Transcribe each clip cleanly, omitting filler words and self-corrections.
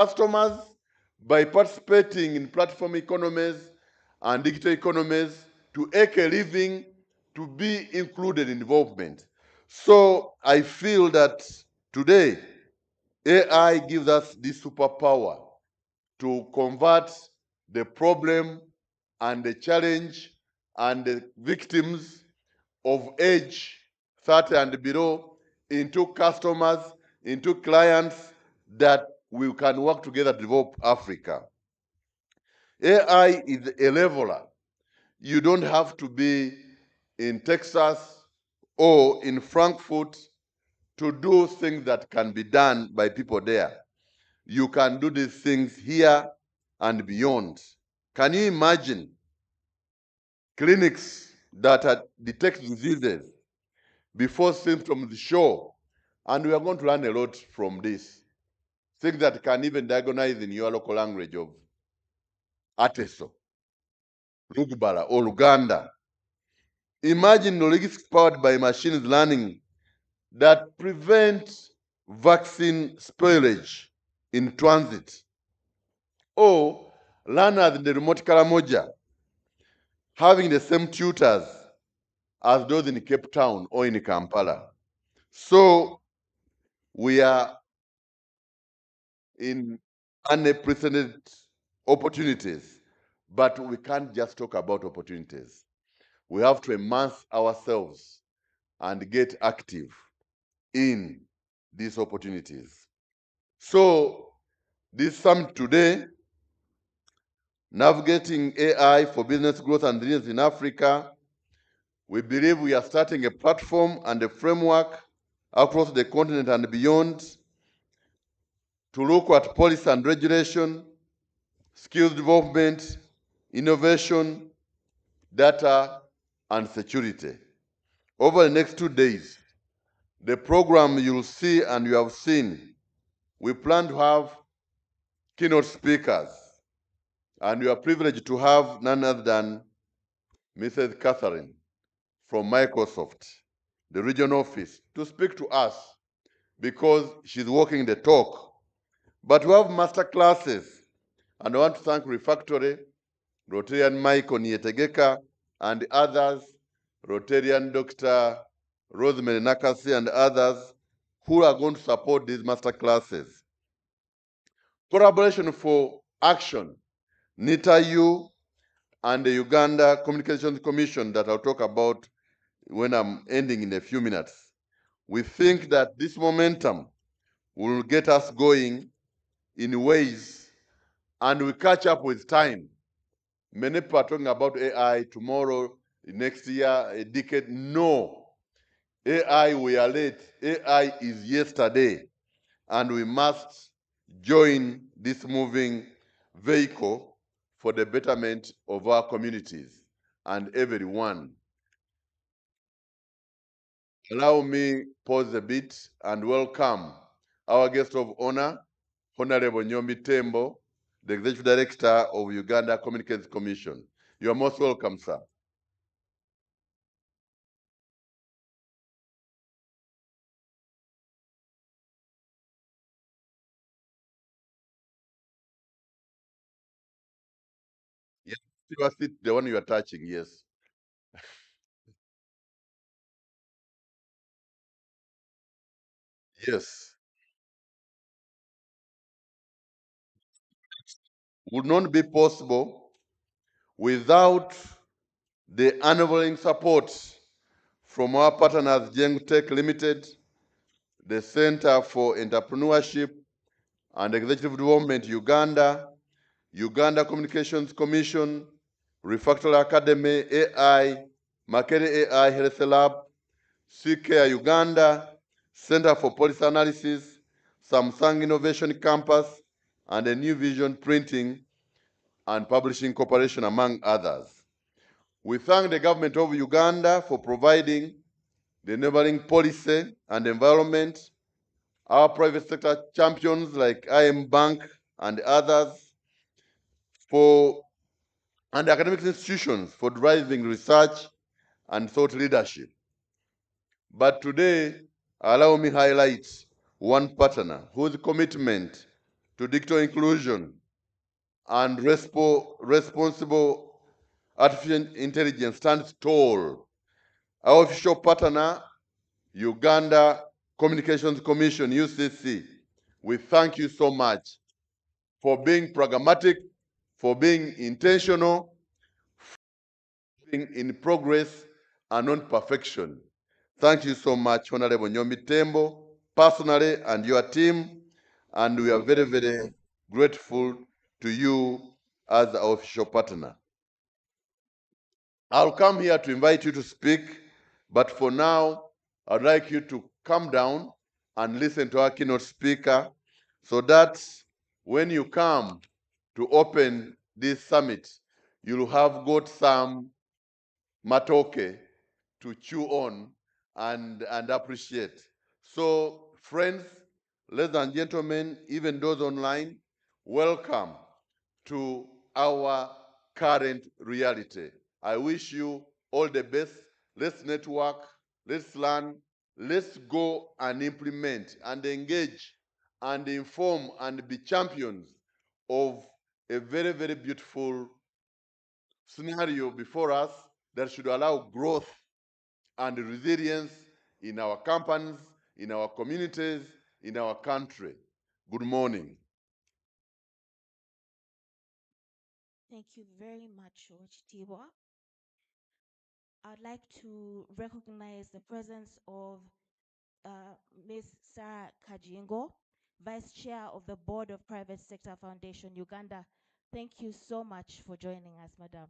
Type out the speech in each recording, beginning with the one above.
customers by participating in platform economies and digital economies to make a living, to be included in development. So I feel that today AI gives us this superpower to convert the problem and the challenge and the victims of age 30 and below into customers, into clients that we can work together to develop Africa. AI is a leveler. You don't have to be in Texas or in Frankfurt to do things that can be done by people there. You can do these things here and beyond. Can you imagine clinics that detect diseases before symptoms show? And we are going to learn a lot from this. Things that can even diagnose in your local language of Ateso, Lugbara, or Luganda. Imagine knowledge powered by machine learning that prevent vaccine spoilage in transit. Or learners in the remote Karamoja having the same tutors as those in Cape Town or in Kampala. So we are in unprecedented opportunities, but we can't just talk about opportunities. We have to immerse ourselves and get active in these opportunities. So this summit today, Navigating AI for Business Growth and Resilience in Africa, we believe we are starting a platform and a framework across the continent and beyond to look at policy and regulation, skills development, innovation, data, and security. Over the next 2 days, the program you'll see and you have seen, we plan to have keynote speakers, and we are privileged to have none other than Mrs. Catherine from Microsoft, the regional office, to speak to us because she's walking the talk. But we have master classes, and I want to thank Refactory, Rotarian Michael Nietegeka, and others, Rotarian Dr. Rosemary Nakasi and others, who are going to support these master classes. Collaboration for Action, NITAU, and the Uganda Communications Commission that I'll talk about when I'm ending in a few minutes. We think that this momentum will get us going in ways, and we catch up with time. Many people are talking about AI tomorrow, next year, a decade. No, AI, we are late. AI is yesterday, and we must join this moving vehicle for the betterment of our communities and everyone. Allow me pause a bit and welcome our guest of honor, Honorable Nyomi Tembo, the Executive Director of Uganda Communications Commission. You are most welcome, sir. Yes, your seat, the one you are touching, yes. Yes. Would not be possible without the unwavering support from our partners, Jeng Tech Limited, the Center for Entrepreneurship and Executive Development Uganda, Uganda Communications Commission, Refactory Academy, AI, Makere AI Health Lab, CCare Uganda, Center for Policy Analysis, Samsung Innovation Campus, and a New Vision Printing and Publishing Corporation, among others. We thank the government of Uganda for providing the enabling policy and environment, our private sector champions like IM Bank and others, and academic institutions for driving research and thought leadership. But today, allow me highlight one partner whose commitment to digital inclusion and responsible artificial intelligence stands tall. Our official partner, Uganda Communications Commission, UCC, we thank you so much for being pragmatic, for being intentional, being in progress and not perfection. Thank you so much, Honorable Nyomi Tembo, personally and your team, and we are very, very grateful to you as our official partner. I'll come here to invite you to speak, but for now, I'd like you to come down and listen to our keynote speaker so that when you come to open this summit, you'll have got some matoke to chew on and appreciate. So, friends, ladies and gentlemen, even those online, welcome to our current reality. I wish you all the best. Let's network, let's learn, let's go and implement and engage and inform and be champions of a very, very beautiful scenario before us that should allow growth and resilience in our companies, in our communities, in our country. Good morning. Thank you very much, Ochitiwa. I'd like to recognize the presence of Ms. Sarah Kajingo, Vice Chair of the Board of Private Sector Foundation Uganda. Thank you so much for joining us, Madam.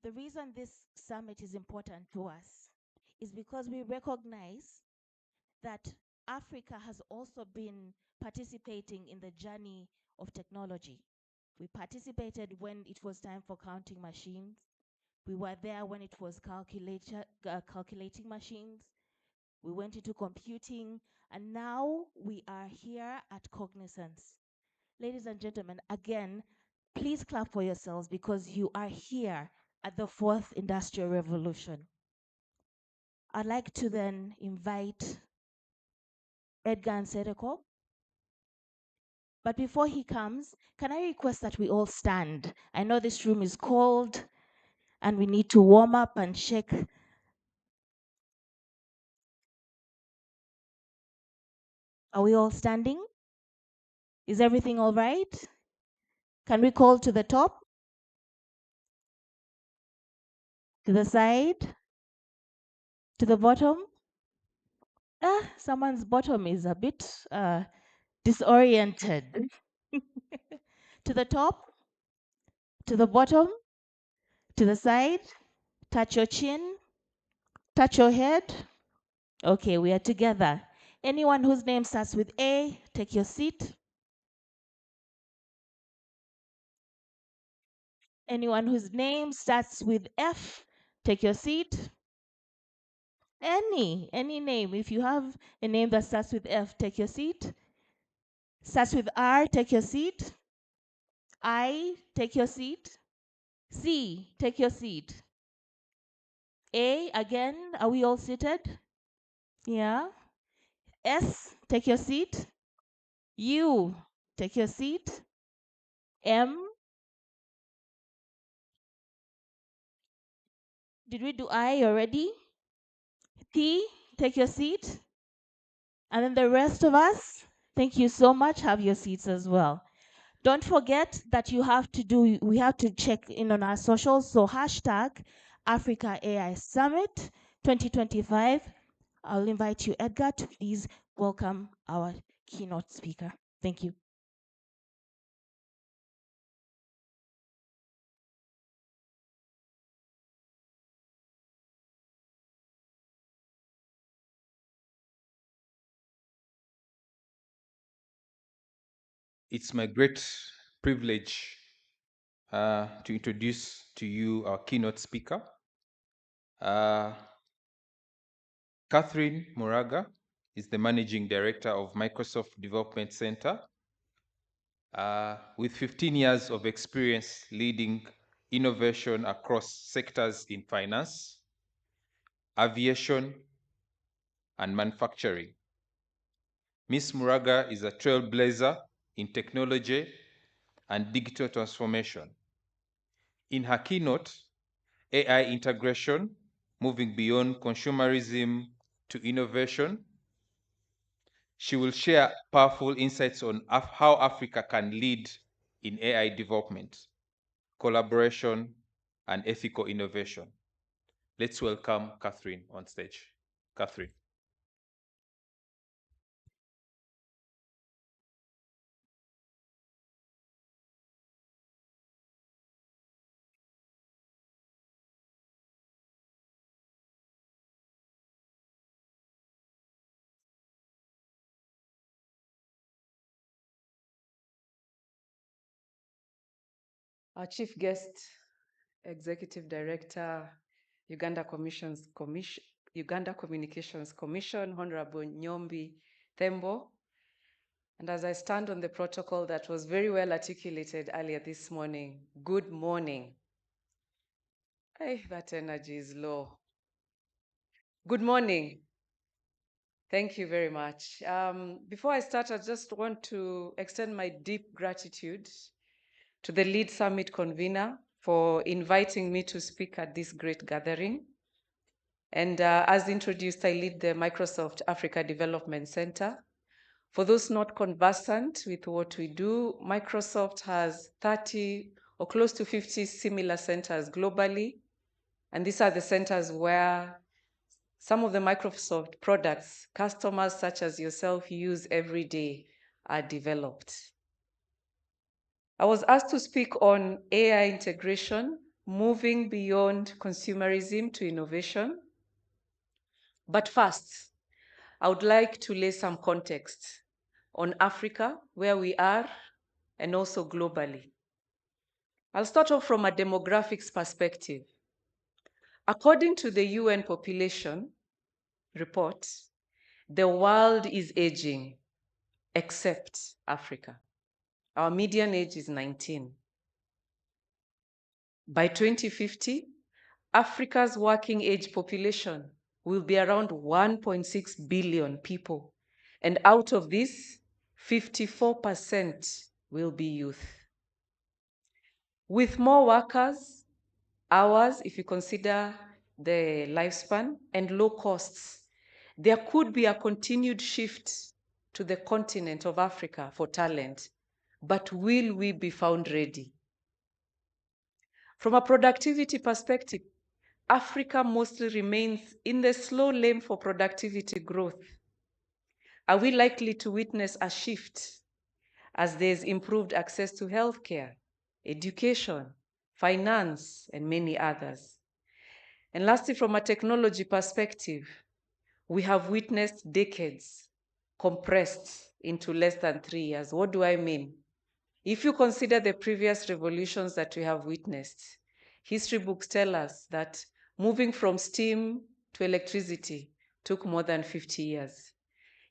The reason this summit is important to us is because we recognize that Africa has also been participating in the journey of technology. We participated when it was time for counting machines. We were there when it was calculating machines. We went into computing, and now we are here at Cognizance. Ladies and gentlemen, again, please clap for yourselves because you are here at the fourth industrial revolution. I'd like to then invite Edgar Nsereko. But before he comes, can I request that we all stand? I know this room is cold and we need to warm up and shake. Are we all standing? Is everything all right? Can we call to the top, to the side, to the bottom? Someone's bottom is a bit disoriented. To the top, to the bottom, to the side, touch your chin, touch your head. Okay, we are together. Anyone whose name starts with A, take your seat. Anyone whose name starts with F, take your seat. Any name. If you have a name that starts with F, take your seat. Starts with R, take your seat. I, take your seat. C, take your seat. A, again, are we all seated? Yeah. S, take your seat. U, take your seat. M, did we do I already? P, take your seat. And then the rest of us, thank you so much. Have your seats as well. Don't forget that we have to check in on our socials. So hashtag Africa AI Summit 2025. I'll invite you, Edgar, to please welcome our keynote speaker. Thank you. It's my great privilege to introduce to you our keynote speaker, Catherine Moraga is the Managing Director of Microsoft Development Center with 15 years of experience leading innovation across sectors in finance, aviation, and manufacturing. Ms. Muraga is a trailblazer in technology and digital transformation. In her keynote, AI integration, moving beyond consumerism to innovation, she will share powerful insights on how Africa can lead in AI development, collaboration, and ethical innovation. Let's welcome Catherine on stage. Catherine. Our chief guest, Executive Director, Uganda Communications Commission, Honorable Nyombi Thembo. And as I stand on the protocol that was very well articulated earlier this morning, good morning. Hey, that energy is low. Good morning. Thank you very much. Before I start, I just want to extend my deep gratitude to the Lead Summit convener for inviting me to speak at this great gathering. And as introduced, I lead the Microsoft Africa Development Center. For those not conversant with what we do, Microsoft has 30 or close to 50 similar centers globally. And these are the centers where some of the Microsoft products customers such as yourself use every day are developed. I was asked to speak on AI integration, moving beyond consumerism to innovation. But first, I would like to lay some context on Africa, where we are, and also globally. I'll start off from a demographics perspective. According to the UN population report, the world is aging, except Africa. Our median age is 19. By 2050, Africa's working age population will be around 1.6 billion people. And out of this, 54% will be youth. With more workers, hours, if you consider the lifespan, and low costs, there could be a continued shift to the continent of Africa for talent. But will we be found ready? From a productivity perspective, Africa mostly remains in the slow lane for productivity growth. Are we likely to witness a shift as there's improved access to healthcare, education, finance, and many others? And lastly, from a technology perspective, we have witnessed decades compressed into less than 3 years. What do I mean? If you consider the previous revolutions that we have witnessed, history books tell us that moving from steam to electricity took more than 50 years.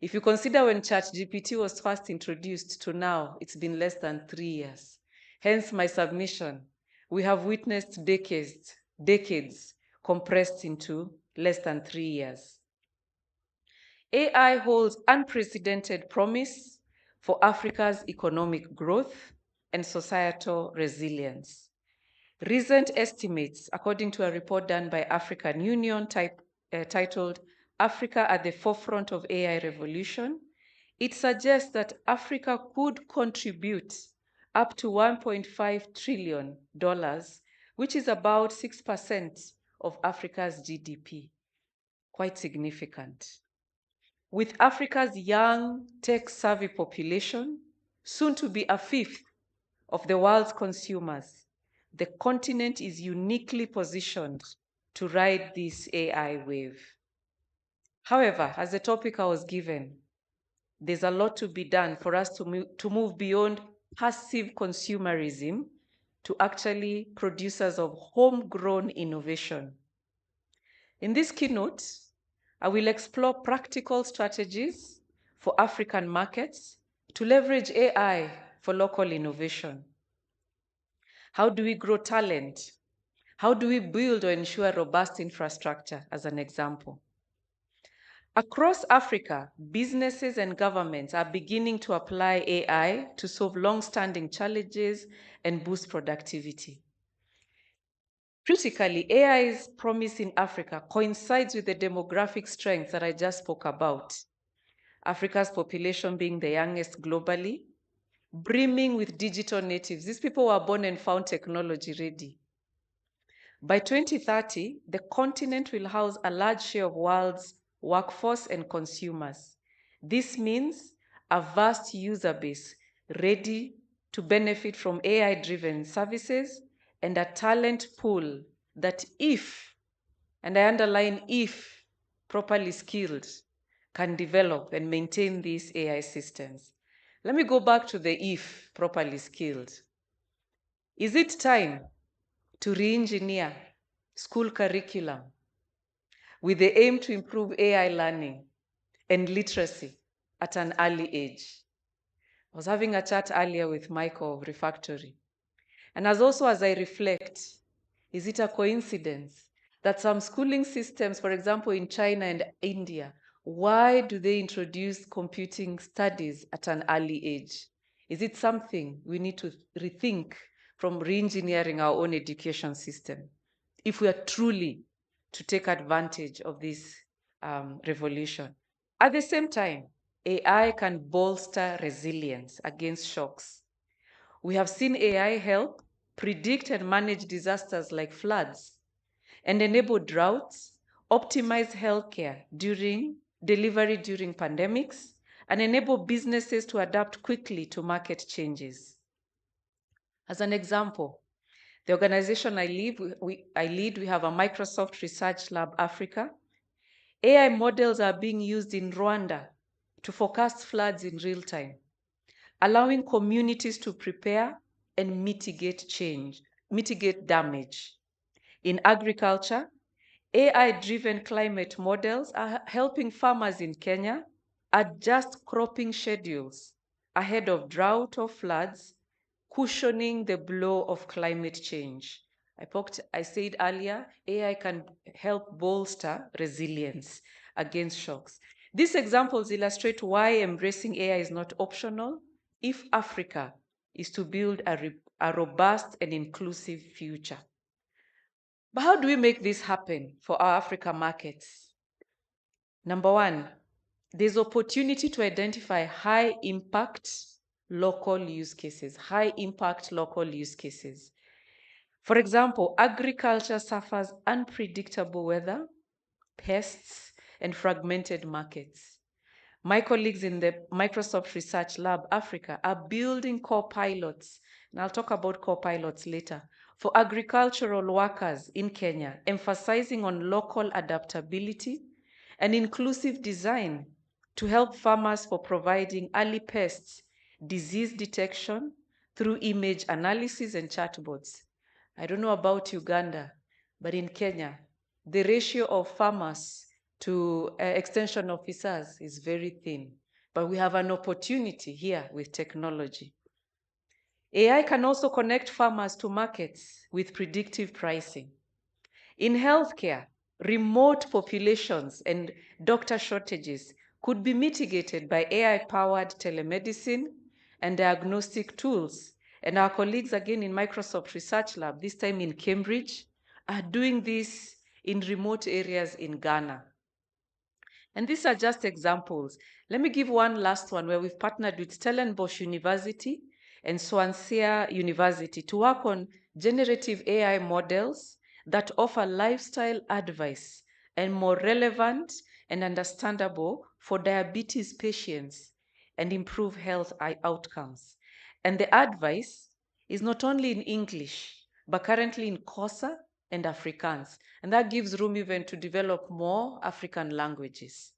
If you consider when ChatGPT was first introduced to now, it's been less than 3 years. Hence my submission, we have witnessed decades compressed into less than 3 years. AI holds unprecedented promise for Africa's economic growth and societal resilience. Recent estimates, according to a report done by African Union titled Africa at the Forefront of AI Revolution, it suggests that Africa could contribute up to $1.5 trillion, which is about 6% of Africa's GDP. Quite significant. With Africa's young, tech-savvy population, soon to be a fifth of the world's consumers, the continent is uniquely positioned to ride this AI wave. However, as the topic I was given, there's a lot to be done for us to move beyond passive consumerism to actually producers of homegrown innovation. In this keynote, I will explore practical strategies for African markets to leverage AI for local innovation. How do we grow talent? How do we build or ensure robust infrastructure, as an example? Across Africa, businesses and governments are beginning to apply AI to solve long-standing challenges and boost productivity. Critically, AI's promise in Africa coincides with the demographic strength that I just spoke about. Africa's population being the youngest globally, brimming with digital natives. These people were born and found technology ready. By 2030, the continent will house a large share of world's workforce and consumers. This means a vast user base ready to benefit from AI-driven services and a talent pool that if, and I underline if, properly skilled, can develop and maintain these AI systems. Let me go back to the if, properly skilled. Is it time to re-engineer school curriculum with the aim to improve AI learning and literacy at an early age? I was having a chat earlier with Michael of Refactory. And as I reflect, is it a coincidence that some schooling systems, for example, in China and India, why do they introduce computing studies at an early age? Is it something we need to rethink from re-engineering our own education system if we are truly to take advantage of this revolution? At the same time, AI can bolster resilience against shocks. We have seen AI help predict and manage disasters like floods and enable droughts, optimize healthcare delivery during pandemics, and enable businesses to adapt quickly to market changes. As an example, the organization I lead, we have a Microsoft Research Lab Africa. AI models are being used in Rwanda to forecast floods in real time, allowing communities to prepare and mitigate damage. In agriculture, AI-driven climate models are helping farmers in Kenya adjust cropping schedules ahead of drought or floods, cushioning the blow of climate change. I said earlier, AI can help bolster resilience against shocks. These examples illustrate why embracing AI is not optional if Africa is to build a robust and inclusive future. But how do we make this happen for our Africa markets? Number one, there's opportunity to identify high-impact local use cases, high-impact local use cases. For example, agriculture suffers unpredictable weather, pests, and fragmented markets. My colleagues in the Microsoft Research Lab Africa are building co-pilots, and I'll talk about co-pilots later, for agricultural workers in Kenya, emphasizing on local adaptability and inclusive design to help farmers for providing early pests, disease detection through image analysis and chatbots. I don't know about Uganda, but in Kenya, the ratio of farmers to extension officers is very thin. But we have an opportunity here with technology. AI can also connect farmers to markets with predictive pricing. In healthcare, remote populations and doctor shortages could be mitigated by AI-powered telemedicine and diagnostic tools. And our colleagues again in Microsoft Research Lab, this time in Cambridge, are doing this in remote areas in Ghana. And these are just examples. Let me give one last one where we've partnered with Stellenbosch University and Swansea University to work on generative AI models that offer lifestyle advice and more relevant and understandable for diabetes patients and improve health outcomes. And the advice is not only in English, but currently in Xhosa and Afrikaans. And that gives room even to develop more African languages.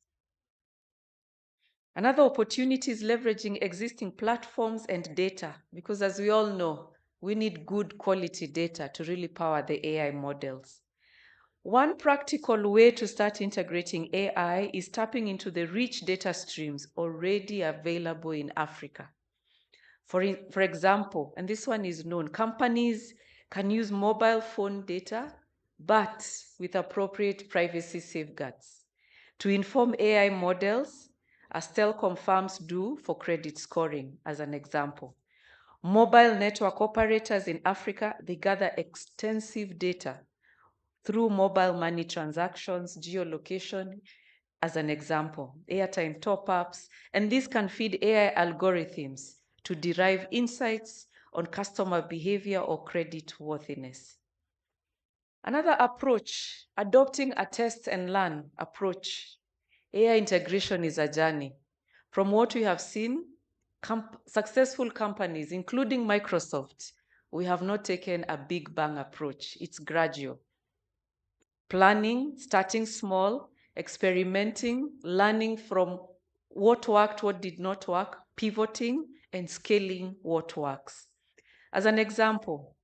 Another opportunity is leveraging existing platforms and data, because as we all know, we need good quality data to really power the AI models. One practical way to start integrating AI is tapping into the rich data streams already available in Africa. For example, and this one is known, companies can use mobile phone data, but with appropriate privacy safeguards. to inform AI models, as telecom firms do for credit scoring, as an example. Mobile network operators in Africa, they gather extensive data through mobile money transactions, geolocation, as an example, airtime top-ups, and this can feed AI algorithms to derive insights on customer behavior or credit worthiness. Another approach, adopting a test and learn approach. AI integration is a journey. From what we have seen, successful companies, including Microsoft, we have not taken a big bang approach. It's gradual. Planning, starting small, experimenting, learning from what worked, what did not work, pivoting, and scaling what works. As an example,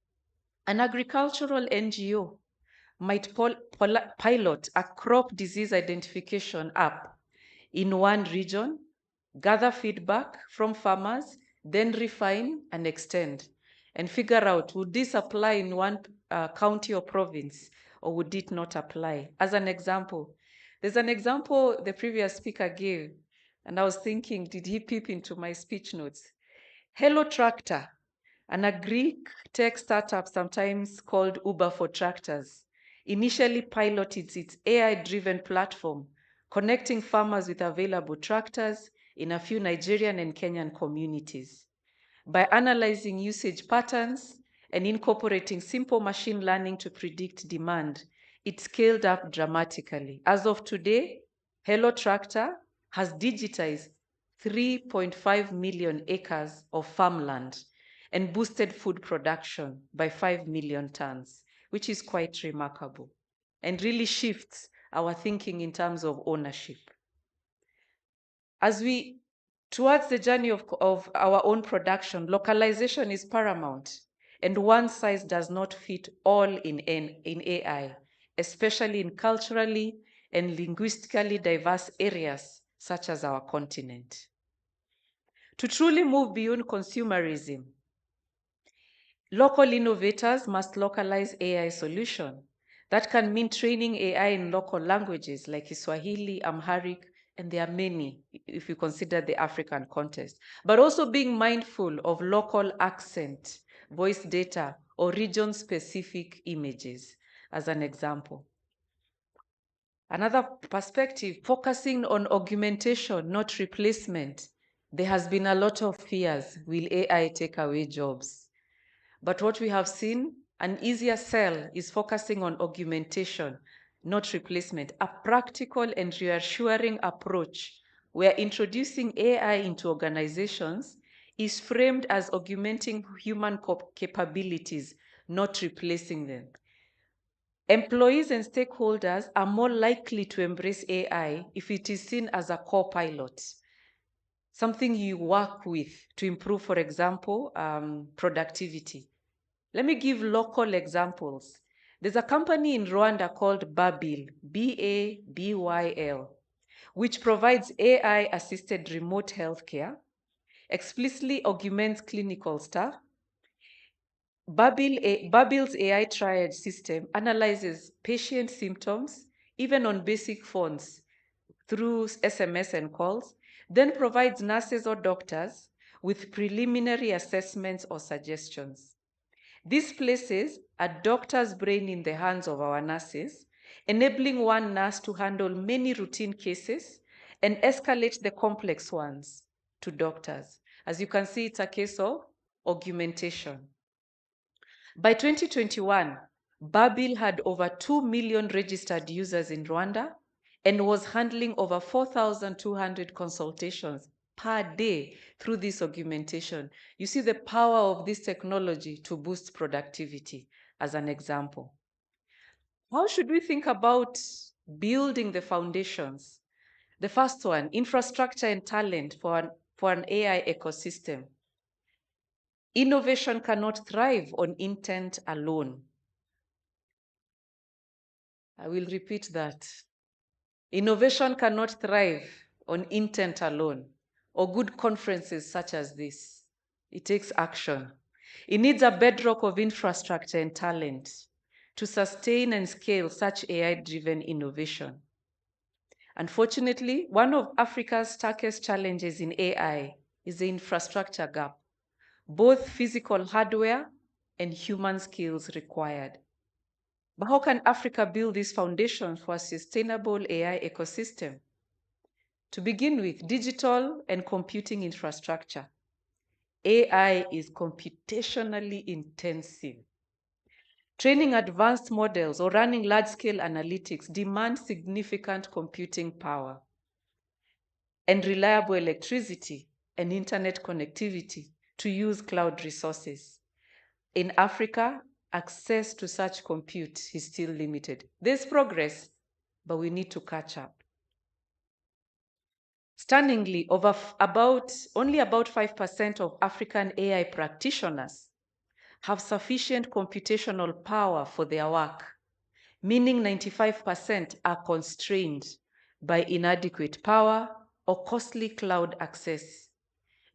an agricultural NGO might pilot a crop disease identification app in one region, gather feedback from farmers, then refine and extend, and figure out, would this apply in one county or province, or would it not apply? As an example, there's an example the previous speaker gave, and I was thinking, did he peep into my speech notes? Hello Tractor, an agri tech startup sometimes called Uber for tractors, initially piloted its AI-driven platform, connecting farmers with available tractors in a few Nigerian and Kenyan communities. By analyzing usage patterns and incorporating simple machine learning to predict demand, it scaled up dramatically. As of today, Hello Tractor has digitized 3.5 million acres of farmland and boosted food production by 5 million tons, which is quite remarkable and really shifts our thinking in terms of ownership. As we, towards the journey of our own production, localization is paramount, and one size does not fit all in AI, especially in culturally and linguistically diverse areas such as our continent. To truly move beyond consumerism, local innovators must localize AI solution. That can mean training AI in local languages like Kiswahili, Amharic, and there are many if you consider the African context, but also being mindful of local accent, voice data, or region-specific images, as an example. Another perspective, focusing on augmentation, not replacement. There has been a lot of fears, will AI take away jobs? But what we have seen, an easier sell is focusing on augmentation, not replacement, a practical and reassuring approach where introducing AI into organizations is framed as augmenting human capabilities, not replacing them. Employees and stakeholders are more likely to embrace AI if it is seen as a co-pilot, something you work with to improve, for example, productivity. Let me give local examples. There's a company in Rwanda called Babyl, B-A-B-Y-L, which provides AI-assisted remote healthcare, explicitly augments clinical staff. Babyl's AI triage system analyzes patient symptoms, even on basic phones, through SMS and calls, then provides nurses or doctors with preliminary assessments or suggestions. This places a doctor's brain in the hands of our nurses, enabling one nurse to handle many routine cases and escalate the complex ones to doctors. As you can see, it's a case of augmentation. By 2021, Babyl had over 2 million registered users in Rwanda and was handling over 4,200 consultations per day through this augmentation. You see the power of this technology to boost productivity, as an example. How should we think about building the foundations? The first one, infrastructure and talent for an AI ecosystem. Innovation cannot thrive on intent alone. I will repeat that. Innovation cannot thrive on intent alone or good conferences such as this. It takes action. It needs a bedrock of infrastructure and talent to sustain and scale such AI-driven innovation. Unfortunately, one of Africa's starkest challenges in AI is the infrastructure gap, both physical hardware and human skills required. But how can Africa build this foundation for a sustainable AI ecosystem? To begin with, digital and computing infrastructure. AI is computationally intensive. Training advanced models or running large-scale analytics demands significant computing power and reliable electricity and internet connectivity to use cloud resources. In Africa, access to such compute is still limited. There's progress, but we need to catch up. Stunningly, only about 5% of African AI practitioners have sufficient computational power for their work, meaning 95% are constrained by inadequate power or costly cloud access.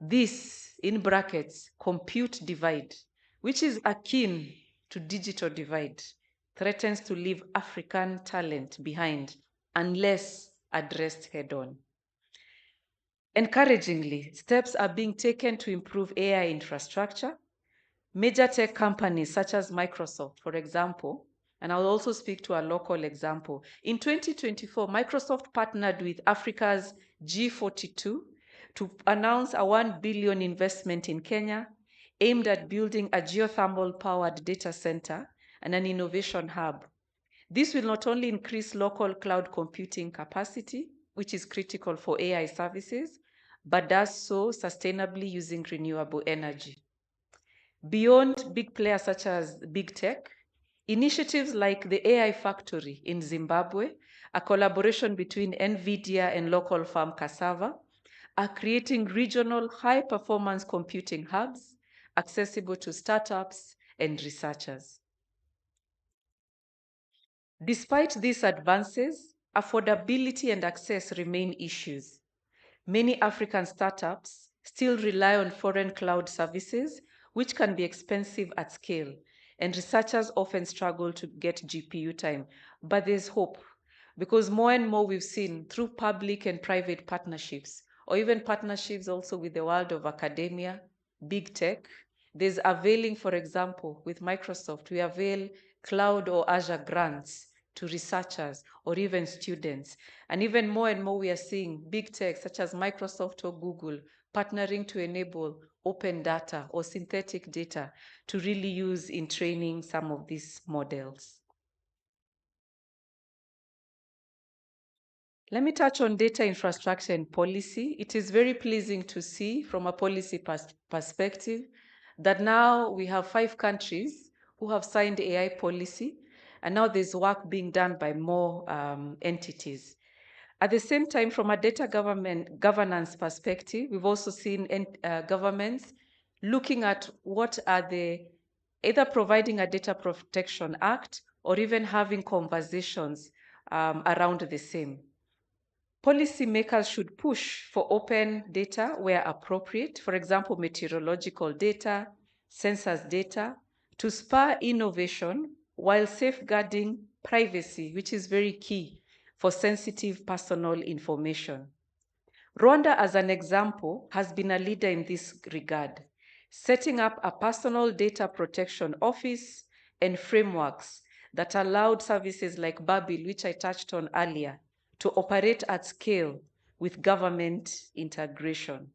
This, in brackets, compute divide, which is akin to digital divide, threatens to leave African talent behind unless addressed head-on. Encouragingly, steps are being taken to improve AI infrastructure. Major tech companies such as Microsoft, for example, and I'll also speak to a local example. In 2024, Microsoft partnered with Africa's G42 to announce a $1 billion investment in Kenya aimed at building a geothermal-powered data center and an innovation hub. This will not only increase local cloud computing capacity, which is critical for AI services, but does so sustainably using renewable energy. Beyond big players such as big tech, initiatives like the AI Factory in Zimbabwe, a collaboration between NVIDIA and local firm Cassava, are creating regional high-performance computing hubs accessible to startups and researchers. Despite these advances, affordability and access remain issues. Many African startups still rely on foreign cloud services, which can be expensive at scale, and researchers often struggle to get GPU time. But there's hope, because more and more we've seen through public and private partnerships, or even partnerships also with the world of academia, big tech. There's availing, for example, with Microsoft, we avail cloud or Azure grants to researchers or even students. And even more and more, we are seeing big tech such as Microsoft or Google partnering to enable open data or synthetic data to really use in training some of these models. Let me touch on data infrastructure and policy. It is very pleasing to see from a policy perspective that now we have 5 countries who have signed AI policy, and now there's work being done by more entities. At the same time, from a data governance perspective, we've also seen governments looking at what are the, either providing a data protection act or even having conversations around the same. Policymakers should push for open data where appropriate, for example, meteorological data, census data, to spur innovation while safeguarding privacy, which is very key for sensitive personal information. Rwanda, as an example, has been a leader in this regard, setting up a personal data protection office and frameworks that allowed services like Babil, which I touched on earlier, to operate at scale with government integration.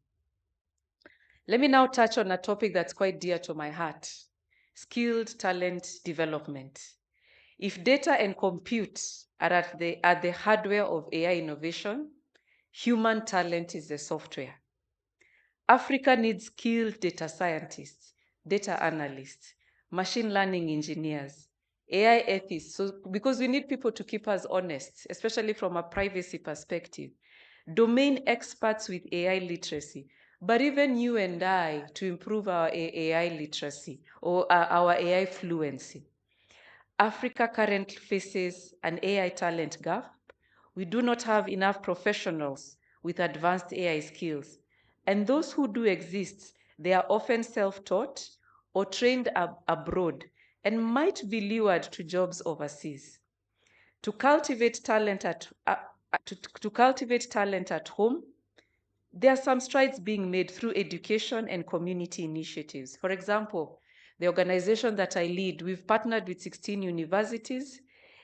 Let me now touch on a topic that's quite dear to my heart: skilled talent development. If data and compute are at the hardware of AI innovation, human talent is the software. Africa needs skilled data scientists, data analysts, machine learning engineers, AI ethicists, because we need people to keep us honest, especially from a privacy perspective, domain experts with AI literacy, but even you and I to improve our AI literacy or our AI fluency. Africa currently faces an AI talent gap. We do not have enough professionals with advanced AI skills. And those who do exist, they are often self-taught or trained abroad and might be lured to jobs overseas. To cultivate talent at to cultivate talent at home, there are some strides being made through education and community initiatives. For example, the organization that I lead, we've partnered with 16 universities.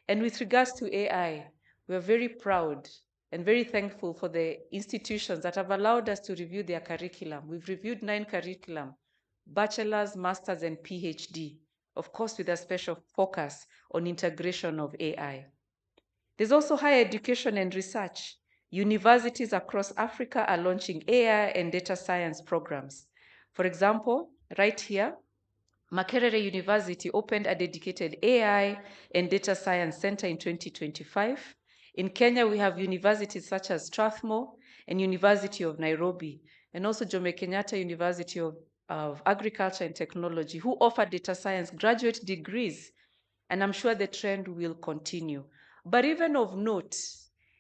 And with regards to AI, we're very proud and very thankful for the institutions that have allowed us to review their curriculum. We've reviewed 9 curriculum, bachelor's, master's, and PhD, of course, with a special focus on integration of AI. There's also higher education and research. Universities across Africa are launching AI and data science programs. For example, right here, Makerere University opened a dedicated AI and data science center in 2025. In Kenya, we have universities such as Strathmore and University of Nairobi, and also Jomo Kenyatta University of Agriculture and Technology, who offer data science graduate degrees, and I'm sure the trend will continue. But even of note,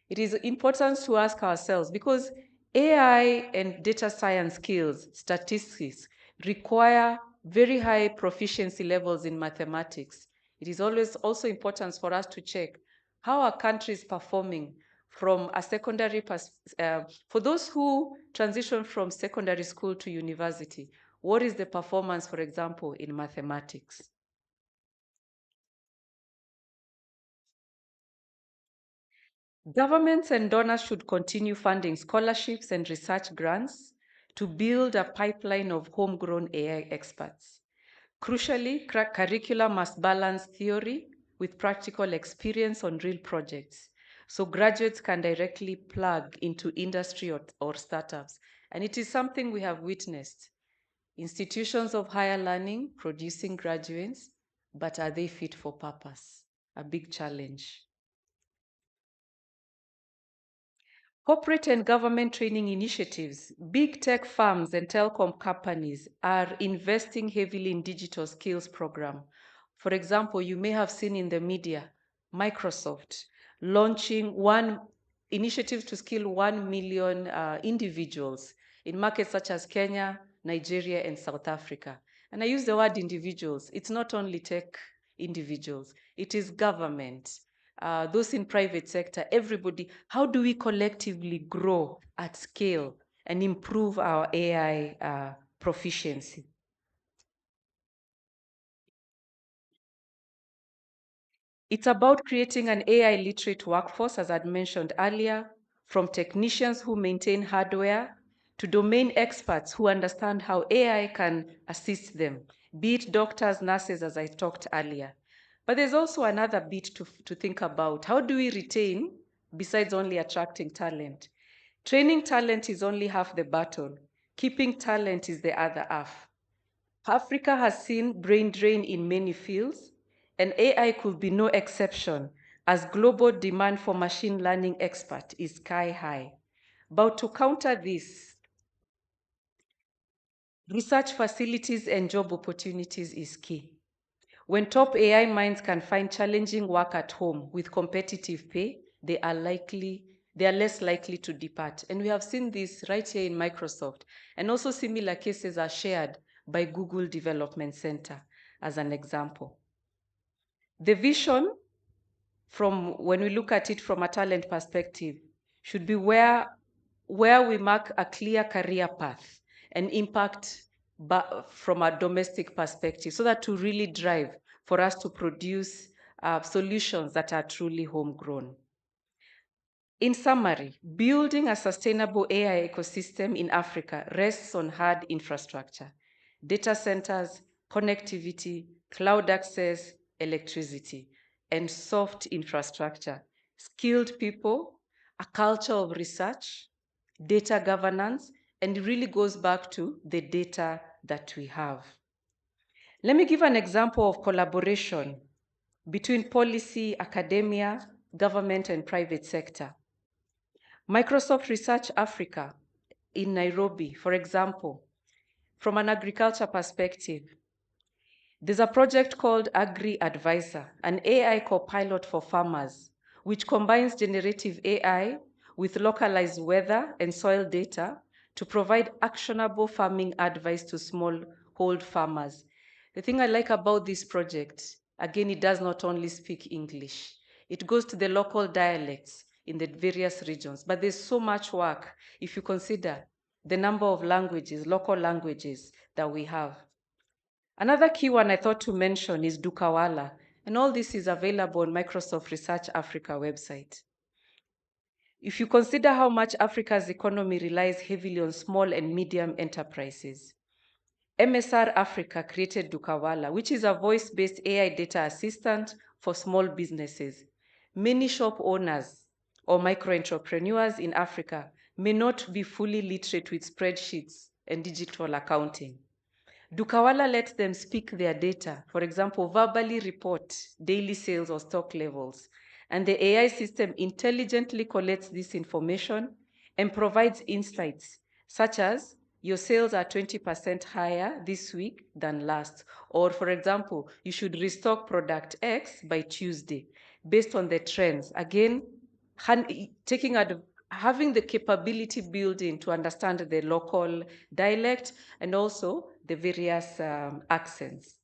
it is important to ask ourselves, because AI and data science skills, statistics, require very high proficiency levels in mathematics. It is always also important for us to check how are countries performing from a secondary, for those who transition from secondary school to university, what is the performance, for example, in mathematics? Governments and donors should continue funding scholarships and research grants to build a pipeline of homegrown AI experts. Crucially, curricula must balance theory with practical experience on real projects, so graduates can directly plug into industry or startups. And it is something we have witnessed. Institutions of higher learning producing graduates, but are they fit for purpose? A big challenge. Corporate and government training initiatives, big tech firms and telecom companies are investing heavily in digital skills program. For example, you may have seen in the media, Microsoft launching initiatives to skill 1 million individuals in markets such as Kenya, Nigeria, and South Africa. And I use the word individuals. It's not only tech individuals, it is government, those in private sector, everybody. How do we collectively grow at scale and improve our AI proficiency? It's about creating an AI literate workforce, as I'd mentioned earlier, from technicians who maintain hardware to domain experts who understand how AI can assist them, be it doctors, nurses, as I talked earlier. But there's also another bit to think about. How do we retain, besides only attracting talent? Training talent is only half the battle. Keeping talent is the other half. Africa has seen brain drain in many fields, and AI could be no exception, as global demand for machine learning experts is sky high. But to counter this, research facilities and job opportunities is key. When top AI minds can find challenging work at home with competitive pay, they are less likely to depart. And we have seen this right here in Microsoft. And also similar cases are shared by Google Development Center as an example. The vision, from when we look at it from a talent perspective, should be where we mark a clear career path and impact from a domestic perspective, so that to really drive for us to produce solutions that are truly homegrown. In summary, building a sustainable AI ecosystem in Africa rests on hard infrastructure: data centers, connectivity, cloud access, electricity, and soft infrastructure, skilled people, a culture of research, data governance, and it really goes back to the data that we have. Let me give an example of collaboration between policy, academia, government, and private sector. Microsoft Research Africa in Nairobi, for example, from an agriculture perspective, there's a project called Agri Advisor, an AI co-pilot for farmers, which combines generative AI with localized weather and soil data to provide actionable farming advice to smallhold farmers. The thing I like about this project, again, it does not only speak English. It goes to the local dialects. in the various regions. But there's so much work if you consider the number of languages, local languages that we have. Another key one I thought to mention is Dukawala, and all this is available on Microsoft Research Africa website. If you consider how much Africa's economy relies heavily on small and medium enterprises, MSR Africa created Dukawala, which is a voice-based AI data assistant for small businesses. Many shop owners or micro-entrepreneurs in Africa may not be fully literate with spreadsheets and digital accounting. Dukawala lets them speak their data, for example, verbally report daily sales or stock levels, and the AI system intelligently collects this information and provides insights, such as your sales are 20% higher this week than last, or for example, you should restock product X by Tuesday, based on the trends. Again, having the capability building to understand the local dialect and also the various accents.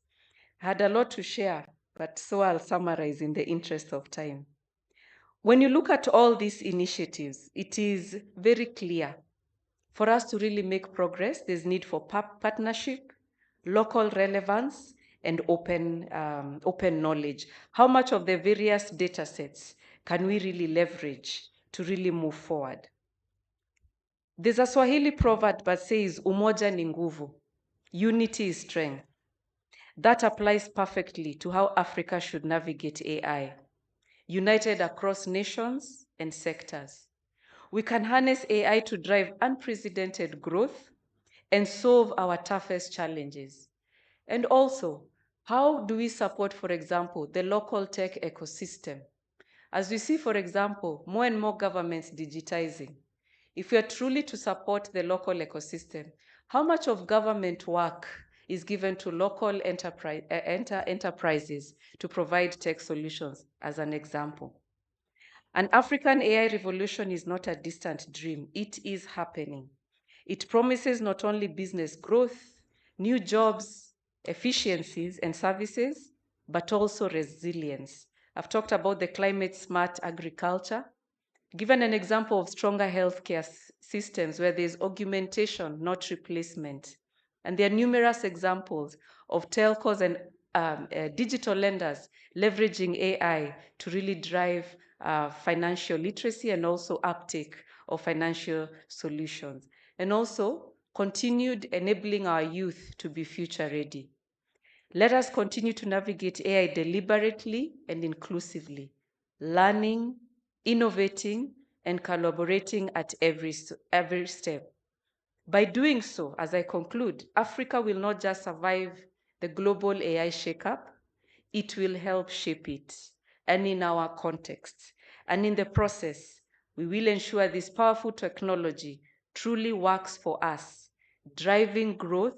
I had a lot to share, but so I'll summarize in the interest of time. When you look at all these initiatives, it is very clear for us to really make progress, there's need for partnership, local relevance, and open knowledge. How much of the various data sets can we really leverage to really move forward? There's a Swahili proverb that says, umoja ni nguvu, unity is strength. That applies perfectly to how Africa should navigate AI, united across nations and sectors. We can harness AI to drive unprecedented growth and solve our toughest challenges. And also, how do we support, for example, the local tech ecosystem? As we see, for example, more and more governments digitizing. If we are truly to support the local ecosystem, how much of government work is given to local enterprises to provide tech solutions, as an example? An African AI revolution is not a distant dream. It is happening. It promises not only business growth, new jobs, efficiencies, and services, but also resilience. I've talked about the climate smart agriculture, given an example of stronger healthcare systems where there's augmentation, not replacement. And there are numerous examples of telcos and digital lenders leveraging AI to really drive financial literacy and also uptake of financial solutions. And also continued enabling our youth to be future ready. Let us continue to navigate AI deliberately and inclusively, learning, innovating, and collaborating at every step. By doing so, as I conclude, Africa will not just survive the global AI shakeup, it will help shape it, and in our context. And in the process, we will ensure this powerful technology truly works for us, driving growth,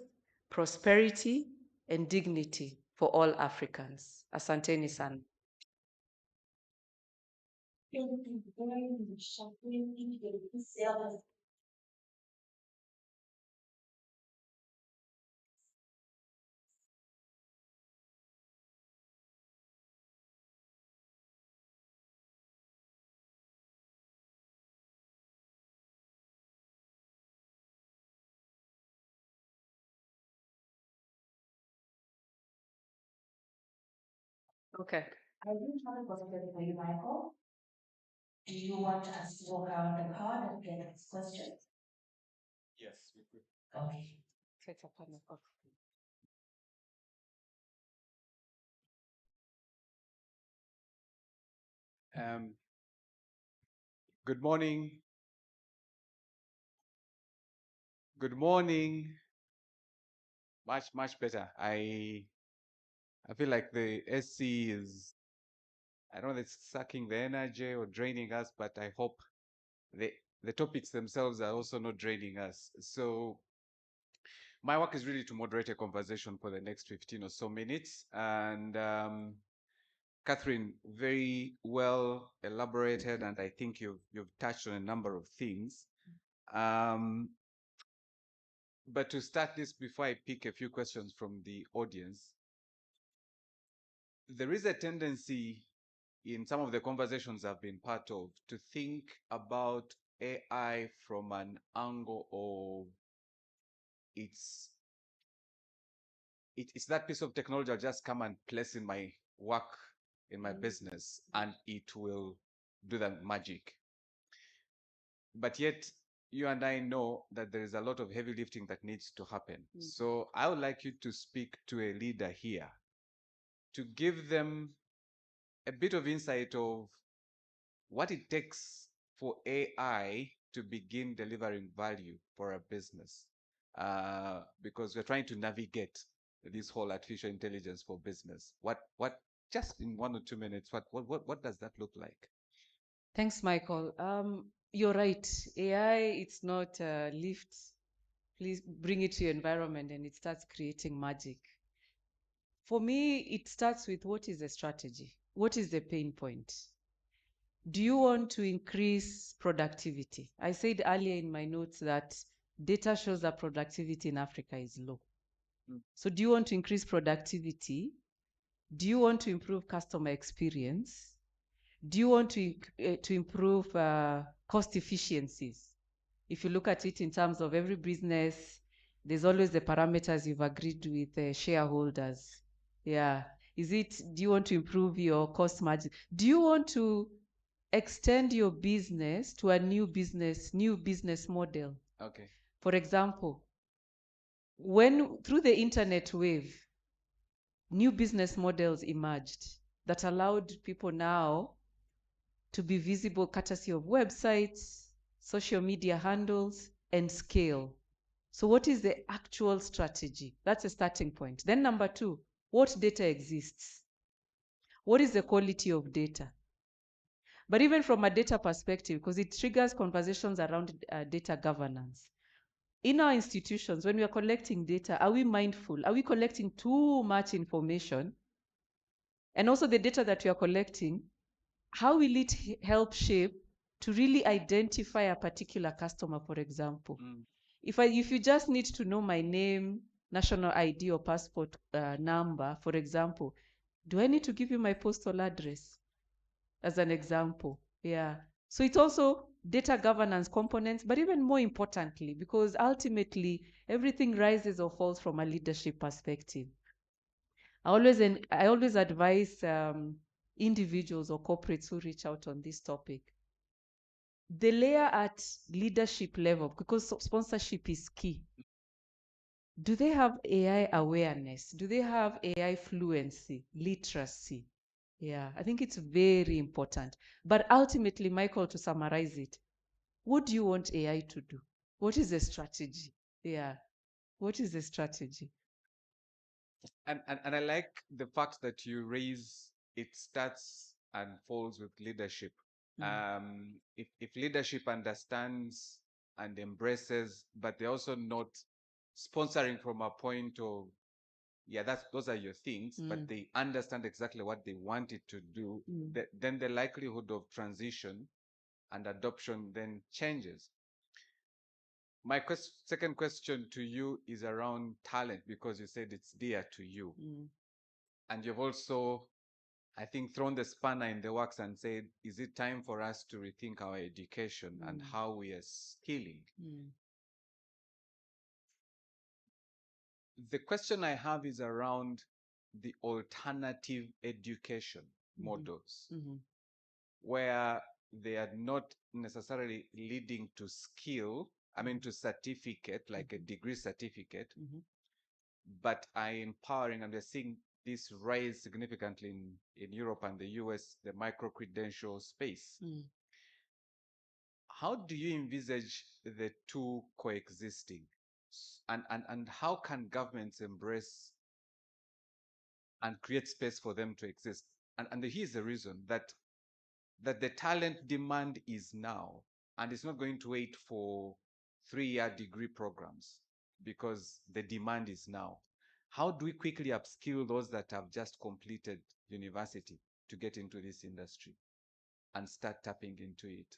prosperity, and dignity for all Africans. Asanteni sana. Okay. I do have a question for you, Michael. Do you want us to walk around the card and get this question? Yes, we could. Okay. Good morning. Good morning. Much better. I feel like the SC is, I don't know if it's sucking the energy or draining us, but I hope the topics themselves are also not draining us. So my work is really to moderate a conversation for the next 15 or so minutes. And Catherine, very well elaborated, and I think you've touched on a number of things. But to start this, before I pick a few questions from the audience, there is a tendency in some of the conversations I've been part of, to think about AI from an angle of it's that piece of technology I'll just come and place in my work, in my business, and it will do the magic. But yet, you and I know that there is a lot of heavy lifting that needs to happen. So I would like you to speak to a leader here to give them a bit of insight of what it takes for AI to begin delivering value for a business. Because we're trying to navigate this whole artificial intelligence for business. What just in 1 or 2 minutes, what does that look like? Thanks, Michael. You're right. AI, it's not a lift. Please bring it to your environment and it starts creating magic. For me, it starts with what is the strategy? What is the pain point? Do you want to increase productivity? I said earlier in my notes that data shows that productivity in Africa is low. So do you want to increase productivity? Do you want to improve customer experience? Do you want to improve cost efficiencies? If you look at it in terms of every business, there's always the parameters you've agreed with shareholders. Yeah. Do you want to improve your cost margin? Do you want to extend your business to a new business model? Okay. For example, through the internet wave, new business models emerged that allowed people now to be visible courtesy of websites, social media handles, and scale. So what is the actual strategy? That's a starting point. Then number 2, what data exists? What is the quality of data? But even from a data perspective, because it triggers conversations around data governance. In our institutions, when we are collecting data, are we mindful? Are we collecting too much information? And also the data that we are collecting, how will it help shape to really identify a particular customer, for example? If you just need to know my name, national ID or passport number, for example, do I need to give you my postal address as an example? Yeah. So it's also data governance components, but even more importantly, because ultimately everything rises or falls from a leadership perspective. I always advise individuals or corporates who reach out on this topic. The layer at leadership level, because sponsorship is key. Do they have AI awareness? Do they have AI fluency, literacy? Yeah, I think it's very important. But ultimately, Michael, to summarize it, what do you want AI to do? What is the strategy? Yeah, what is the strategy? And I like the fact that you raise it starts and falls with leadership. If leadership understands and embraces, but they're also not sponsoring from a point of, yeah, those are your things, but they understand exactly what they want it to do, then the likelihood of transition and adoption then changes. My second question to you is around talent, because you said it's dear to you. And you've also, I think, thrown the spanner in the works and said, is it time for us to rethink our education and how we are skilling? The question I have is around the alternative education models, where they are not necessarily leading to skill, to certificate, like a degree certificate, but are empowering, and we're seeing this rise significantly in Europe and the US, the micro-credential space. How do you envisage the two coexisting? And how can governments embrace and create space for them to exist? And here's the reason that the talent demand is now, and it's not going to wait for 3-year degree programs, because the demand is now. How do we quickly upskill those that have just completed university to get into this industry and start tapping into it?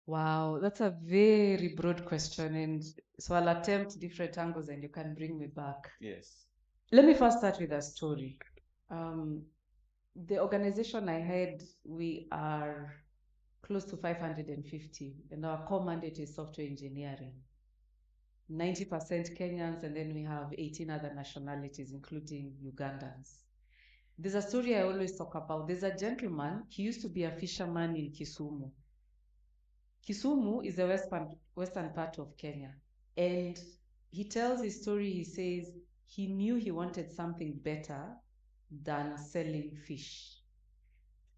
Wow, that's a very broad question, and so I'll attempt different angles and you can bring me back. Yes. Let me first start with a story. The organization I had, we are close to 550, and our core mandate is software engineering. 90% Kenyans, and then we have 18 other nationalities, including Ugandans. There's a story I always talk about. There's a gentleman, he used to be a fisherman in Kisumu. Kisumu is the western part of Kenya. And he tells his story, he says he knew he wanted something better than selling fish.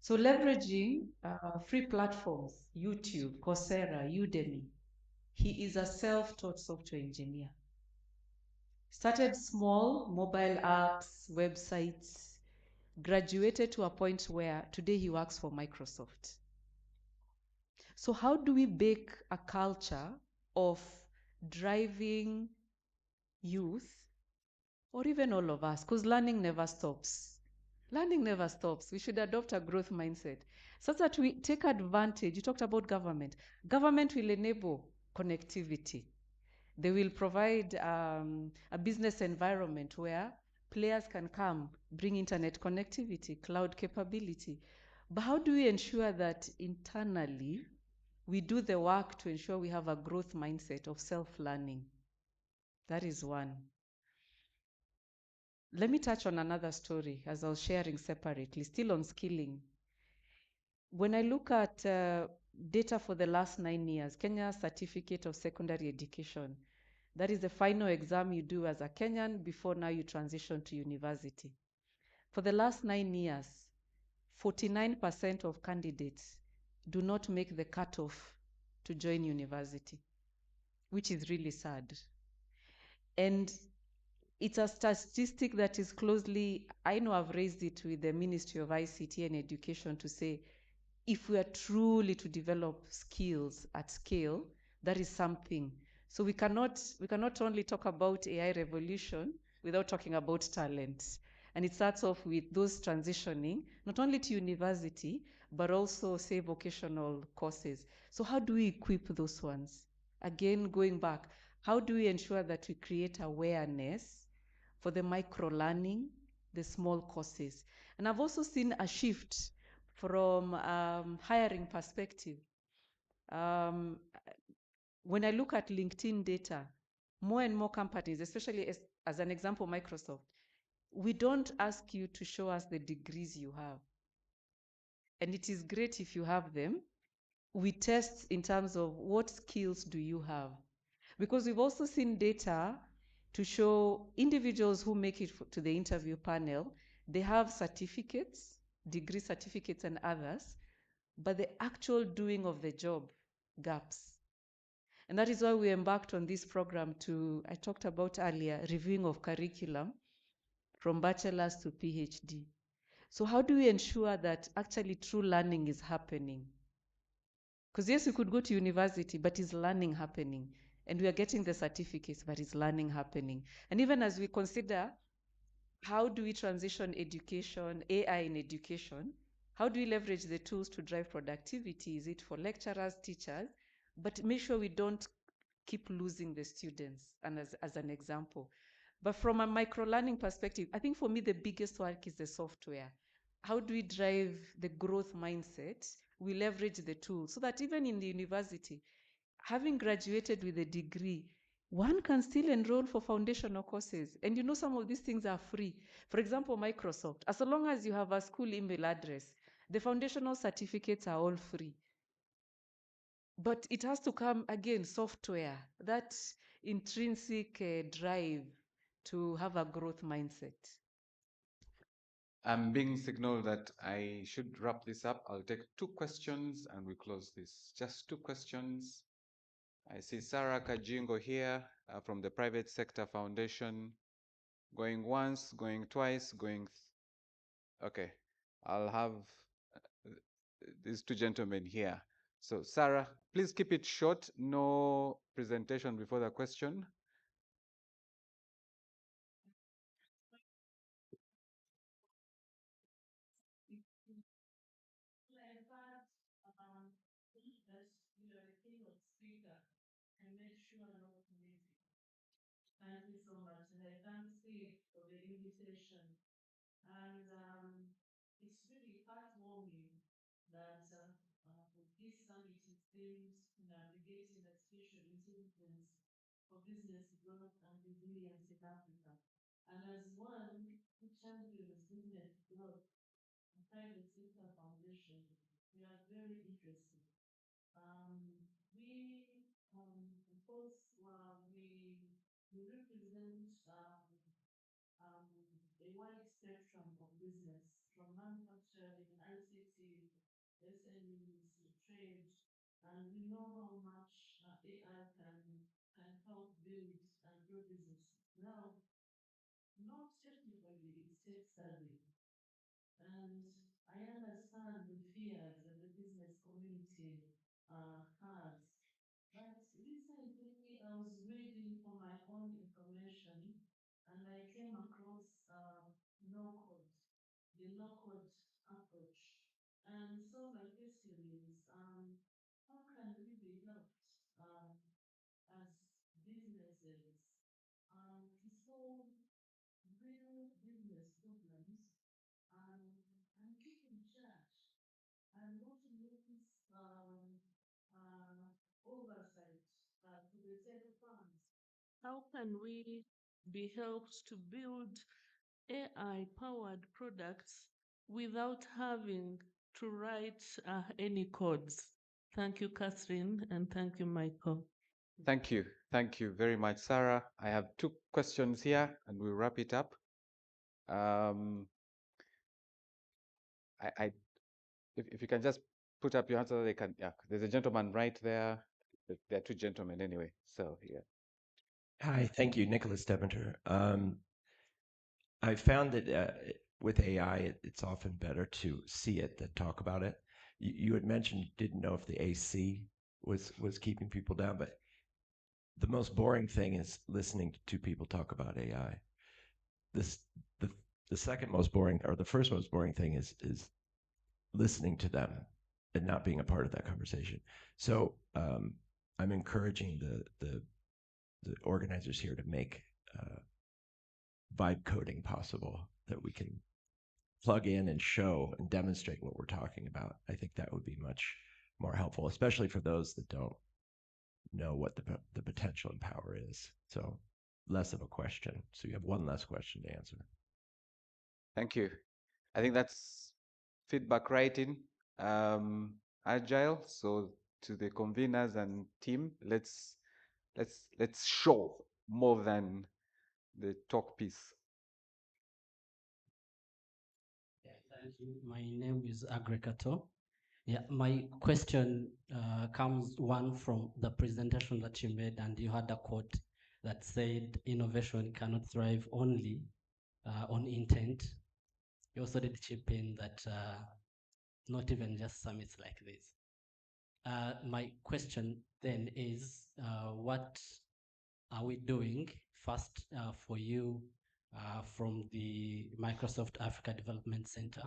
So leveraging free platforms, YouTube, Coursera, Udemy, he is a self-taught software engineer. Started small, mobile apps, websites, graduated to a point where today he works for Microsoft. So how do we bake a culture of driving youth, or even all of us, because learning never stops. Learning never stops. We should adopt a growth mindset such that we take advantage. You talked about government. Government will enable connectivity. They will provide a business environment where players can come, bring internet connectivity, cloud capability. But how do we ensure that internally we do the work to ensure we have a growth mindset of self-learning? That is one. Let me touch on another story as I was sharing separately, still on skilling. When I look at data for the last 9 years, Kenya Certificate of Secondary Education, that is the final exam you do as a Kenyan before now you transition to university. For the last 9 years, 49% of candidates do not make the cutoff to join university, which is really sad. And it's a statistic that is closely, I know I've raised it with the Ministry of ICT and Education to say, if we are truly to develop skills at scale, that is something. So we cannot only talk about AI revolution without talking about talent. And it starts off with those transitioning, not only to university, but also, say, vocational courses. So how do we equip those ones? Again, going back, how do we ensure that we create awareness for the micro-learning, the small courses? And I've also seen a shift from hiring perspective. When I look at LinkedIn data, more and more companies, especially as an example, Microsoft, we don't ask you to show us the degrees you have. And it is great if you have them. We test in terms of what skills do you have? Because we've also seen data to show individuals who make it to the interview panel, they have certificates, degree certificates and others, but the actual doing of the job gaps. And that is why we embarked on this program I talked about earlier, reviewing of curriculum from bachelor's to PhD. So how do we ensure that actually true learning is happening? Because yes, we could go to university, but is learning happening? And we are getting the certificates, but is learning happening? And even as we consider how do we transition education, AI in education, how do we leverage the tools to drive productivity? Is it for lecturers, teachers? But make sure we don't keep losing the students, and as an example. But from a micro-learning perspective, I think for me, the biggest work is the software. How do we drive the growth mindset? We leverage the tools so that even in the university, having graduated with a degree, one can still enroll for foundational courses. And you know, some of these things are free. For example, Microsoft, as long as you have a school email address, the foundational certificates are all free. But it has to come, again, software, that intrinsic drive to have a growth mindset. I'm being signaled that I should wrap this up. I'll take 2 questions and we close this. Just 2 questions. I see Sarah Kajingo here from the Private Sector Foundation. Going once, going twice, going... Okay, I'll have these 2 gentlemen here. So Sarah, please keep it short. No presentation before the question. Thank you so much. Thanks for the invitation. And It's really heartwarming that this summit is aimed navigating artificial intelligence for business growth and resilience in Africa. And as one who champions business growth and private sector foundation, we are very interested. Of course, we represent a wide spectrum of business, from manufacturing, ICT, SMEs, to trade, and we know how much AI can help build and grow businesses. Now, not technically, it's tech savvy, and I understand the fears that the business community has. But recently, I was reading for my own information, and I came across no code, the no code approach. And so my question is, how can we be helped as businesses to solve real business problems and keep in charge and not lose oversight to the tech funds? How can we be helped to build AI-powered products without having to write any codes? Thank you, Catherine, and thank you, Michael. Thank you. Thank you very much, Sarah. I have two questions here and we'll wrap it up. If you can just put up your hands so they can, yeah, there's a gentleman right there. There are two gentlemen anyway, so yeah. Hi, thank you, Nicholas Deventer. I found that with AI, it's often better to see it than talk about it. You had mentioned you didn't know if the AC was keeping people down, but the most boring thing is listening to two people talk about AI. The second most boring, or the first most boring thing is listening to them and not being a part of that conversation. So I'm encouraging the organizers here to make vibe coding possible, that we can plug in and show and demonstrate what we're talking about. I think that would be much more helpful, especially for those that don't know what the potential and power is. So less of a question. So you have one less question to answer. Thank you. I think that's feedback writing, agile. So to the conveners and team, let's show more than the talk piece. Thank you. My name is Agrekato. Yeah, my question comes one from the presentation that you made, and you had a quote that said innovation cannot thrive only on intent. You also did chip in that not even just summits like this. My question then is, what are we doing first for you from the Microsoft Africa Development Center?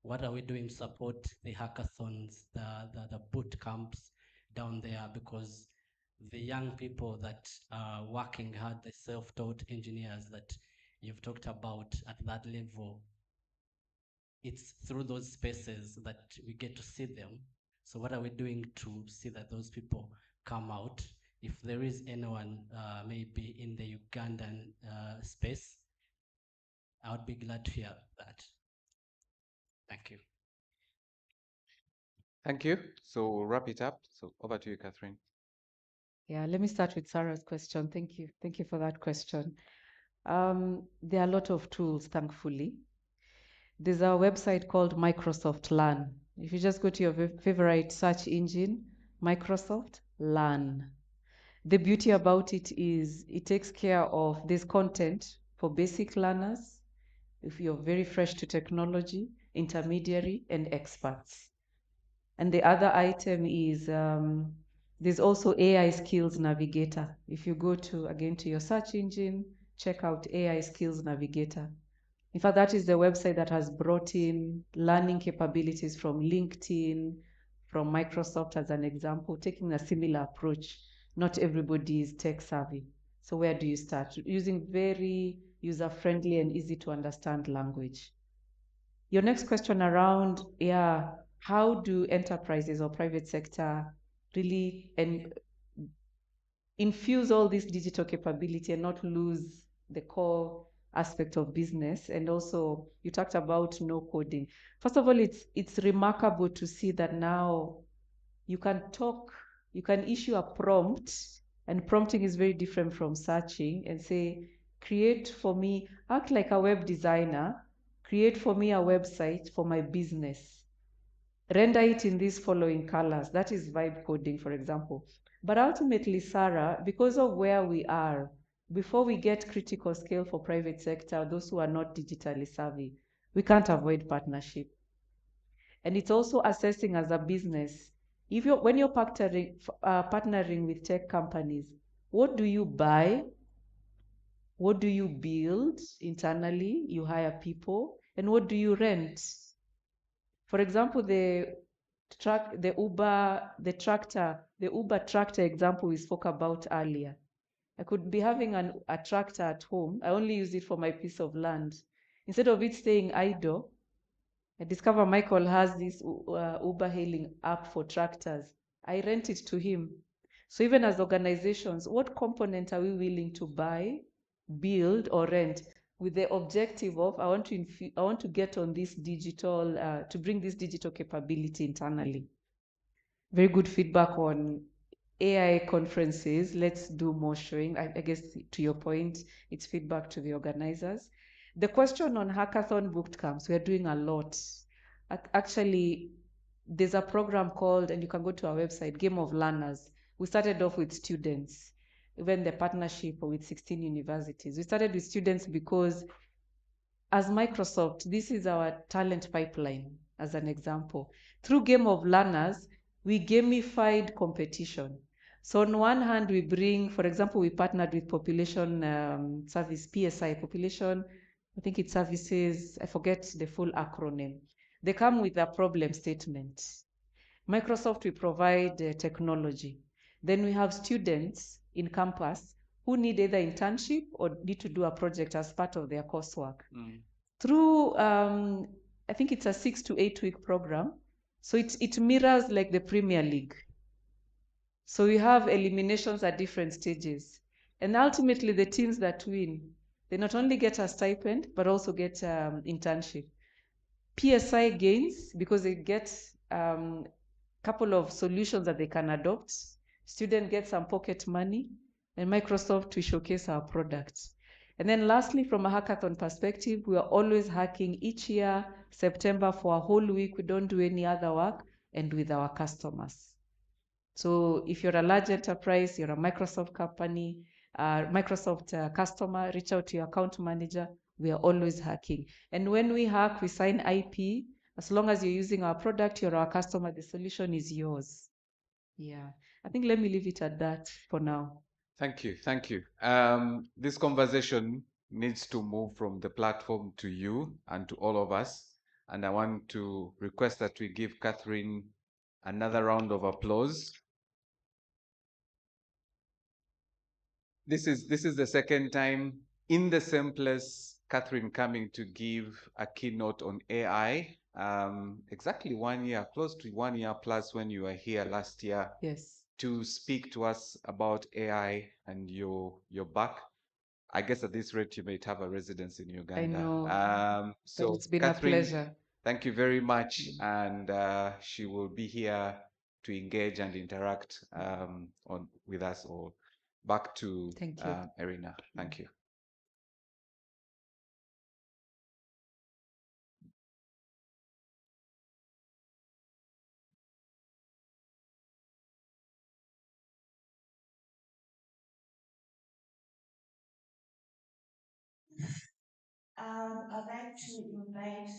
What are we doing to support the hackathons, the boot camps down there? Because the young people that are working hard, the self-taught engineers that you've talked about at that level, it's through those spaces that we get to see them. So what are we doing to see that those people come out? If there is anyone maybe in the Ugandan space, I would be glad to hear that. Thank you. Thank you. So we'll wrap it up. So over to you, Catherine. Yeah, let me start with Sarah's question. Thank you. Thank you for that question. There are a lot of tools, thankfully. There's a website called Microsoft Learn. If you just go to your favorite search engine, Microsoft Learn. The beauty about it is it takes care of this content for basic learners, if you're very fresh to technology, intermediary, and experts. And the other item is there's also AI Skills Navigator. If you go to, again, to your search engine, check out AI Skills Navigator. In fact, that is the website that has brought in learning capabilities from LinkedIn, from Microsoft as an example, taking a similar approach. Not everybody is tech savvy. So where do you start? Using very user-friendly and easy to understand language. Your next question around, yeah, how do enterprises or private sector really infuse all this digital capability and not lose the core aspect of business? And also, you talked about no coding. First of all, it's remarkable to see that now you can issue a prompt, and prompting is very different from searching, and say, create for me, act like a web designer, create for me a website for my business. Render it in these following colors. That is vibe coding, for example. But ultimately, Sarah, because of where we are, before we get critical scale for private sector, those who are not digitally savvy, we can't avoid partnership. And it's also assessing as a business, when you're partnering with tech companies, what do you buy? What do you build internally? You hire people. And what do you rent? For example, the Uber tractor example we spoke about earlier. I could be having a tractor at home. I only use it for my piece of land. Instead of it staying idle, I discover Michael has this Uber hailing app for tractors. I rent it to him. So even as organizations, what component are we willing to buy, build, or rent, with the objective of, I want to get on this digital, to bring this digital capability internally. Very good feedback on AI conferences. Let's do more showing. I guess to your point, it's feedback to the organizers. The question on hackathon boot camps, we're doing a lot. Actually, there's a program called, and you can go to our website, Game of Learners. We started off with students, even the partnership with 16 universities. We started with students because as Microsoft, this is our talent pipeline, as an example. Through Game of Learners, we gamified competition. So on one hand, we bring, for example, we partnered with Population Service, PSI, Population, I think it services, I forget the full acronym. They come with a problem statement. Microsoft will provide technology. Then we have students in campus who need either internship or need to do a project as part of their coursework. Through, I think it's a 6 to 8 week program. So it mirrors like the Premier League. So we have eliminations at different stages. And ultimately, the teams that win, they not only get a stipend, but also get internship. PSI gains because they get couple of solutions that they can adopt. Student gets some pocket money, and Microsoft will showcase our products. And then lastly, from a hackathon perspective, we are always hacking each year, September, for a whole week. We don't do any other work, and with our customers. So if you're a large enterprise, you're a Microsoft company, Microsoft customer, reach out to your account manager. We are always hacking. And when we hack, we sign IP. As long as you're using our product, you're our customer, the solution is yours. Yeah, I think let me leave it at that for now. Thank you. Thank you. This conversation needs to move from the platform to you and to all of us. And I want to request that we give Catherine another round of applause. This is the second time in the same place, Catherine coming to give a keynote on AI. Exactly 1 year, close to 1 year plus when you were here last year. Yes. To speak to us about AI and your back. I guess at this rate, you might have a residence in Uganda. I know. So but it's been Catherine, a pleasure. thank you very much. And she will be here to engage and interact with us all. Back to Thank you. Irina. Thank you. I'd like to invite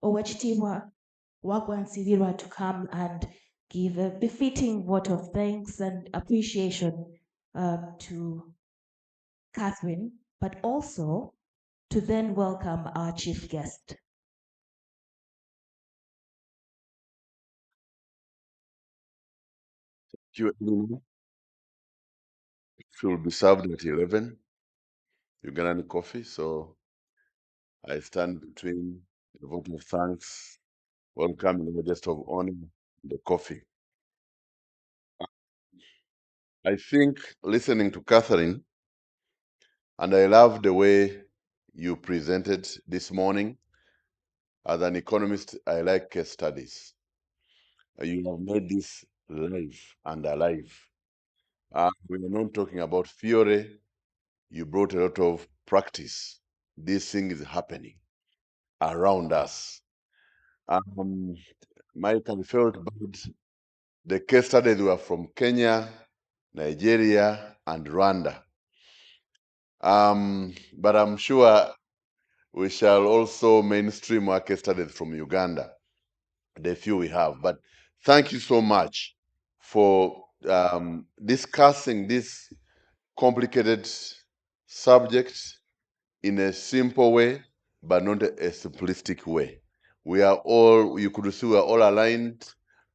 Owechitiwa Wagwansivirwa to come and give a befitting vote of thanks and appreciation to Catherine, but also to then welcome our chief guest. It will be served at 11, Ugandan coffee. So I stand between a vote of thanks, welcoming the guest of honor, the coffee. I think listening to Catherine, and I love the way you presented this morning. As an economist, I like case studies. You have made this live and alive. We are not talking about theory. You brought a lot of practice. This thing is happening around us. Mike, I felt bad. The case studies were from Kenya, Nigeria, and Rwanda. But I'm sure we shall also mainstream our case studies from Uganda, the few we have. But thank you so much for discussing this complicated subject in a simple way, but not a simplistic way. We are all, you could see we are all aligned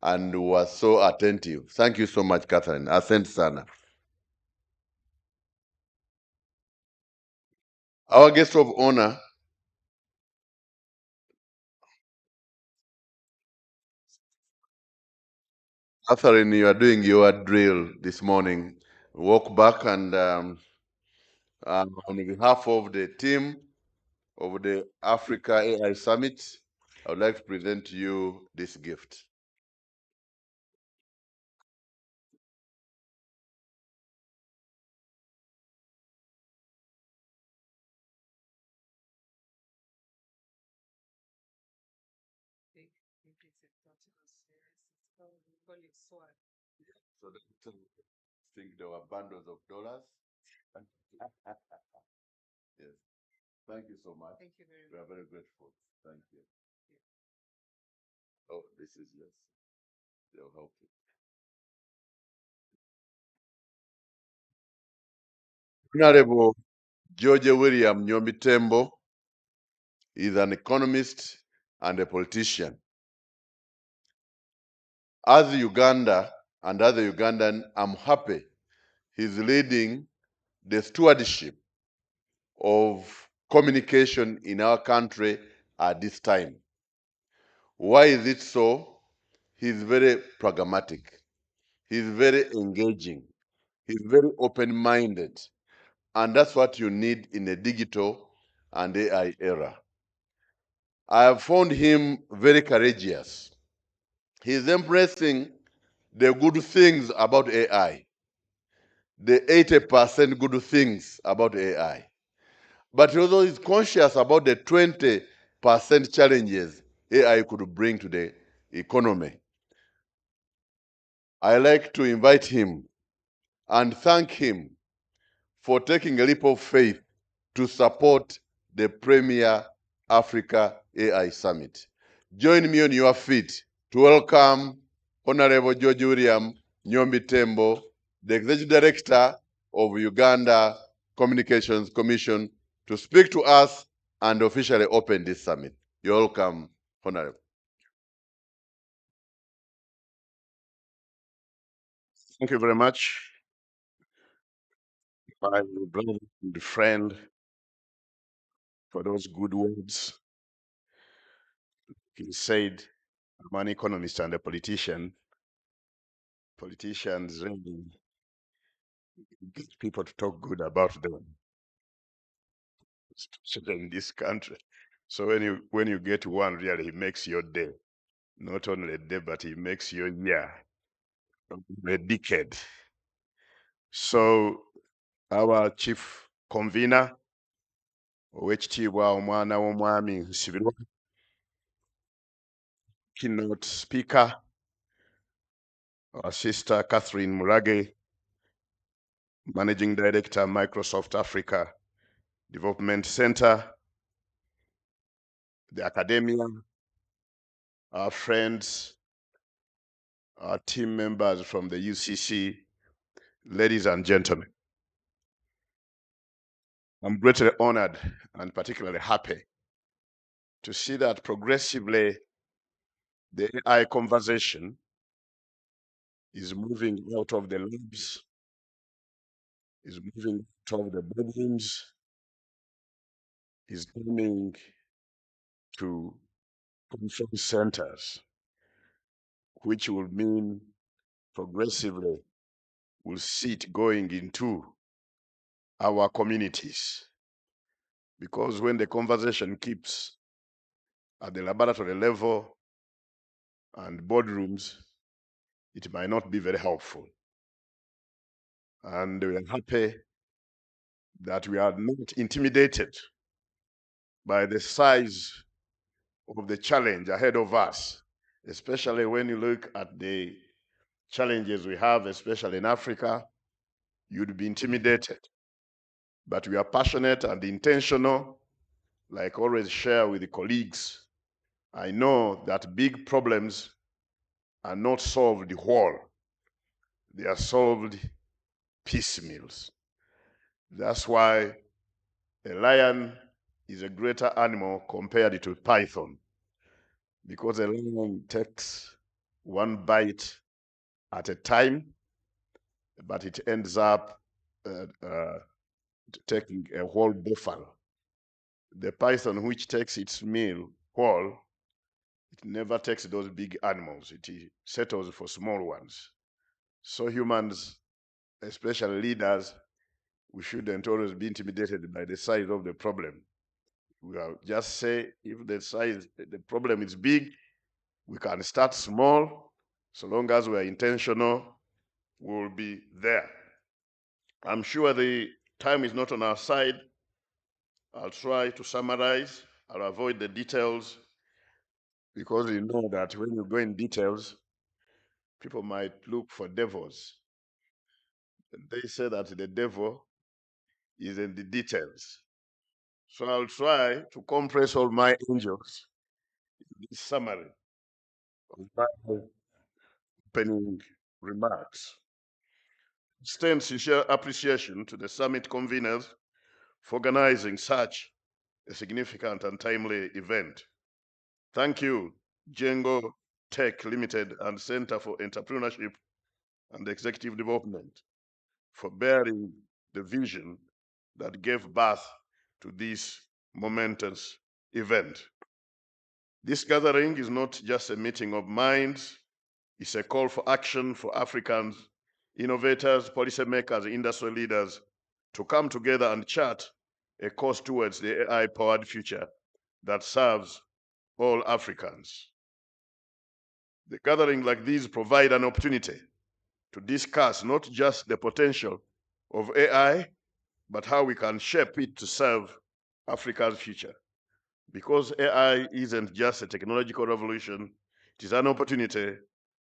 and were so attentive. Thank you so much, Catherine. Asante sana. Our guest of honor, Catherine, you are doing your drill this morning. Walk back and on behalf of the team of the Africa AI Summit, I would like to present to you this gift. So don't think there were bundles of dollars. Yes. Thank you so much. Thank you very We are very grateful. Thank you. Oh, this is yours. They'll help you. Honorable George William Nyomi Tembo is an economist and a politician. As Uganda and other Ugandan, I'm happy he's leading the stewardship of communication in our country at this time. Why is it so? He's very pragmatic. He's very engaging. He's very open-minded. And that's what you need in a digital and AI era. I have found him very courageous. He's embracing the good things about AI, the 80% good things about AI. But although he's conscious about the 20% challenges AI could bring to the economy, I like to invite him and thank him for taking a leap of faith to support the Premier Africa AI Summit. Join me on your feet to welcome Honorable George William Nyomi Tembo, the Executive Director of Uganda Communications Commission, to speak to us and officially open this summit. You're welcome, Honorable. Thank you very much, my brother and friend, for those good words. He said, I'm an economist and a politician. Politicians really get people to talk good about them, especially in this country. So when you get one, really, he makes your day. Not only a day, but he makes your year, a decade. So our chief convener, Oweekitiibwa Omwana w'Omwami Nsibirwa, keynote speaker, our sister Catherine Murage, Managing Director, Microsoft Africa Development Center, the academia, our friends, our team members from the UCC, ladies and gentlemen. I'm greatly honored and particularly happy to see that progressively the AI conversation is moving out of the labs, is moving out of the bedrooms, is coming to conference centers, which will mean progressively we'll see it going into our communities. Because when the conversation keeps at the laboratory level and boardrooms, it might not be very helpful. And we are happy that we are not intimidated by the size of the challenge ahead of us, especially when you look at the challenges we have, especially in Africa. You'd be intimidated. But we are passionate and intentional, like always share with the colleagues. I know that big problems are not solved whole. They are solved piecemeals. That's why a lion is a greater animal compared to python, because a lion takes one bite at a time, but it ends up taking a whole buffalo. The python, which takes its meal whole, it never takes those big animals. It settles for small ones. So humans, especially leaders, we shouldn't always be intimidated by the size of the problem. We will just say, if the problem is big, we can start small. So long as we are intentional, we'll be there. I'm sure the time is not on our side. I'll try to summarize. I'll avoid the details, because you know that when you go in details, people might look for devils. They say that the devil is in the details. So I'll try to compress all my angels in this summary of my opening remarks. Extend sincere appreciation to the summit conveners for organizing such a significant and timely event. Thank you, Jengo Tech Limited and Center for Entrepreneurship and Executive Development, for bearing the vision that gave birth to this momentous event. This gathering is not just a meeting of minds, it's a call for action for Africans, innovators, policymakers, industry leaders to come together and chart a course towards the AI-powered future that serves all Africans. The gathering like these provide an opportunity to discuss not just the potential of AI, but how we can shape it to serve Africa's future. Because AI isn't just a technological revolution, it is an opportunity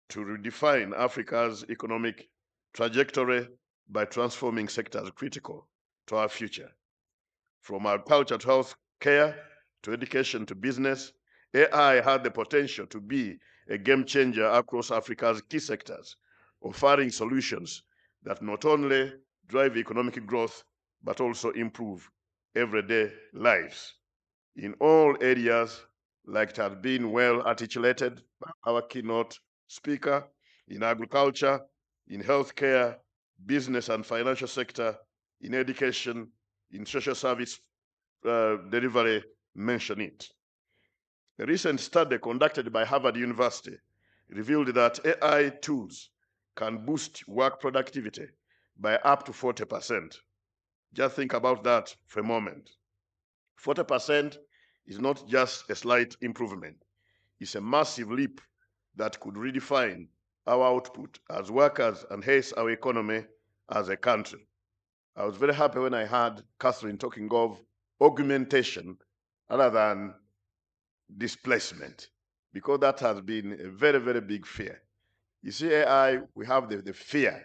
to redefine Africa's economic trajectory by transforming sectors critical to our future. From agriculture to health care, to education to business, AI had the potential to be a game changer across Africa's key sectors, offering solutions that not only drive economic growth, but also improve everyday lives in all areas, like it has been well articulated by our keynote speaker, in agriculture, in healthcare, business and financial sector, in education, in social service delivery, mention it. A recent study conducted by Harvard University revealed that AI tools can boost work productivity by up to 40%. Just think about that for a moment. 40% is not just a slight improvement. It's a massive leap that could redefine our output as workers and hence our economy as a country. I was very happy when I heard Catherine talking of augmentation rather than displacement, because that has been a very, very big fear. You see, AI, we have the fear.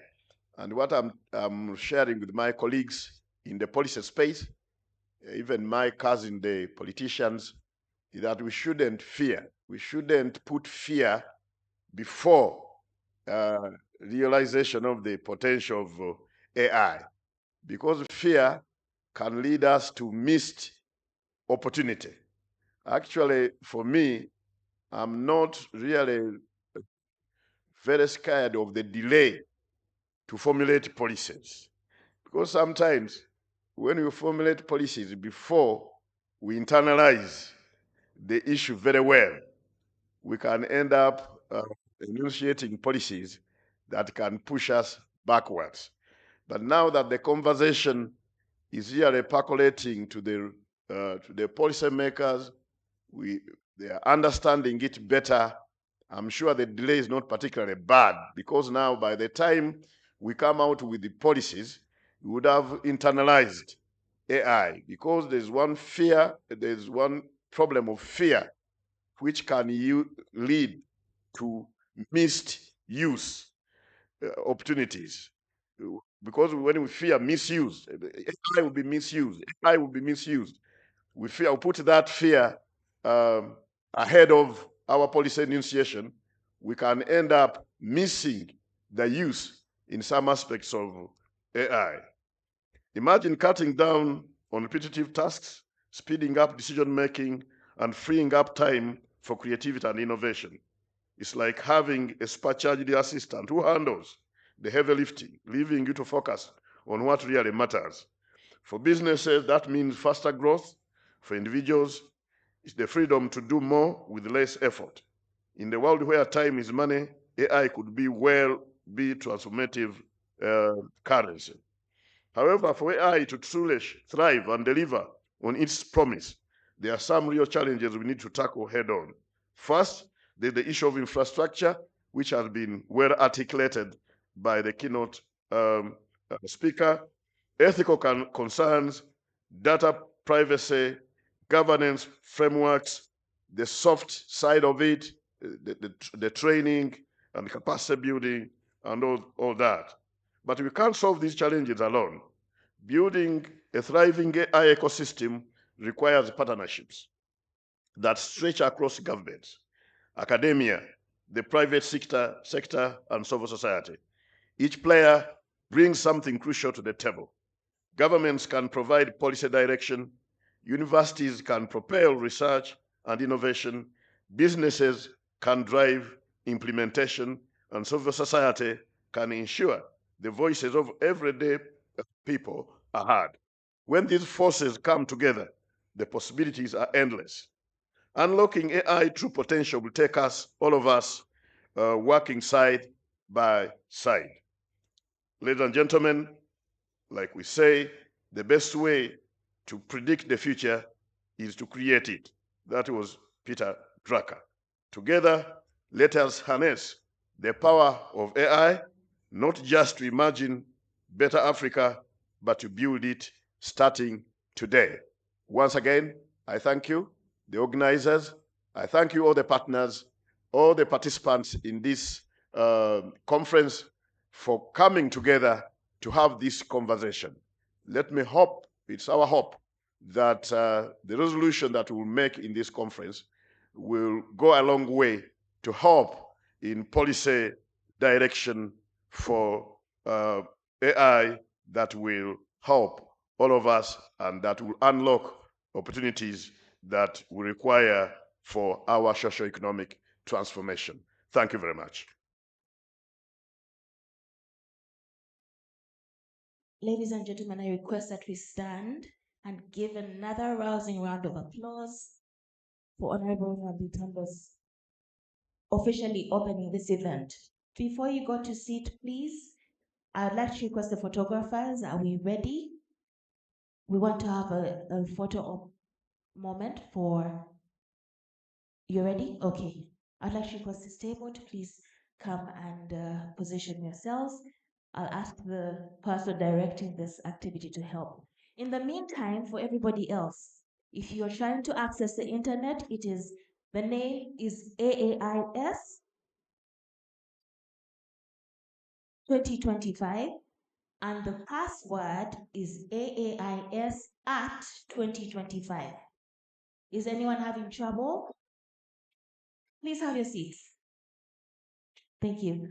And what I'm sharing with my colleagues in the policy space, even my cousin, the politicians, is that we shouldn't fear. We shouldn't put fear before realization of the potential of AI, because fear can lead us to missed opportunity. Actually, for me, I'm not really very scared of the delay to formulate policies, because sometimes when you formulate policies before we internalize the issue very well, we can end up enunciating policies that can push us backwards. But now that the conversation is really percolating to the policymakers, they are understanding it better. I'm sure the delay is not particularly bad, because now by the time we come out with the policies, we would have internalized AI, because there's one problem of fear which can lead to missed use opportunities. Because when we fear misuse, AI will be misused. AI will be misused. We put that fear ahead of our policy enunciation. We can end up missing the use in some aspects of AI. Imagine cutting down on repetitive tasks, speeding up decision making, and freeing up time for creativity and innovation. It's like having a supercharged assistant who handles the heavy lifting, leaving you to focus on what really matters. For businesses, that means faster growth. For individuals, it's the freedom to do more with less effort. In the world where time is money, AI could be transformative currency. However, for AI to truly thrive and deliver on its promise, there are some real challenges we need to tackle head on. First, there's the issue of infrastructure, which has been well articulated by the keynote speaker. Ethical concerns, data privacy, governance frameworks, the soft side of it, the training and capacity building and all that. But we can't solve these challenges alone. Building a thriving AI ecosystem requires partnerships that stretch across governments, academia, the private sector, and civil society. Each player brings something crucial to the table. Governments can provide policy direction, universities can propel research and innovation, businesses can drive implementation, and civil society can ensure the voices of everyday people are heard. When these forces come together, the possibilities are endless. Unlocking AI true potential will take us, all of us, working side by side. Ladies and gentlemen, like we say, the best way to predict the future is to create it. That was Peter Drucker. Together, let us harness the power of AI, not just to imagine better Africa, but to build it starting today. Once again, I thank you, the organizers. I thank you, all the partners, all the participants in this conference, for coming together to have this conversation. Let me hope, it's our hope, that the resolution that we'll make in this conference will go a long way to help in policy direction for AI that will help all of us and that will unlock opportunities that we require for our socioeconomic transformation. Thank you very much. Ladies and gentlemen, I request that we stand and give another rousing round of applause for Honorable Rambitambo's officially opening this event. Before you go to seat, please, I'd like to request the photographers, are we ready? We want to have a photo moment for, you ready? Okay. I'd like to request this table to please come and position yourselves. I'll ask the person directing this activity to help. In the meantime, for everybody else, if you're trying to access the internet, the name is AAIS 2025, and the password is AAIS at 2025. Is anyone having trouble? Please have your seats. Thank you.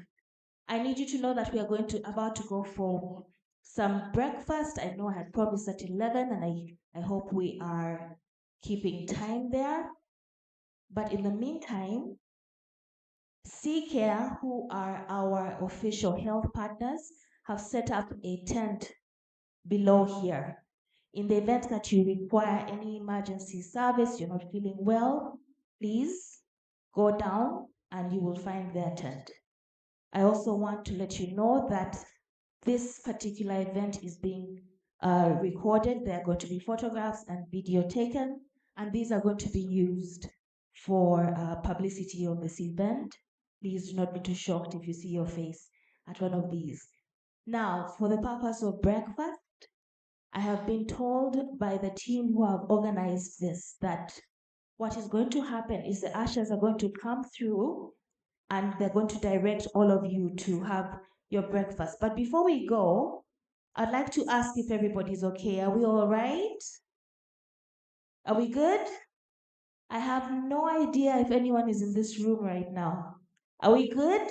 I need you to know that we are about to go for some breakfast. I know I had promised at 11, and I hope we are keeping time there. But in the meantime, CCare, who are our official health partners, have set up a tent below here. In the event that you require any emergency service, you're not feeling well, please go down and you will find their tent. I also want to let you know that this particular event is being recorded. There are going to be photographs and video taken, and these are going to be used for publicity of this event. Please do not be too shocked if you see your face at one of these. Now, for the purpose of breakfast, I have been told by the team who have organized this that what is going to happen is the ushers are going to come through and they're going to direct all of you to have your breakfast. But before we go, I'd like to ask if everybody's okay. Are we all right? Are we good? I have no idea if anyone is in this room right now. Are we good?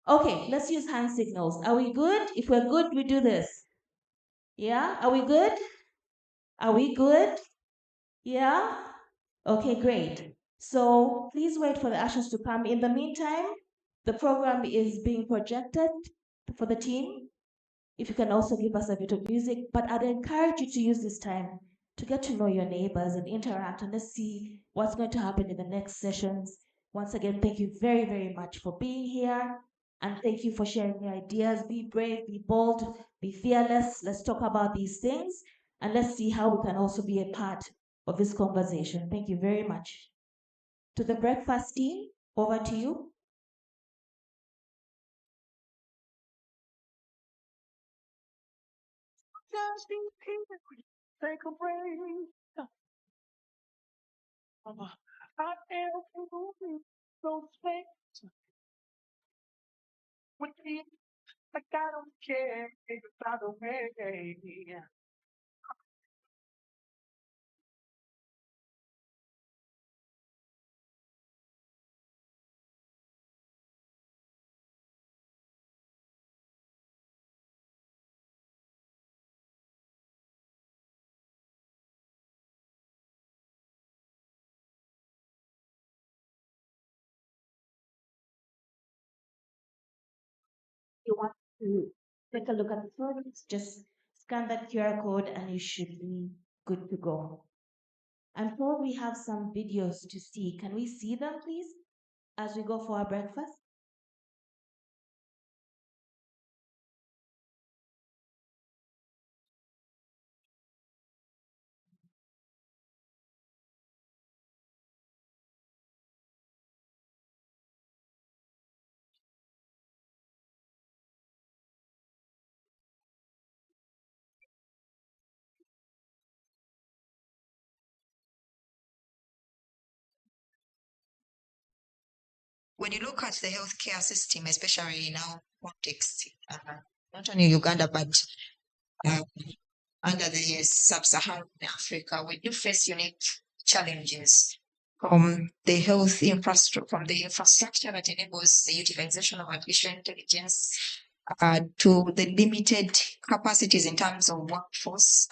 Okay, let's use hand signals. Are we good? If we're good, we do this. Yeah? Are we good? Are we good? Yeah? Okay, great. So please wait for the ushers to come. In the meantime, the program is being projected for the team. If you can also give us a bit of music, but I'd encourage you to use this time to get to know your neighbors and interact, and let's see what's going to happen in the next sessions. Once again, thank you very, very much for being here, and thank you for sharing your ideas. Be brave, be bold, be fearless. Let's talk about these things, and let's see how we can also be a part of this conversation. Thank you very much. To the breakfast team, over to you. Just be here, take a break. I am moving so space with you, like I don't care about the way. You want to take a look at the photos, just scan that QR code and you should be good to go. I'm told we have some videos to see. Can we see them, please, as we go for our breakfast? When you look at the healthcare system, especially in our context, not only Uganda, but under the sub-Saharan Africa, we do face unique challenges from the health infrastructure, from the infrastructure that enables the utilization of artificial intelligence to the limited capacities in terms of workforce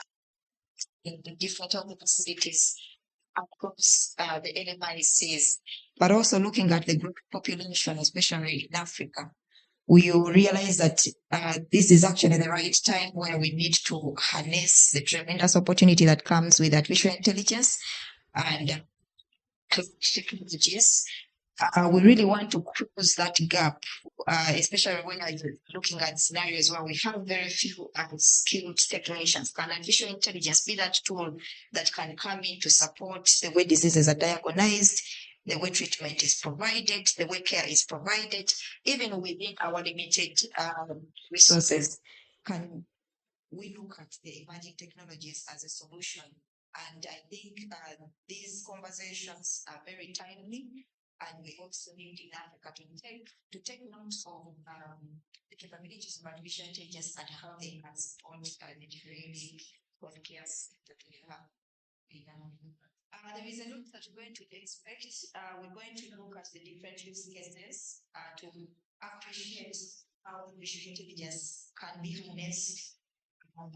in the different health facilities across the LMICs, but also looking at the group population, especially in Africa, we realize that this is actually the right time where we need to harness the tremendous opportunity that comes with artificial intelligence and technologies. We really want to close that gap, especially when you're looking at scenarios where we have very few skilled technicians. Can artificial intelligence be that tool that can come in to support the way diseases are diagnosed, the way treatment is provided, the way care is provided, even within our limited resources? Can we look at the emerging technologies as a solution? And I think these conversations are very timely, and we also need in Africa to take note of the capabilities of artificial intelligence and how they can support the different healthcare that we have. There is a lot that we're going to expect. We're going to look at the different use cases to appreciate how artificial intelligence can be harnessed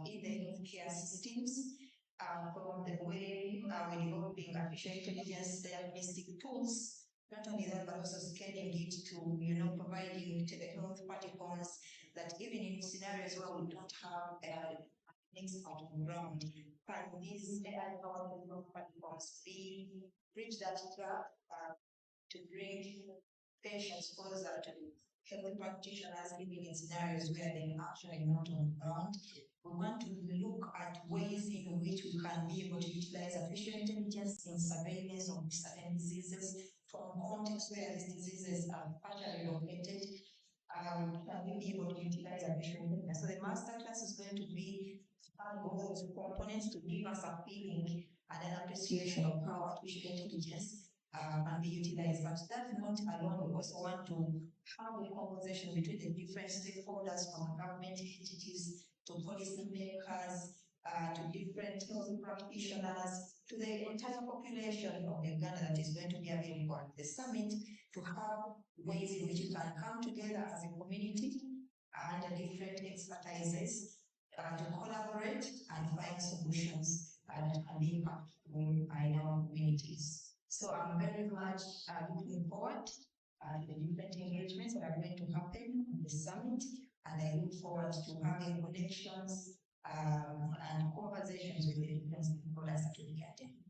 in the healthcare systems. From the way we're developing artificial intelligence diagnostic tools, not only that, but also scaling it to, providing to the health protocols that even in scenarios where we don't have next part on the ground. Can these AI-powered platforms bridge that gap to bring patients closer to health practitioners, even in scenarios where they're actually not on the ground? We want to look at ways in which we can be able to utilize artificial intelligence in surveillance of certain diseases from contexts where these diseases are partially located. Can we be able to utilize artificial intelligence? So the master class is going to be all those components to give us a feeling and an appreciation of how artificial intelligence can be utilized. But that's not alone. We also want to have a conversation between the different stakeholders, from government entities to policy makers, to different health practitioners, to the entire population of Uganda that is going to be available at the summit, to have ways in which we can come together as a community under different expertises to collaborate and find solutions that can be impactful in our communities. So I'm very much looking forward to the different engagements that are going to happen in the summit, and I look forward to having connections and conversations with the different stakeholders that will be attending.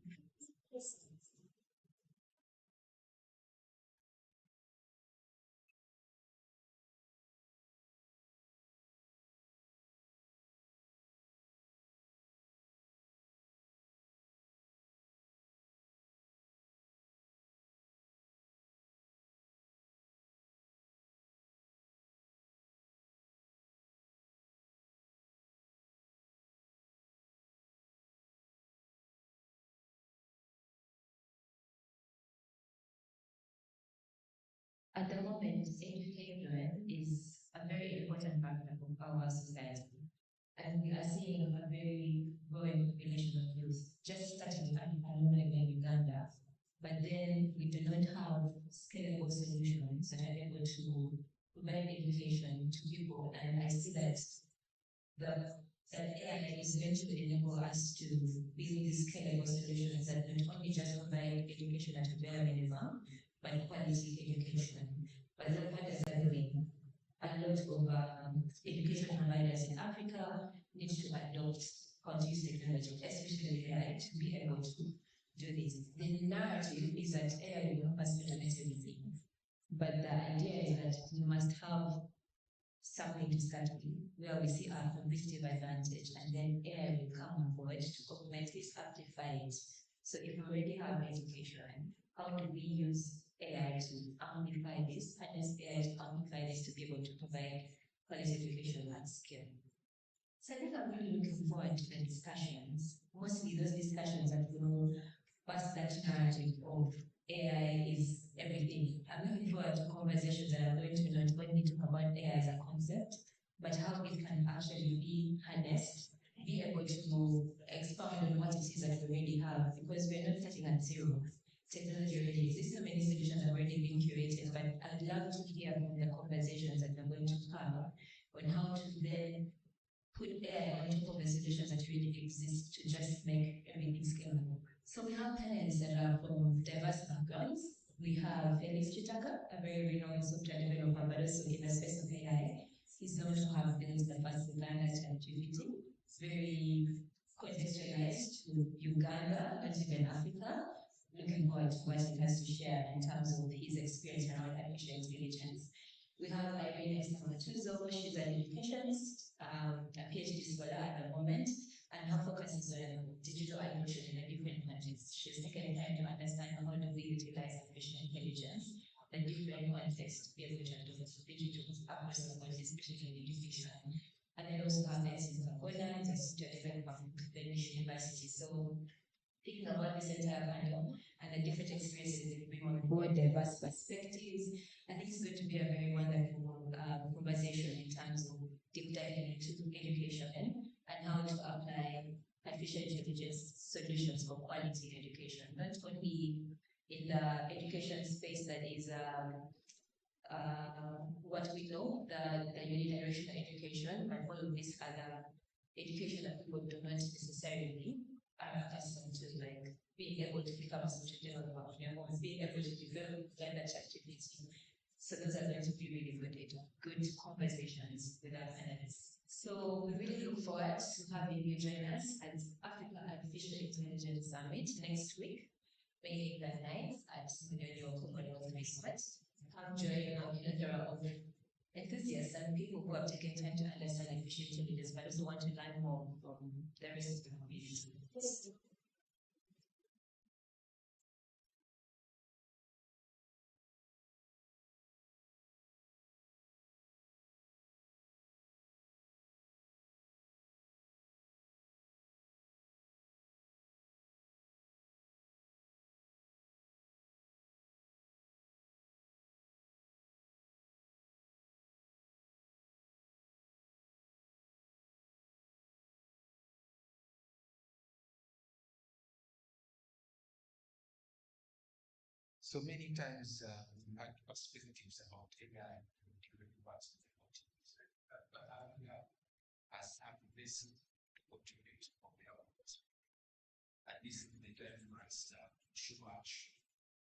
At the moment, education is a very important factor of our society. And we are seeing a very growing population of youth, just starting alone in Uganda. But then we do not have scalable solutions that are able to provide education to people. And I see that that AI is going to enable us to build these scalable solutions that not only just provide education at a bare minimum, but quality education. But the providers are doing a lot of education providers in Africa need to adopt continuous technology, especially AI, to be able to do this. The narrative is that AI will help us automate everything. But the idea is that we must have something to start with, where we see our competitive advantage, and then AI will come on board to augment this, amplify it. So if we already have education, how do we use AI to amplify this, harness AI to amplify this to be able to provide quality education at scale? So I think I'm really looking forward to the discussions, mostly those discussions that will pass that narrative of AI is everything. I'm looking forward to conversations that are going to not only talk about AI as a concept, but how it can actually be harnessed, be able to expand on what it is that we already have, because we're not starting at zero. Technology already exists, so many solutions have already been curated, but I'd love to hear from the conversations that we're going to have on how to then put AI on top of the solutions that already exist to just make everything scalable. So we have panelists that are from diverse backgrounds. We have Felix Chitaka, a very renowned software developer, but also in the space of AI. He's known to have built the first Uganda ChatGPT. It's very contextualized to Uganda, not even Africa. Looking forward to what he has to share in terms of his experience around artificial intelligence. We have Irene Estamatuzo. She's an educationist, a PhD scholar at the moment, and her focus is on digital inclusion in a different context. She's taken time to understand how do we utilize artificial intelligence in different contexts to be able to adopt digital across the board, especially in education. And then also have Edison Zagona, the software developer from Greenwich University. So thinking about this entire panel and the different experiences they bring on board, diverse perspectives, I think it's going to be a very wonderful conversation in terms of deep diving into education and how to apply artificial intelligence solutions for quality education, not only in the education space that is what we know, the unidirectional education, but all of this other education that people do not necessarily are accustomed to, like being able to become a software developer on your own, being able to develop Uganda ChatGPT. So those are going to be really good conversations with our panelists. So we really look forward to having you join us at Africa Artificial Intelligence Summit next week, May 8th and 9th at Millennium Commonwealth Resort. Come join a plethora of enthusiasts and people who have taken time to understand artificial intelligence but also want to learn more from the rest of the community. So many times we've had perspectives about AI in different parts of the continent, but Africa has had this opportunity of their own perspective. And this is the time for us to show much.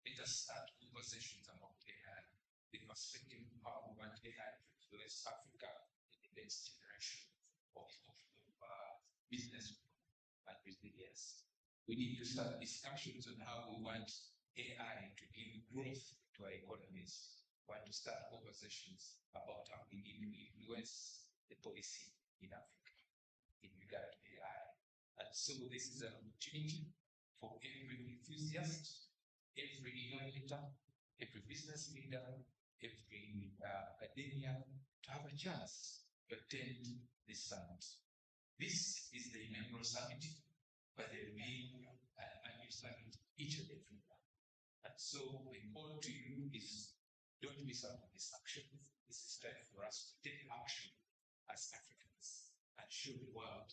Let us start conversations about AI, the perspective of how we want AI to influence Africa in the next generation of business and resilience. We need to start discussions on how we want AI to give growth to our economies. We want to start conversations about how we need to influence the policy in Africa in regard to AI. And so this is an opportunity for every enthusiast, every innovator, every business leader, every academia to have a chance to attend this summit. This is the inaugural summit, but there will be an annual summit each and every year. And so my call to you is don't miss out on this action. This is time for us to take action as Africans and show the world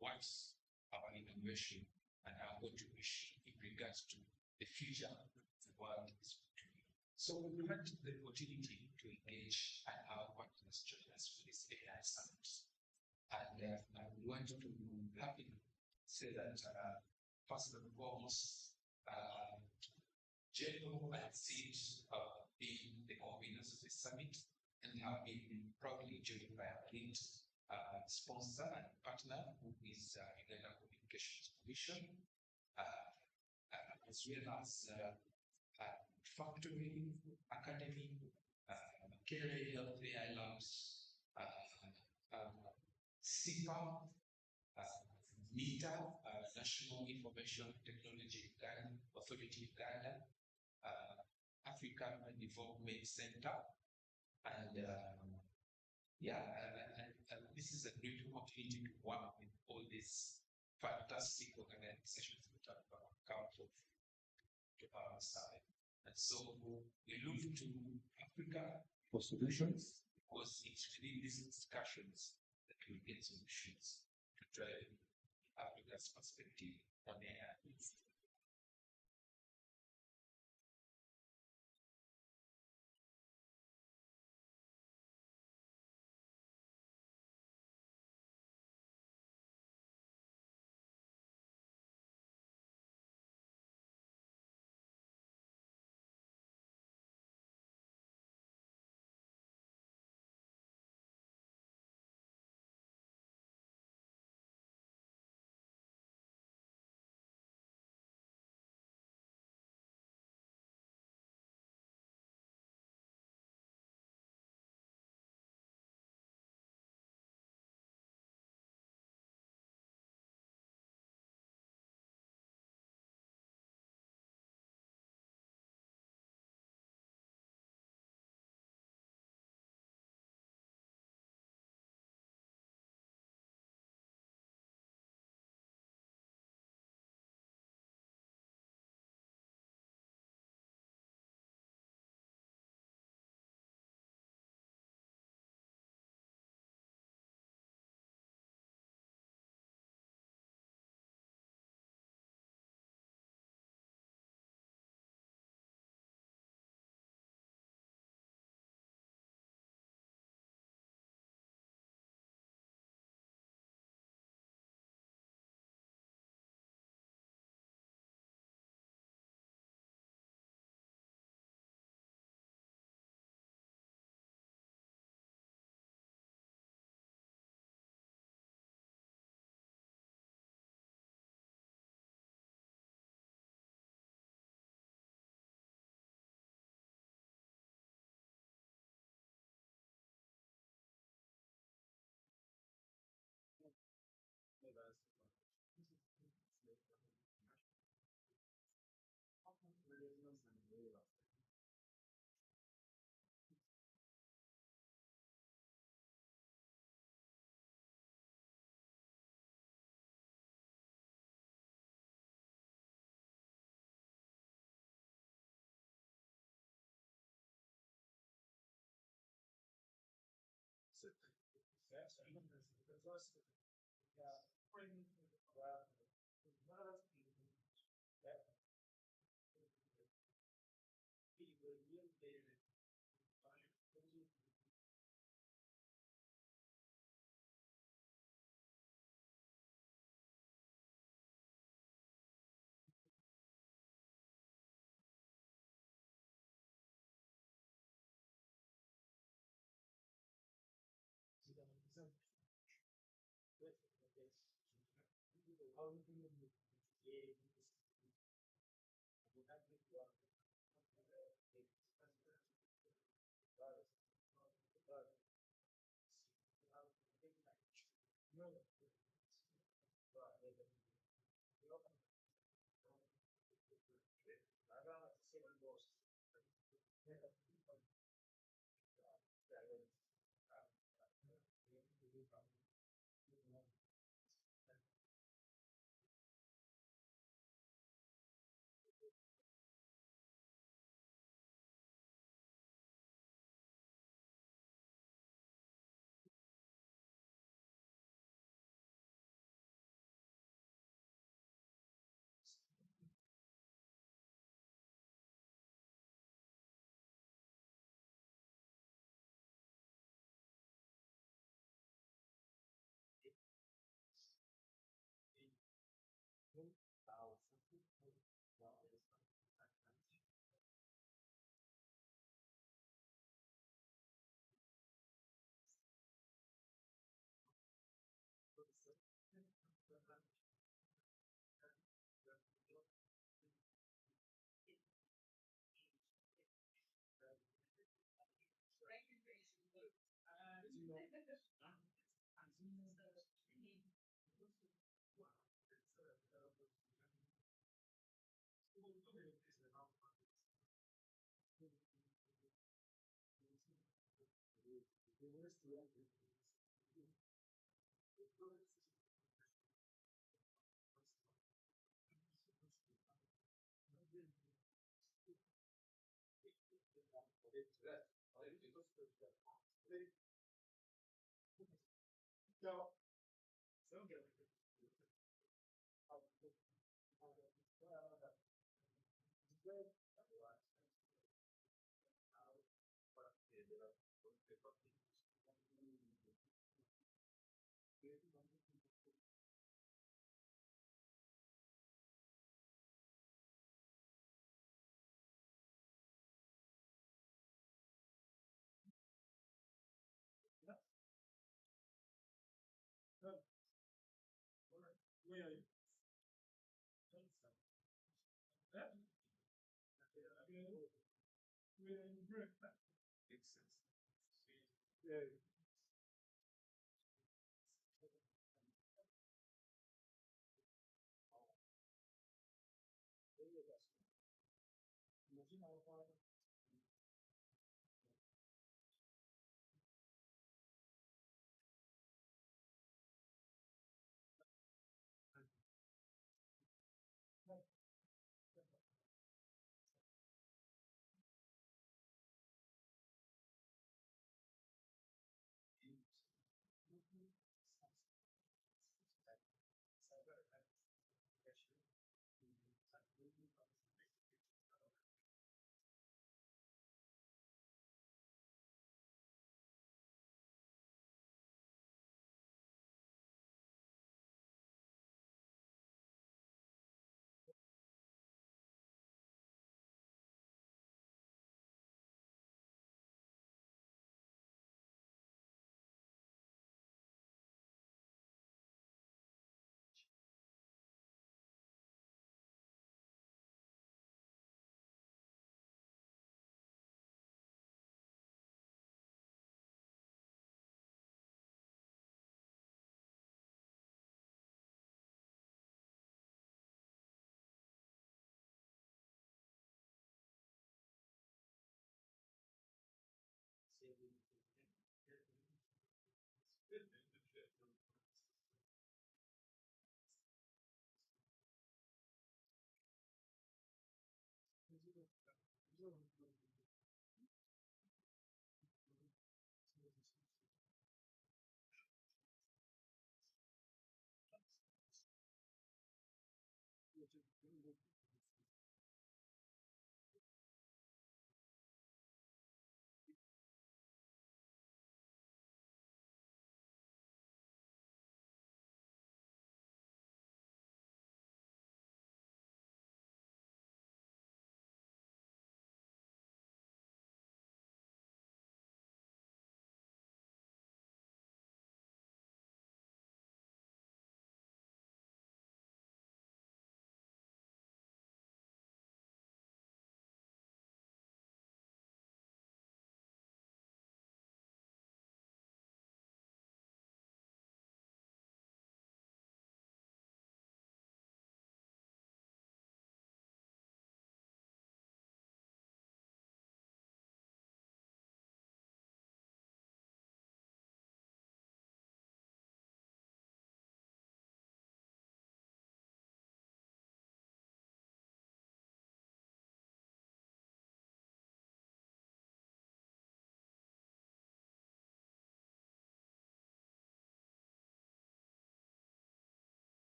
what's our innovation and our contribution in regards to the future of the world is going to be. So we want the opportunity to engage and our partners join us for this AI summit. And I would want to happily say that first and foremost, General and Sid being the conveners of the summit and have been proudly joined by our lead sponsor and partner, who is Uganda Communications Commission, as well as Factory Academy, Makerere Health AI Labs, SIPA, NITA, National Information Technology Uganda, Authority Uganda, African Development Center, and this is a great opportunity to work with all these fantastic organizations that have come to our side. And so we look to Africa for solutions, because it's within these discussions that we get solutions to drive Africa's perspective on AI.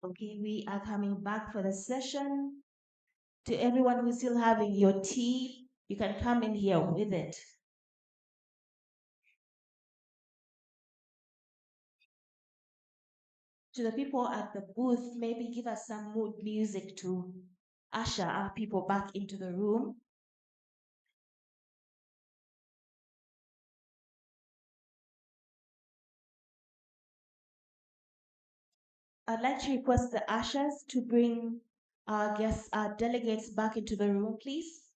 Okay, we are coming back for the session. To everyone who's still having your tea, you can come in here with it. To the people at the booth, maybe give us some mood music to usher our people back into the room. I'd like to request the ushers to bring our guests, our delegates back into the room, please.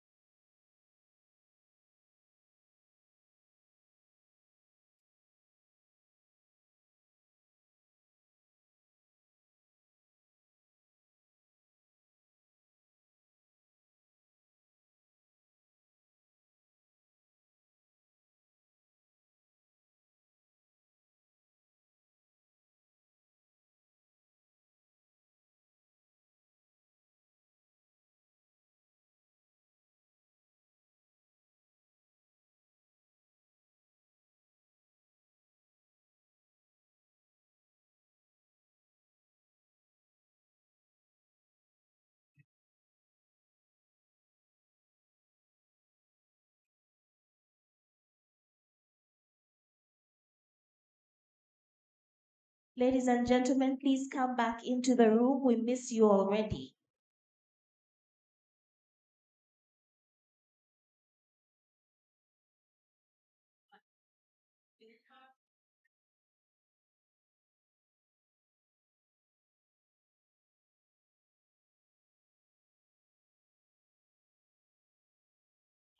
Ladies and gentlemen, please come back into the room. We miss you already.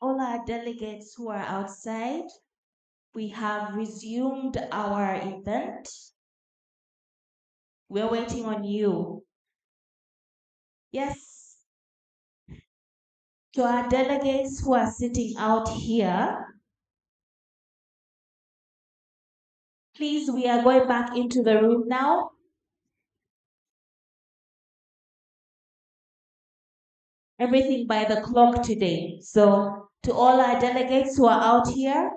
All our delegates who are outside, we have resumed our event. We're waiting on you. Yes. To our delegates who are sitting out here, please, we are going back into the room now. Everything by the clock today. So to all our delegates who are out here,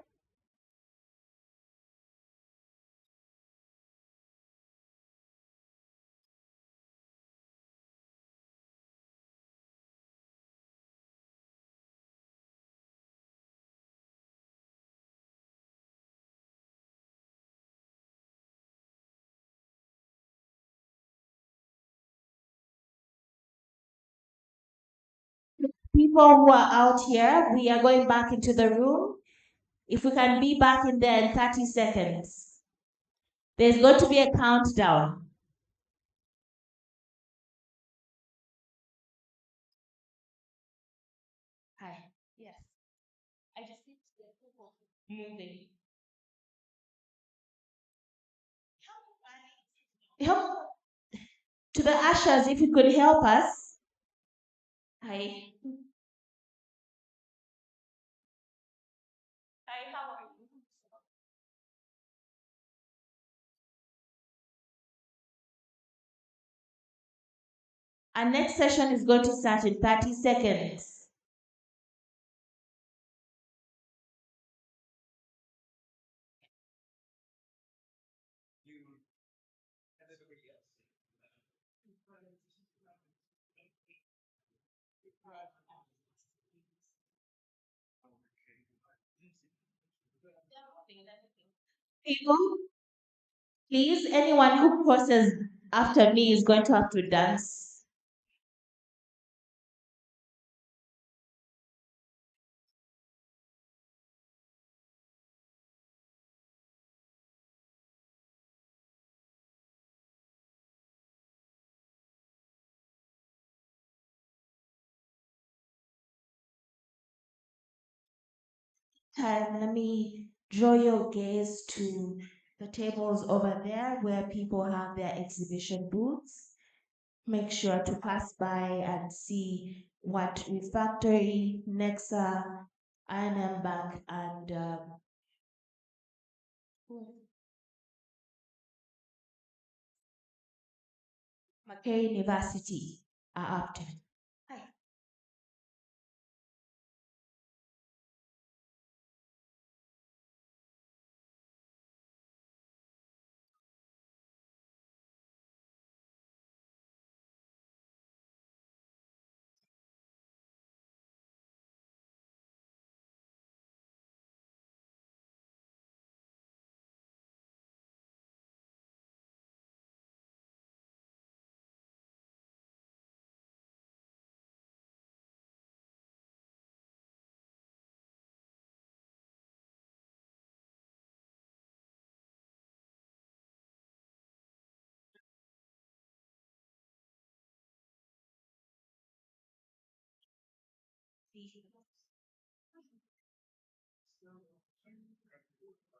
people who are out here, we are going back into the room. If we can be back in there in 30 seconds. There's going to be a countdown. Hi. Yes. I just need to get people moving. Help to the ushers, if you could help us. Hi. Hi, how are you? Our next session is going to start in 30 seconds. People, please, anyone who crosses after me is going to have to dance. Let me draw your gaze to the tables over there where people have their exhibition booths. Make sure to pass by and see what Refactory, Nexa, INM Bank, and Mackay University are up to. Hi.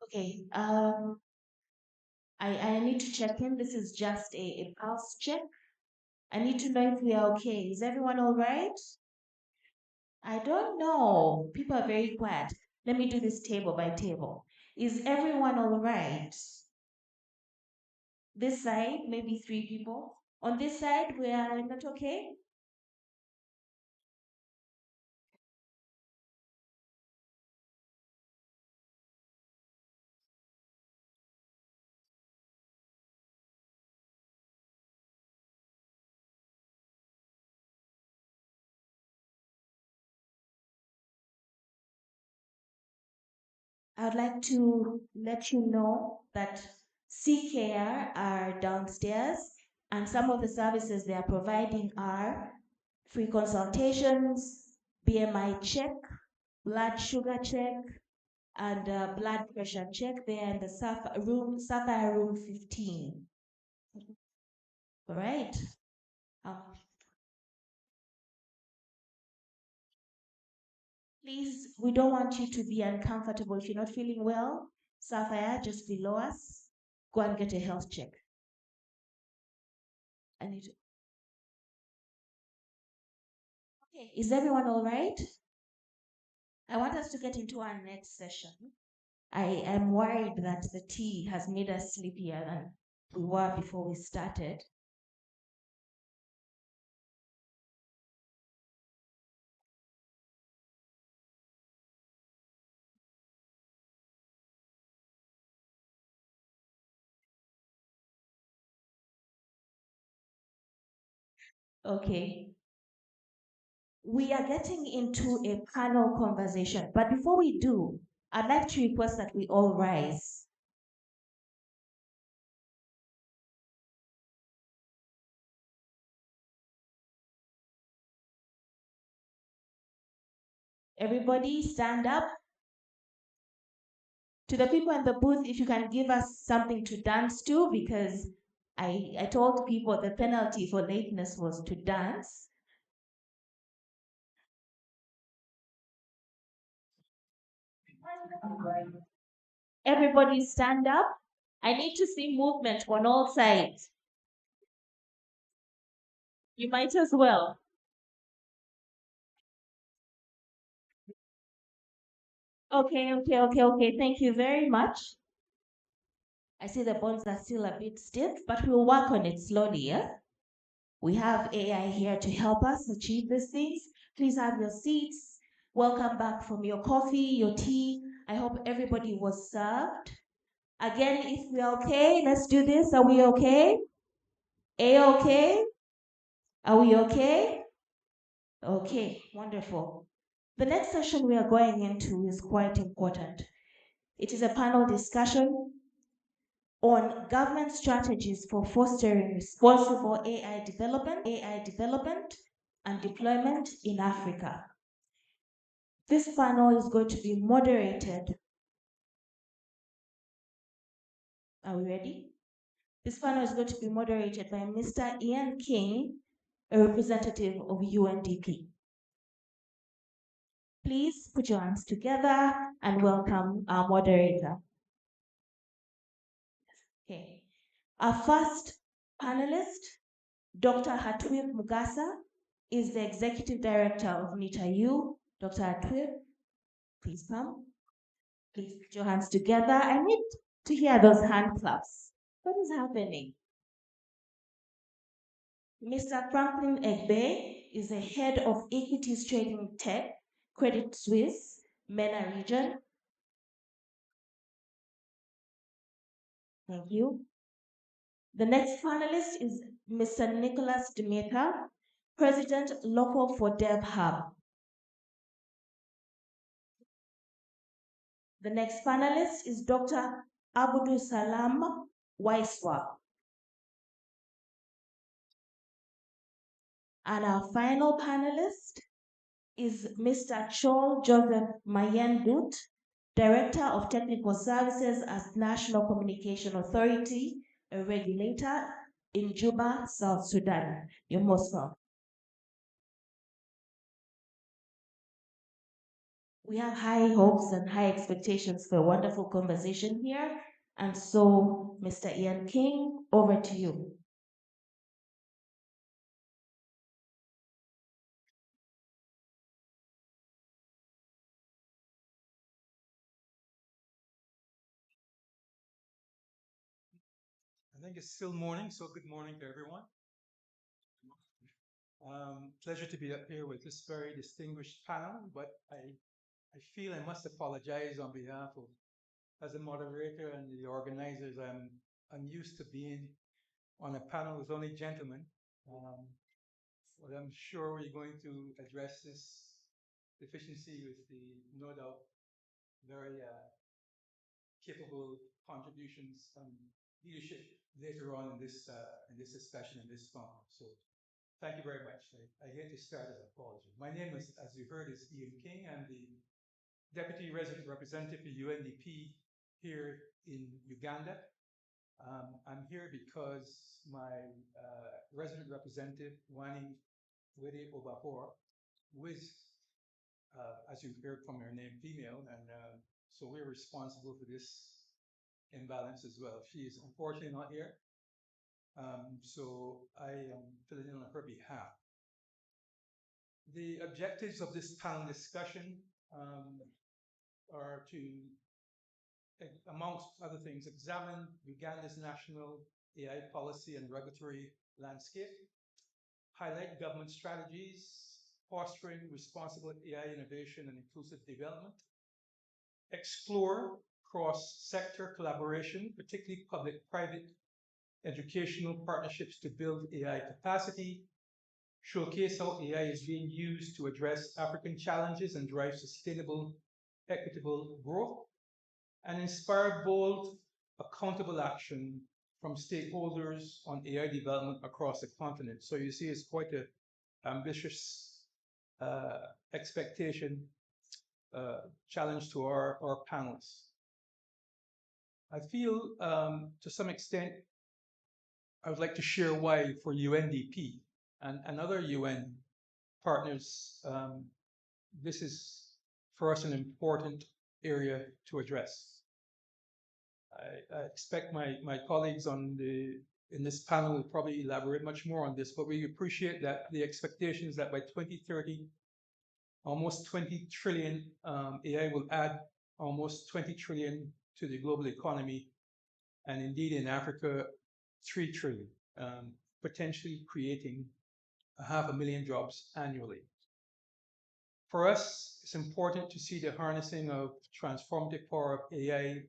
Okay, I need to check in. This is just a pulse check. I need to know if we are okay. Is everyone all right? I don't know. People are very quiet. Let me do this table by table. Is everyone all right? This side, maybe 3 people. On this side, we are not okay? I would like to let you know that CKR are downstairs, and some of the services they are providing are free consultations, BMI check, blood sugar check, and blood pressure check. They are in the Sapphire room 15. All right. Please, we don't want you to be uncomfortable. If you're not feeling well, Sapphire just below us, go and get a health check. I need to. Okay, is everyone all right? I want us to get into our next session. I am worried that the tea has made us sleepier than we were before we started. Okay. We are getting into a panel conversation, but before we do, I'd like to request that we all rise. Everybody stand up. To the people in the booth, if you can give us something to dance to, because I told people the penalty for lateness was to dance. Everybody stand up. I need to see movement on all sides. You might as well. Okay. Thank you very much. I see the bones are still a bit stiff, but we'll work on it slowly, yeah? We have AI here to help us achieve these things. Please have your seats. Welcome back from your coffee, your tea. I hope everybody was served. Again, if we're okay, let's do this. Are we okay? A-okay? Are we okay? Okay, wonderful. The next session we are going into is quite important. It is a panel discussion on government strategies for fostering responsible AI development and deployment in Africa. This panel is going to be moderated. Are we ready? This panel is going to be moderated by Mr. Ian King, a representative of UNDP. Please put your hands together and welcome our moderator. Okay. Our first panelist, Dr. Hatwib Mugasa, is the Executive Director of NITAU. Dr. Hatwib, please come. Please put your hands together. I need to hear those hand claps. What is happening? Mr. Franklin Egbe is the head of Equities Trading Tech, Credit Suisse, MENA region. Thank you. The next panelist is Mr. Nicholas Demeter, President Local for Dev Hub. The next panelist is Dr. Abdul Salam Waiswa. And our final panelist is Mr. Chol Joseph Mayendut, Director of Technical Services at National Communication Authority, a regulator in Juba, South Sudan. You're most welcome. We have high hopes and high expectations for a wonderful conversation here. And so, Mr. Ian King, over to you. I think it's still morning, so good morning to everyone. Pleasure to be up here with this very distinguished panel, but I feel I must apologize on behalf of, as a moderator and the organizers, I'm used to being on a panel with only gentlemen. But I'm sure we're going to address this deficiency with the, no doubt, very capable contributions and leadership later on in this discussion, in this forum. So thank you very much. I hate to start as an apology. My name is, as you heard, is Ian King. I'm the Deputy Resident Representative for UNDP here in Uganda. I'm here because my resident representative, Wani Wede Obapor, who is, as you heard from her name, female, and so we're responsible for this imbalance as well. She is unfortunately not here, so I am filling in on her behalf. The objectives of this panel discussion are to, amongst other things, examine Uganda's national AI policy and regulatory landscape, highlight government strategies, fostering responsible AI innovation and inclusive development, explore cross-sector collaboration, particularly public-private educational partnerships to build AI capacity, showcase how AI is being used to address African challenges and drive sustainable, equitable growth, and inspire bold, accountable action from stakeholders on AI development across the continent. So you see, it's quite an ambitious expectation, challenge to our panelists. I feel, to some extent, I would like to share why for UNDP and other UN partners, this is for us an important area to address. I expect my colleagues in this panel will probably elaborate much more on this, but we appreciate that the expectation is that by 2030, almost 20 trillion, AI will add almost 20 trillion to the global economy, and indeed in Africa, 3 trillion, potentially creating 500,000 jobs annually. For us, it's important to see the harnessing of transformative power of AI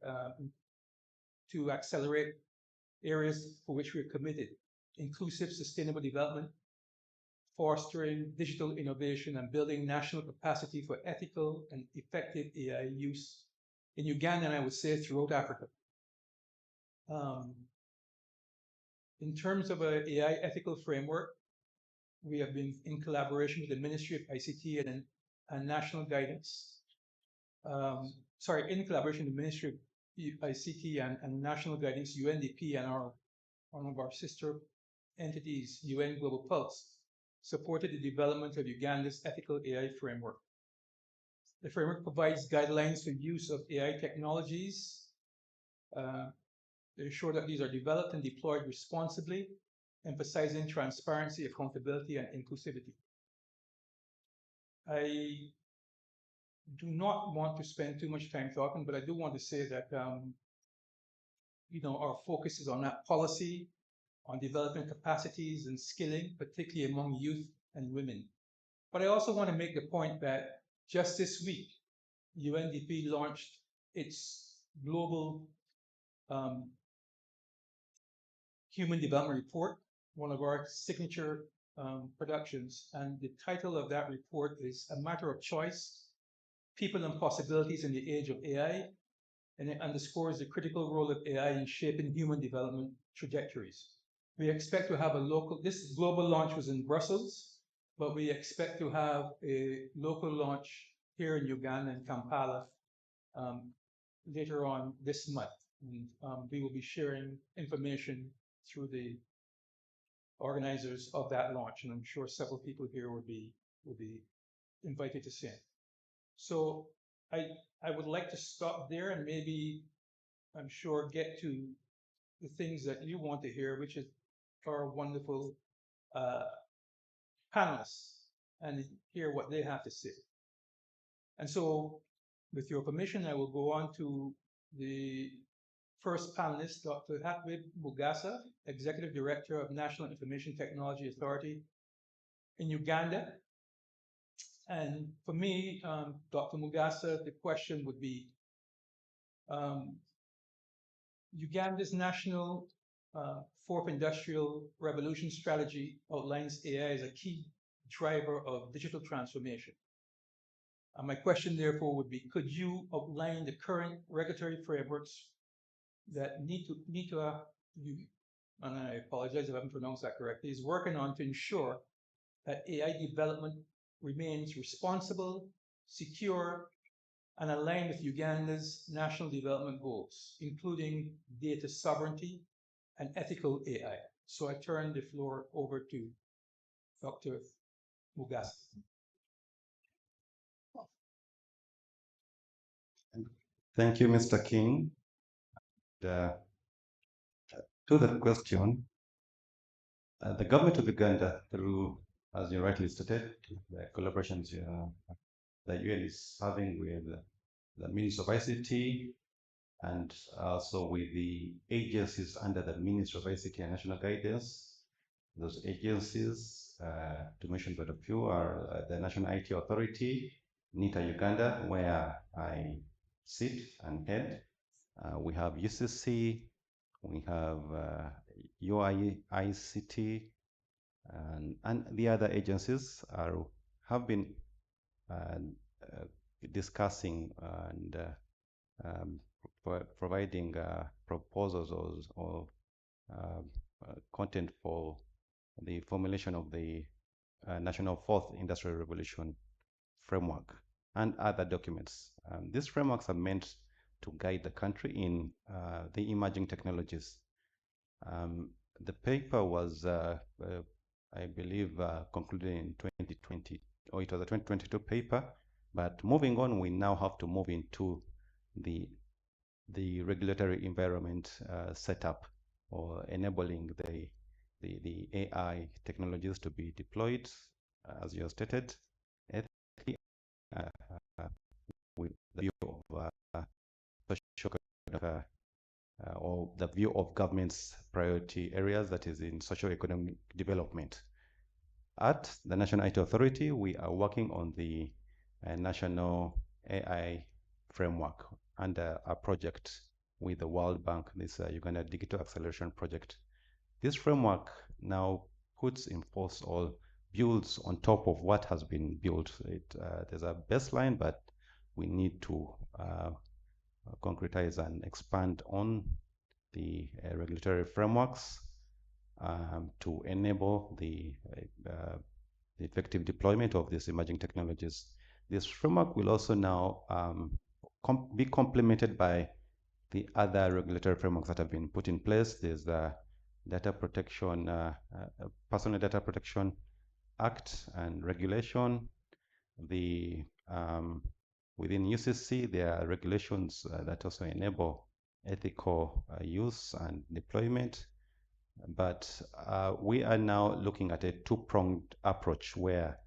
to accelerate areas for which we're committed: inclusive, sustainable development, fostering digital innovation, and building national capacity for ethical and effective AI use in Uganda, and I would say throughout Africa. In terms of an AI ethical framework, we have been in collaboration with the Ministry of ICT and National Guidance. In collaboration with the Ministry of ICT and National Guidance, UNDP, and one of our sister entities, UN Global Pulse, supported the development of Uganda's ethical AI framework. The framework provides guidelines for use of AI technologies to ensure that these are developed and deployed responsibly, emphasizing transparency, accountability, and inclusivity. I do not want to spend too much time talking, but I do want to say that our focus is on that policy, on developing capacities and skilling, particularly among youth and women. But I also want to make the point that just this week, UNDP launched its global Human Development Report, one of our signature productions. And the title of that report is A Matter of Choice, People and Possibilities in the Age of AI. And it underscores the critical role of AI in shaping human development trajectories. We expect to have this global launch was in Brussels, but we expect to have a local launch here in Uganda and Kampala later on this month. And, we will be sharing information through the organizers of that launch, and I'm sure several people here will be invited to see it. So I would like to stop there and maybe, I'm sure, get to the things that you want to hear, which is our wonderful uh, panelists, and hear what they have to say. And so, with your permission, I will go on to the first panelist, Dr. Hatwib Mugasa, Executive Director of National Information Technology Authority in Uganda. And for me, Dr. Mugasa, the question would be, Uganda's national Fourth Industrial Revolution strategy outlines AI as a key driver of digital transformation. My question, therefore, would be, could you outline the current regulatory frameworks that NITA, and I apologize if I haven't pronounced that correctly, is working on to ensure that AI development remains responsible, secure, and aligned with Uganda's national development goals, including data sovereignty and ethical AI. So I turn the floor over to Dr. Mugasa. Thank you, Mr. King. To the question, the government of Uganda, through, as you rightly stated, the collaborations the UN is having with the Ministry of ICT and also with the agencies under the Ministry of ICT and National Guidance. Those agencies, to mention but a few, are the National IT Authority, NITA Uganda, where I sit and head. We have UCC, we have UI ICT, and the other agencies have been discussing and providing proposals or content for the formulation of the National Fourth Industrial Revolution framework and other documents. These frameworks are meant to guide the country in the emerging technologies. The paper was, I believe, concluded in 2020, or it was a 2022 paper. But moving on, we now have to move into the regulatory environment setup or enabling the AI technologies to be deployed, as you have stated, ethically, with the view of or the view of government's priority areas, that is in socio-economic development. At the National IT Authority, we are working on the National AI Framework under a project with the World Bank, this Uganda Digital Acceleration Project. This framework now puts in force or builds on top of what has been built. There's a baseline, but we need to concretize and expand on the regulatory frameworks to enable the effective deployment of these emerging technologies. This framework will also now be complemented by the other regulatory frameworks that have been put in place. There's the Data Protection, Personal Data Protection Act and regulation. The within UCC, there are regulations that also enable ethical use and deployment. But we are now looking at a two-pronged approach where,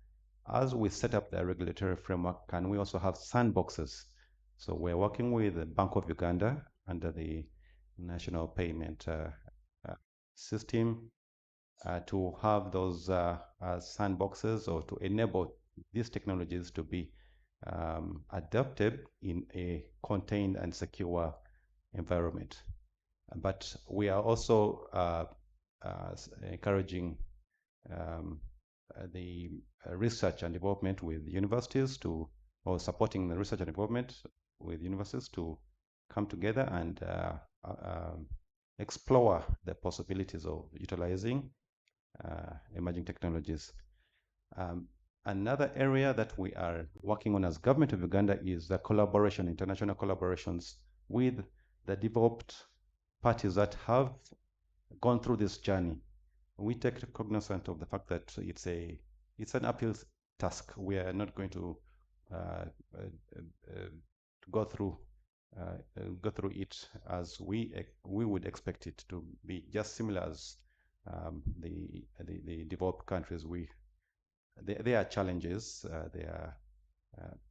as we set up the regulatory framework, can we also have sandboxes? So we're working with the Bank of Uganda under the National Payment System to have those sandboxes or to enable these technologies to be adapted in a contained and secure environment. But we are also encouraging the research and development with universities or supporting the research and development with universities to come together and explore the possibilities of utilizing emerging technologies. Another area that we are working on as Government of Uganda is the collaboration, international collaborations with the developed parties that have gone through this journey. We take cognizance of the fact that it's an uphill task. We are not going to go through it as we would expect it to be, just similar as the developed countries. There are challenges, there are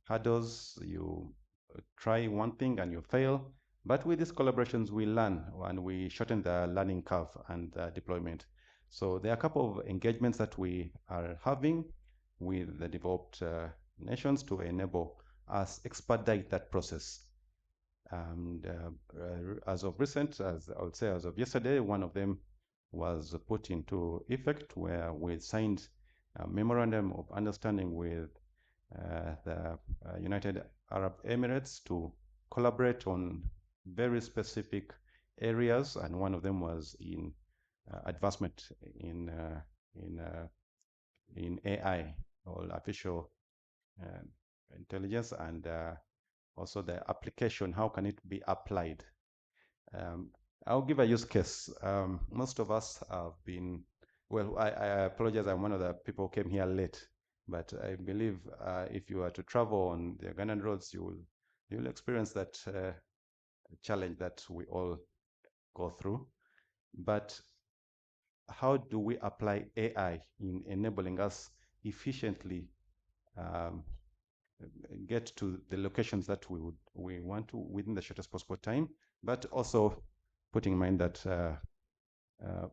hurdles. You try one thing and you fail, but with these collaborations we learn and we shorten the learning curve and deployment. So there are a couple of engagements that we are having with the developed nations to enable us expedite that process. And as of recent, as I would say, as of yesterday, one of them was put into effect, where we signed a memorandum of understanding with the United Arab Emirates to collaborate on very specific areas, and one of them was in advancement in AI, or artificial intelligence, and also the application. How can it be applied? I'll give a use case. Most of us have been, well, I apologize, I'm one of the people who came here late, but I believe if you are to travel on the Ugandan roads, you'll experience that challenge that we all go through. But how do we apply AI in enabling us efficiently get to the locations that we want to within the shortest possible time, but also putting in mind that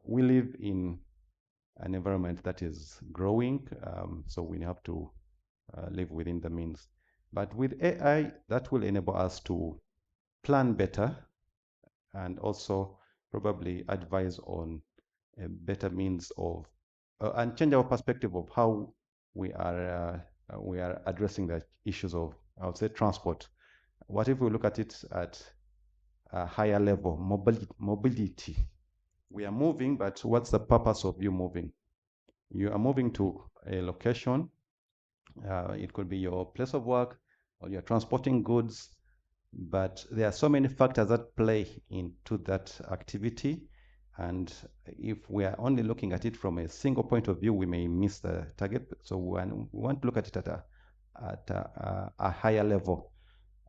we live in an environment that is growing, so we have to live within the means. But with AI, that will enable us to plan better and also probably advise on a better means of and change our perspective of how we are addressing the issues of, I would say, transport. What if we look at it at a higher level, mobility? We are moving, but what's the purpose of you moving? You are moving to a location. It could be your place of work, or you're transporting goods, but there are so many factors that play into that activity. And if we are only looking at it from a single point of view, we may miss the target. So we want to look at it at a higher level.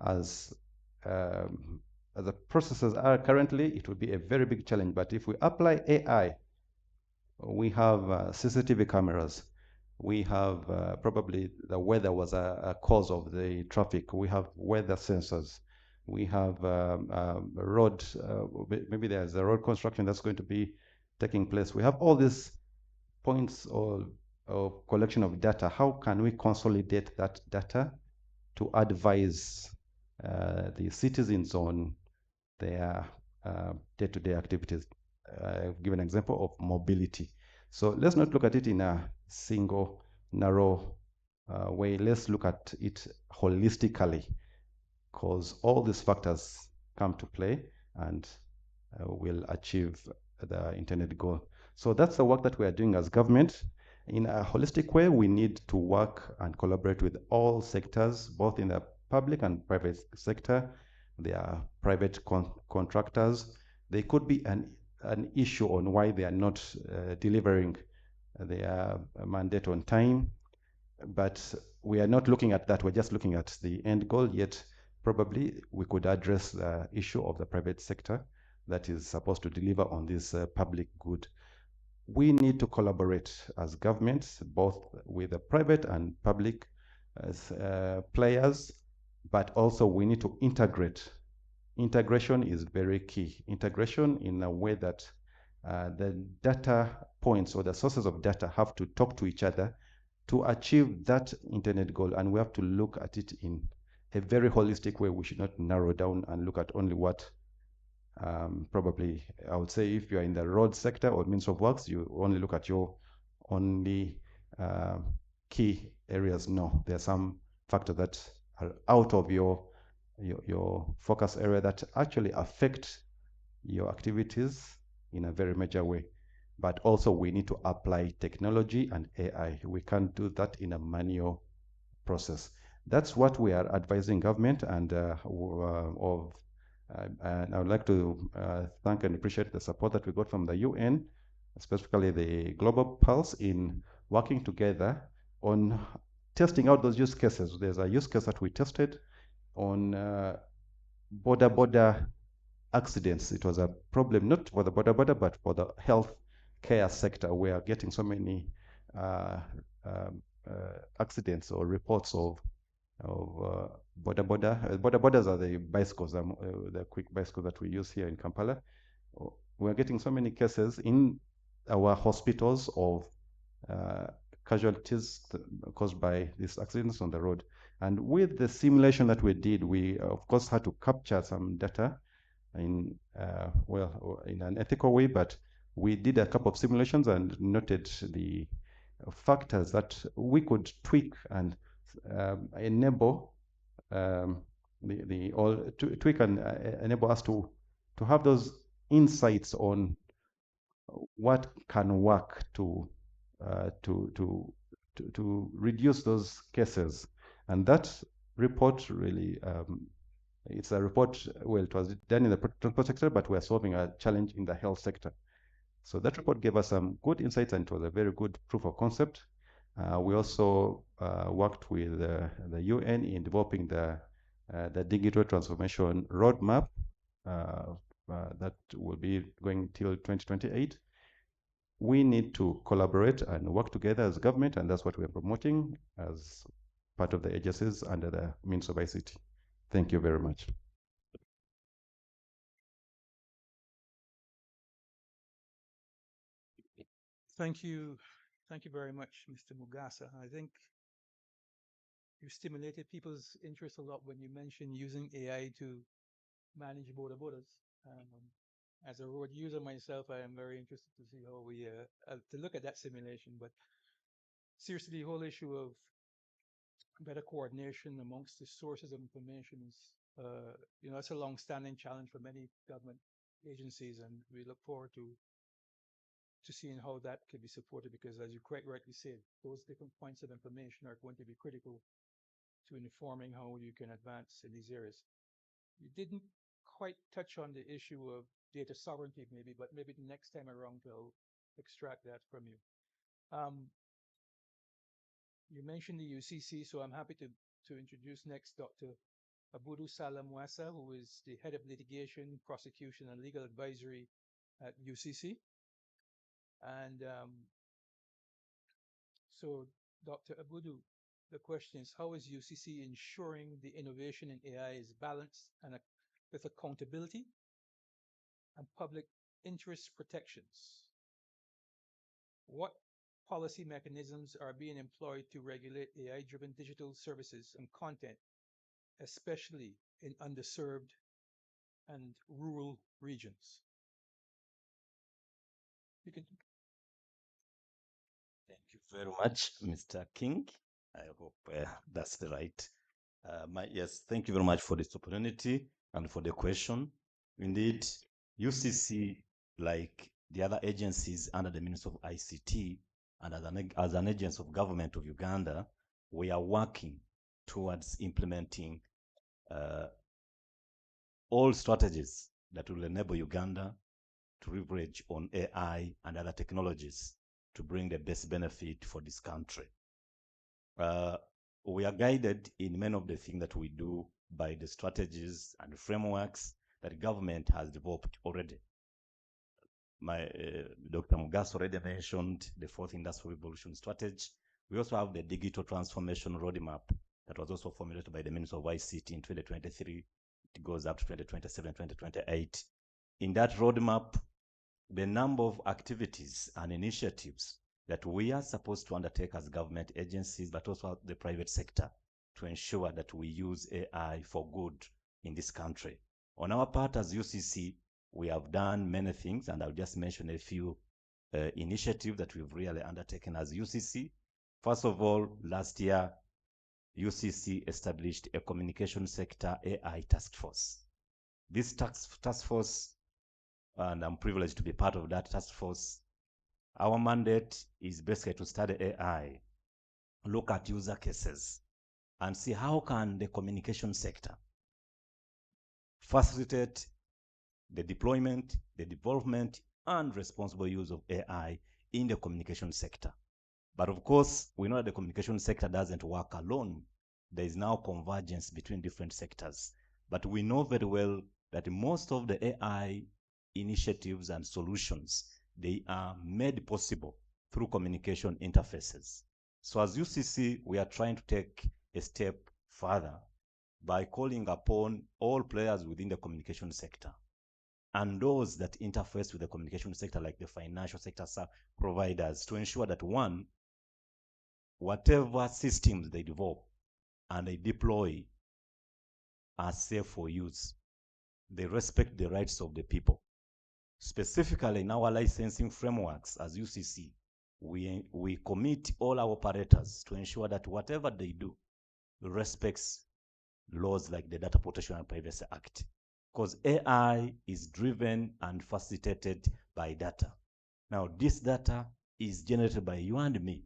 As the processes are currently, it would be a very big challenge. But if we apply AI, we have CCTV cameras. We have probably the weather was a cause of the traffic. We have weather sensors. We have road, maybe there's a road construction that's going to be taking place. We have all these points of collection of data. How can we consolidate that data to advise the citizens on their day-to-day activities? I'll give an example of mobility. So let's not look at it in a single, narrow way. Let's look at it holistically, because all these factors come to play and will achieve the intended goal. So that's the work that we are doing as government. In a holistic way, we need to work and collaborate with all sectors, both in the public and private sector. There are private contractors. There could be an issue on why they are not delivering their mandate on time, but we are not looking at that. We're just looking at the end goal. Yet probably we could address the issue of the private sector that is supposed to deliver on this public good. We need to collaborate as governments, both with the private and public players, but also we need to integrate. Integration is very key. Integration in a way that the data points or the sources of data have to talk to each other to achieve that intended goal. And we have to look at it in a very holistic way. We should not narrow down and look at only what probably, I would say, if you are in the road sector or means of works, you only look at your only key areas. No, there are some factors that are out of your focus area that actually affect your activities in a very major way. But also we need to apply technology and AI. We can't do that in a manual process. That's what we are advising government, and and I would like to thank and appreciate the support that we got from the UN, specifically the Global Pulse, in working together on testing out those use cases. There's a use case that we tested on border accidents. It was a problem not for the border but for the health care sector. We are getting so many accidents or reports of borders are the bicycles, the quick bicycles that we use here in Kampala. We're getting so many cases in our hospitals of casualties caused by these accidents on the road. And with the simulation that we did, we of course had to capture some data in in an ethical way, but we did a couple of simulations and noted the factors that we could tweak and enable tweak and enable us to have those insights on what can work to reduce those cases. And that report really, it's a report, well, it was done in the transport sector, but we're solving a challenge in the health sector. So that report gave us some good insights, and it was a very good proof of concept. We also worked with the UN in developing the digital transformation roadmap that will be going till 2028. We need to collaborate and work together as government, and that's what we're promoting as part of the agencies under the means of ICT. Thank you very much. Thank you very much, Mr. Mugasa. I think you stimulated people's interest a lot when you mentioned using AI to manage borders. As a road user myself, I am very interested to see how we to look at that simulation. But seriously, the whole issue of better coordination amongst the sources of information is, that's a long-standing challenge for many government agencies, and we look forward to seeing how that could be supported, because as you quite rightly said, those different points of information are going to be critical to informing how you can advance in these areas. You didn't quite touch on the issue of data sovereignty, but maybe the next time around I'll extract that from you. You mentioned the UCC, so I'm happy to introduce next Dr. Abudu Salam Wassa, who is the Head of Litigation, Prosecution, and Legal Advisory at UCC. And so, Dr. Abudu, the question is, how is UCC ensuring the innovation in AI is balanced and with accountability and public interest protections? What policy mechanisms are being employed to regulate AI-driven digital services and content, especially in underserved and rural regions? You can. Thank you very much, Mr. King. I hope that's the right. Yes, thank you very much for this opportunity and for the question. Indeed, UCC, like the other agencies under the Ministry of ICT and as an agency of government of Uganda, we are working towards implementing all strategies that will enable Uganda to leverage on AI and other technologies to bring the best benefit for this country. We are guided in many of the things that we do by the strategies and frameworks that the government has developed already. Dr. Mugasa already mentioned the fourth industrial revolution strategy. We also have the digital transformation roadmap that was also formulated by the Minister of ICT in 2023. It goes up to 2027, 2028. In that roadmap, the number of activities and initiatives that we are supposed to undertake as government agencies, but also the private sector, to ensure that we use AI for good in this country. On our part as UCC, we have done many things, and I'll just mention a few initiatives that we've really undertaken as UCC. First of all, last year, UCC established a communication sector AI task force. This task force, and I'm privileged to be part of that task force, our mandate is basically to study AI, look at user cases, and see how can the communication sector facilitate the deployment, the development, and responsible use of AI in the communication sector. But of course, we know that the communication sector doesn't work alone. there is now convergence between different sectors. But we know very well that most of the AI initiatives and solutions, they are made possible through communication interfaces. So as UCC, we are trying to take a step further by calling upon all players within the communication sector and those that interface with the communication sector, like the financial sector providers, to ensure that one, whatever systems they develop and they deploy are safe for use. They respect the rights of the people. Specifically in our licensing frameworks as UCC, we commit all our operators to ensure that whatever they do respects laws like the Data Protection and Privacy Act. Because AI is driven and facilitated by data. Now, this data is generated by you and me,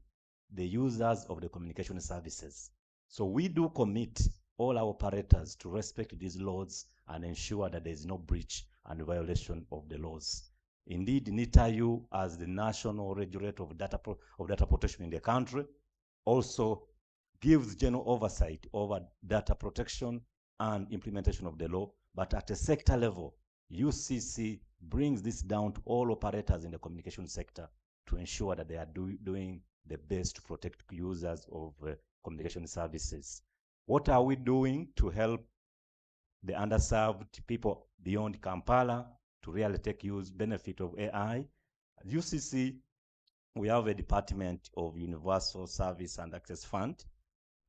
the users of the communication services. So we do commit all our operators to respect these laws and ensure that there is no breach and violation of the laws. Indeed, NITAU, as the national regulator of data protection in the country, also gives general oversight over data protection and implementation of the law. But at a sector level, UCC brings this down to all operators in the communication sector to ensure that they are doing the best to protect users of communication services. What are we doing to help the underserved people beyond Kampala to really take benefit of AI? At UCC, we have a Department of Universal Service and Access Fund,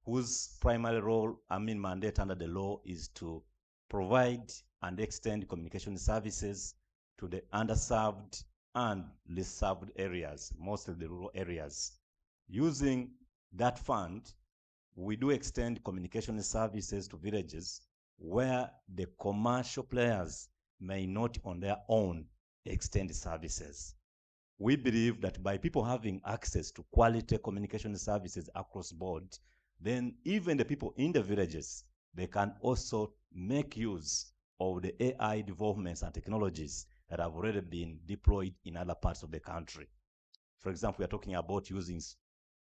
whose primary role, mandate under the law, is to provide and extend communication services to the underserved and least served areas, mostly the rural areas. Using that fund, we do extend communication services to villages where the commercial players may not on their own extend services. We believe that by people having access to quality communication services across board, then even the people in the villages, they can also make use of the AI developments and technologies that have already been deployed in other parts of the country. For example, we are talking about using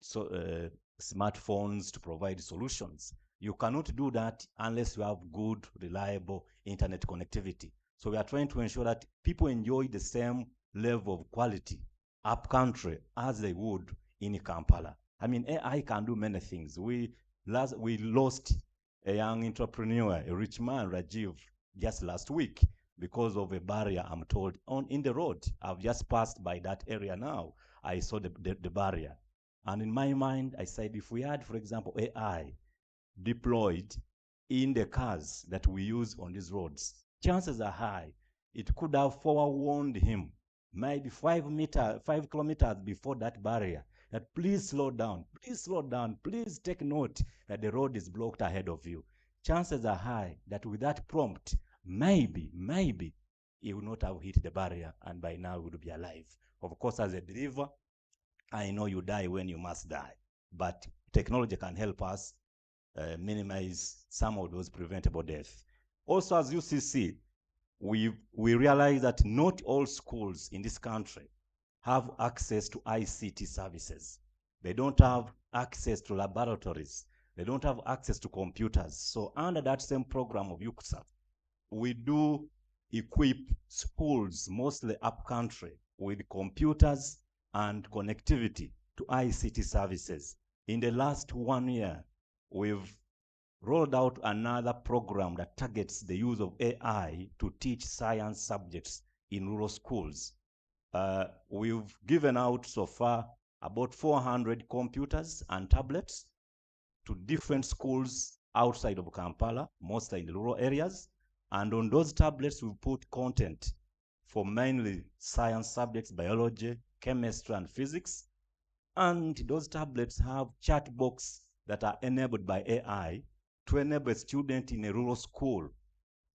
smartphones to provide solutions. You cannot do that unless you have good, reliable internet connectivity. So we are trying to ensure that people enjoy the same level of quality up country as they would in Kampala. AI can do many things. We lost a young entrepreneur, a rich man, Rajiv, just last week because of a barrier, I'm told, in the road. I've just passed by that area now. I saw the barrier. And in my mind, I said, if we had, for example, AI deployed in the cars that we use on these roads, chances are high it could have forewarned him maybe 5 kilometers before that barrier that please slow down, please take note that the road is blocked ahead of you. Chances are high that with that prompt, maybe he would not have hit the barrier and by now he would be alive. Of course, as a driver, I know you die when you must die, but technology can help us minimize some of those preventable deaths. Also, as UCC, we realize that not all schools in this country have access to ICT services. They don't have access to laboratories. They don't have access to computers. So under that same program of UCSAF, we do equip schools, mostly up country, with computers and connectivity to ICT services. In the last 1 year, we've rolled out another program that targets the use of AI to teach science subjects in rural schools. We've given out so far about 400 computers and tablets to different schools outside of Kampala, mostly in the rural areas. And on those tablets, we put content for mainly science subjects, biology, chemistry, and physics. And those tablets have chat boxes that are enabled by AI to enable a student in a rural school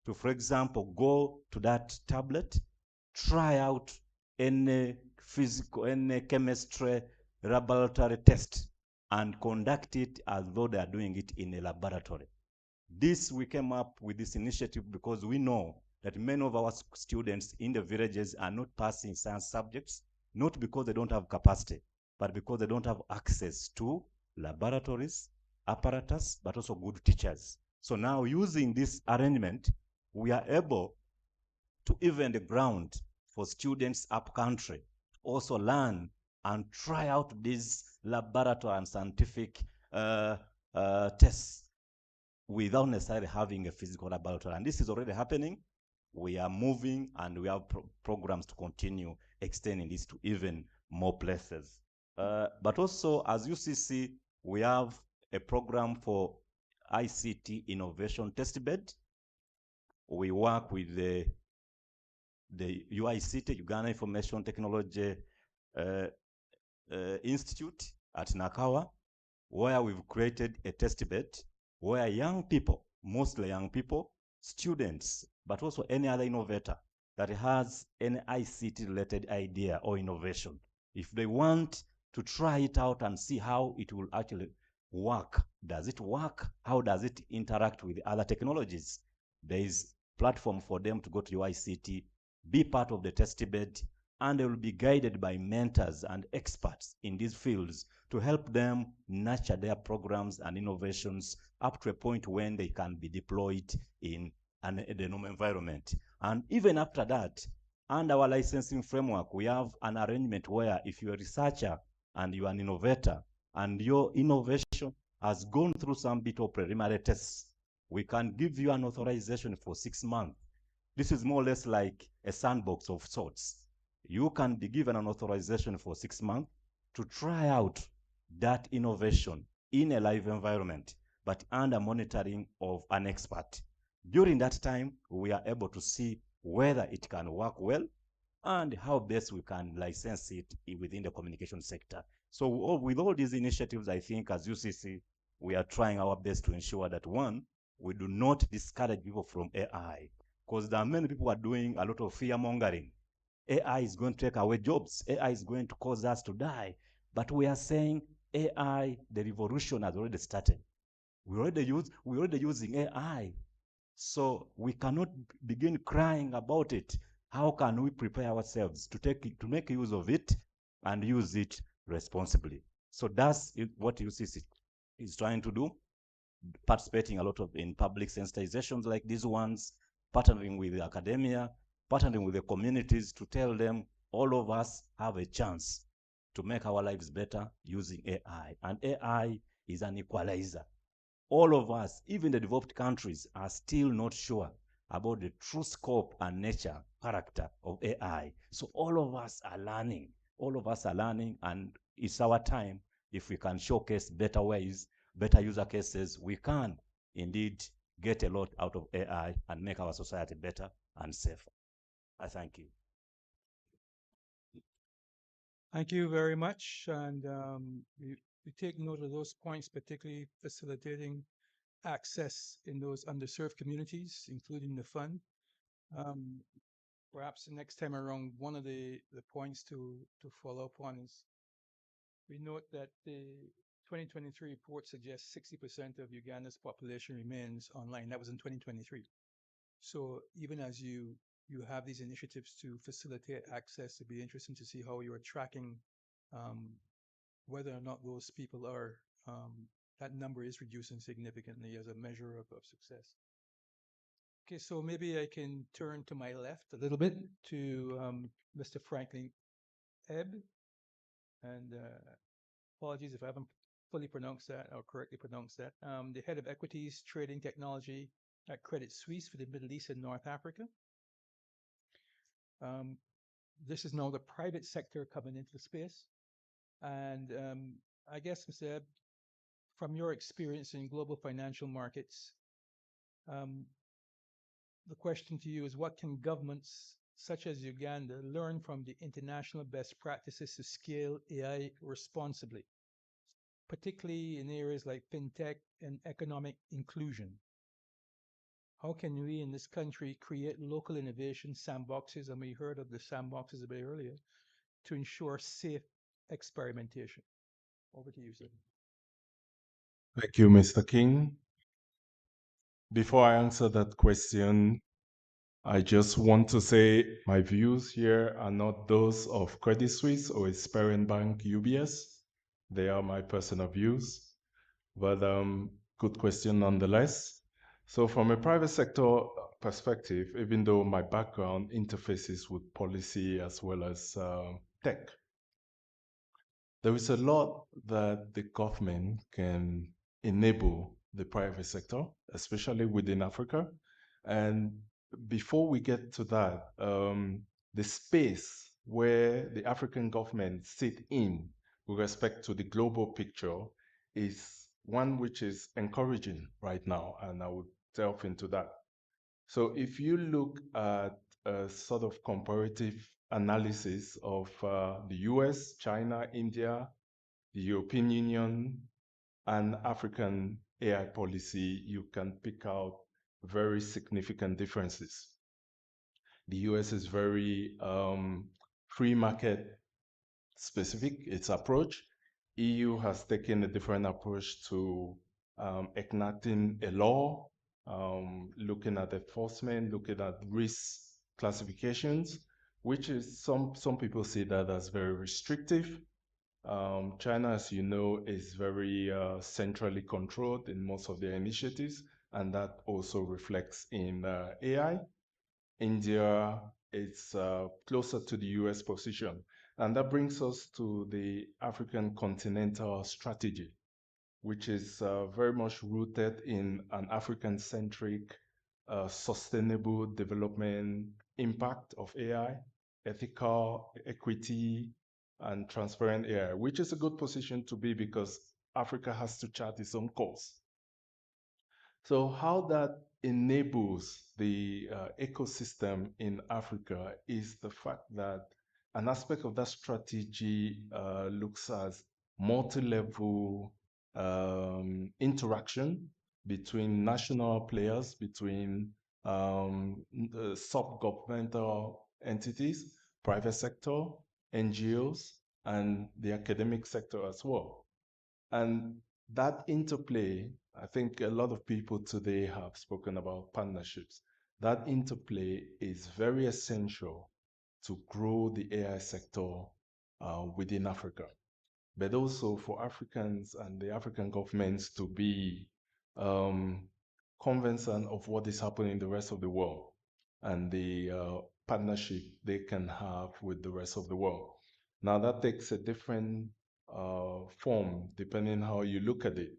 to, for example, go to that tablet, try out any physical, any chemistry laboratory test, and conduct it as though they are doing it in a laboratory. We came up with this initiative because we know that many of our students in the villages are not passing science subjects, not because they don't have capacity, but because they don't have access to laboratories apparatus, but also good teachers. So now using this arrangement, we are able to even the ground for students up country also learn and try out these laboratory and scientific tests without necessarily having a physical laboratory. And this is already happening. We are moving and we have programs to continue extending this to even more places. But also, as UCC, we have a program for ICT innovation test bed. We work with the UICT, Uganda Information Technology Institute at Nakawa, where we've created a test bed where young people, mostly young people, students, but also any other innovator that has any ICT-related idea or innovation, if they want to try it out and see how it will actually work, does it work? How does it interact with other technologies? There is platform for them to go to UICT, be part of the test bed, and they will be guided by mentors and experts in these fields to help them nurture their programs and innovations up to a point when they can be deployed in the normal environment. And even after that, under our licensing framework, we have an arrangement where if you're a researcher and you're an innovator and your innovation has gone through some bit of preliminary tests, we can give you an authorization for 6 months. This is more or less like a sandbox of sorts. You can be given an authorization for 6 months to try out that innovation in a live environment, but under monitoring of an expert. During that time, we are able to see whether it can work well and how best we can license it within the communication sector. So with all these initiatives, I think as UCC, we are trying our best to ensure that, one, we do not discourage people from AI, because there are many people who are doing a lot of fear mongering. AI is going to take away jobs. AI is going to cause us to die. But we are saying AI, the revolution has already started. We're already using AI. So we cannot begin crying about it. How can we prepare ourselves to make use of it and use it responsibly? So that's what UCC is trying to do, participating a lot in public sensitizations like these ones, partnering with academia, partnering with the communities to tell them all of us have a chance to make our lives better using AI. And AI is an equalizer. All of us, even the developed countries, are still not sure about the true scope and nature, character of AI. So all of us are learning. All of us are learning, and it's our time. If we can showcase better ways, better user cases, we can indeed get a lot out of AI and make our society better and safer. I thank you. Thank you very much. And we take note of those points, particularly facilitating access in those underserved communities, including the fund. Perhaps the next time around, one of the points to follow up on is we note that the 2023 report suggests 60% of Uganda's population remains online. That was in 2023. So even as you have these initiatives to facilitate access, it'd be interesting to see how you are tracking whether or not those people are, that number is reducing significantly as a measure of success. Okay, so maybe I can turn to my left a little bit to Mr. Franklin Ebb. And apologies if I haven't fully pronounced that or correctly pronounced that. The head of equities trading technology at Credit Suisse for the Middle East and North Africa. This is now the private sector coming into the space. And I guess, Mr. Ebb, from your experience in global financial markets, the question to you is, what can governments such as Uganda learn from the international best practices to scale AI responsibly, particularly in areas like fintech and economic inclusion? How can we in this country create local innovation sandboxes, and we heard of the sandboxes a bit earlier, to ensure safe experimentation? Over to you, sir. Thank you, Mr. King. Before I answer that question, I just want to say my views here are not those of Credit Suisse or its parent bank, UBS. They are my personal views. but good question nonetheless. So from a private sector perspective, even though my background interfaces with policy as well as tech, there is a lot that the government can enable the private sector, especially within Africa. And before we get to that, the space where the African government sit in with respect to the global picture is one which is encouraging right now, and I would delve into that. So if you look at a sort of comparative analysis of the US, China, India, the European Union, and African AI policy, you can pick out very significant differences. The US is very free market specific, its approach. EU has taken a different approach to enacting a law, looking at enforcement, looking at risk classifications, which is some people see that as very restrictive. China, as you know, is very centrally controlled in most of their initiatives, and that also reflects in AI. India is closer to the US position. And that brings us to the African continental strategy, which is very much rooted in an African-centric, sustainable development impact of AI, ethical, equity, and transparent AI, which is a good position to be because Africa has to chart its own course. So how that enables the ecosystem in Africa is the fact that an aspect of that strategy looks at multi-level interaction between national players, between sub-governmental entities, private sector, NGOs, and the academic sector as well. And that interplay, I think a lot of people today have spoken about partnerships. That interplay is very essential to grow the AI sector within Africa, but also for Africans and the African governments to be conversant of what is happening in the rest of the world and the partnership they can have with the rest of the world. Now that takes a different form depending how you look at it.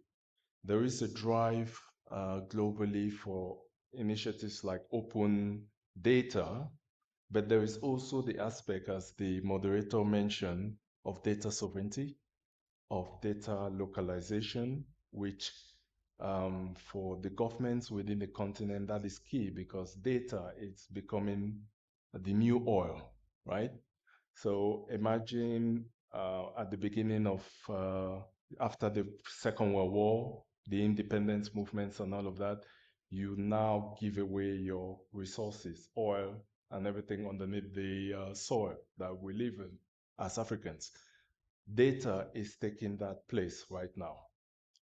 There is a drive globally for initiatives like open data, but there is also the aspect, as the moderator mentioned, of data sovereignty, of data localization, which for the governments within the continent, that is key because data is becoming the new oil, right? So imagine at the beginning of, after the Second World War, the independence movements and all of that, you now give away your resources, oil and everything underneath the soil that we live in as Africans. Data is taking that place right now.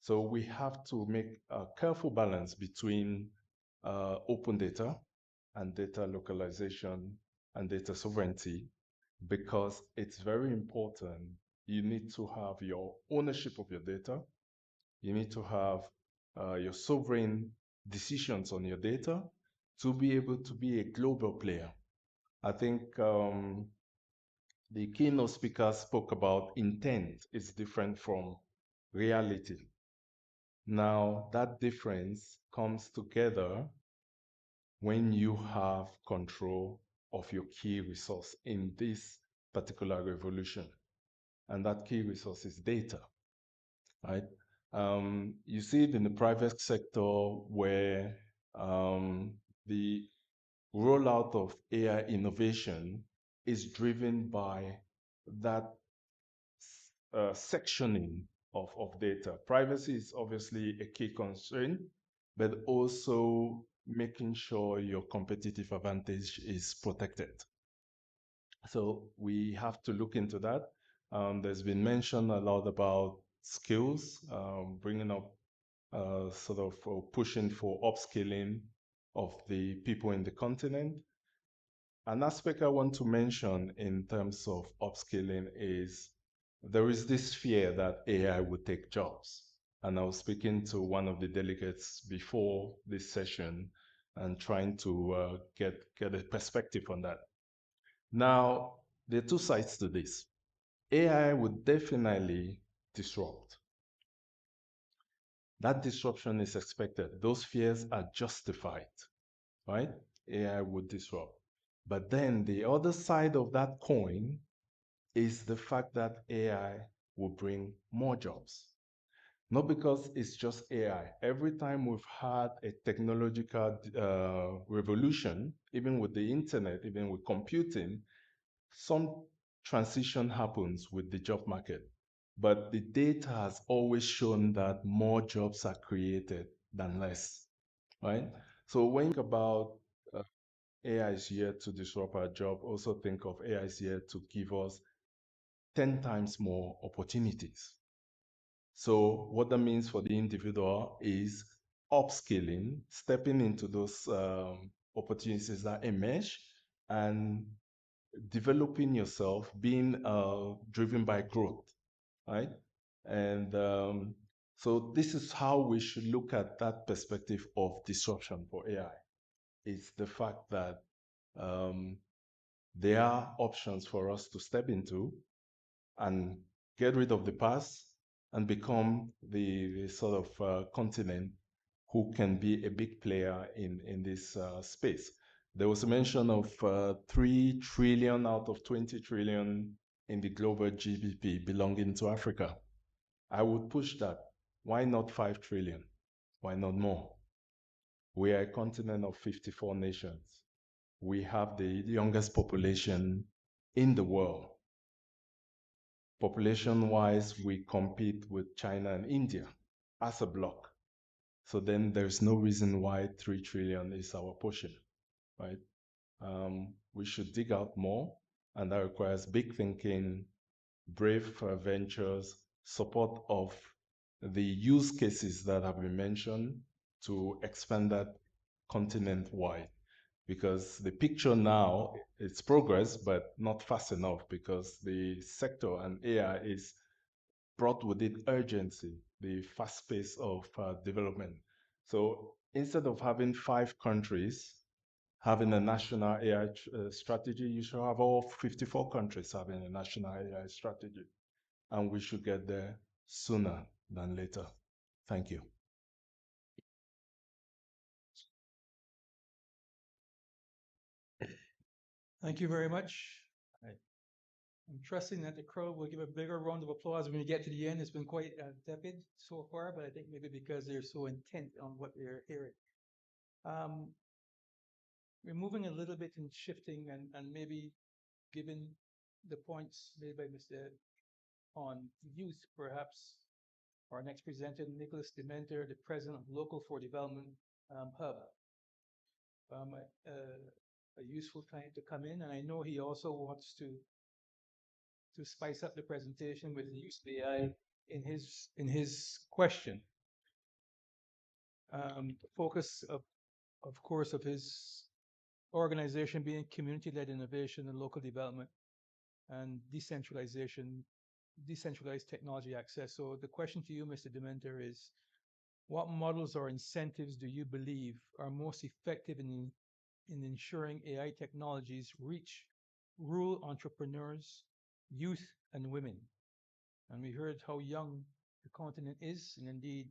So we have to make a careful balance between open data and data localization and data sovereignty, because it's very important. You need to have your ownership of your data. You need to have your sovereign decisions on your data to be able to be a global player. I think the keynote speaker spoke about intent is different from reality. Now, that difference comes together when you have control of your key resource in this particular revolution. And that key resource is data, right? You see it in the private sector where the rollout of AI innovation is driven by that sectioning of data. Privacy is obviously a key constraint, but also making sure your competitive advantage is protected. So we have to look into that. There's been mentioned a lot about skills, bringing up sort of pushing for upskilling of the people in the continent. An aspect I want to mention in terms of upskilling is there is this fear that AI will take jobs. And I was speaking to one of the delegates before this session and trying to get a perspective on that. Now, there are two sides to this. AI would definitely disrupt. That disruption is expected. Those fears are justified, right? AI would disrupt. But then the other side of that coin is the fact that AI will bring more jobs. Not because it's just AI. Every time we've had a technological revolution, even with the internet, even with computing, some transition happens with the job market. But the data has always shown that more jobs are created than less, right? So when you think about AI is here to disrupt our job, also think of AI is here to give us 10 times more opportunities. So what that means for the individual is upskilling, stepping into those opportunities that emerge, and developing yourself, being driven by growth, right? And so this is how we should look at that perspective of disruption for AI. It's the fact that there are options for us to step into and get rid of the past and become the sort of continent who can be a big player in this space. There was a mention of 3 trillion out of 20 trillion in the global GDP belonging to Africa. I would push that. Why not 5 trillion? Why not more? We are a continent of 54 nations. We have the youngest population in the world. Population-wise, we compete with China and India as a bloc. So then there's no reason why 3 trillion is our portion, right? We should dig out more, and that requires big thinking, brave ventures, support of the use cases that have been mentioned to expand that continent-wide. Because the picture now, it's progress, but not fast enough, because the sector and AI is brought with it urgency, the fast pace of development. So instead of having 5 countries having a national AI strategy, you should have all 54 countries having a national AI strategy. And we should get there sooner than later. Thank you. Thank you very much. I'm trusting that the crowd will give a bigger round of applause when we get to the end. It's been quite tepid so far, but I think maybe because they're so intent on what they're hearing. We're moving a little bit and shifting and maybe given the points made by Mr. on youth, perhaps our next presenter, Nicholas Dementer, the president of Local for Development Hub. A useful time to come in, and I know he also wants to spice up the presentation with the use of AI in his question. The focus of course of his organization being community-led innovation and local development and decentralization, decentralized technology access. So the question to you, Mr. Dementer, is what models or incentives do you believe are most effective in ensuring AI technologies reach rural entrepreneurs, youth, and women? And we heard how young the continent is, and indeed,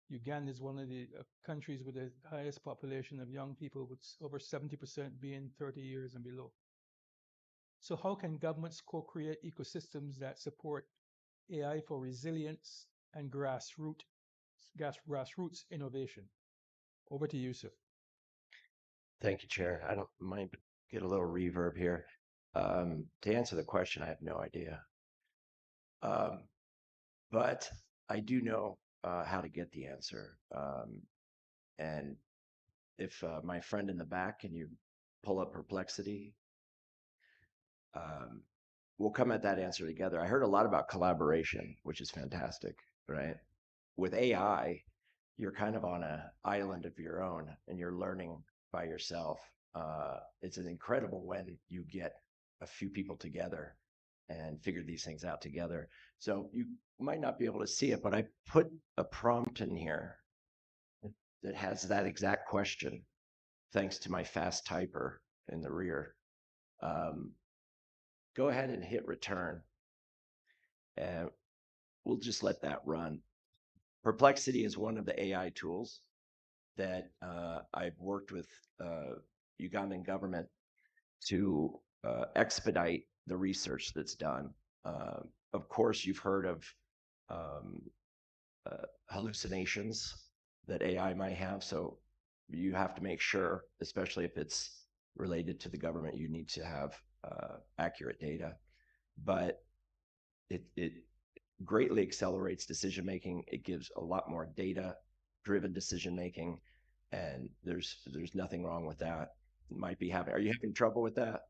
Uganda is one of the countries with the highest population of young people, with over 70% being 30 years and below. So how can governments co-create ecosystems that support AI for resilience and grassroots innovation? Over to you, sir. Thank you, Chair. I don't mind get a little reverb here. To answer the question, I have no idea. But I do know how to get the answer. And if my friend in the back, can you pull up Perplexity? We'll come at that answer together. I heard a lot about collaboration, which is fantastic, right? With AI, you're kind of on an island of your own and you're learning by yourself. It's an incredible when you get a few people together and figure these things out together. So you might not be able to see it, but I put a prompt in here that has that exact question, thanks to my fast typer in the rear. Go ahead and hit return, and we'll just let that run. Perplexity is one of the AI tools that I've worked with Ugandan government to expedite the research that's done. Of course, you've heard of hallucinations that AI might have, so you have to make sure, especially if it's related to the government, you need to have accurate data. But it greatly accelerates decision making. It gives a lot more data-driven decision making, and there's nothing wrong with that. Might be having. Are you having trouble with that?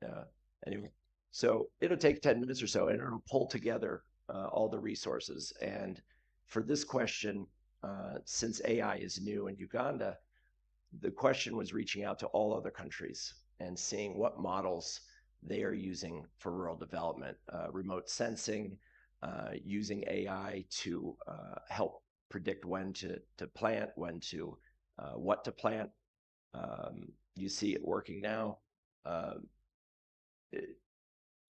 Yeah. Anyway, so it'll take 10 minutes or so, and it'll pull together all the resources. And for this question, since AI is new in Uganda, the question was reaching out to all other countries and seeing what models they are using for rural development, remote sensing, using AI to help predict when to plant, when to what to plant. You see it working now. It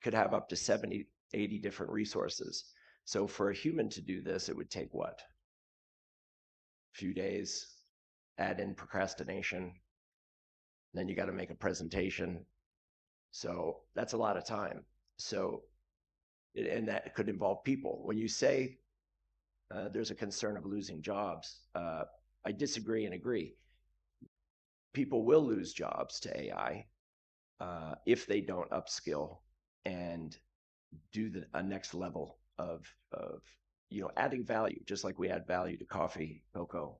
could have up to 70, 80 different resources. So for a human to do this, it would take what? A few days, add in procrastination, then you got to make a presentation. So that's a lot of time. So, and that could involve people. When you say there's a concern of losing jobs, I disagree and agree. People will lose jobs to AI if they don't upskill and do a next level of adding value, just like we add value to coffee, cocoa,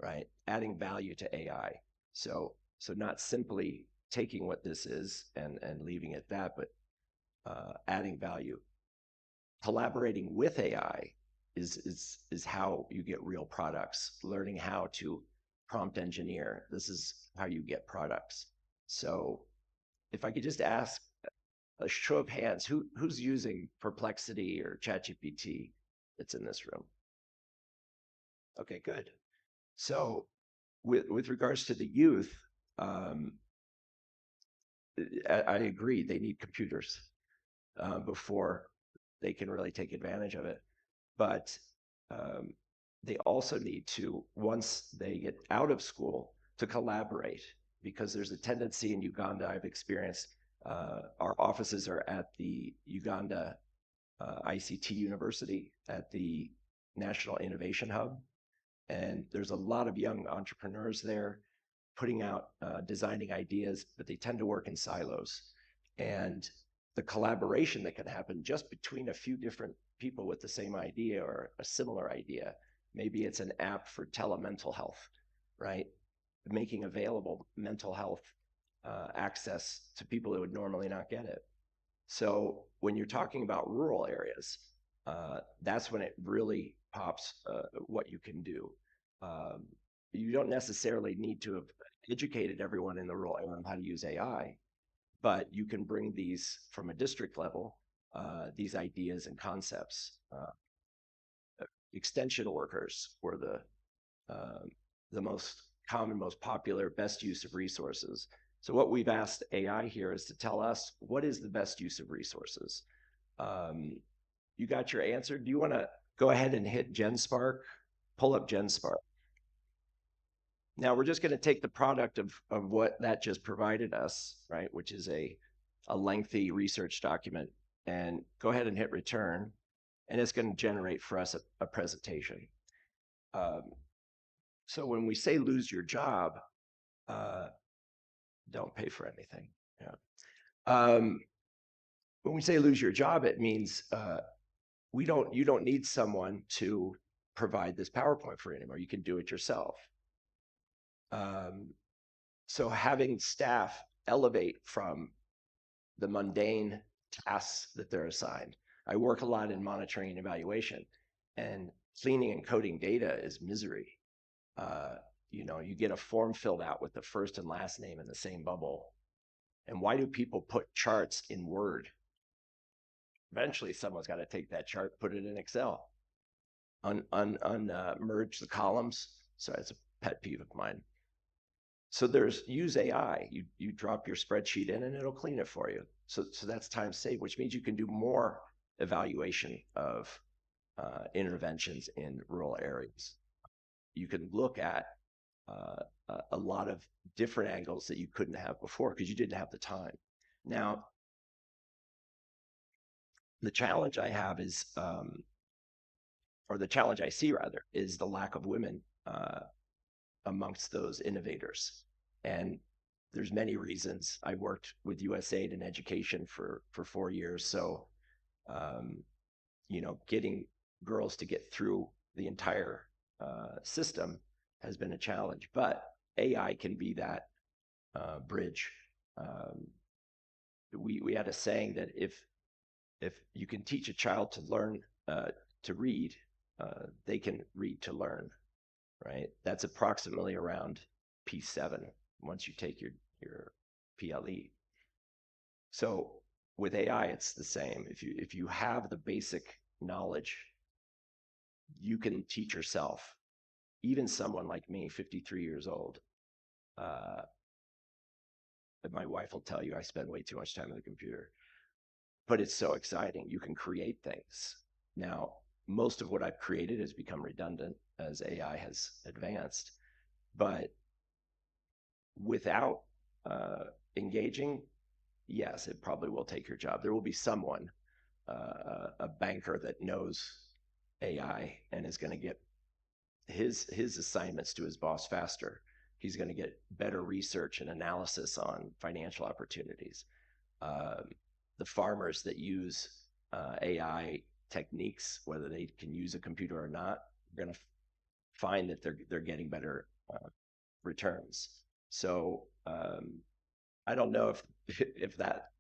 right? Adding value to AI. So not simply taking what this is and leaving it that, but adding value. Collaborating with AI is how you get real products. Learning how to prompt engineer. This is how you get products. So if I could just ask a show of hands, who's using Perplexity or ChatGPT that's in this room? Okay, good. So with regards to the youth, I agree, they need computers before they can really take advantage of it. But they also need to, once they get out of school, to collaborate, because there's a tendency in Uganda I've experienced. Our offices are at the Uganda ICT University at the National Innovation Hub. And there's a lot of young entrepreneurs there putting out, designing ideas, but they tend to work in silos. And the collaboration that can happen just between a few different people with the same idea or a similar idea, maybe it's an app for telemental health, right? Making available mental health access to people who would normally not get it. So when you're talking about rural areas, that's when it really pops what you can do. You don't necessarily need to have educated everyone in the rural area on how to use AI, but you can bring these from a district level, these ideas and concepts. Extension workers were the most common, most popular, best use of resources. So what we've asked AI here is to tell us what is the best use of resources. You got your answer. Do you want to go ahead and hit GenSpark? Pull up GenSpark. Now we're just going to take the product of what that just provided us, right, which is a lengthy research document, and go ahead and hit return, and it's going to generate for us a presentation. So when we say lose your job, don't pay for anything. Yeah. When we say lose your job, it means you don't need someone to provide this PowerPoint for you anymore. You can do it yourself. So having staff elevate from the mundane tasks that they're assigned. I work a lot in monitoring and evaluation, and cleaning and coding data is misery. You get a form filled out with the first and last name in the same bubble. And why do people put charts in Word? eventually someone's got to take that chart, put it in Excel, merge the columns. So it's a pet peeve of mine. So use AI. You drop your spreadsheet in and it'll clean it for you. So that's time saved, which means you can do more evaluation of interventions in rural areas. You can look at a lot of different angles that you couldn't have before because you didn't have the time. Now, the challenge I have is, or the challenge I see rather, is the lack of women amongst those innovators. And there's many reasons. I worked with USAID in education for 4 years. So, getting girls to get through the entire system has been a challenge, but AI can be that bridge. We had a saying that if you can teach a child to learn to read, they can read to learn, right? That's approximately around P7 once you take your PLE. So with AI, it's the same. If you have the basic knowledge, you can teach yourself. Even someone like me, 53 years old, my wife will tell you I spend way too much time on the computer, but it's so exciting. You can create things. Now, most of what I've created has become redundant as AI has advanced, but without engaging, yes, it probably will take your job. There will be someone, a banker that knows AI and is going to get his assignments to his boss faster. He's going to get better research and analysis on financial opportunities. The farmers that use AI techniques, whether they can use a computer or not, are going to find that they're getting better returns. So I don't know if that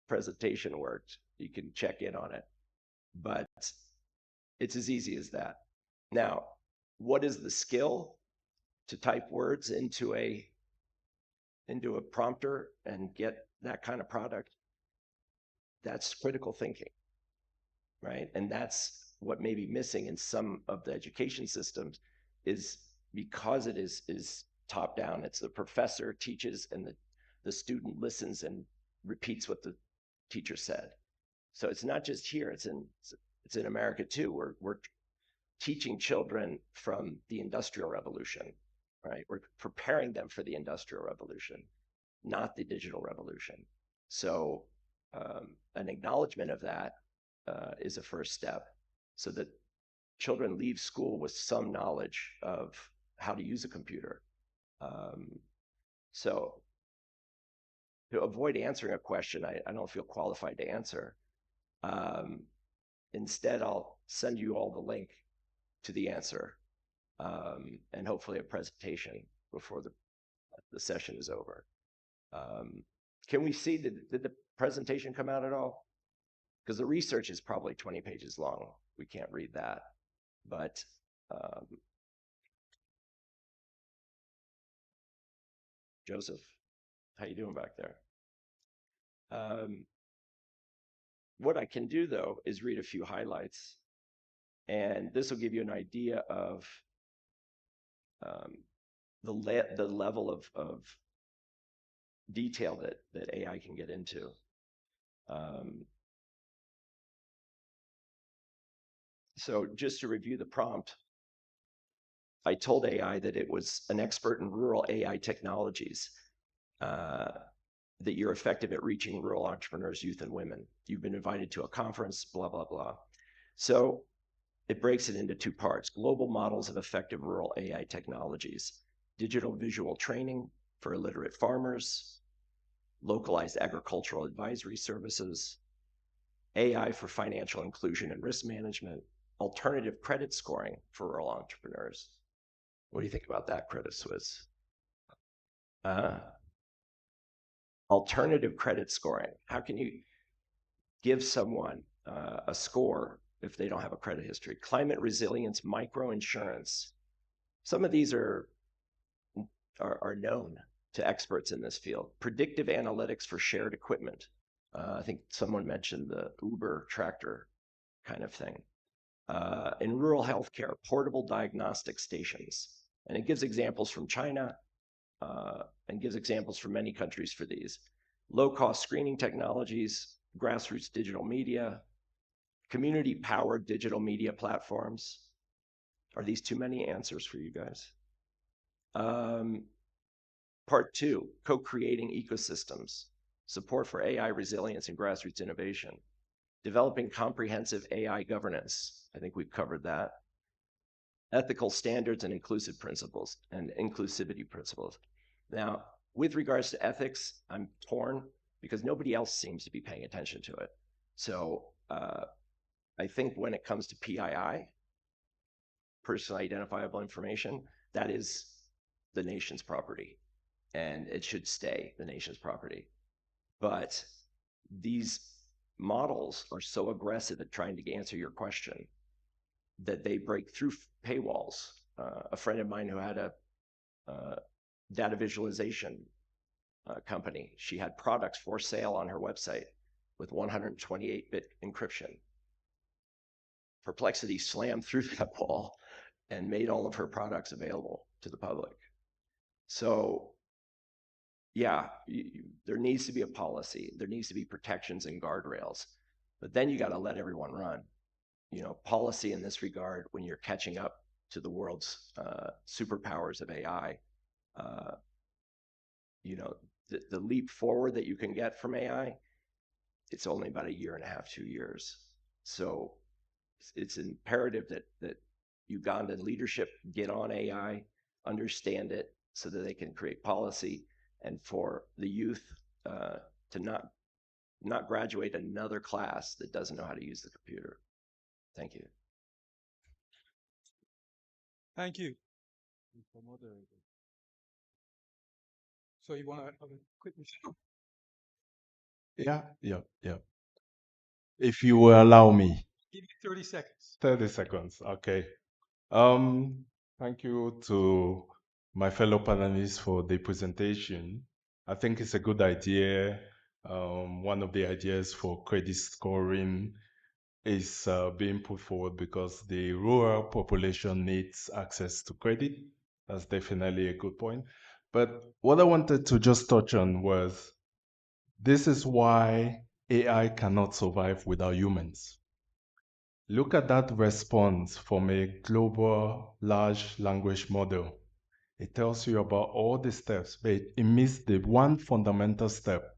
presentation worked. You can check in on it, but it's as easy as that. Now, what is the skill to type words into a prompter and get that kind of product? That's critical thinking, right? And that's what may be missing in some of the education systems, is because it is top down. It's the professor teaches and the student listens and repeats what the teacher said. So it's not just here, it's in America too. We're teaching children from the Industrial Revolution, right? We're preparing them for the Industrial Revolution, not the digital revolution. So an acknowledgement of that is a first step, so that children leave school with some knowledge of how to use a computer. So to avoid answering a question I don't feel qualified to answer, instead I'll send you all the link to the answer, and hopefully a presentation before the session is over. Can we see, did the presentation come out at all? Because the research is probably 20 pages long. We can't read that, but Joseph, how you doing back there? What I can do though is read a few highlights, and this will give you an idea of the level of detail that AI can get into. So just to review the prompt, I told AI that it was an expert in rural AI technologies, that you're effective at reaching rural entrepreneurs, youth, and women. You've been invited to a conference, blah, blah, blah. So it breaks it into two parts: global models of effective rural AI technologies, digital visual training for illiterate farmers, localized agricultural advisory services, AI for financial inclusion and risk management, alternative credit scoring for rural entrepreneurs. What do you think about that, Credit Suisse? Alternative credit scoring. How can you give someone a score if they don't have a credit history? Climate resilience, microinsurance. Some of these are known to experts in this field. Predictive analytics for shared equipment. I think someone mentioned the Uber tractor kind of thing. In rural healthcare, portable diagnostic stations. And it gives examples from China and gives examples from many countries for these. Low-cost screening technologies, grassroots digital media, community-powered digital media platforms. Are these too many answers for you guys? Part 2, co-creating ecosystems, support for AI resilience and grassroots innovation, developing comprehensive AI governance. I think we've covered that. Ethical standards and inclusive principles and inclusivity principles. Now, with regards to ethics, I'm torn because nobody else seems to be paying attention to it. So I think when it comes to PII, personally identifiable information, that is the nation's property, and it should stay the nation's property. But these models are so aggressive at trying to answer your question that they break through paywalls. A friend of mine who had a data visualization company, she had products for sale on her website with 128-bit encryption. Perplexity slammed through that wall and made all of her products available to the public. So yeah, there needs to be a policy. There needs to be protections and guardrails. But then you got to let everyone run. You know, policy in this regard, when you're catching up to the world's superpowers of AI, you know, the leap forward that you can get from AI, it's only about 1.5 years, 2 years. So it's imperative that Ugandan leadership get on AI, understand it so that they can create policy, and for the youth to not graduate another class that doesn't know how to use the computer. Thank you. Thank you. So you want to quick response? Yeah. If you will allow me. Give you 30 seconds. 30 seconds, okay. Thank you to my fellow panelists for the presentation. I think it's a good idea. One of the ideas for credit scoring is being put forward because the rural population needs access to credit. That's definitely a good point. But what I wanted to just touch on was, this is why AI cannot survive without humans. Look at that response from a global large language model. It tells you about all the steps, but it missed the one fundamental step.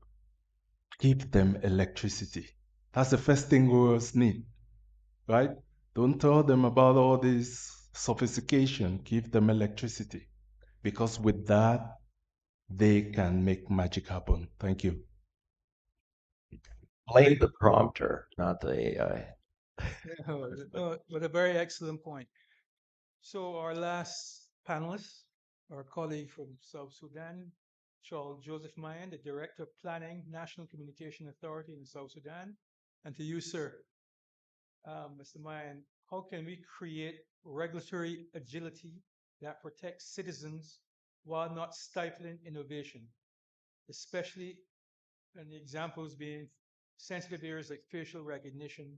Give them electricity. That's the first thing growers need, right? Don't tell them about all this sophistication. Give them electricity, because with that, they can make magic happen. Thank you. Blame the prompter, not the AI. But a very excellent point. So our last panelist, our colleague from South Sudan, Charles Joseph Mayen, the Director of Planning, National Communication Authority in South Sudan. And to you, sir, Mr. Mayen, how can we create regulatory agility that protects citizens while not stifling innovation, especially and the examples being sensitive areas like facial recognition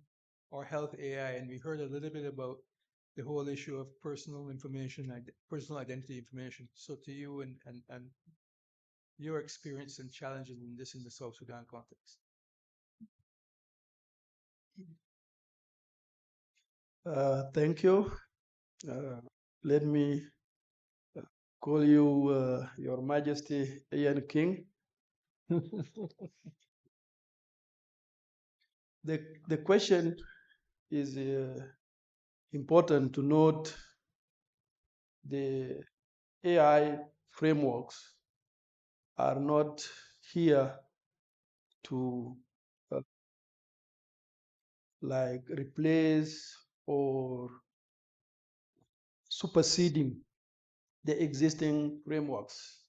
or health AI. And we heard a little bit about the whole issue of personal information, personal identity information. So to you and your experience and challenges in this in the South Sudan context. Thank you. Let me call you Your Majesty Ian King. The question is important to note. The AI frameworks are not here to like replace or superseding the existing frameworks.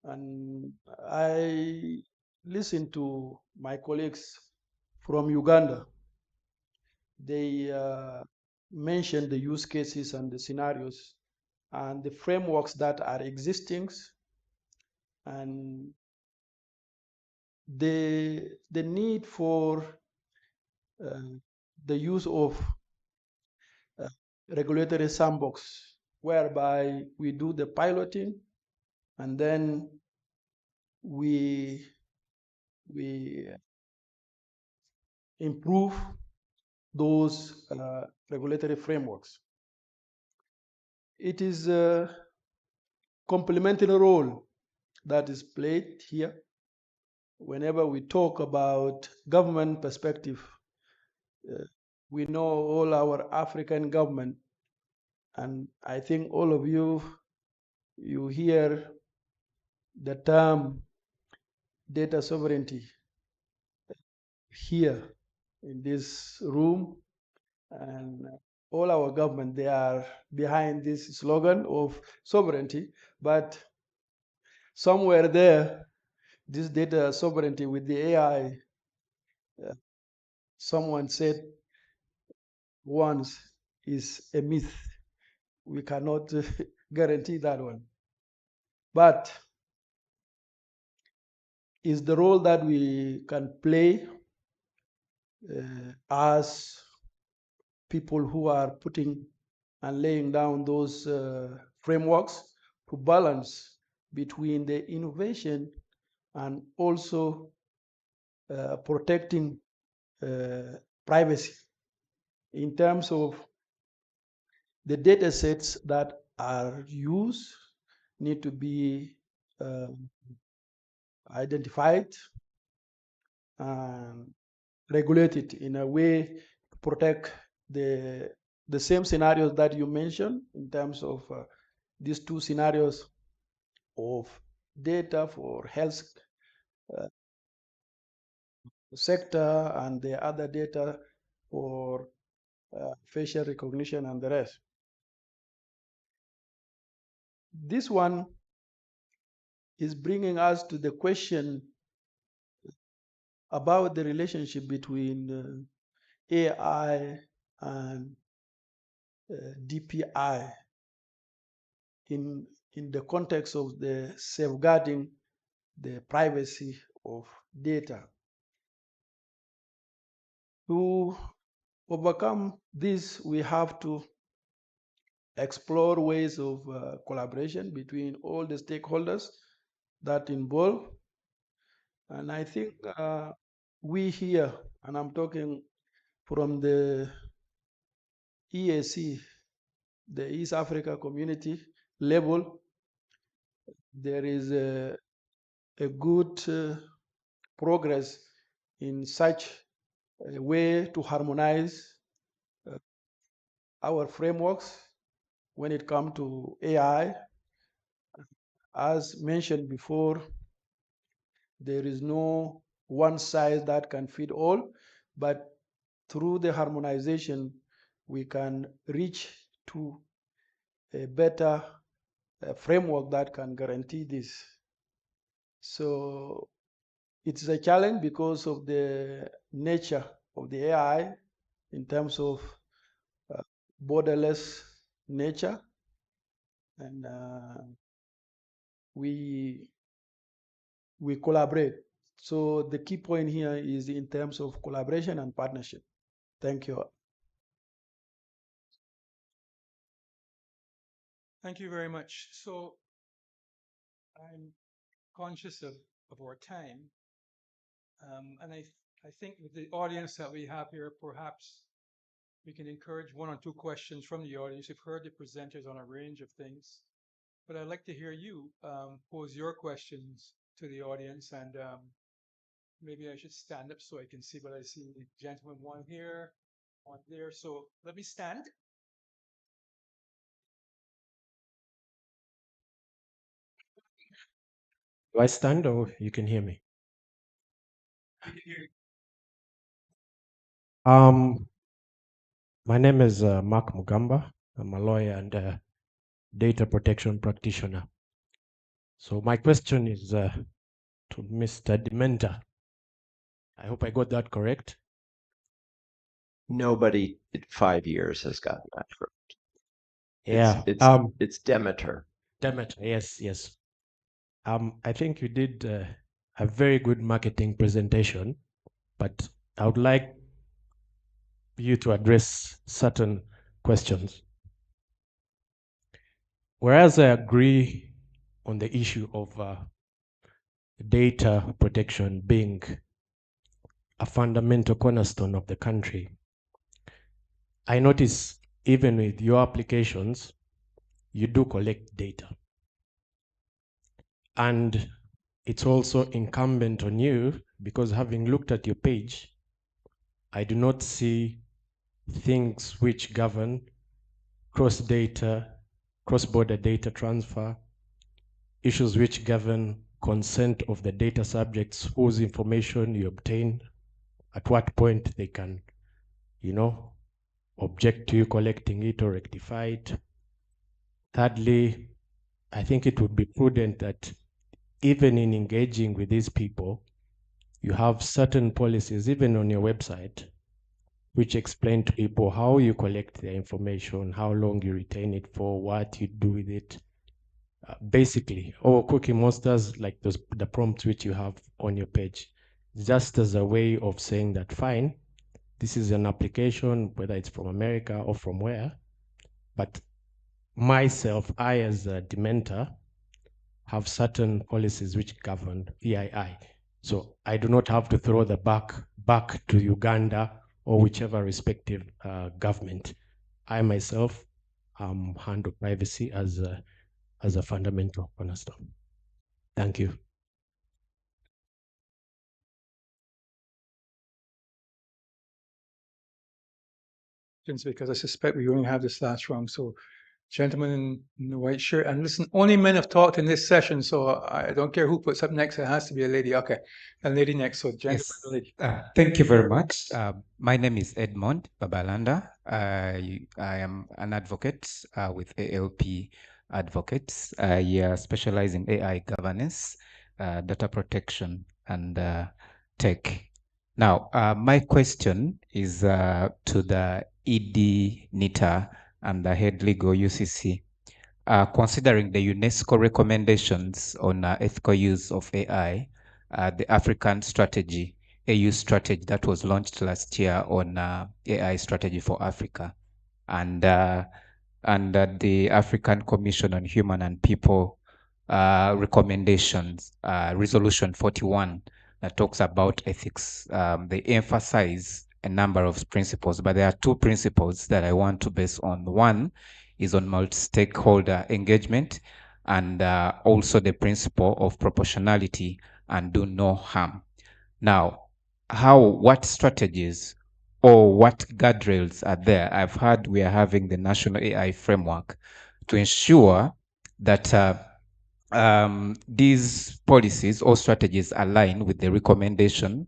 And I listened to my colleagues from Uganda. They mentioned the use cases and the scenarios and the frameworks that are existing, and the need for the use of regulatory sandbox, whereby we do the piloting and then we improve those regulatory frameworks. It is a complementary role that is played here. Whenever we talk about government perspective, we know all our African government, and I think all of you hear the term data sovereignty here in this room, and all our government, they are behind this slogan of sovereignty, but somewhere there, this data sovereignty with the AI, someone said once, is a myth. We cannot guarantee that one. But is the role that we can play as people who are putting and laying down those frameworks to balance between the innovation and also protecting privacy in terms of the data sets that are used need to be identified and regulated in a way to protect the same scenarios that you mentioned in terms of these two scenarios of data for health sector and the other data for facial recognition and the rest. This one is bringing us to the question about the relationship between AI and DPI in the context of the safeguarding the privacy of data. To overcome this, we have to explore ways of collaboration between all the stakeholders that involve. And I think we here, and I'm talking from the EAC, the East Africa Community level, there is a good progress in such a way to harmonize our frameworks when it comes to AI. As mentioned before, there is no one size that can fit all, but through the harmonization, we can reach to a better framework that can guarantee this. So it's a challenge because of the nature of the AI in terms of borderless nature, and we collaborate. So the key point here is in terms of collaboration and partnership. Thank you. Thank you very much. So I'm conscious of our time. And I think with the audience that we have here, perhaps we can encourage one or two questions from the audience. You've heard the presenters on a range of things, but I'd like to hear you pose your questions to the audience. And maybe I should stand up so I can see, but I see the gentleman, one here, one there. So let me stand. Do I stand or you can hear me? My name is Mark Mugamba. I'm a lawyer and a data protection practitioner. So my question is to Mr. Dementa. I hope I got that correct. Nobody in 5 years has gotten that correct. Yeah. It's Demeter. Demeter, yes. I think you did a very good marketing presentation, but I would like you to address certain questions. Whereas I agree on the issue of data protection being a fundamental cornerstone of the country, I notice even with your applications, you do collect data. And it's also incumbent on you, because having looked at your page, I do not see things which govern cross-border data transfer, issues which govern consent of the data subjects, whose information you obtain, at what point they can, object to you collecting it or rectify it. Thirdly, I think it would be prudent that even in engaging with these people, you have certain policies, even on your website, which explain to people how you collect their information, how long you retain it for, what you do with it. Basically, or Cookie Monsters, like the prompts which you have on your page, just as a way of saying that, fine, this is an application, whether it's from America or from where, but myself, I as a Dementer, have certain policies which govern EII. So I do not have to throw the back to Uganda or whichever respective government. I myself handle privacy as a fundamental cornerstone. Thank you. Because I suspect we only have this last round. So, gentleman in the white shirt, and listen, only men have talked in this session, so I don't care who puts up next. It has to be a lady. Okay, a lady next. So, gentleman, Yes. lady. Thank you very much. My name is Edmond Babalanda. I am an advocate with ALP Advocates. I specialize in AI governance, data protection, and tech. Now, my question is to the ED NITA and the head legal UCC. Considering the UNESCO recommendations on ethical use of AI, the African strategy, AU strategy that was launched last year on AI strategy for Africa, and the African Commission on Human and People recommendations, Resolution 41, that talks about ethics. They emphasize a number of principles, but there are two principles that I want to base on. One is on multi-stakeholder engagement, and also the principle of proportionality and do no harm. Now, what strategies or what guardrails are there? I've heard we are having the National AI Framework to ensure that these policies or strategies align with the recommendation,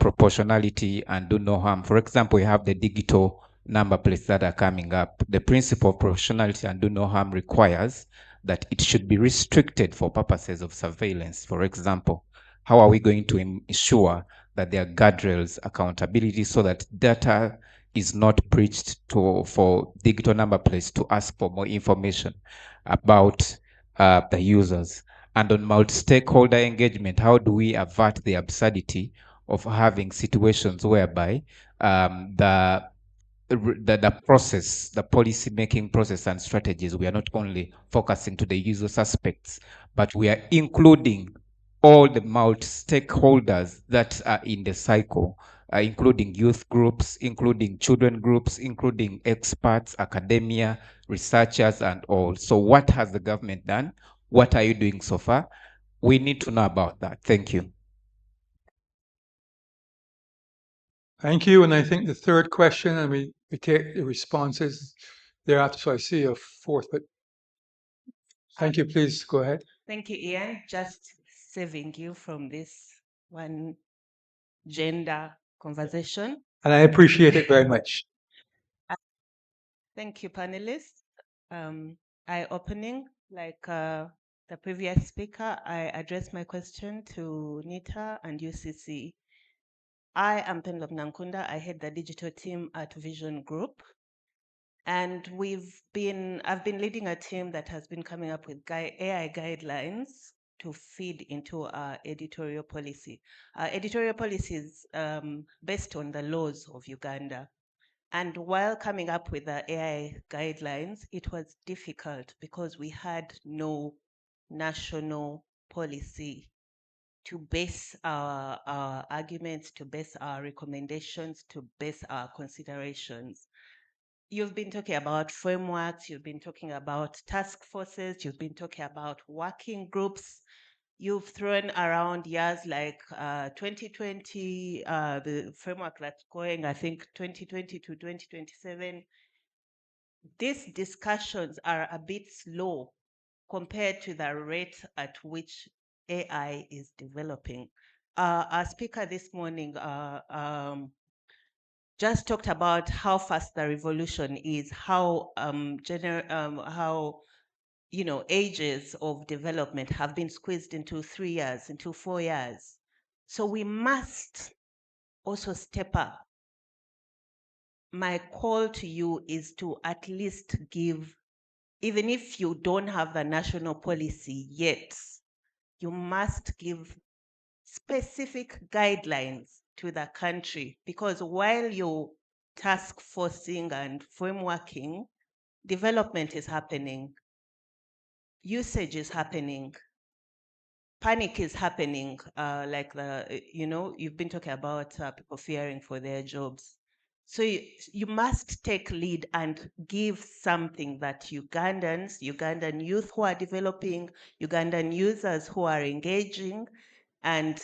proportionality, and do no harm. For example, we have the digital number plates that are coming up. The principle of proportionality and do no harm requires that it should be restricted for purposes of surveillance. For example, how are we going to ensure that there are guardrails, accountability, so that data is not breached for digital number plates to ask for more information about the users? And on multi-stakeholder engagement, how do we avert the absurdity of having situations whereby the process, the policy making process and strategies, we are not only focusing to the user suspects, but we are including all the multi-stakeholders that are in the cycle, including youth groups, including children groups, including experts, academia, researchers, and all. So what has the government done? What are you doing so far? We need to know about that. Thank you. Thank you. And I think the third question, and we take the responses thereafter. So I see a fourth, but thank you. Please go ahead. Thank you, Ian. Just saving you from this one gender conversation. And I appreciate it very much. Thank you, panelists. Eye-opening, like the previous speaker, I addressed my question to NITA and UCC. I am Penlov Nankunda. I head the digital team at Vision Group. And I've been leading a team that has been coming up with AI guidelines to feed into our editorial policy. Our editorial policy is based on the laws of Uganda. And while coming up with the AI guidelines, it was difficult because we had no national policy to base our arguments, to base our recommendations, to base our considerations. You've been talking about frameworks, you've been talking about task forces, you've been talking about working groups. You've thrown around years like 2020, the framework that's going, I think, 2020 to 2027. These discussions are a bit slow compared to the rate at which AI is developing. Our speaker this morning just talked about how fast the revolution is, how ages of development have been squeezed into 3 years, into 4 years. So we must also step up. My call to you is to at least give, even if you don't have the national policy yet, you must give specific guidelines to the country, because while you're task forcing and frameworking, development is happening, usage is happening, panic is happening, you've been talking about people fearing for their jobs. So you must take lead and give something that Ugandan youth who are developing, Ugandan users who are engaging, and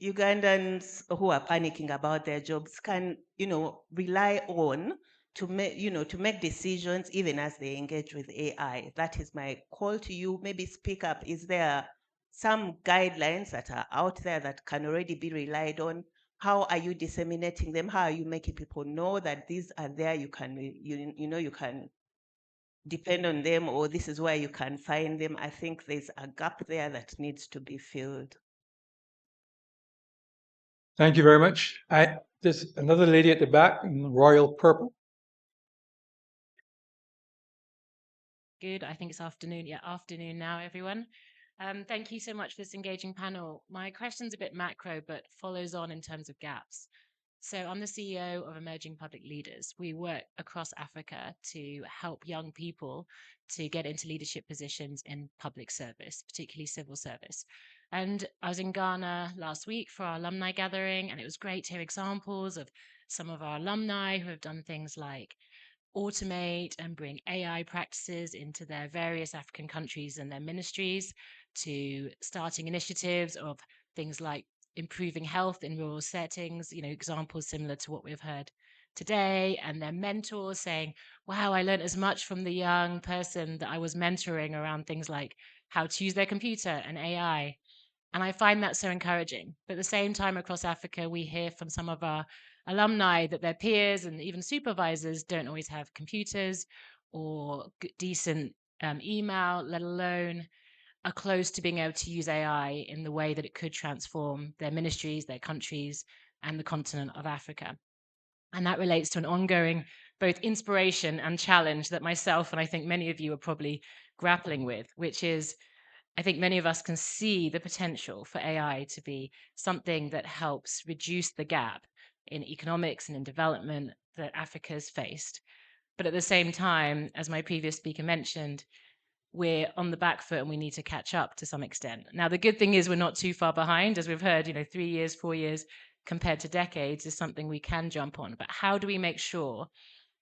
Ugandans who are panicking about their jobs can, rely on to make decisions even as they engage with AI. That is my call to you. Maybe speak up. Is there some guidelines that are out there that can already be relied on? How are you disseminating them? How are you making people know that these are there? You can, you can depend on them, or this is where you can find them. I think there's a gap there that needs to be filled. Thank you very much. There's another lady at the back in royal purple. Good. I think it's afternoon. Yeah, afternoon now, everyone. Thank you so much for this engaging panel. My question's a bit macro, but follows on in terms of gaps. So I'm the CEO of Emerging Public Leaders. We work across Africa to help young people to get into leadership positions in public service, particularly civil service. And I was in Ghana last week for our alumni gathering, and it was great to hear examples of some of our alumni who have done things like automate and bring AI practices into their various African countries and their ministries, to starting initiatives of things like improving health in rural settings, examples similar to what we've heard today, and their mentors saying, wow, I learned as much from the young person that I was mentoring around things like how to use their computer and AI. And I find that so encouraging. But at the same time, across Africa, we hear from some of our alumni that their peers and even supervisors don't always have computers or decent email, let alone are close to being able to use AI in the way that it could transform their ministries, their countries, and the continent of Africa. And that relates to an ongoing both inspiration and challenge that myself and I think many of you are probably grappling with, which is, I think many of us can see the potential for AI to be something that helps reduce the gap in economics and in development that Africa has faced. But at the same time, as my previous speaker mentioned, we're on the back foot and we need to catch up to some extent. Now, the good thing is we're not too far behind. As we've heard, 3 years, 4 years compared to decades is something we can jump on. But how do we make sure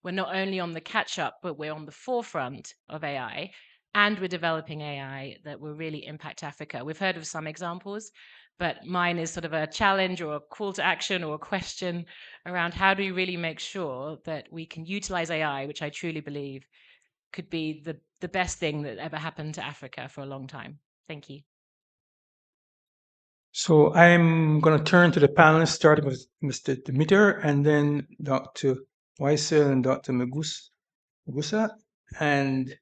we're not only on the catch up, but we're on the forefront of AI, and we're developing AI that will really impact Africa? We've heard of some examples, but mine is sort of a challenge or a call to action or a question around how do we really make sure that we can utilize AI, which I truly believe could be the best thing that ever happened to Africa for a long time. Thank you. So I'm going to turn to the panelists, starting with Mr. Demeter, and then Dr. Weissel and Dr. Mugusa, and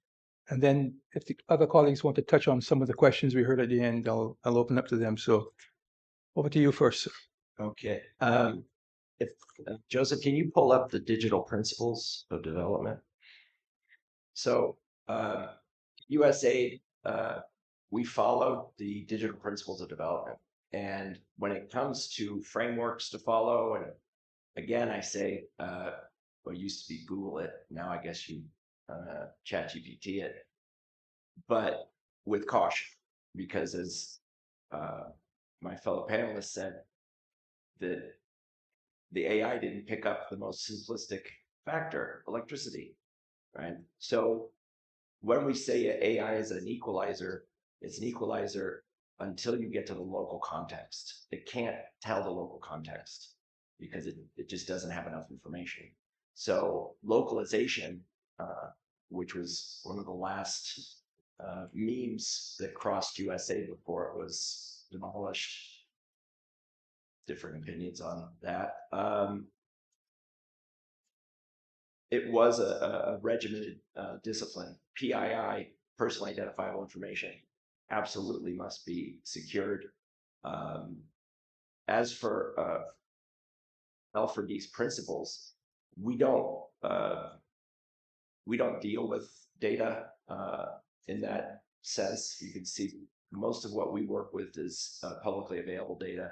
then if the other colleagues want to touch on some of the questions we heard at the end, I'll open up to them. So over to you first, sir. Okay. If Joseph, can you pull up the digital principles of development? So USAID we followed the digital principles of development. And when it comes to frameworks to follow, and again, I say, well, it used to be Google it. Now I guess you ChatGPT it, but with caution, because as my fellow panelists said, that the AI didn't pick up the most simplistic factor, electricity, right? So when we say AI is an equalizer, it's an equalizer until you get to the local context. It can't tell the local context because it just doesn't have enough information. So localization, which was one of the last memes that crossed USA before it was demolished, different opinions on that. It was a regimented discipline. PII, personally identifiable information, absolutely must be secured. As for L4D's principles, we don't deal with data in that sense. You can see most of what we work with is publicly available data.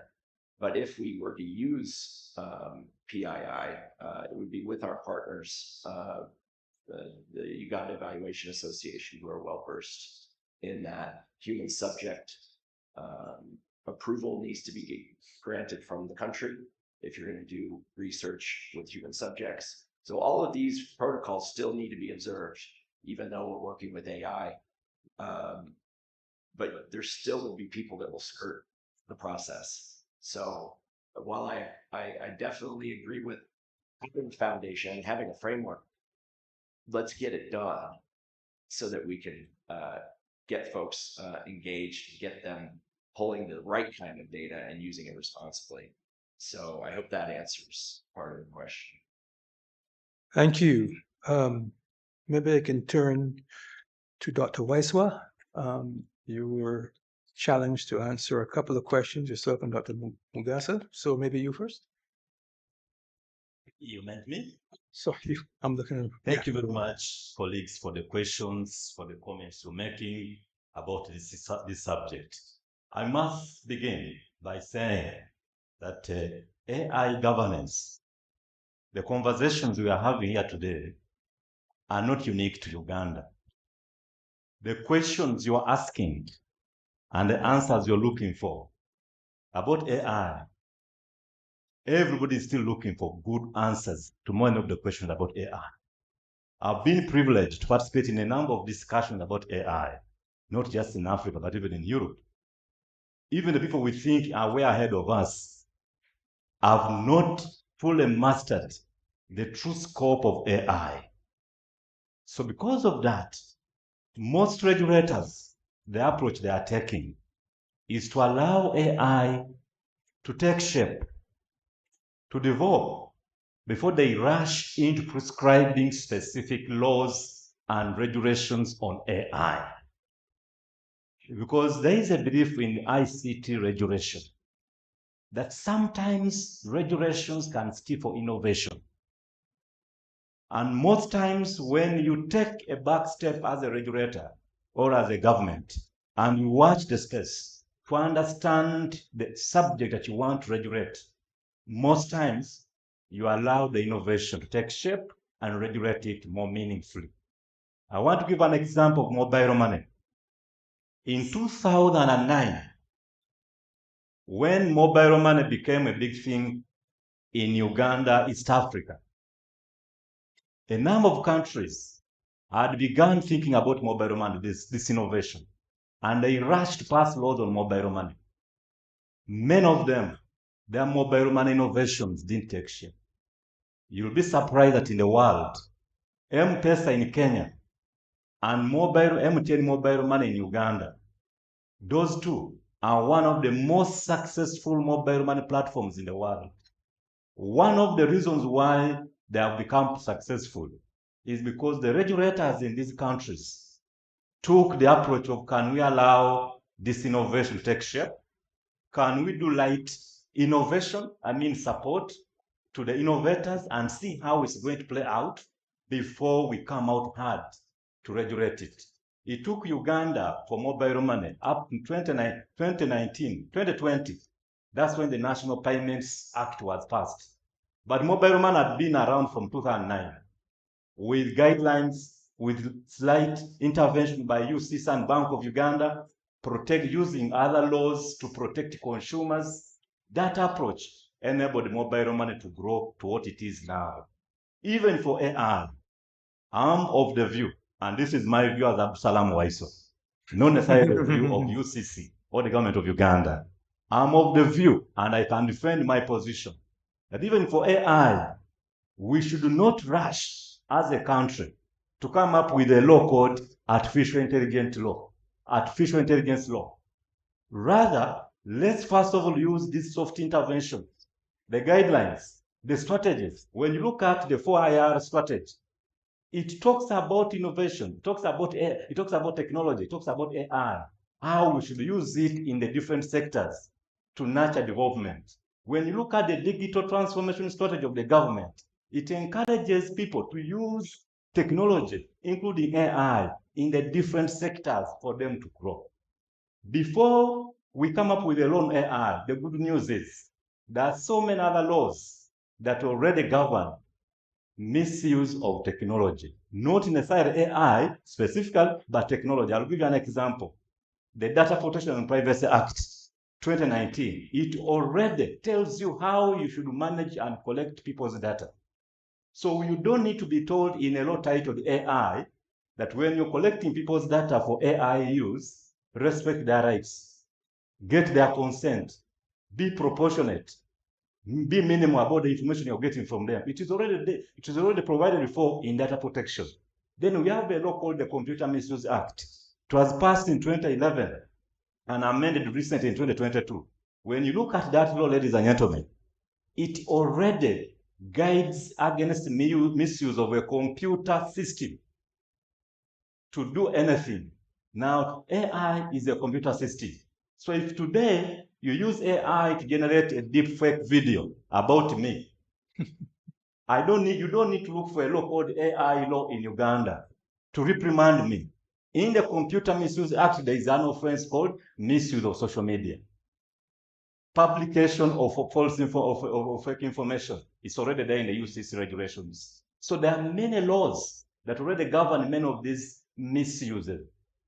But if we were to use PII, it would be with our partners, the Uganda Evaluation Association, who are well versed in that. Human subject approval needs to be granted from the country if you're going to do research with human subjects. So all of these protocols still need to be observed, even though we're working with AI. But there still will be people that will skirt the process. So while I definitely agree with having a foundation, having a framework, let's get it done so that we can get folks engaged, get them pulling the right kind of data and using it responsibly. So I hope that answers part of the question. Thank you. Maybe I can turn to Dr. Waiswa. You were challenged to answer a couple of questions, yourself and Dr. Mugasa. So maybe you first. You meant me? Sorry, I'm looking at. Thank you very much, colleagues, for the questions, for the comments you're making about this subject. I must begin by saying that AI governance, the conversations we are having here today, are not unique to Uganda. The questions you are asking and the answers you're looking for about AI, everybody is still looking for good answers to many of the questions about AI. I've been privileged to participate in a number of discussions about AI, not just in Africa, but even in Europe. Even the people we think are way ahead of us have not fully mastered the true scope of AI. So because of that, most regulators, the approach they are taking is to allow AI to take shape, to develop, before they rush into prescribing specific laws and regulations on AI. Because there is a belief in ICT regulation that sometimes regulations can stifle innovation. And most times when you take a back step as a regulator or as a government and you watch the space to understand the subject that you want to regulate, most times you allow the innovation to take shape and regulate it more meaningfully. I want to give an example of mobile money. In 2009, when mobile money became a big thing in Uganda, East Africa, a number of countries had begun thinking about mobile money, this innovation, and they rushed to pass laws on mobile money. Many of them, their mobile money innovations didn't take shape. You'll be surprised that in the world, M-Pesa in Kenya and MTN mobile money in Uganda, those two are one of the most successful mobile money platforms in the world. One of the reasons why they have become successful is because the regulators in these countries took the approach of, can we allow this innovation to take shape? Can we do light innovation, support to the innovators and see how it's going to play out before we come out hard to regulate it? It took Uganda for mobile money up to 2020. That's when the National Payments Act was passed. But mobile money had been around from 2009 with guidelines, with slight intervention by UCC and Bank of Uganda, using other laws to protect consumers. That approach enabled mobile money to grow to what it is now. Even for AI, I'm of the view, and this is my view as Absalam Waiso, not necessarily the view of UCC or the government of Uganda. I'm of the view, and I can defend my position, that even for AI, we should not rush as a country to come up with a law called artificial intelligence law. Rather, let's first of all use these soft interventions, the guidelines, the strategies. When you look at the 4IR strategy, it talks about innovation, it talks about technology, it talks about AI, how we should use it in the different sectors to nurture development. When you look at the digital transformation strategy of the government, it encourages people to use technology, including AI, in the different sectors for them to grow. Before we come up with a law on AI, the good news is there are so many other laws that already govern misuse of technology, not necessarily AI specifically, but technology. I'll give you an example. The Data Protection and Privacy Act 2019, it already tells you how you should manage and collect people's data. So you don't need to be told in a law titled AI that when you're collecting people's data for AI use, respect their rights, get their consent, be proportionate, be minimal about the information you're getting from them. It is already provided for in data protection. Then we have a law called the Computer Misuse Act. It was passed in 2011 and amended recently in 2022. When you look at that law, ladies and gentlemen, it already guides against misuse of a computer system to do anything. Now, AI is a computer system. So if today you use AI to generate a deep fake video about me, you don't need to look for a law called AI law in Uganda to reprimand me. In the Computer Misuse Act, there is an offense called misuse of social media. Publication of false of fake information is already there in the UCC regulations. So there are many laws that already govern many of these misuses.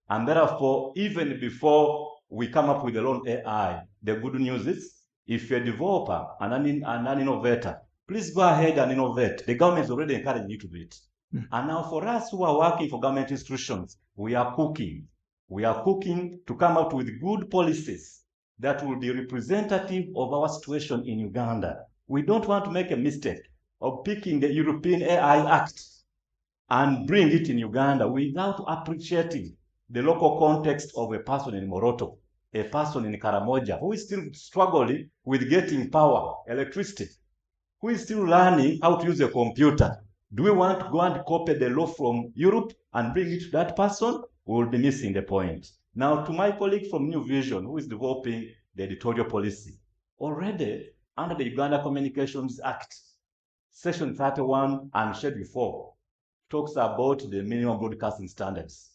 And therefore, even before we come up with a law on AI, the good news is, if you're a developer and an innovator, please go ahead and innovate. The government is already encouraging you to do it. And now for us who are working for government institutions, we are cooking. We are cooking to come up with good policies that will be representative of our situation in Uganda. We don't want to make a mistake of picking the European AI Act and bring it in Uganda without appreciating the local context of a person in Moroto, a person in Karamoja, who is still struggling with getting power, electricity, who is still learning how to use a computer. Do we want to go and copy the law from Europe and bring it to that person? We will be missing the point. Now, to my colleague from New Vision, who is developing the editorial policy, already under the Uganda Communications Act, Section 31 and Schedule 4 talks about the minimum broadcasting standards.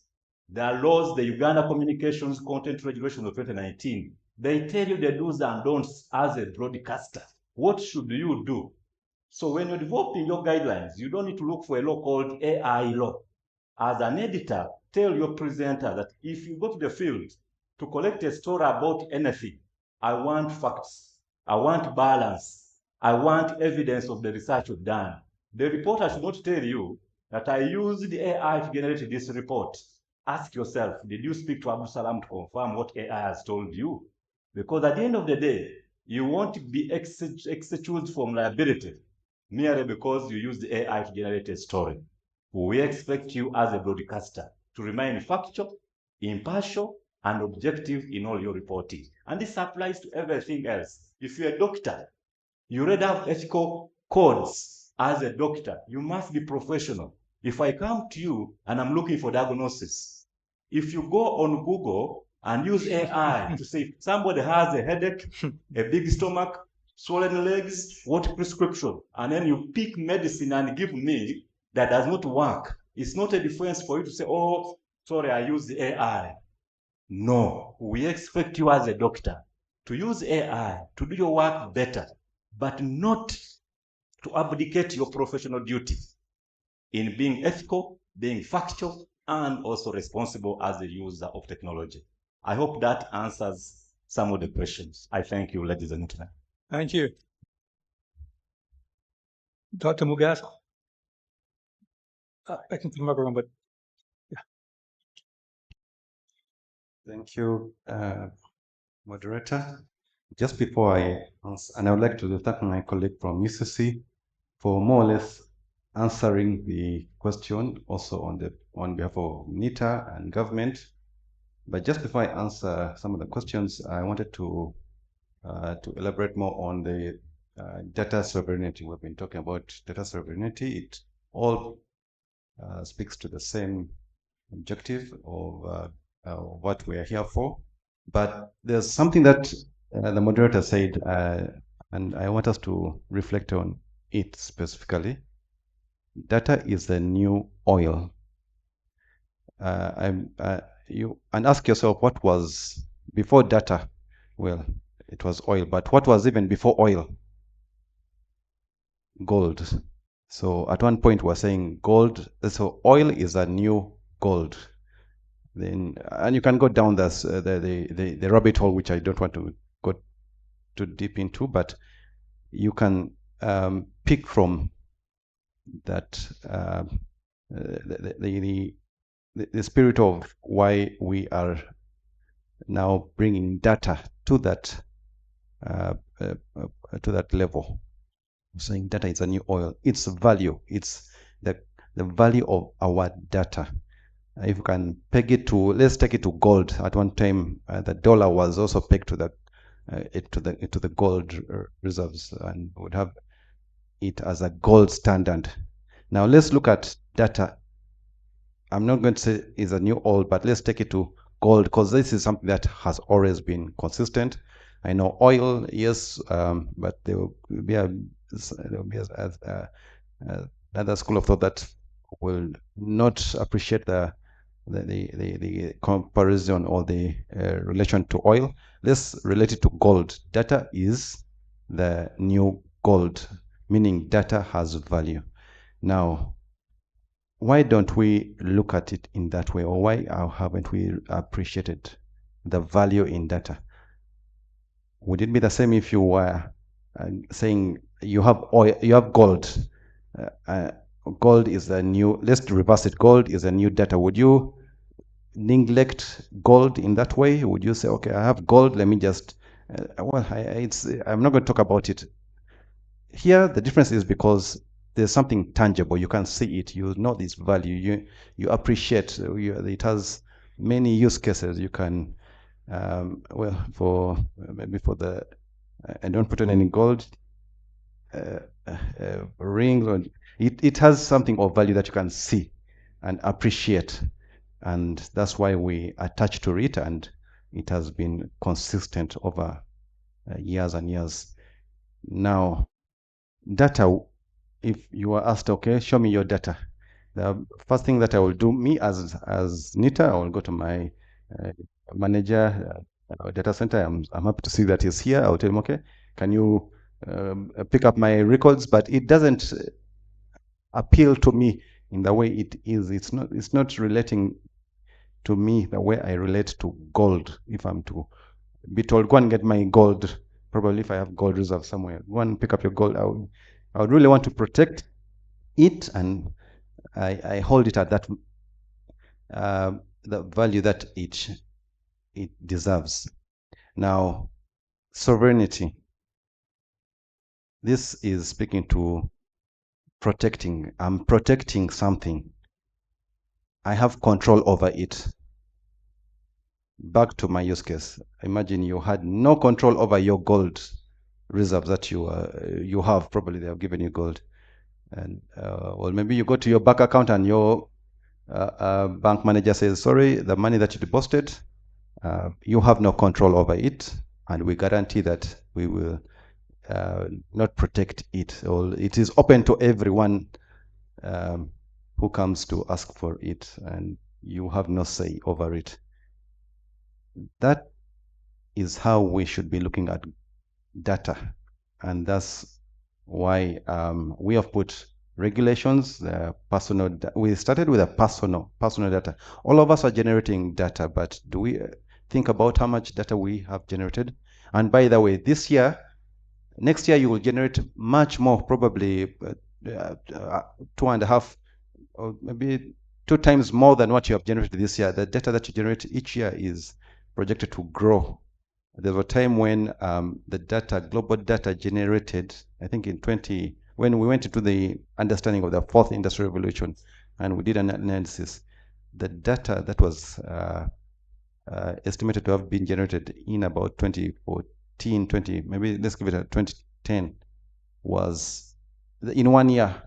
There are laws, the Uganda Communications Content Regulation of 2019. They tell you the do's and don'ts as a broadcaster. What should you do? So when you're developing your guidelines, you don't need to look for a law called AI law. As an editor, tell your presenter that if you go to the field to collect a story about anything, I want facts, I want balance, I want evidence of the research you've done. The reporter should not tell you that I used the AI to generate this report. Ask yourself, did you speak to Abdusalam to confirm what AI has told you? Because at the end of the day, you won't be excused from liability merely because you used the AI to generate a story. We expect you as a broadcaster to remain factual, impartial, and objective in all your reporting. And this applies to everything else. If you're a doctor, you already have ethical codes. As a doctor, you must be professional. If I come to you and I'm looking for diagnosis, if you go on Google and use AI to say somebody has a headache, a big stomach, swollen legs, what prescription? And then you pick medicine and give me that does not work. It's not a difference for you to say, oh, sorry, I use AI. No, we expect you as a doctor to use AI to do your work better, but not to abdicate your professional duties in being ethical, being factual, and also responsible as a user of technology. I hope that answers some of the questions. I thank you, ladies and gentlemen. Thank you. Dr. Mugasa. I can come around, but Thank you, moderator. Just before I answer, and I would like to thank my colleague from UCC for more or less answering the question also on behalf of NITA and government. But just before I answer some of the questions, I wanted to elaborate more on the data sovereignty. We've been talking about data sovereignty. It all speaks to the same objective of what we are here for. But there's something that the moderator said, and I want us to reflect on it specifically. Data is the new oil. And ask yourself, what was before data? Well, it was oil, but what was even before oil? Gold. So at one point we're saying gold, so oil is a new gold. Then, and you can go down the rabbit hole, which I don't want to go too deep into, but you can pick from that the spirit of why we are now bringing data to that level. Saying data is a new oil. It's value. It's the value of our data. If you can peg it to, let's take it to gold. At one time, the dollar was also pegged to the gold reserves, and would have it as a gold standard. Now let's look at data. I'm not going to say it's a new oil, but let's take it to gold, because this is something that has always been consistent. I know oil, yes, but there will be another school of thought that will not appreciate the comparison or the relation to oil. Let's relate it to gold. Data is the new gold, meaning data has value. Now, why don't we look at it in that way, or why haven't we appreciated the value in data? Would it be the same if you were saying you have oil, you have gold? Gold is the new. Let's reverse it. Gold is a new data. Would you neglect gold in that way? Would you say, okay, I have gold, let me just I'm not going to talk about it here. The difference is because there's something tangible. You can see it. You know this value. You appreciate. It has many use cases. You can maybe for the I don't put on any gold rings. Or it has something of value that you can see and appreciate, and that's why we attach to it, and it has been consistent over years and years. Now, data, if you are asked, okay, show me your data, the first thing that I will do, me as NITA, I will go to my manager, data center. I'm happy to see that he's here. I'll tell him, okay, can you pick up my records? But it doesn't appeal to me in the way it is. It's not relating to me the way I relate to gold. If I'm to be told, go and get my gold, probably if I have gold reserve somewhere, go and pick up your gold, I would really want to protect it, and I hold it at that the value that it deserves. Now, sovereignty. This is speaking to protecting. I'm protecting something. I have control over it. Back to my use case. Imagine you had no control over your gold reserves that you have. Probably they have given you gold, and well, maybe you go to your bank account and your bank manager says, "Sorry, the money that you deposited, you have no control over it, and we guarantee that we will not protect it, or it is open to everyone who comes to ask for it, and you have no say over it. That is how we should be looking at data, and that's why we have put regulations. We started with a personal data. All of us are generating data, but do we think about how much data we have generated? And by the way, next year you will generate much more, probably 2.5 or maybe 2 times more than what you have generated this year. The data that you generate each year is projected to grow. There was a time when global data generated, I think when we went into the understanding of the fourth industrial revolution and we did an analysis, the data that was estimated to have been generated in about 2014, maybe let's give it a 2010, was in 1 year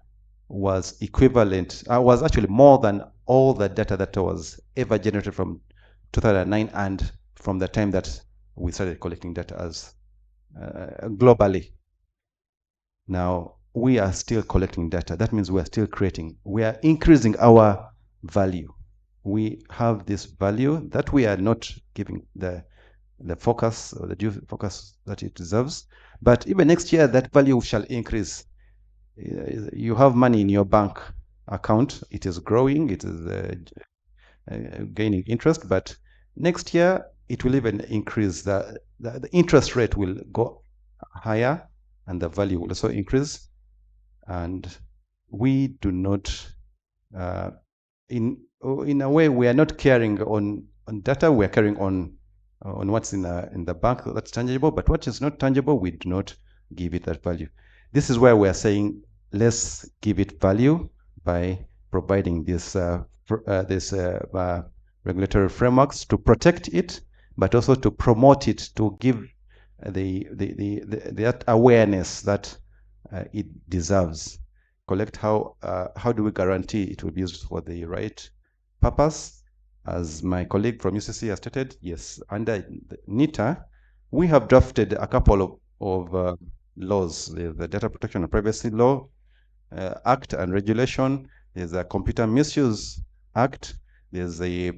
was equivalent, was actually more than all the data that was ever generated from 2009 and from the time that we started collecting data as globally. Now, we are still collecting data. That means we are still creating. We are increasing our value. We have this value that we are not giving the focus or the due focus that it deserves. But even next year, that value shall increase. You have money in your bank account. It is growing. It is gaining interest. But next year, it will even increase. The interest rate will go higher and the value will also increase. And we do not, in a way, we are not carrying on data. We are carrying on what's in the bank that's tangible. But what is not tangible, we do not give it that value. This is where we are saying, let's give it value by providing this regulatory frameworks to protect it, but also to promote it, to give that awareness that it deserves. How do we guarantee it will be used for the right purpose? As my colleague from UCC has stated, yes, under NITA, we have drafted a couple of laws. There's the Data Protection and Privacy Law Act and Regulation. There's a Computer Misuse Act. There's the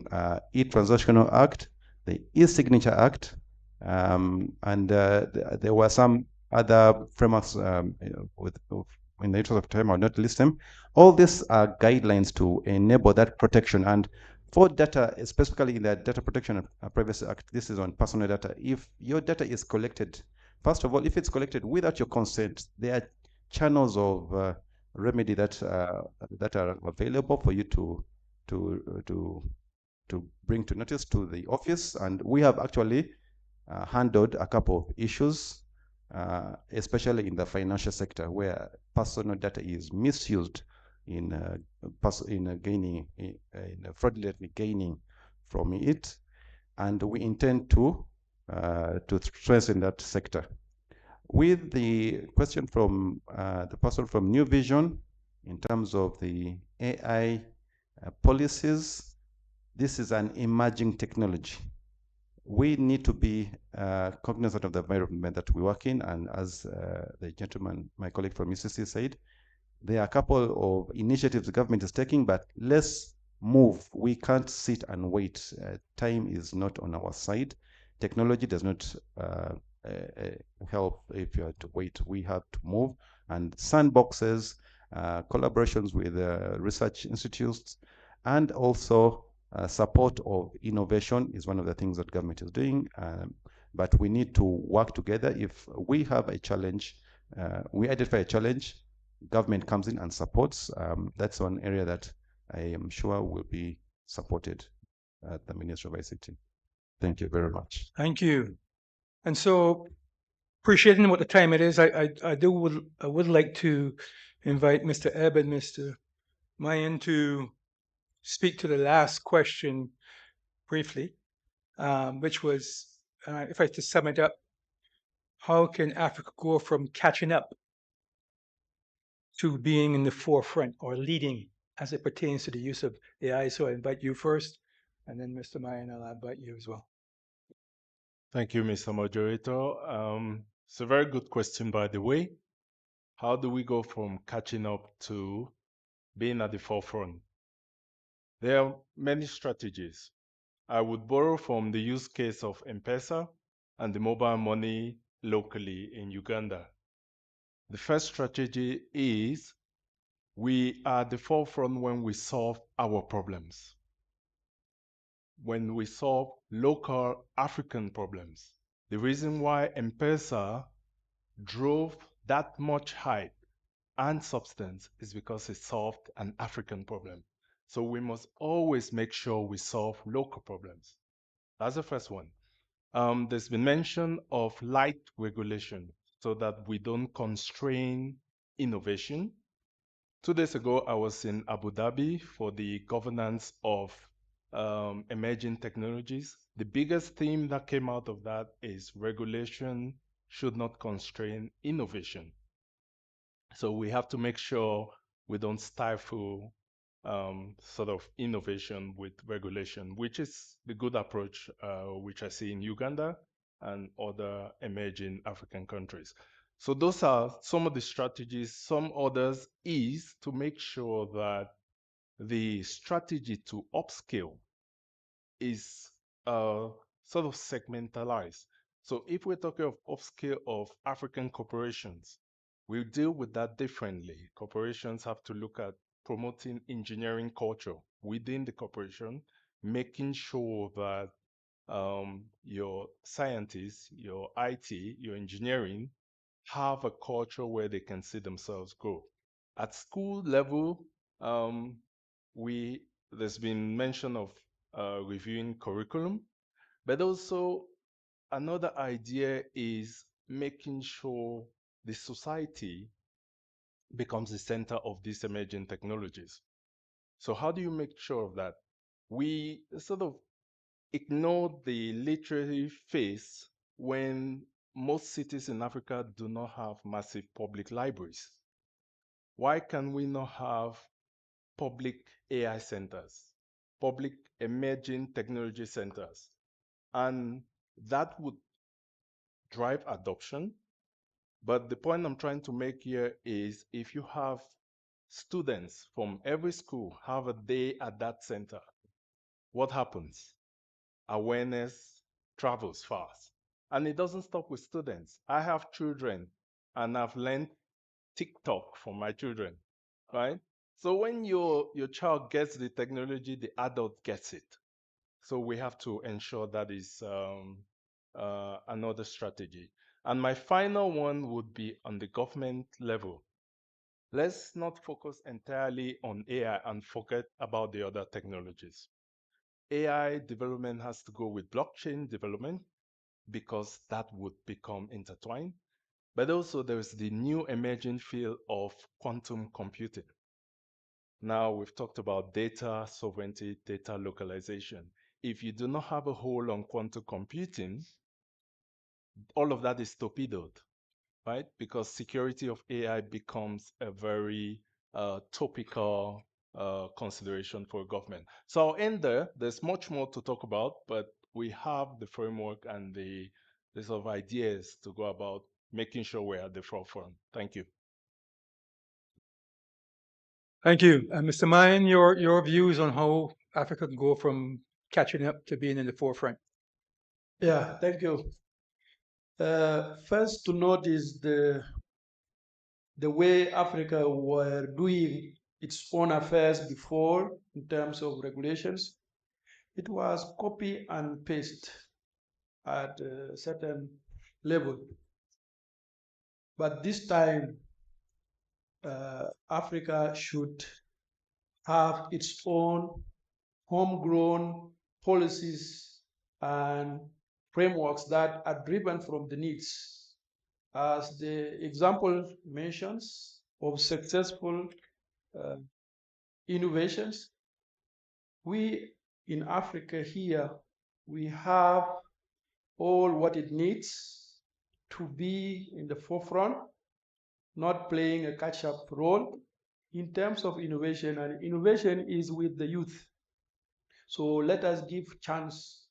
E-Transactional Act, the E-Signature Act, and there were some other frameworks in the interest of time, I'll not list them. All these are guidelines to enable that protection. And for data, specifically in the Data Protection and Privacy Act, this is on personal data. If your data is collected, first of all, if it's collected without your consent, there are channels of remedy that are available for you to bring to notice to the office. And we have actually handled a couple of issues, especially in the financial sector, where personal data is misused in fraudulently gaining from it, and we intend to strengthen that sector. With the question from the person from New Vision, in terms of the AI policies, this is an emerging technology. We need to be cognizant of the environment that we work in, and as the gentleman, my colleague from UCC said, there are a couple of initiatives the government is taking, but let's move. We can't sit and wait. Time is not on our side. Technology does not help if you have to wait. We have to move, and sandboxes, collaborations with research institutes, and also support of innovation is one of the things that government is doing. But we need to work together. If we have a challenge, we identify a challenge, government comes in and supports. That's one area that I am sure will be supported at the Ministry of ICT. Thank you very much. Thank you. And so, appreciating what the time it is, I would like to invite Mr. Ebb and Mr. Mayan to speak to the last question briefly, which was, if I had to sum it up, how can Africa go from catching up to being in the forefront or leading as it pertains to the use of AI? So I invite you first, and then Mr. Mayan, I'll invite you as well. Thank you, Mr. Moderator. It's a very good question, by the way. How do we go from catching up to being at the forefront? There are many strategies. I would borrow from the use case of M-Pesa and the mobile money locally in Uganda. The first strategy is we are at the forefront when we solve our problems, when we solve local African problems. The reason why M-Pesa drove that much hype and substance is because it solved an African problem. So we must always make sure we solve local problems. That's the first one. There's been mention of light regulation so that we don't constrain innovation. 2 days ago, I was in Abu Dhabi for the governance of emerging technologies. The biggest theme that came out of that is regulation should not constrain innovation. So we have to make sure we don't stifle sort of innovation with regulation, which is the good approach which I see in Uganda and other emerging African countries. So those are some of the strategies. Some others is to make sure that the strategy to upscale is sort of segmentalized. So if we're talking of upscale of African corporations, we deal with that differently. Corporations have to look at promoting engineering culture within the corporation, making sure that your scientists, your IT, your engineering have a culture where they can see themselves grow. At school level, there's been mention of reviewing curriculum, but also another idea is making sure the society becomes the center of these emerging technologies. So how do you make sure of that? We sort of ignore the literary phase when most cities in Africa do not have massive public libraries. Why can we not have public AI centers, public emerging technology centers? And that would drive adoption. But the point I'm trying to make here is if you have students from every school have a day at that center, what happens? Awareness travels fast. And it doesn't stop with students. I have children and I've learned TikTok from my children, right? So when your child gets the technology, the adult gets it. So we have to ensure that is another strategy. And my final one would be on the government level. Let's not focus entirely on AI and forget about the other technologies. AI development has to go with blockchain development because that would become intertwined. But also there's the new emerging field of quantum computing. Now we've talked about data sovereignty, data localization. If you do not have a hold on quantum computing, all of that is torpedoed, right? Because security of AI becomes a very topical consideration for government. So I'll end there. There's much more to talk about, but we have the framework and the sort of ideas to go about making sure we're at the forefront. Thank you. Thank you. Mr. Mayen, your views on how Africa can go from catching up to being in the forefront. Yeah, thank you. First to note is the way Africa were doing its own affairs before in terms of regulations. It was copy and paste at a certain level. But this time, Africa should have its own homegrown policies and frameworks that are driven from the needs. As the example mentions of successful innovations, we in Africa here, we have all what it needs to be in the forefront, not playing a catch-up role in terms of innovation, and innovation is with the youth. So let us give chance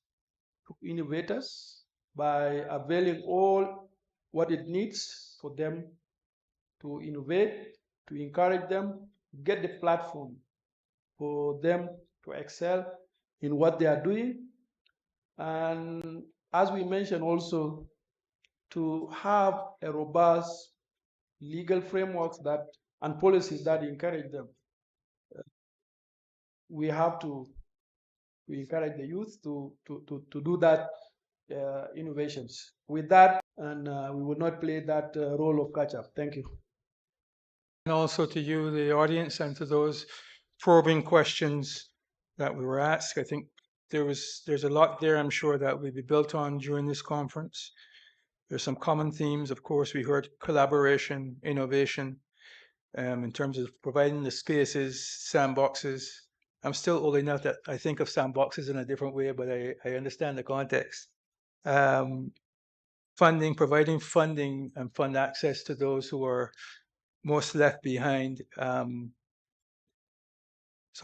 to innovators by availing all what it needs for them to innovate, to encourage them, get the platform for them excel in what they are doing. And as we mentioned also, to have a robust legal frameworks that and policies that encourage them. We have to encourage the youth to do that innovations. With that, and we will not play that role of catch up. Thank you. And also to you, the audience, and to those probing questions that we were asked. I think there's a lot there, I'm sure, that will be built on during this conference. There's some common themes. Of course, we heard collaboration, innovation, in terms of providing the spaces, sandboxes. I'm still old enough that I think of sandboxes in a different way, but I understand the context. Funding, providing funding and fund access to those who are most left behind. Some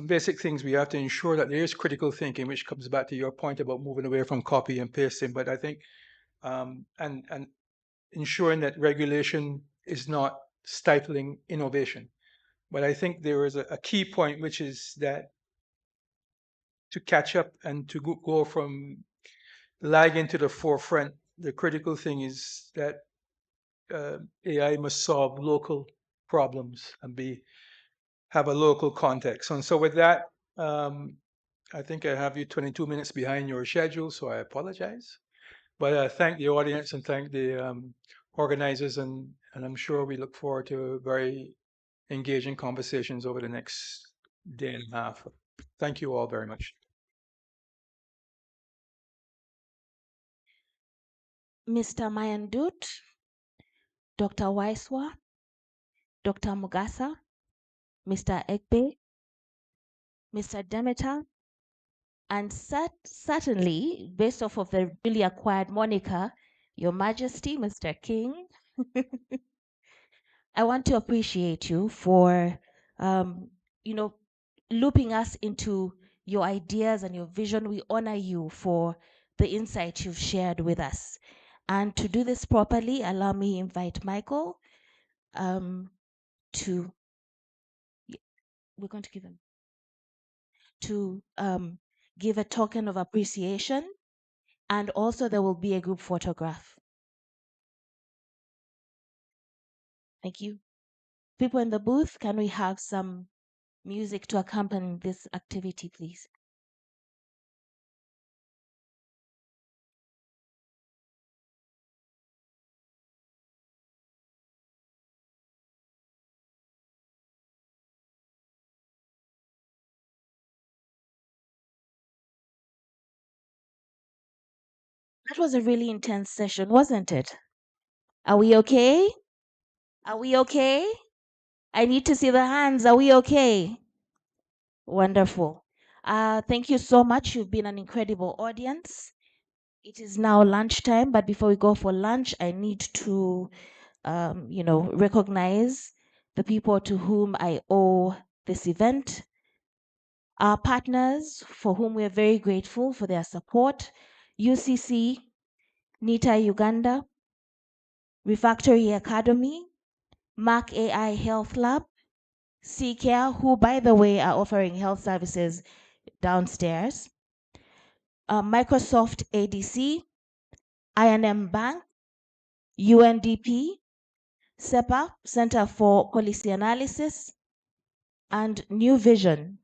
basic things we have to ensure that there is critical thinking, which comes back to your point about moving away from copy and pasting. But I think, and ensuring that regulation is not stifling innovation. But I think there is a key point, which is that to catch up and to go from lagging to the forefront, the critical thing is that AI must solve local problems and have a local context. And so with that, I think I have you 22 minutes behind your schedule, so I apologize. But I thank the audience and thank the organizers, and I'm sure we look forward to very engaging conversations over the next day and a half. Thank you all very much. Mr. Mayandut, Dr. Waiswa, Dr. Mugasa, Mr. Egbe, Mr. Demeter, and certainly, based off of the really acquired moniker, Your Majesty, Mr. King, I want to appreciate you for, looping us into your ideas and your vision. We honor you for the insight you've shared with us. And to do this properly, allow me invite Michael to, we're going to give him, to give a token of appreciation. And also there will be a group photograph. Thank you. People in the booth, can we have some music to accompany this activity, please? That was a really intense session, wasn't it? Are we okay? Are we okay? I need to see the hands. Are we okay? Wonderful. Thank you so much. You've been an incredible audience. It is now lunchtime, but before we go for lunch, I need to, recognize the people to whom I owe this event. Our partners, for whom we are very grateful for their support: UCC, NITA Uganda, Refactory Academy, Mark AI Health Lab, CCare, who, by the way, are offering health services downstairs, Microsoft ADC, I&M Bank, UNDP, CEPA, Center for Policy Analysis, and New Vision.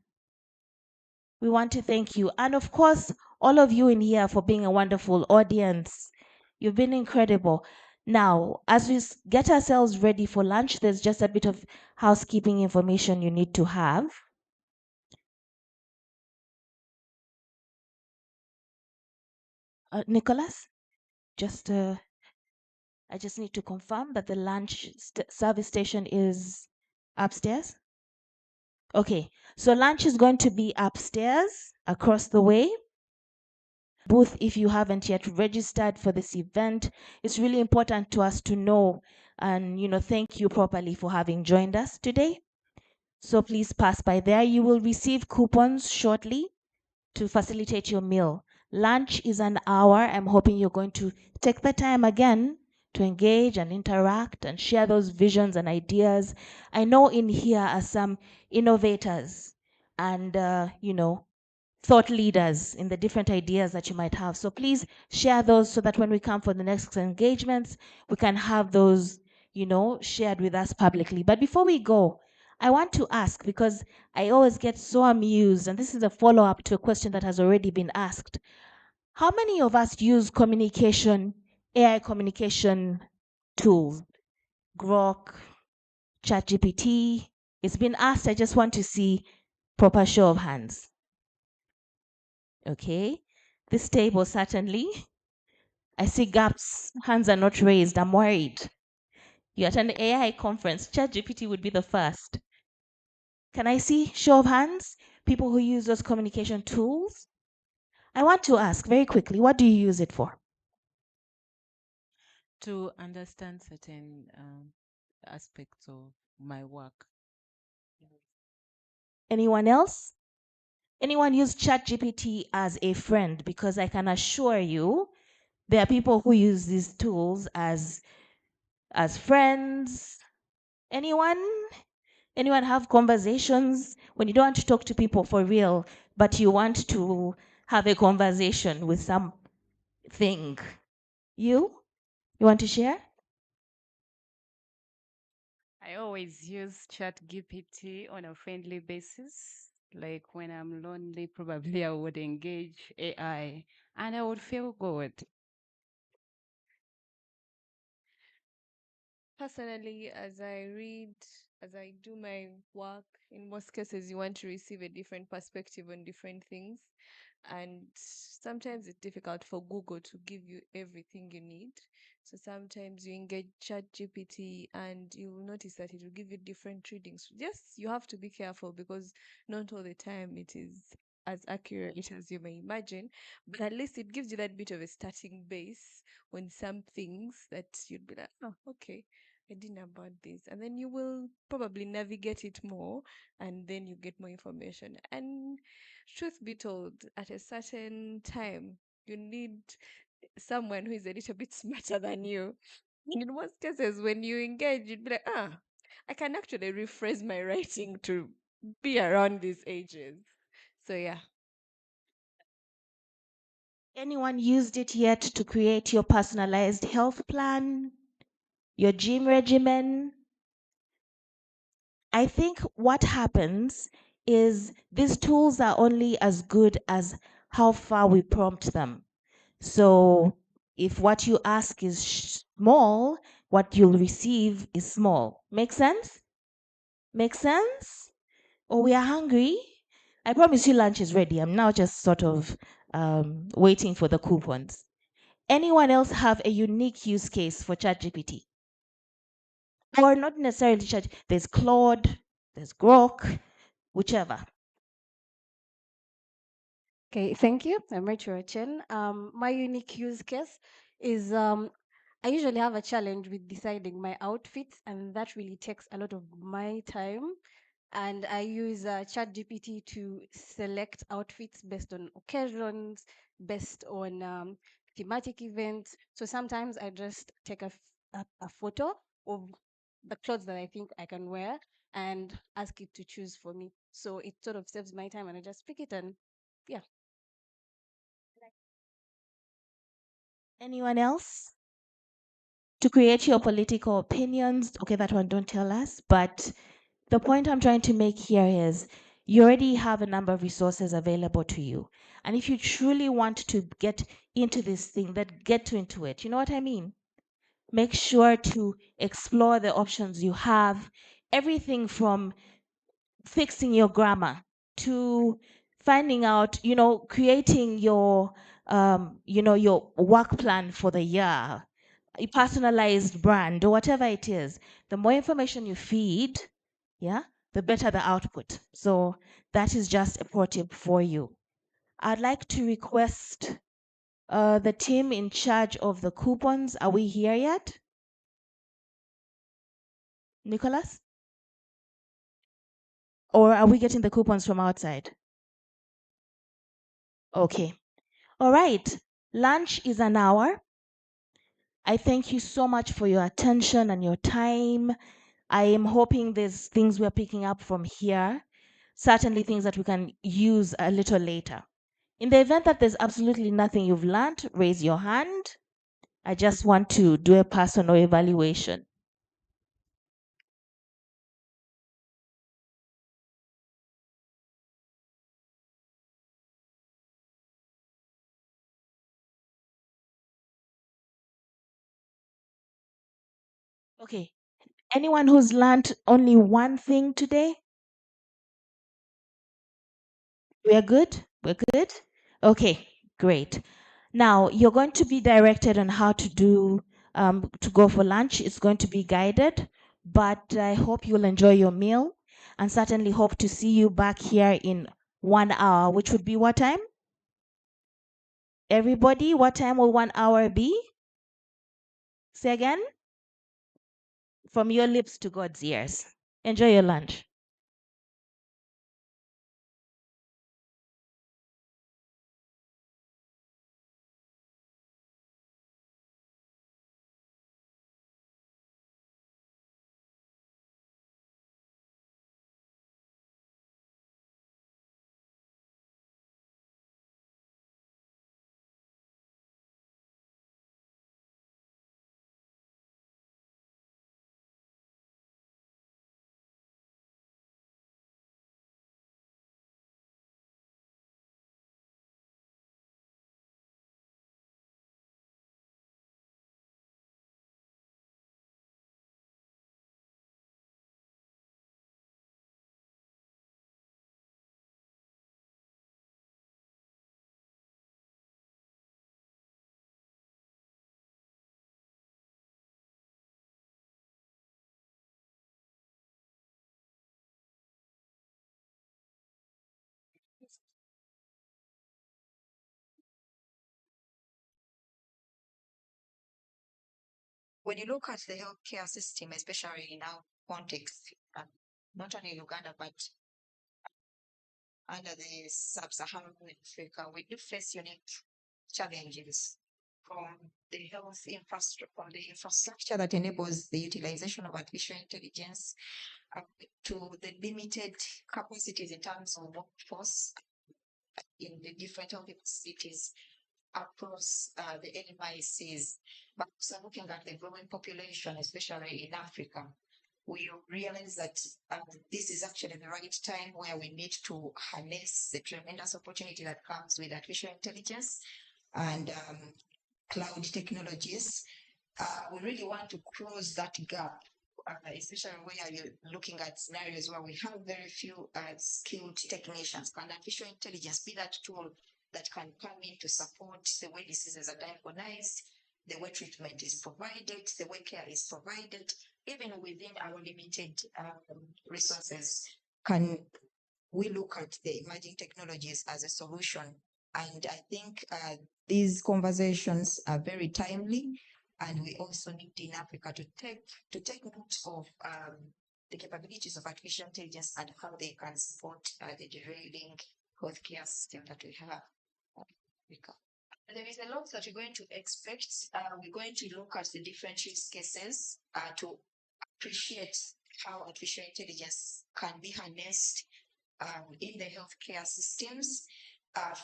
We want to thank you. And of course, all of you in here for being a wonderful audience. You've been incredible. Now, as we get ourselves ready for lunch, there's just a bit of housekeeping information you need to have. Nicholas, I just need to confirm that the lunch service station is upstairs. Okay, so lunch is going to be upstairs across the way. Booth, if you haven't yet registered for this event, it's really important to us to know and thank you properly for having joined us today. So please pass by there. You will receive coupons shortly to facilitate your meal. Lunch is an hour. I'm hoping you're going to take the time again to engage and interact and share those visions and ideas. I know in here are some innovators and thought leaders in the different ideas that you might have. So please share those so that when we come for the next engagements, we can have those, shared with us publicly. But before we go, I want to ask, because I always get so amused, and this is a follow-up to a question that has already been asked. How many of us use AI communication tools? Grok, ChatGPT? It's been asked. I just want to see proper show of hands. Okay, this table certainly. I see gaps, hands are not raised. I'm worried. You attend the AI conference, ChatGPT would be the first. Can I see show of hands? People who use those communication tools? I want to ask very quickly, what do you use it for? To understand certain aspects of my work. Anyone else? Anyone use ChatGPT as a friend? Because I can assure you, there are people who use these tools as friends. Anyone? Anyone have conversations when you don't want to talk to people for real, but you want to have a conversation with something? You want to share? I always use ChatGPT on a friendly basis. Like when I'm lonely, probably I would engage AI and I would feel good. Personally, as I read, as I do my work, in most cases, you want to receive a different perspective on different things. And sometimes it's difficult for Google to give you everything you need. So sometimes you engage ChatGPT and you will notice that it will give you different readings. Yes, you have to be careful because not all the time it is as accurate as you may imagine, but at least it gives you that bit of a starting base on some things that you'd be like, oh, okay, I didn't know about this. And then you will probably navigate it more and then you get more information. And truth be told, at a certain time, you need someone who is a little bit smarter than you. And in most cases, when you engage, you'd be like, I can actually rephrase my writing to be around these ages. So, yeah. Anyone used it yet to create your personalized health plan, your gym regimen? I think what happens is these tools are only as good as how far we prompt them. So if what you ask is small, what you'll receive is small. Make sense? Make sense? Or we are hungry? I promise you lunch is ready. I'm now just sort of waiting for the coupons. Anyone else have a unique use case for ChatGPT? Or not necessarily Chat. There's Claude, there's Grok, whichever. Okay, thank you. I'm Rachel Chen. My unique use case is I usually have a challenge with deciding my outfits, and that really takes a lot of my time. And I use ChatGPT to select outfits based on occasions, based on thematic events. So sometimes I just take a photo of the clothes that I think I can wear and ask it to choose for me. So it sort of saves my time, and I just pick it and yeah. Anyone else? To create your political opinions. Okay, that one don't tell us. But the point I'm trying to make here is you already have a number of resources available to you. And if you truly want to get into this thing, then get into it. You know what I mean? Make sure to explore the options you have. Everything from fixing your grammar to finding out, creating your, your work plan for the year, a personalized brand or whatever it is. The more information you feed, yeah, the better the output. So that is just a pro tip for you. I'd like to request the team in charge of the coupons. Are we here yet? Nicholas? Or are we getting the coupons from outside? Okay. All right. Lunch is an hour. I thank you so much for your attention and your time. I am hoping there's things we're picking up from here. certainly things that we can use a little later. In the event that there's absolutely nothing you've learned, raise your hand. I just want to do a personal evaluation. Okay. Anyone who's learned only one thing today? We are good? We're good? Okay, great. Now you're going to be directed on how to do to go for lunch. It's going to be guided, but I hope you'll enjoy your meal and certainly hope to see you back here in 1 hour, which would be what time? Everybody, what time will 1 hour be? Say again? From your lips to God's ears. Enjoy your lunch. When you look at the healthcare system, especially in our context, not only Uganda, but under the sub-Saharan Africa, we do face unique challenges from the infrastructure that enables the utilization of artificial intelligence to the limited capacities in terms of workforce in the different health facilities across the LMICs. But also looking at the growing population, especially in Africa, we realize that this is actually the right time where we need to harness the tremendous opportunity that comes with artificial intelligence and cloud technologies. We really want to close that gap, especially where you're looking at scenarios where we have very few skilled technicians. Can artificial intelligence be that tool that can come in to support the way diseases are diagnosed, the way treatment is provided, the way care is provided, even within our limited resources? Can we look at the emerging technologies as a solution? And I think these conversations are very timely, and we also need in Africa to take note of the capabilities of artificial intelligence and how they can support the derailing healthcare system that we have. There is a lot that we're going to expect. We're going to look at the different use cases to appreciate how artificial intelligence can be harnessed in the healthcare systems,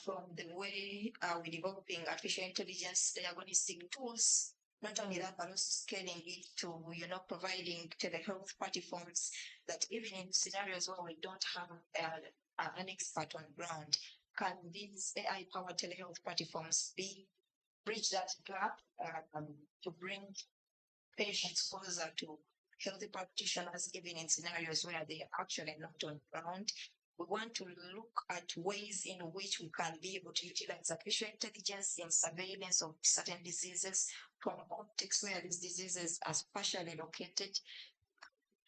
from the way we're developing artificial intelligence diagnostic tools. Not only that, but also scaling it to, providing telehealth platforms that even in scenarios where we don't have an expert on ground, can these AI-powered telehealth platforms bridge that gap to bring patients closer to healthy practitioners, even in scenarios where they are actually not on ground? We want to look at ways in which we can be able to utilize artificial intelligence in surveillance of certain diseases from contexts where these diseases are partially located.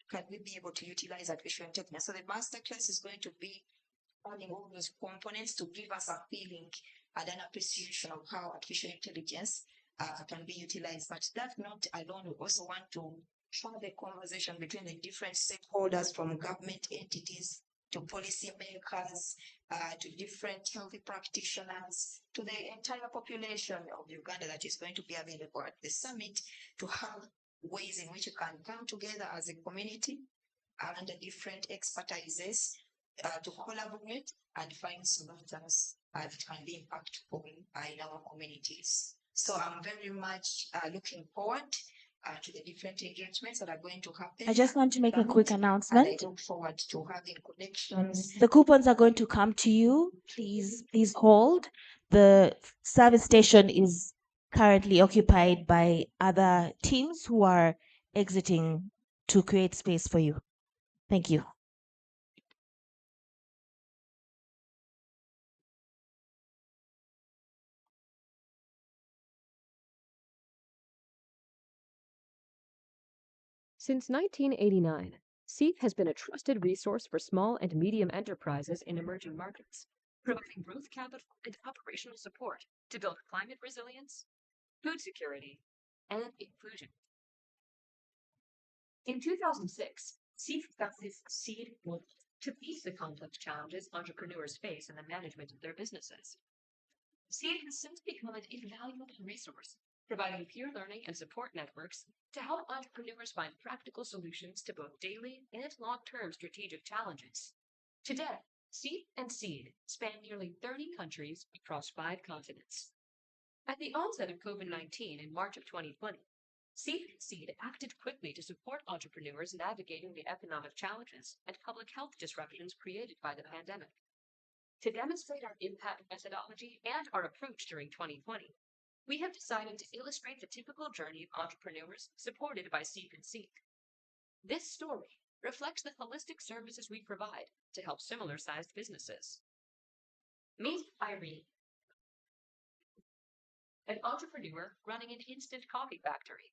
Can we be able to utilize artificial intelligence? So the masterclass is going to be adding all those components to give us a feeling and an appreciation of how artificial intelligence can be utilized. But that not alone, we also want to have a conversation between the different stakeholders, from government entities to policymakers, to different healthy practitioners, to the entire population of Uganda that is going to be available at the summit, to have ways in which you can come together as a community under different expertises to collaborate and find solutions that can be impactful in our communities. So I'm very much looking forward to the different engagements that are going to happen. I just want to make a quick And announcement. I look forward to having connections. The coupons are going to come to you. Please hold. The service station is currently occupied by other teams who are exiting to create space for you. Thank you. Since 1989, SEEF has been a trusted resource for small and medium enterprises in emerging markets, providing growth capital and operational support to build climate resilience, food security, and inclusion. In 2006, SEEF founded Seed Global to meet the complex challenges entrepreneurs face in the management of their businesses. Seed has since become an invaluable resource, providing peer learning and support networks to help entrepreneurs find practical solutions to both daily and long-term strategic challenges. Today, SEED and Seed span nearly 30 countries across 5 continents. At the onset of COVID-19 in March of 2020, SEED and Seed acted quickly to support entrepreneurs navigating the economic challenges and public health disruptions created by the pandemic. To demonstrate our impact methodology and our approach during 2020, we have decided to illustrate the typical journey of entrepreneurs supported by SEED and Seed. This story reflects the holistic services we provide to help similar-sized businesses. Meet Irene, an entrepreneur running an instant coffee factory.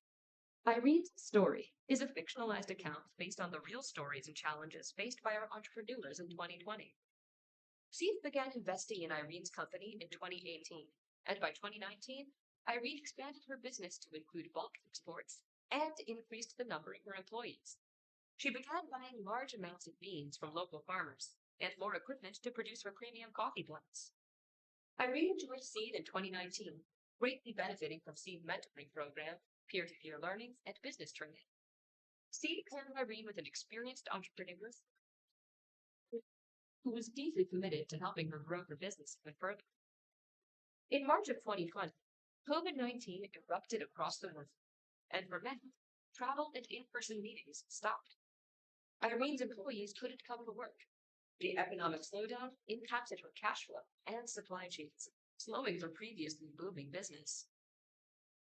Irene's story is a fictionalized account based on the real stories and challenges faced by our entrepreneurs in 2020. SEED began investing in Irene's company in 2018, and by 2019, Irene expanded her business to include bulk exports and increased the number of her employees. She began buying large amounts of beans from local farmers and more equipment to produce her premium coffee blends. Irene joined SEED in 2019, greatly benefiting from SEED mentoring program, peer-to-peer learning, and business training. SEED paired Irene with an experienced entrepreneur who was deeply committed to helping her grow her business even further. In March of 2020, COVID-19 erupted across the world, and for many, travel and in-person meetings stopped. Irene's employees couldn't come to work. The economic slowdown impacted her cash flow and supply chains, slowing her previously booming business.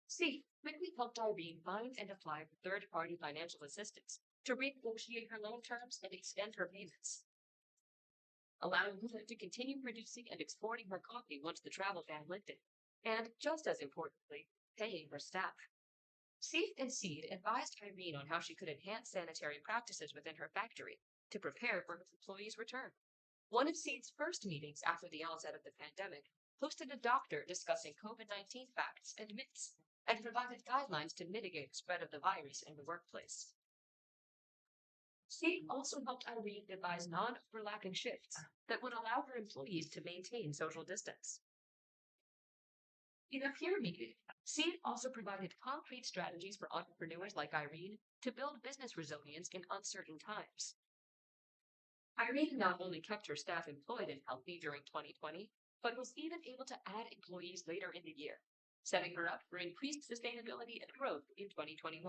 SEED quickly helped Irene find and apply for third-party financial assistance to renegotiate her loan terms and extend her payments, allowing her to continue producing and exporting her coffee once the travel ban lifted, and, just as importantly, paying her staff. SEED and Seed advised Irene on how she could enhance sanitary practices within her factory to prepare for her employees' return. One of Seed's first meetings after the onset of the pandemic hosted a doctor discussing COVID-19 facts and myths and provided guidelines to mitigate the spread of the virus in the workplace. SEED also helped Irene devise non-overlapping shifts that would allow her employees to maintain social distance. In a peer meeting, SEED also provided concrete strategies for entrepreneurs like Irene to build business resilience in uncertain times. Irene not only kept her staff employed and healthy during 2020, but was even able to add employees later in the year, setting her up for increased sustainability and growth in 2021.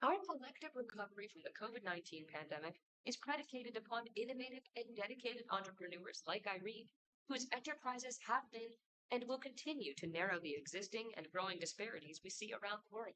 Our collective recovery from the COVID-19 pandemic is predicated upon innovative and dedicated entrepreneurs like Irene, whose enterprises have been and will continue to narrow the existing and growing disparities we see around the world.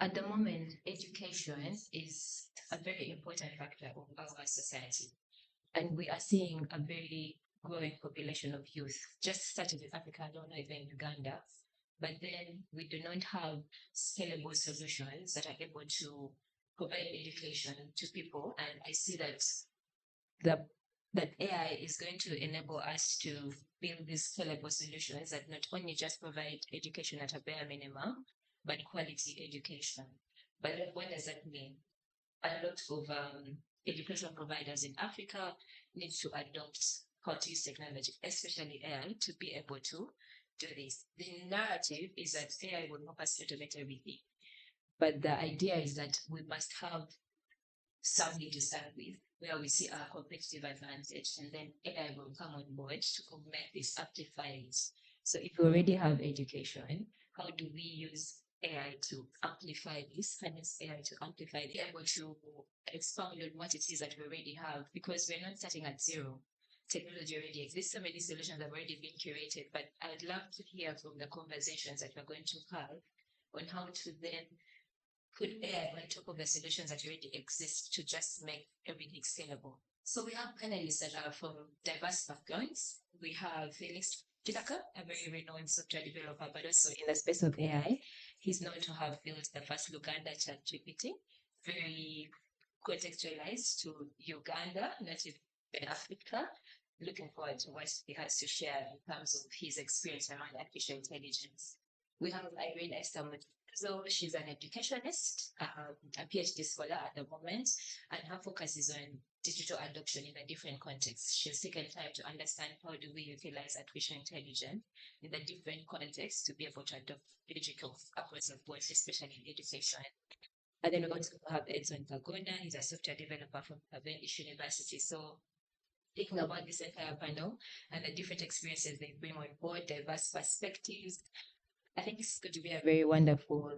At the moment, education is a very important factor of our society. And we are seeing a very growing population of youth, just such as Africa, not even Uganda. but then we do not have scalable solutions that are able to provide education to people. And I see that that AI is going to enable us to build these scalable solutions that not only just provide education at a bare minimum, but quality education. But what does that mean? A lot of education providers in Africa need to adopt how to use technology, especially AI, to be able to do this. The narrative is that AI will help us automate everything. But the idea is that we must have something to start with, where we see our competitive advantage, and then AI will come on board to augment this, amplify it. So if we already have education, how do we use AI to amplify this, harness AI to amplify, be able to expound on what it is that we already have, because we're not starting at zero. Technology already exists, so many solutions have already been curated, but I would love to hear from the conversations that we're going to have on how to then put AI on top of the solutions that already exist to just make everything scalable. So we have panelists that are from diverse backgrounds. We have Felix Chitaka, a very renowned software developer, but also in the space of AI. He's known to have built the first Luganda ChatGPT, very contextualized to Uganda, not even Africa. Looking forward to what he has to share in terms of his experience around artificial intelligence. We have Irene Esther so she's an educationist, a PhD scholar at the moment, and her focus is on digital adoption in a different context. She's taken time to understand how do we utilize artificial intelligence in the different contexts to be able to adopt digital across the board, especially in education. And then we also have Edson Kagona. He's a software developer from Cavendish University. So thinking about this entire panel and the different experiences they bring on board, diverse perspectives, I think it's going to be a very wonderful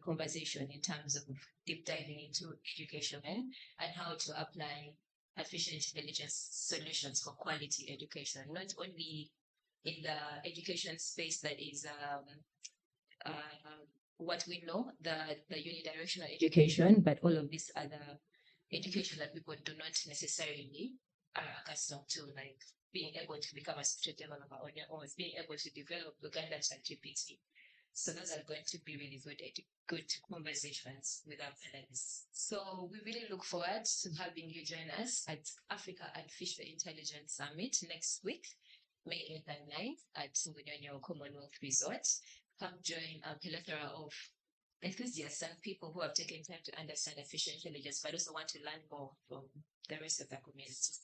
conversation in terms of deep diving into education and how to apply artificial intelligence solutions for quality education, not only in the education space that is what we know, the unidirectional education, but all of this other education that people do not necessarily are accustomed to, like being able to become a software developer on your own, being able to develop Luganda ChatGPT. So those are going to be really good conversations with our panelists. So we really look forward to having you join us at Africa Artificial Intelligence Summit next week, May 8th and 9th at Munyonyo Commonwealth Resort. Come join a plethora of enthusiasts and people who have taken time to understand artificial intelligence, but also want to learn more from the rest of the community.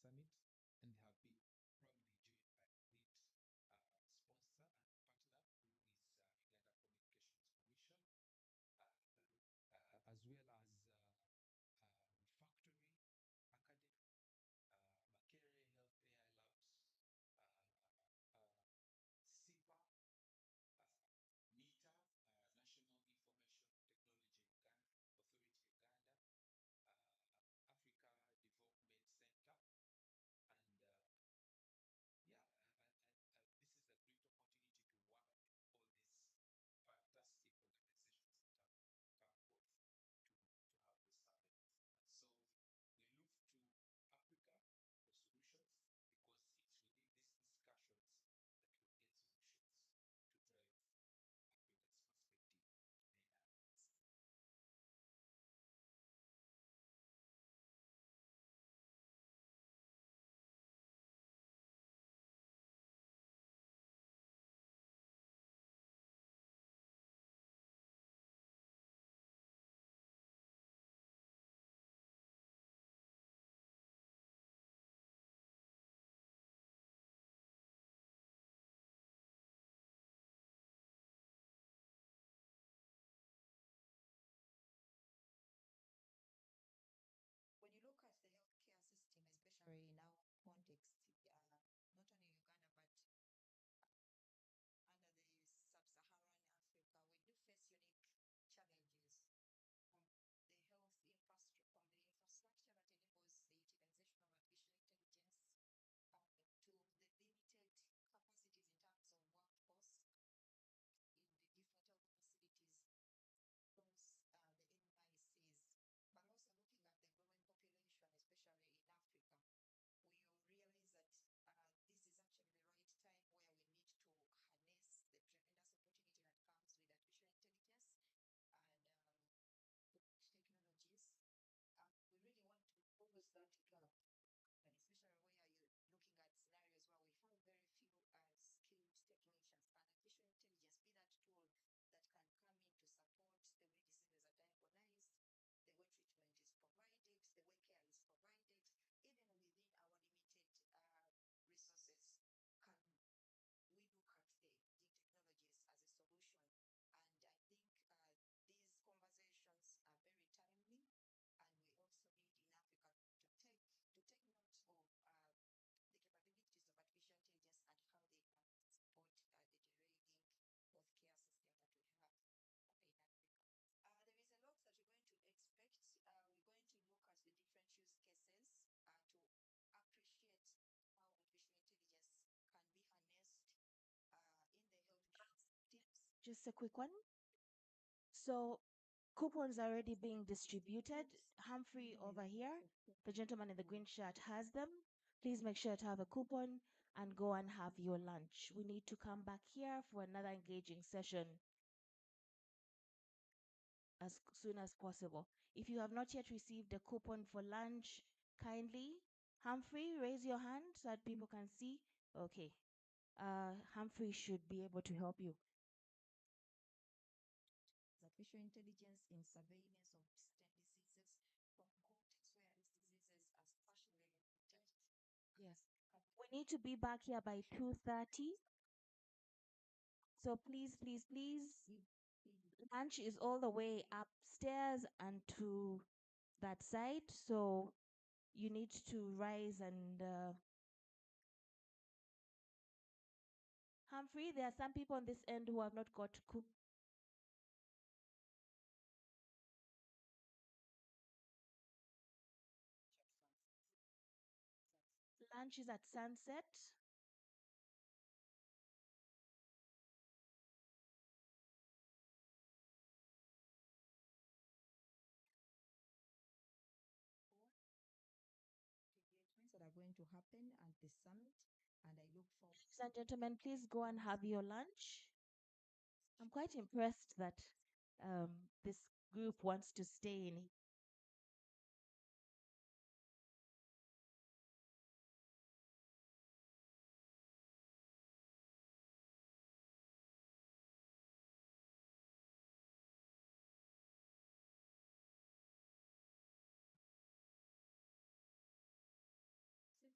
Summit and have been proudly joined by lead sponsor and partner, who is Uganda Communications Commission, as well as Factory Academy, Makere Health AI Labs, SIPA, NITA, National Information Technology Uganda, Authority Uganda, Africa Development Center, and this is a great opportunity to work with all these fantastic organizations that have come forth to have this summit. So we look to Africa for solutions, because it's within these discussions that we'll get solutions to drive Africa's perspective. When you look at the healthcare system, especially in our context, not only Uganda, but under the sub-Saharan Africa, we do face unique challenges from the infrastructure that enables the utilization of artificial intelligence, to the limited capacities in terms of workforce in the different health facilities across the NYCs, but also looking at the growing population, especially in Africa. We realize that this is actually the right time where we need to harness the tremendous opportunity that comes with artificial intelligence and technologies. We really want to close that gap, and especially where you're looking at scenarios where we have very few skilled technicians, and artificial intelligence be that tool that can come in to support the way diseases are diagnosed, the way treatment is provided, the way care is provided, even within our limited resources. Can we look at the technologies as a solution? And I think these conversations are very timely, and we also need in Africa to take note of the capabilities of artificial intelligence and how they can support the derailing healthcare system that we have in Africa. There is a lot that we're going to expect. We're going to look at the different use cases to appreciate how artificial intelligence can be harnessed in the healthcare systems. Just a quick one. So coupons are already being distributed. Humphrey over here, the gentleman in the green shirt, has them. Please make sure to have a coupon and go and have your lunch. We need to come back here for another engaging session as soon as possible. If you have not yet received a coupon for lunch, kindly, Humphrey, raise your hand so that people can see. Okay. Humphrey should be able to help you. Artificial intelligence in surveillance of distant diseases from contexts where these diseases are partially limited. Yes. We need to be back here by 2:30. So please, please, please. Lunch is all the way upstairs and to that side. So you need to rise and Humphrey, there are some people on this end who have not got lunch is at Sunset. Engagements that are going to happen at the summit, and I look forward. Ladies and gentlemen, please go and have your lunch. I'm quite impressed that this group wants to stay in. Since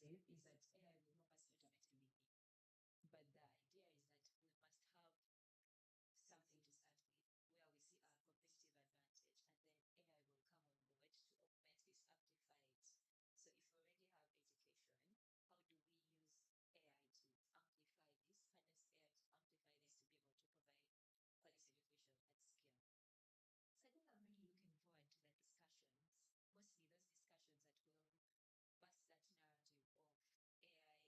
perspective is that AI will help us automate everything. But the idea is that we must have something to start with where we see our competitive advantage, and then AI will come on board to augment this, amplify it. So if we already have education, how do we use AI to amplify this, harness AI to amplify this to be able to provide quality education at scale? So I think I'm really looking forward to the discussions, mostly those discussions that will bust that narrative of AI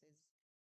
classes,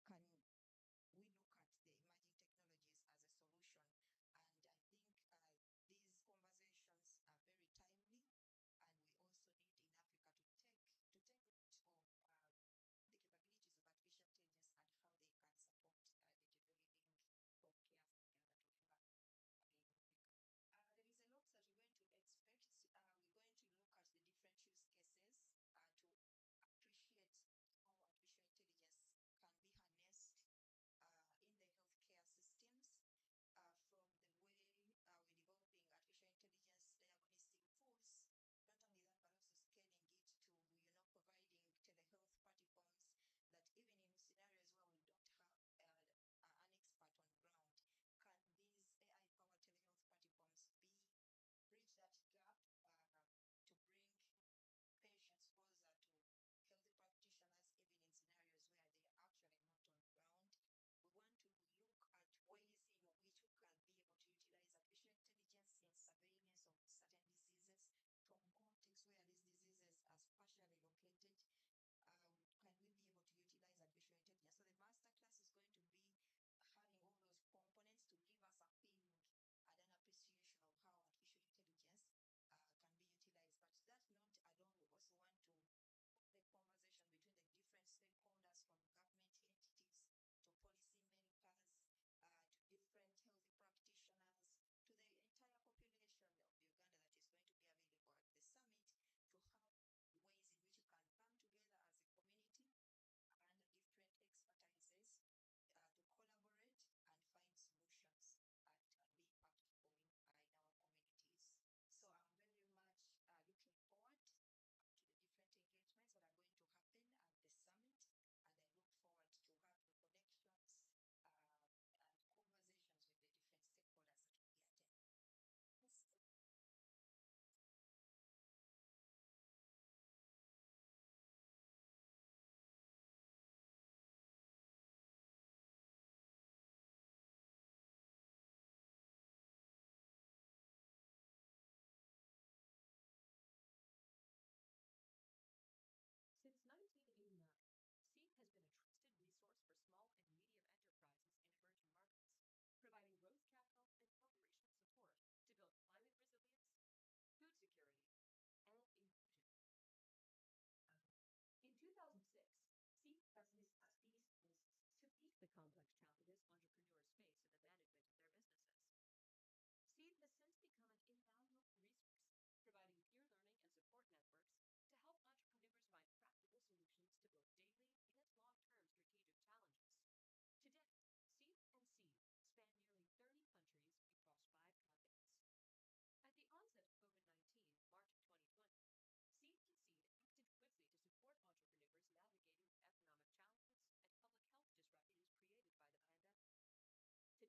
can we look at the emerging technologies as a solution? And I think these conversations are very timely, and we also need in Africa to take note of the capabilities of artificial intelligence and how they can support the developing healthcare that we have in Africa. There is a lot that we're going to expect. We're going to look at the different use cases to appreciate how artificial intelligence can be harnessed in the healthcare systems, from the way we're developing artificial intelligence diagnostic tools. Not only that, but also scaling it to, providing telehealth platforms that even in scenarios where we don't have an expert on ground, can these AI-powered telehealth platforms bridge that gap to bring patients closer to healthy practitioners, even in scenarios where they are actually not on ground? We want to look at ways in which we can be able to utilize artificial intelligence in surveillance of certain diseases from contexts where these diseases are spatially located. Can we be able to utilize artificial intelligence? So the masterclass is going to be having all those components to give us a feeling and an appreciation of how artificial intelligence can be utilized. But that's not alone. We also want to put the conversation between the different stakeholders, from government entities to policy makers, to different healthy practitioners, to the entire population of Uganda that is going to be available at the summit, to have ways in which you can come together as a community and different expertises to collaborate and find solutions and be impactful in our communities. So I'm very much looking forward to the different engagements that are going to happen at the summit, and I look forward to having connections and conversations with the different stakeholders that will be attending. Since 1989, SEED has been a trusted resource for small and medium enterprises in emerging markets, providing growth capital and operational support to build climate resilience, food security, and inclusion. In 2006, SEED established these policies to meet the complex challenges entrepreneurs face in the management of their businesses. SEED has since become an invaluable resource, providing peer learning and support networks to help entrepreneurs find practical solutions to both daily and long-term strategic challenges. Today, SEED and SEED span nearly 30 countries across 5 continents. At the onset of COVID-19, March 2020, SEED and SEED acted quickly to support entrepreneurs navigating the economic challenges and public health disruptions created by the pandemic. To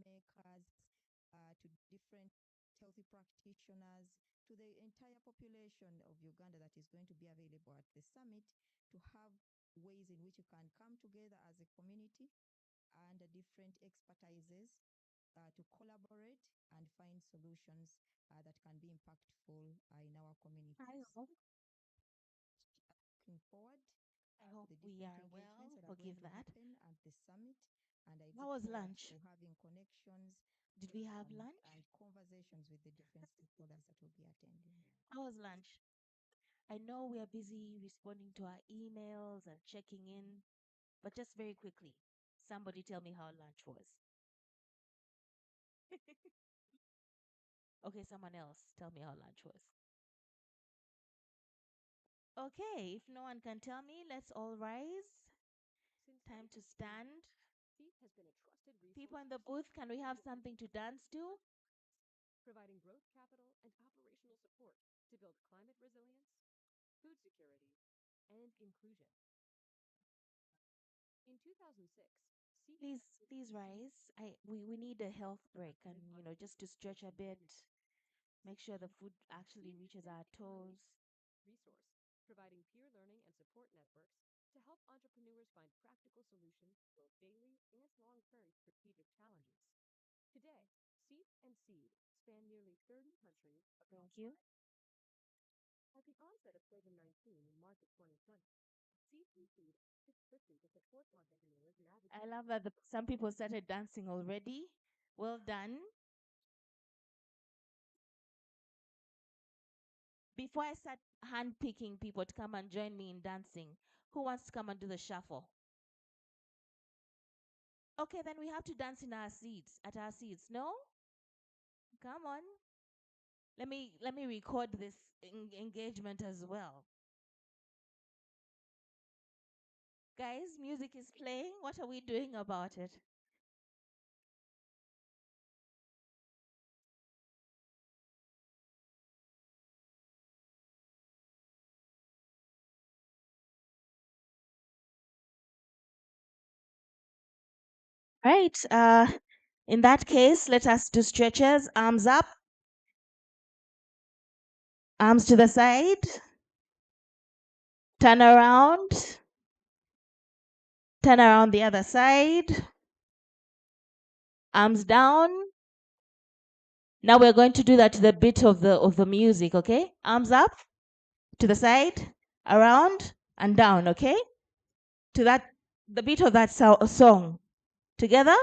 makers, to different healthy practitioners, to the entire population of Uganda that is going to be available at the summit, to have ways in which you can come together as a community and different expertises to collaborate and find solutions that can be impactful in our communities. Looking forward I hope to the we different are well. engagements that are Forgive going to that. happen at the summit, and I How look was forward lunch? to having connections. Did we have lunch? And conversations with the different stakeholders that will be attending. How was lunch? I know we are busy responding to our emails and checking in, but just very quickly, somebody tell me how lunch was. Okay, someone else tell me how lunch was. Okay, if no one can tell me, let's all rise. Time to stand. SEEP has been a trusted resource. People in the booth, can we have something to dance to? Providing growth capital and operational support to build climate resilience, food security, and inclusion. In 2006, SEEP Please rise. We need a health break, and just to stretch a bit, make sure the food actually reaches our toes. Resource, providing peer learning and support networks to help entrepreneurs find practical solutions to both daily and long-term strategic challenges. Today, SEEP and SEED span nearly 30 countries across. Thank you. At the onset of COVID-19 in March of 2020, SEEP and SEED is quickly to support entrepreneurs navigate. I love that some people started dancing already. Well done. Before I start handpicking people to come and join me in dancing, who wants to come and do the shuffle? Okay, then we have to dance in our seats, at our seats. No? Come on. Let me record this engagement as well. Guys, music is playing. What are we doing about it? Right. In that case, let us do stretches. Arms up. Arms to the side. Turn around. Turn around the other side. Arms down. Now we're going to do that to the beat of the music, okay? Arms up, to the side, around, and down, okay? To the beat of that song. Together.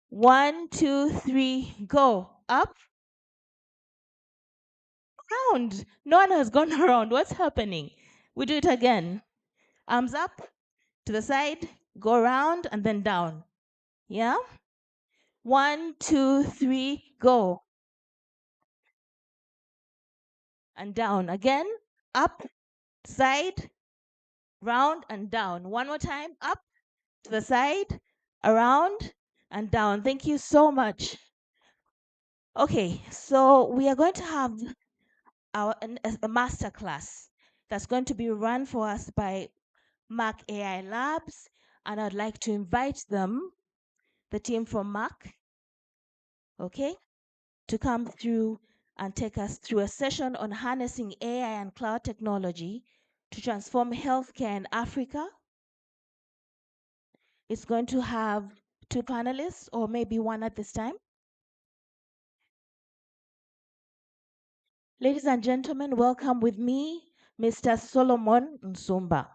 1, 2, 3, go. Up. Around. No one has gone around. What's happening? We do it again. Arms up, to the side, go around, and then down. Yeah? 1, 2, 3, go. And down again. Up, side, round, and down. One more time. Up, to the side, around, and down. Thank you so much. Okay, so we are going to have a master class that's going to be run for us by Mac AI Labs, and I'd like to invite them, the team from Mac, okay, to come through and take us through a session on harnessing AI and cloud technology to transform healthcare in Africa. It's going to have 2 panelists, or maybe one at this time. Ladies and gentlemen, welcome with me, Mr. Solomon Nsumba.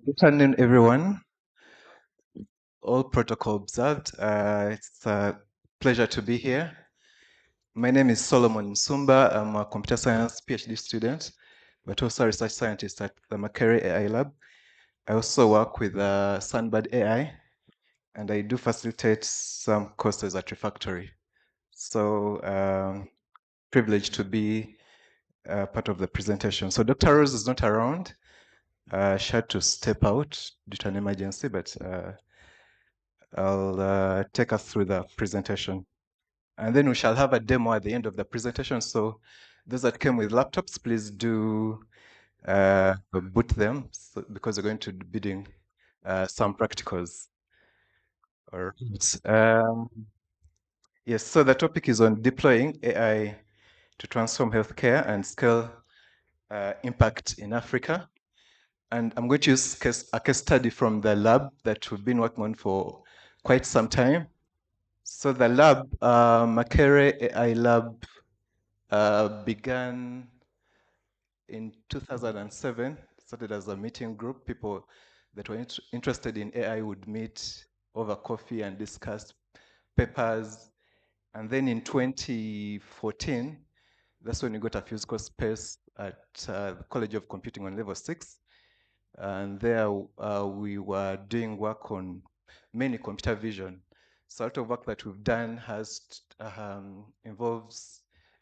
Good afternoon, everyone. All protocol observed. It's a pleasure to be here. My name is Solomon Nsumba. I'm a computer science PhD student, but also a research scientist at the Makerere AI Lab. I also work with Sunbird AI. and I do facilitate some courses at Refactory. So privileged to be part of the presentation. So Dr. Rose is not around. She had to step out due to an emergency, but I'll take us through the presentation. And then we shall have a demo at the end of the presentation. So those that came with laptops, please do boot them because we're going to be doing some practicals. All right. Yes, so the topic is on deploying AI to transform healthcare and scale impact in Africa. And I'm going to use a case study from the lab that we've been working on for quite some time. So the lab, Makere AI Lab, began in 2007, started as a meeting group. People that were interested in AI would meet over coffee and discuss papers. And then in 2014, that's when we got a physical space at the College of Computing on level 6. And there we were doing work on mainly computer vision. So a lot of work that we've done has involves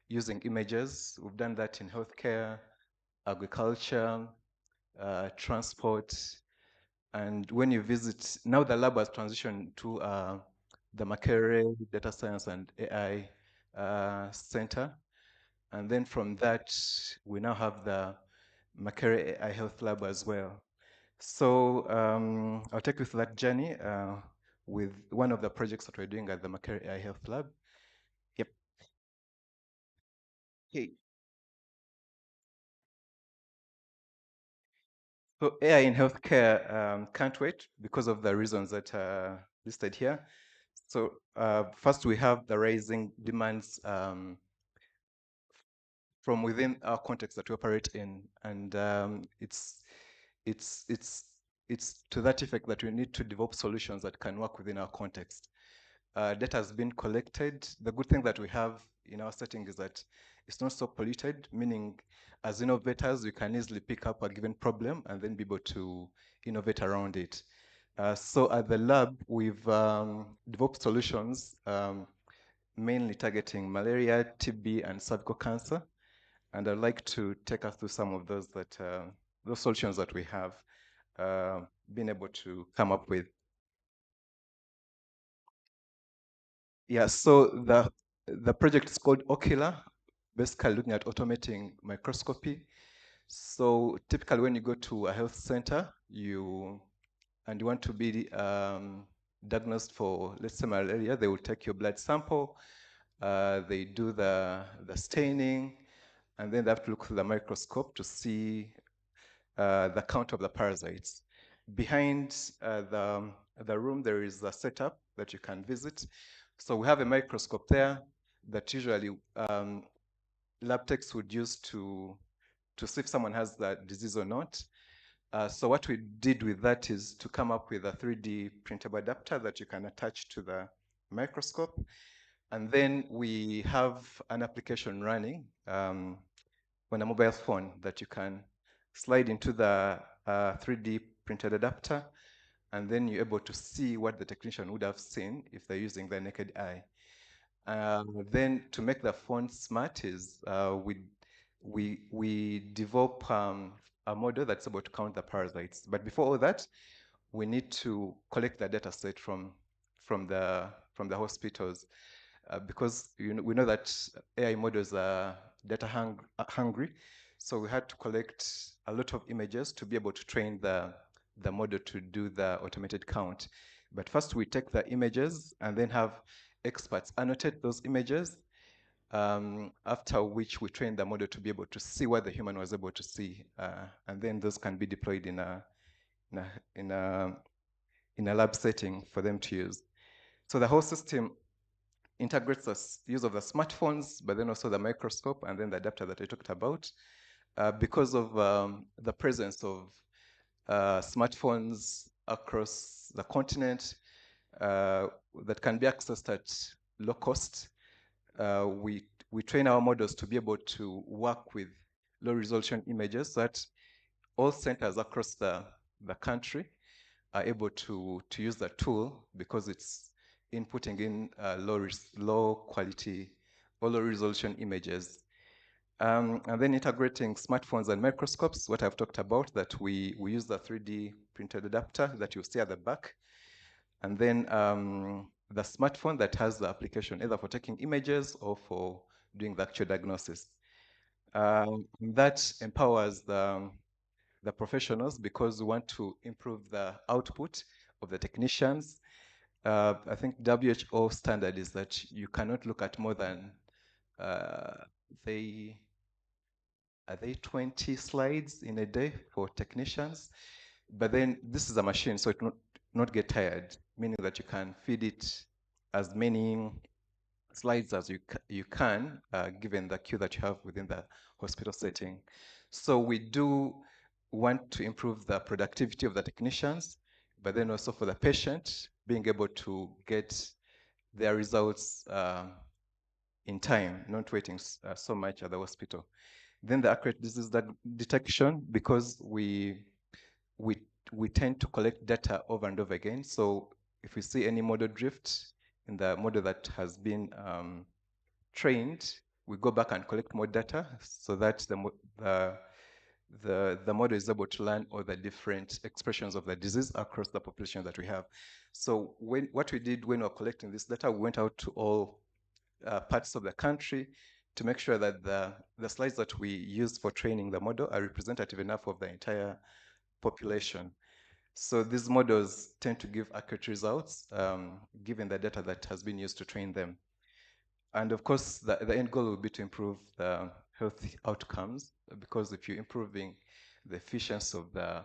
using images. We've done that in healthcare, agriculture, transport. And when you visit, now the lab has transitioned to the Makere Data Science and AI Center. And then from that, we now have the Makere AI Health Lab as well. So I'll take you through that journey with one of the projects that we're doing at the Makere AI Health Lab. Yep. Okay. So AI in healthcare can't wait because of the reasons that are listed here. So first we have the rising demands from within our context that we operate in, and it's to that effect that we need to develop solutions that can work within our context. Data has been collected. The good thing that we have in our setting is that it's not so polluted, meaning as innovators, we can easily pick up a given problem and then be able to innovate around it. So at the lab, we've developed solutions mainly targeting malaria, TB, and cervical cancer. And I'd like to take us through some of those solutions that we have been able to come up with. Yeah, so the project is called Ocular, basically looking at automating microscopy. So typically when you go to a health center, you want to be diagnosed for, let's say, malaria, they will take your blood sample, they do the staining, and then they have to look through the microscope to see the count of the parasites. Behind the room, there is a setup that you can visit. So we have a microscope there that usually lab techs would use to see if someone has the disease or not. So what we did with that is to come up with a 3D printable adapter that you can attach to the microscope. And then we have an application running on a mobile phone that you can slide into the 3D printed adapter, and then you're able to see what the technician would have seen if they're using their naked eye. Then to make the phone smart is we develop a model that's able to count the parasites. But before all that, we need to collect the data set from the hospitals because we know that AI models are data hungry. So we had to collect a lot of images to be able to train the model to do the automated count. But first we take the images and then have experts annotate those images, after which we train the model to be able to see what the human was able to see. And then those can be deployed in a lab setting for them to use. So the whole system integrates the use of the smartphones, but then also the microscope and then the adapter that I talked about. Because of the presence of smartphones across the continent that can be accessed at low cost, we train our models to be able to work with low resolution images so that all centers across the country are able to use the tool because it's inputting in low quality or low resolution images. And then integrating smartphones and microscopes, what I've talked about, that we use the 3D printed adapter that you see at the back. And then the smartphone that has the application either for taking images or for doing the actual diagnosis. That empowers the professionals because we want to improve the output of the technicians. I think WHO standard is that you cannot look at more than are they 20 slides in a day for technicians? But then this is a machine, so it not get tired, meaning that you can feed it as many slides as you can, given the queue that you have within the hospital setting. So we do want to improve the productivity of the technicians, but then also for the patient, being able to get their results in time, not waiting so much at the hospital. Then the accurate disease detection, because we tend to collect data over and over again. So if we see any model drift in the model that has been trained, we go back and collect more data so that the model is able to learn all the different expressions of the disease across the population that we have. So what we did when we were collecting this data, we went out to all parts of the country to make sure that the slides that we use for training the model are representative enough of the entire population. So these models tend to give accurate results given the data that has been used to train them. And of course, the end goal will be to improve the health outcomes, because if you're improving the efficiency of the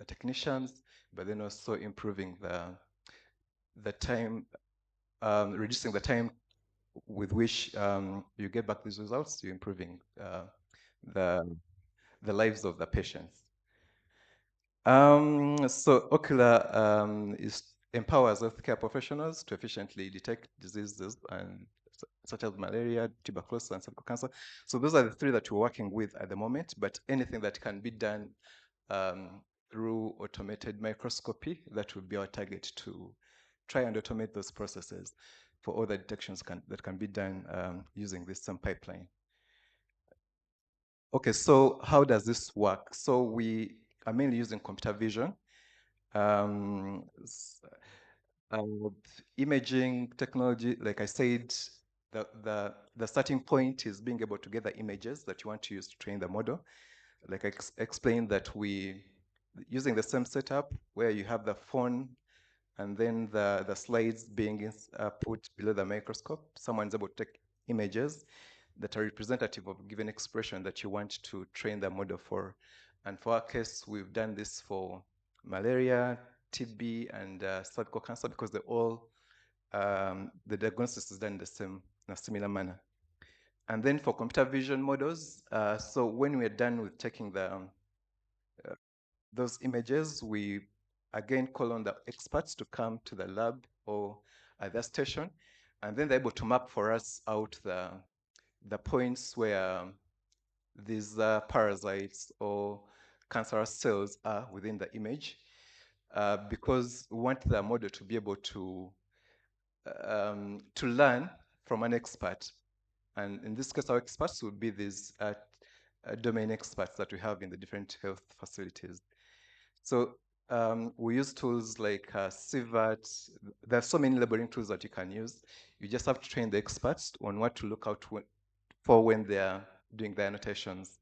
technicians, but then also improving the time, reducing the time with which you get back these results, you're improving the lives of the patients. So Ocular empowers healthcare professionals to efficiently detect diseases and such as malaria, tuberculosis, and cervical cancer. So those are the three that we're working with at the moment, but anything that can be done through automated microscopy, that would be our target, to try and automate those processes for all the detections that can be done using this same pipeline. Okay, so how does this work? So we are mainly using computer vision. Imaging technology, like I said, the starting point is being able to get the images that you want to use to train the model. Like I explained, that using the same setup where you have the phone and then the slides being put below the microscope, someone's able to take images that are representative of a given expression that you want to train the model for. And for our case, we've done this for malaria, TB, and cervical cancer, because they're all, the diagnosis is done in a similar manner. And then for computer vision models, so when we're done with taking those images, we again call on the experts to come to the lab or at the station, and then they're able to map for us out the points where these parasites or cancerous cells are within the image, because we want the model to be able to learn from an expert. And in this case, our experts would be these domain experts that we have in the different health facilities. So we use tools like CVAT. There are so many labeling tools that you can use. You just have to train the experts on what to look out for when they are doing the annotations.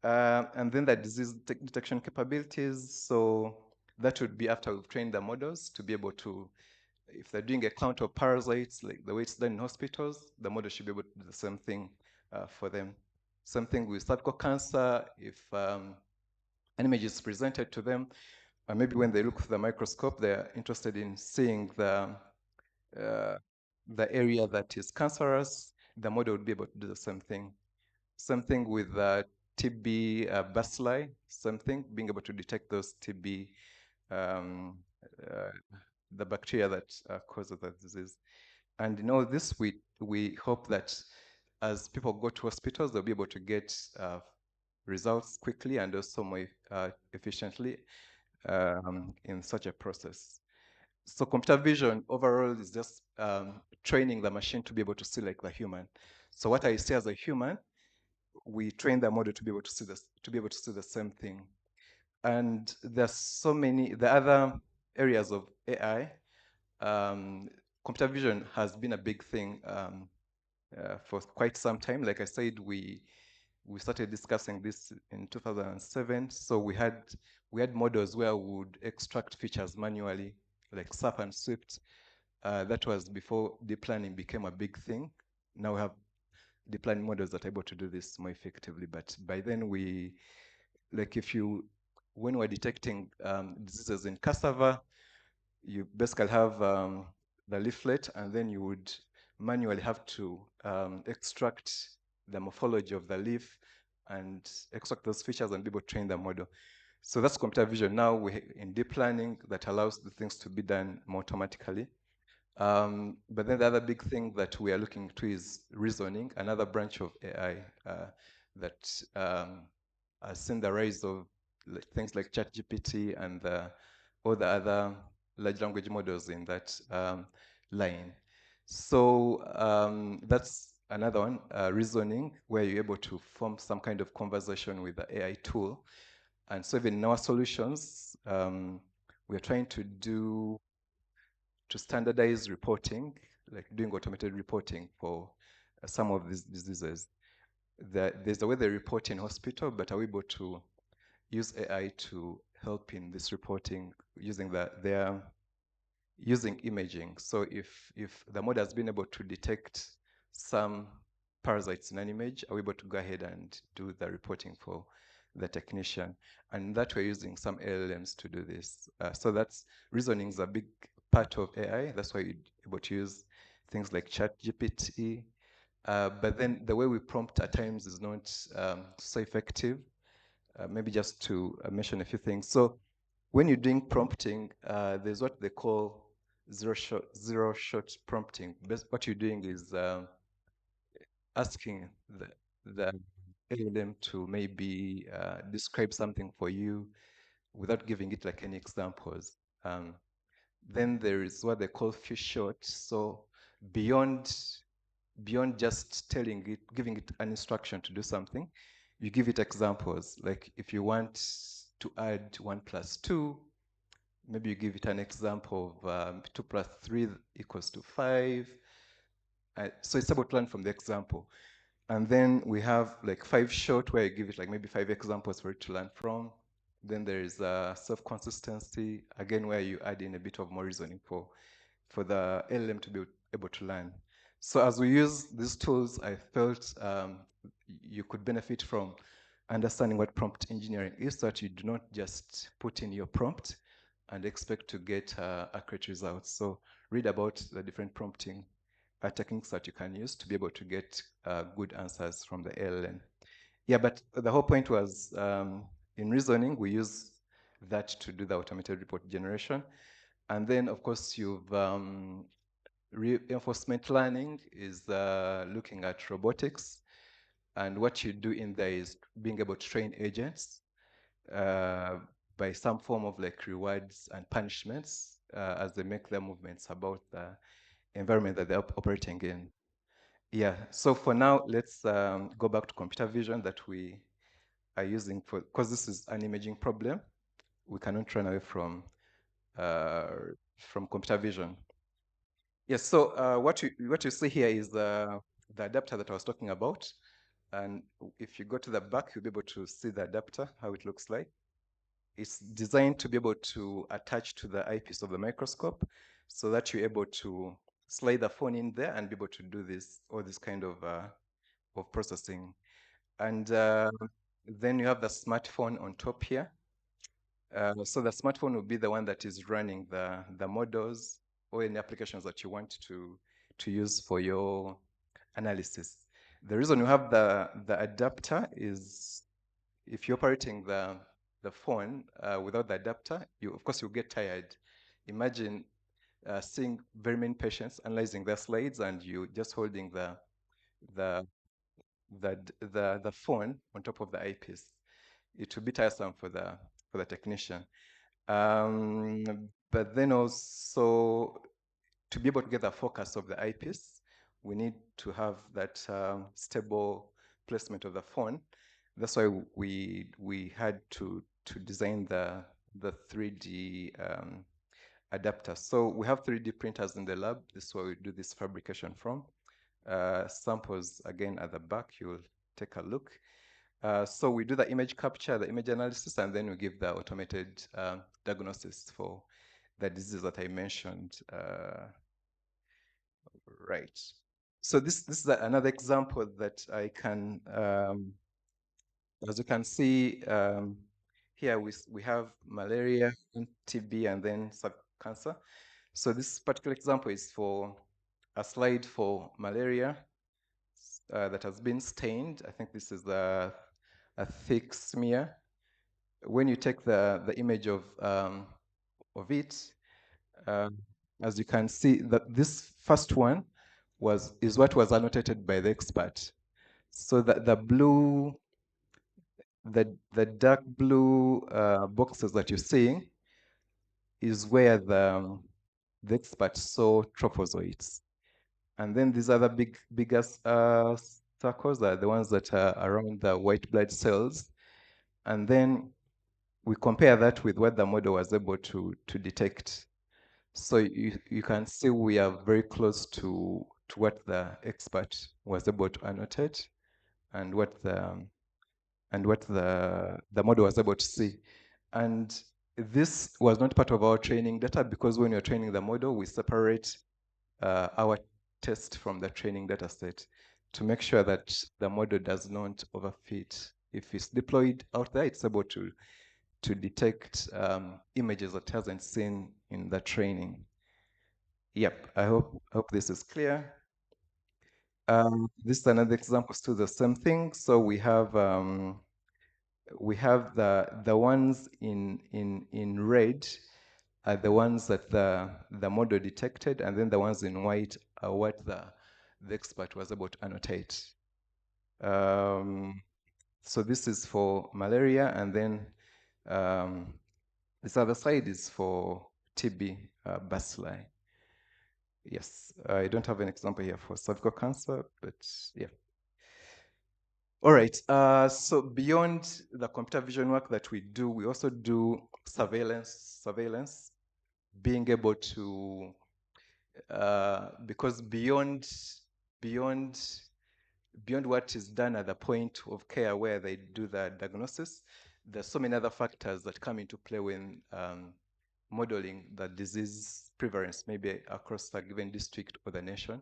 And then the disease detection capabilities. So that would be after we've trained the models to be able to, if they're doing a count of parasites, like the way it's done in hospitals, the model should be able to do the same thing for them. Same thing with cervical cancer. If an image is presented to them, maybe when they look through the microscope, they're interested in seeing the area that is cancerous, the model would be able to do the same thing. Same thing with TB bacilli, same thing, being able to detect those TB, the bacteria that causes that disease. And in all this, we hope that as people go to hospitals, they'll be able to get results quickly and also more efficiently. in such a process. So computer vision overall is just training the machine to be able to see like the human. So what I see as a human, we train the model to be able to see the same thing. And there's so many the other areas of AI. Computer vision has been a big thing for quite some time. Like I said, we started discussing this in 2007. So we had models where we would extract features manually, like SAP and Swift. That was before deep learning became a big thing. Now we have deep learning models that are able to do this more effectively. But by then when we're detecting diseases in cassava, you basically have the leaflet, and then you would manually have to extract the morphology of the leaf and extract those features and be able to train the model. So that's computer vision. Now we in deep learning that allows the things to be done more automatically. But then the other big thing that we are looking to is reasoning, another branch of AI that has seen the rise of things like ChatGPT and all the other large language models in that line. So that's another one, reasoning, where you're able to form some kind of conversation with the AI tool. And so even in our solutions, we're trying to standardize reporting, like doing automated reporting for some of these diseases. There's the way they report in hospital, but are we able to use AI to help in this reporting using using imaging? So if the model has been able to detect some parasites in an image, are we able to go ahead and do the reporting for the technician? And that we're using some LLMs to do this. So that's reasoning is a big part of AI. That's why you're able to use things like ChatGPT. But then the way we prompt at times is not so effective. Maybe just to mention a few things. So when you're doing prompting, there's what they call zero shot prompting. What you're doing is asking the LLM to maybe describe something for you without giving it like any examples. Then there is what they call few shots. So beyond just giving it an instruction to do something, you give it examples. Like if you want to add 1 + 2, maybe you give it an example of 2 + 3 = 5. So it's able to learn from the example. And then we have like 5 short, where you give it like maybe 5 examples for it to learn from. Then there is self-consistency, again, where you add in a bit of more reasoning for the LLM to be able to learn. So as we use these tools, I felt you could benefit from understanding what prompt engineering is, so that you do not just put in your prompt and expect to get accurate results. So read about the different prompting techniques that you can use to be able to get good answers from the LLM. Yeah, but the whole point was in reasoning, we use that to do the automated report generation. And then, of course, you've reinforcement learning is looking at robotics. And what you do in there is being able to train agents by some form of like rewards and punishments as they make their movements about the environment that they're operating in. Yeah, so for now, let's go back to computer vision that we are using because this is an imaging problem. We cannot run away from computer vision. Yes, so what you see here is the adapter that I was talking about. And if you go to the back, you'll be able to see the adapter, how it looks like. It's designed to be able to attach to the eyepiece of the microscope so that you're able to slide the phone in there and be able to do all this kind of processing. And then you have the smartphone on top here. So the smartphone will be the one that is running the models or any applications that you want to use for your analysis. The reason you have the adapter is if you're operating the phone without the adapter, of course you'll get tired. Imagine seeing very many patients analyzing their slides and you just holding the phone on top of the eyepiece. It will be tiresome for the technician. But then also, to be able to get the focus of the eyepiece, we need to have that stable placement of the phone. That's why we had to design the 3D adapter. So we have 3D printers in the lab. This is where we do this fabrication from. Samples again at the back. You'll take a look. So we do the image capture, the image analysis, and then we give the automated diagnosis for the disease that I mentioned. Right. So this is another example that I can, as you can see, here we have malaria, TB, and then cancer. So this particular example is for a slide for malaria that has been stained. I think this is a thick smear. When you take the image of it, as you can see, that this first one is what was annotated by the expert. So the blue, the dark blue boxes that you're seeing is where the expert saw trophozoites. And then these other biggest circles are the ones that are around the white blood cells. And then we compare that with what the model was able to detect. So you can see we are very close to what the expert was able to annotate and what the model was able to see. And this was not part of our training data because when you're training the model, we separate our test from the training data set to make sure that the model does not overfit. If it's deployed out there, it's able to detect images that it hasn't seen in the training. Yep, I hope this is clear. This is another example, still the same thing. So we have the ones in red are the ones that the model detected, and then the ones in white are what the expert was able to annotate. So this is for malaria, and then this other side is for TB bacilli. Yes, I don't have an example here for cervical cancer, but yeah. All right, so beyond the computer vision work that we do, we also do surveillance, being able to, because beyond what is done at the point of care where they do the diagnosis, there's so many other factors that come into play when modeling the disease prevalence, maybe across a given district or the nation.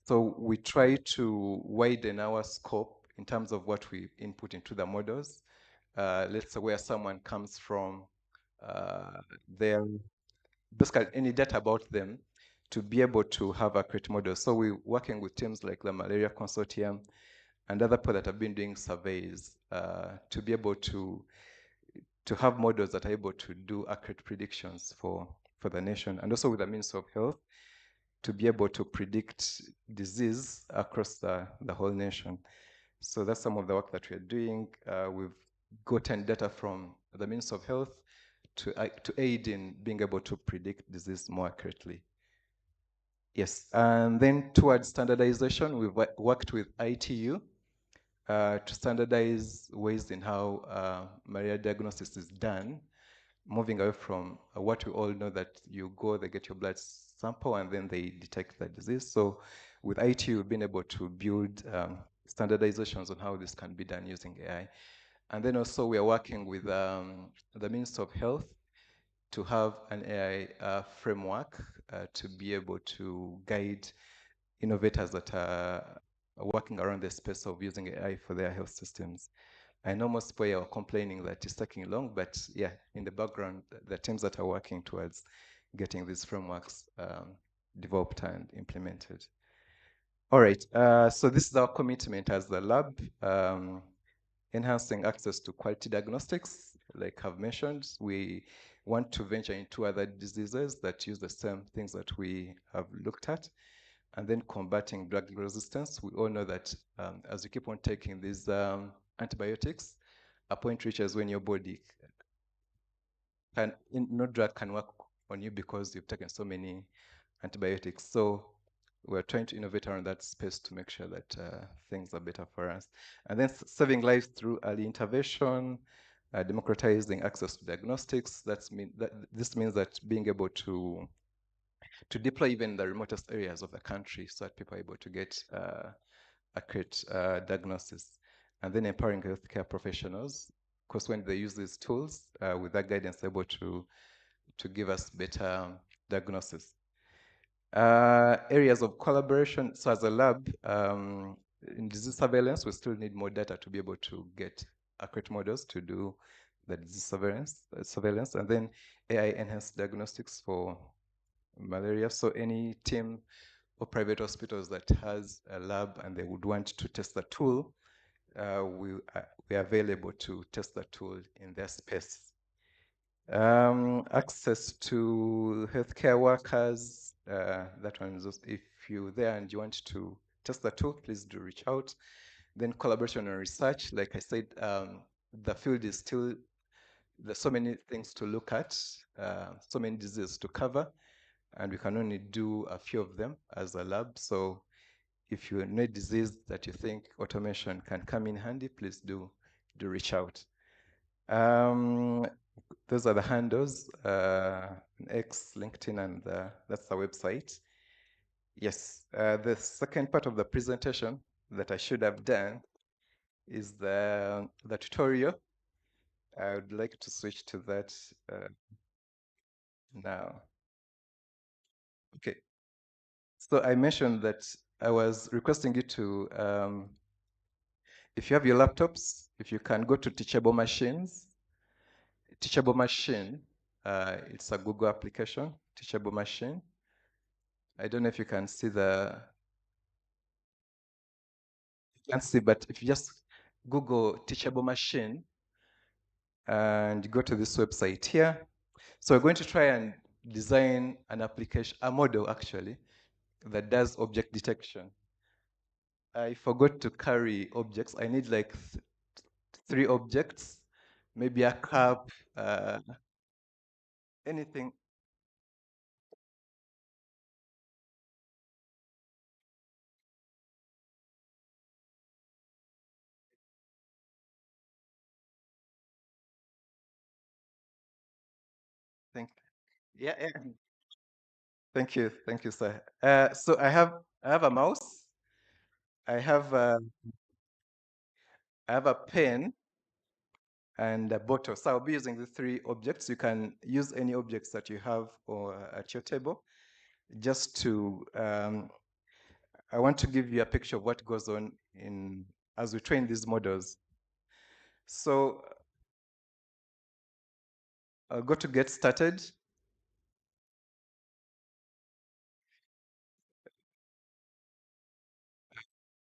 So we try to widen our scope in terms of what we input into the models. Let's say where someone comes from, basically any data about them to be able to have accurate models. So we're working with teams like the Malaria Consortium and other people that have been doing surveys to be able to have models that are able to do accurate predictions for the nation, and also with the Ministry of Health to be able to predict disease across the whole nation. So that's some of the work that we're doing. We've gotten data from the Ministry of Health to aid in being able to predict disease more accurately. Yes, and then towards standardization, we've worked with ITU to standardize ways in how malaria diagnosis is done, moving away from what we all know that you go, they get your blood sample, and then they detect the disease. So with ITU, we've been able to build standardizations on how this can be done using AI. And then also we are working with the Ministry of Health to have an AI framework to be able to guide innovators that are working around the space of using AI for their health systems. I know most people are complaining that it's taking long, but yeah, in the background, the teams that are working towards getting these frameworks developed and implemented. All right, so this is our commitment as the lab, enhancing access to quality diagnostics. Like I've mentioned, we want to venture into other diseases that use the same things that we have looked at. And then combating drug resistance. We all know that as you keep on taking these antibiotics, a point reaches when your body no drug can work on you because you've taken so many antibiotics. So we're trying to innovate around that space to make sure that things are better for us. And then saving lives through early intervention, democratizing access to diagnostics. This means that being able to deploy even the remotest areas of the country so that people are able to get accurate diagnosis. And then empowering healthcare professionals, because when they use these tools with that guidance, they're able to give us better diagnosis. Areas of collaboration. So as a lab, in disease surveillance, we still need more data to be able to get accurate models to do the disease surveillance, and then AI-enhanced diagnostics for malaria. So any team or private hospitals that has a lab and they would want to test the tool, we are available to test the tool in their space. Access to healthcare workers, that one is also, if you're there and you want to test the tool, please do reach out. Then collaboration and research, like I said, the field is still, there's so many things to look at, so many diseases to cover, and we can only do a few of them as a lab. So if you know a disease that you think automation can come in handy, please do reach out. Those are the handles, X, LinkedIn, and that's the website. Yes, the second part of the presentation that I should have done is the tutorial. I would like to switch to that now. Okay. So I mentioned that I was requesting you to, if you have your laptops, if you can go to Teachable Machines. Teachable Machine, it's a Google application, Teachable Machine. I don't know if you can see you can't see, but if you just Google Teachable Machine and go to this website here. So we're going to try and design an application, a model actually, that does object detection. I forgot to carry objects. I need like 3 objects, maybe a cup, anything. Yeah, yeah. Thank you, sir. So I have a mouse. I have a pen and a bottle. So I'll be using the 3 objects. You can use any objects that you have or at your table. Just to, I want to give you a picture of what goes on as we train these models. So I'll go to get started.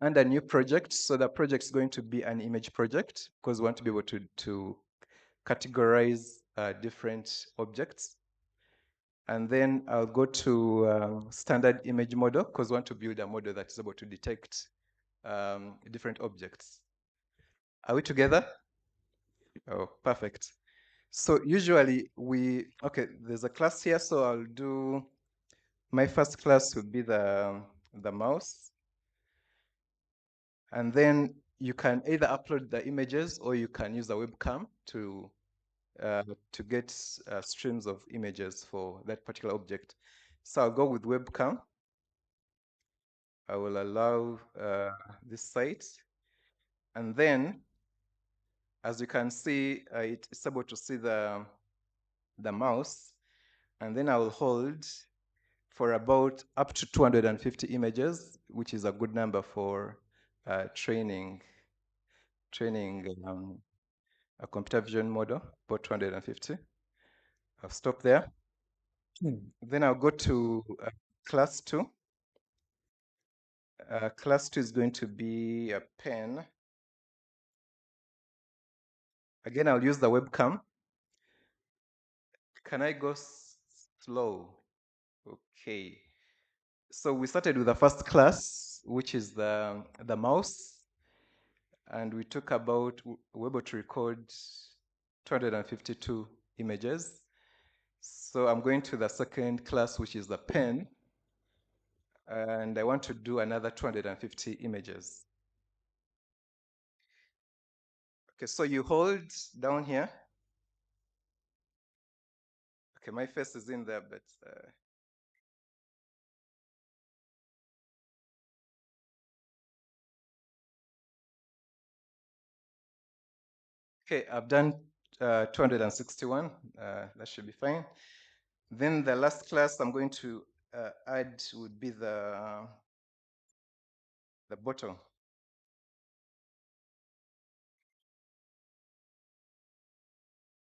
And a new project. So the project is going to be an image project because we want to be able to categorize different objects. And then I'll go to standard image model because we want to build a model that is able to detect different objects. Are we together? Oh, perfect. So usually okay, there's a class here, so I'll do, my first class will be the mouse. And then you can either upload the images or you can use a webcam to get streams of images for that particular object. So I'll go with webcam. I will allow this site. And then, as you can see, it's able to see the mouse. And then I will hold for about up to 250 images, which is a good number for training a computer vision model, about 250. I'll stop there. Then I'll go to class 2. Class 2 is going to be a pen. Again, I'll use the webcam. Can I go slow? Okay. So we started with the first class, which is the mouse. And we were able to record 252 images. So I'm going to the second class, which is the pen, and I want to do another 250 images. Okay, so you hold down here. Okay, my face is in there, but okay, I've done 261. That should be fine. Then the last class I'm going to add would be the bottle.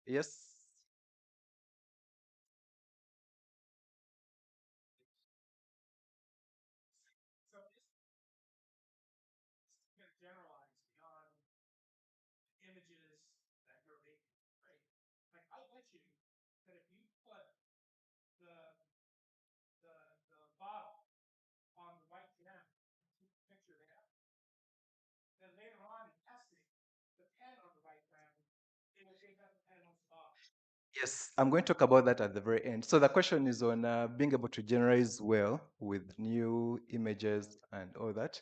Yes. Images that you're making, right? Like I'll bet you that if you put the bottle on the white jam, picture there, then later on in testing the pen on the white jam, it will take out the pen on the bottle. Yes, I'm going to talk about that at the very end. So the question is on being able to generate well with new images and all that.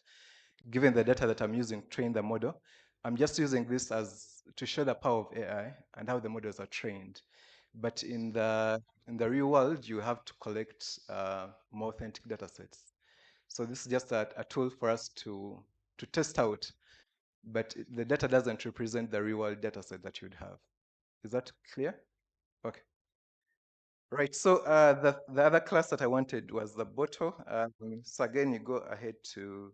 Given the data that I'm using to train the model, I'm just using this as to show the power of AI and how the models are trained. But in the real world, you have to collect more authentic data sets. So this is just a tool for us to test out, but the data doesn't represent the real world data set that you'd have. Is that clear? Okay. Right, so the other class that I wanted was the bottle. So again, you go ahead to,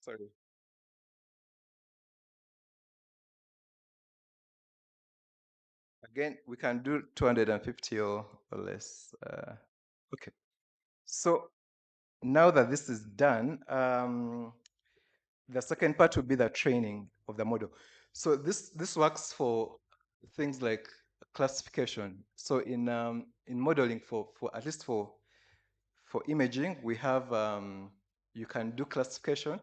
sorry. Again, we can do 250 or less. Okay, so now that this is done, the second part will be the training of the model. So this works for things like classification. So in modeling for at least for imaging, we have you can do classification,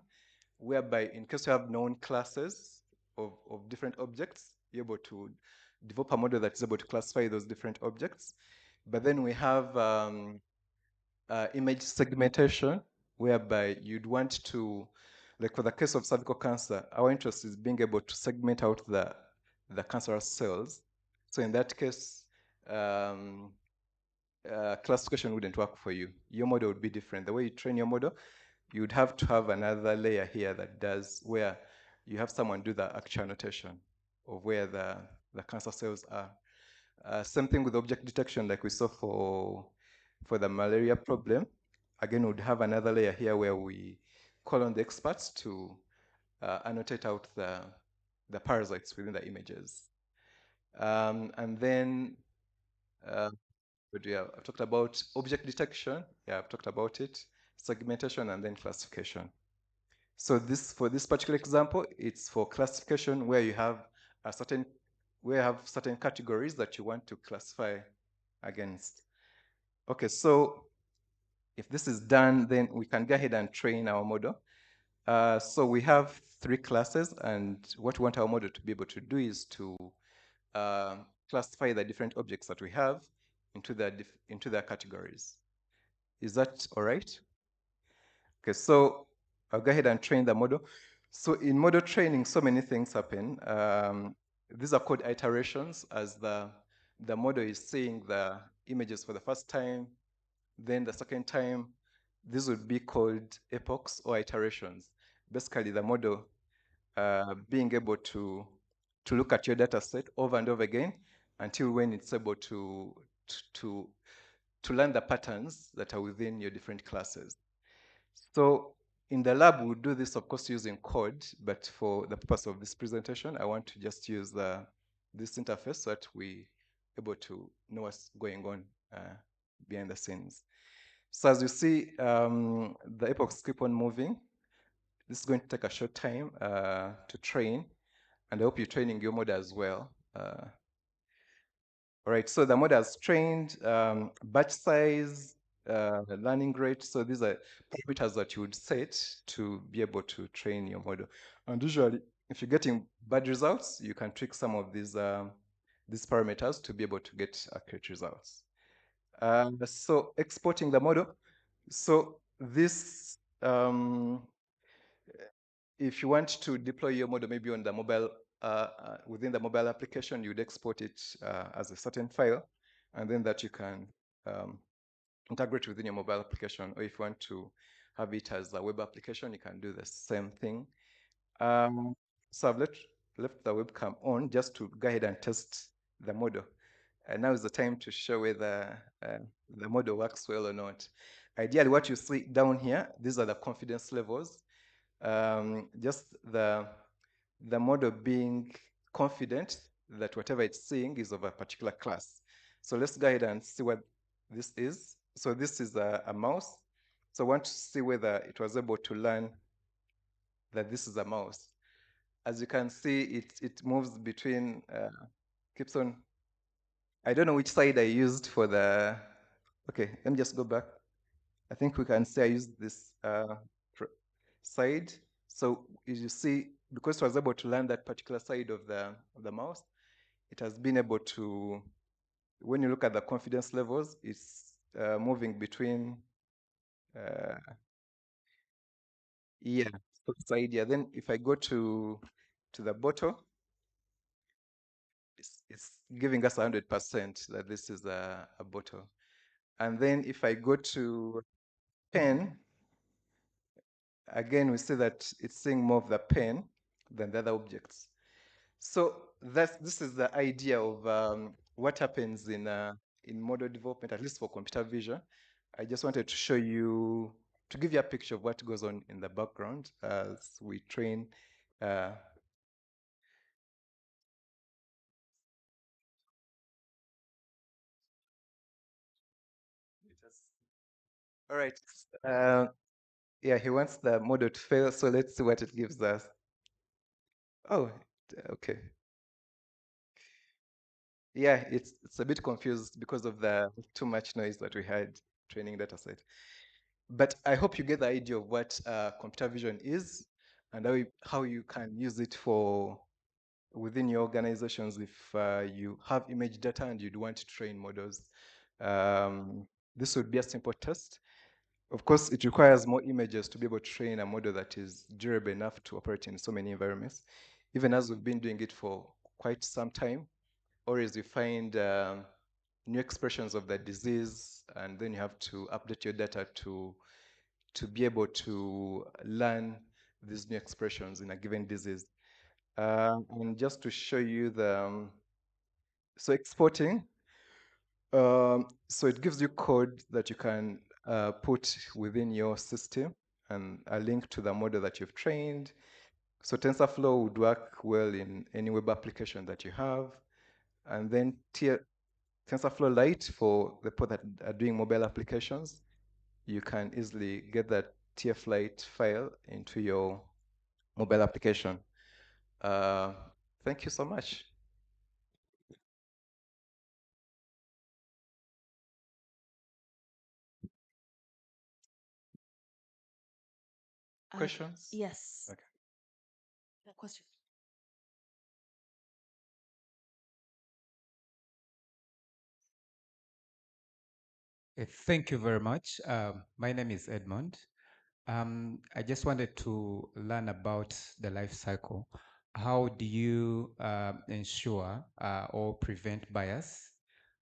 whereby in case you have known classes of different objects, you're able to develop a model that is able to classify those different objects. But then we have image segmentation, whereby you'd want to, like for the case of cervical cancer, our interest is being able to segment out the cancerous cells. So in that case, classification wouldn't work for you. Your model would be different. The way you train your model, you'd have to have another layer here that does, where you have someone do the actual annotation of where the cancer cells are. Same thing with object detection, like we saw for the malaria problem. Again, we'd have another layer here where we call on the experts to annotate out the parasites within the images. And then I've talked about object detection. Yeah, I've talked about it. Segmentation and then classification. So for this particular example, it's for classification where you have certain categories that you want to classify against. Okay, so if this is done, then we can go ahead and train our model. So we have 3 classes, and what we want our model to be able to do is to classify the different objects that we have into their categories. Is that all right? Okay, so I'll go ahead and train the model. So in model training, so many things happen. These are called iterations, as the model is seeing the images for the first time, then the second time. These would be called epochs or iterations. Basically, the model being able to look at your data set over and over again until when it's able to learn the patterns that are within your different classes. So in the lab, we'll do this, of course, using code, but for the purpose of this presentation, I want to just use this interface so that we able to know what's going on behind the scenes. So as you see, the epochs keep on moving. This is going to take a short time to train, and I hope you're training your model as well. All right, so the model is trained, batch size, learning rate. So these are parameters that you would set to be able to train your model. And usually if you're getting bad results, you can tweak some of these parameters to be able to get accurate results. So exporting the model. So this, if you want to deploy your model maybe on the mobile, within the mobile application, you'd export it as a certain file, and then that you can integrate within your mobile application. Or if you want to have it as a web application, you can do the same thing. So I've left the webcam on just to go ahead and test the model. And now is the time to show whether the model works well or not. Ideally, what you see down here, these are the confidence levels. Just the model being confident that whatever it's seeing is of a particular class. So let's go ahead and see what this is. So this is a mouse. So I want to see whether it was able to learn that this is a mouse. As you can see, it moves between, keeps on. I don't know which side I used for the, okay, let me just go back. I think we can say I used this side. So as you see, because it was able to learn that particular side of the mouse, it has been able to, when you look at the confidence levels, it's moving between, yeah, side. Yeah. Then if I go to the bottle, it's giving us 100% that this is a bottle. And then if I go to pen, again, we see that it's seeing more of the pen than the other objects. So this is the idea of what happens in model development, at least for computer vision. I just wanted to show you, to give you a picture of what goes on in the background as we train. All right. Yeah, he wants the model to fail, so let's see what it gives us. Oh, okay. Yeah, it's a bit confused because of the too much noise that we had training data set. But I hope you get the idea of what computer vision is and how you can use it for within your organizations if you have image data and you'd want to train models. This would be a simple test. Of course, it requires more images to be able to train a model that is durable enough to operate in so many environments. Even as we've been doing it for quite some time, always you find new expressions of the disease, and then you have to update your data to be able to learn these new expressions in a given disease. And just to show you the, so exporting, so it gives you code that you can put within your system and a link to the model that you've trained. So TensorFlow would work well in any web application that you have. And then TensorFlow Lite for the people that are doing mobile applications, you can easily get that TF-Lite file into your mobile application. Thank you so much. Questions? Yes. Okay. The question. Thank you very much. My name is Edmond. I just wanted to learn about the life cycle. How do you ensure or prevent bias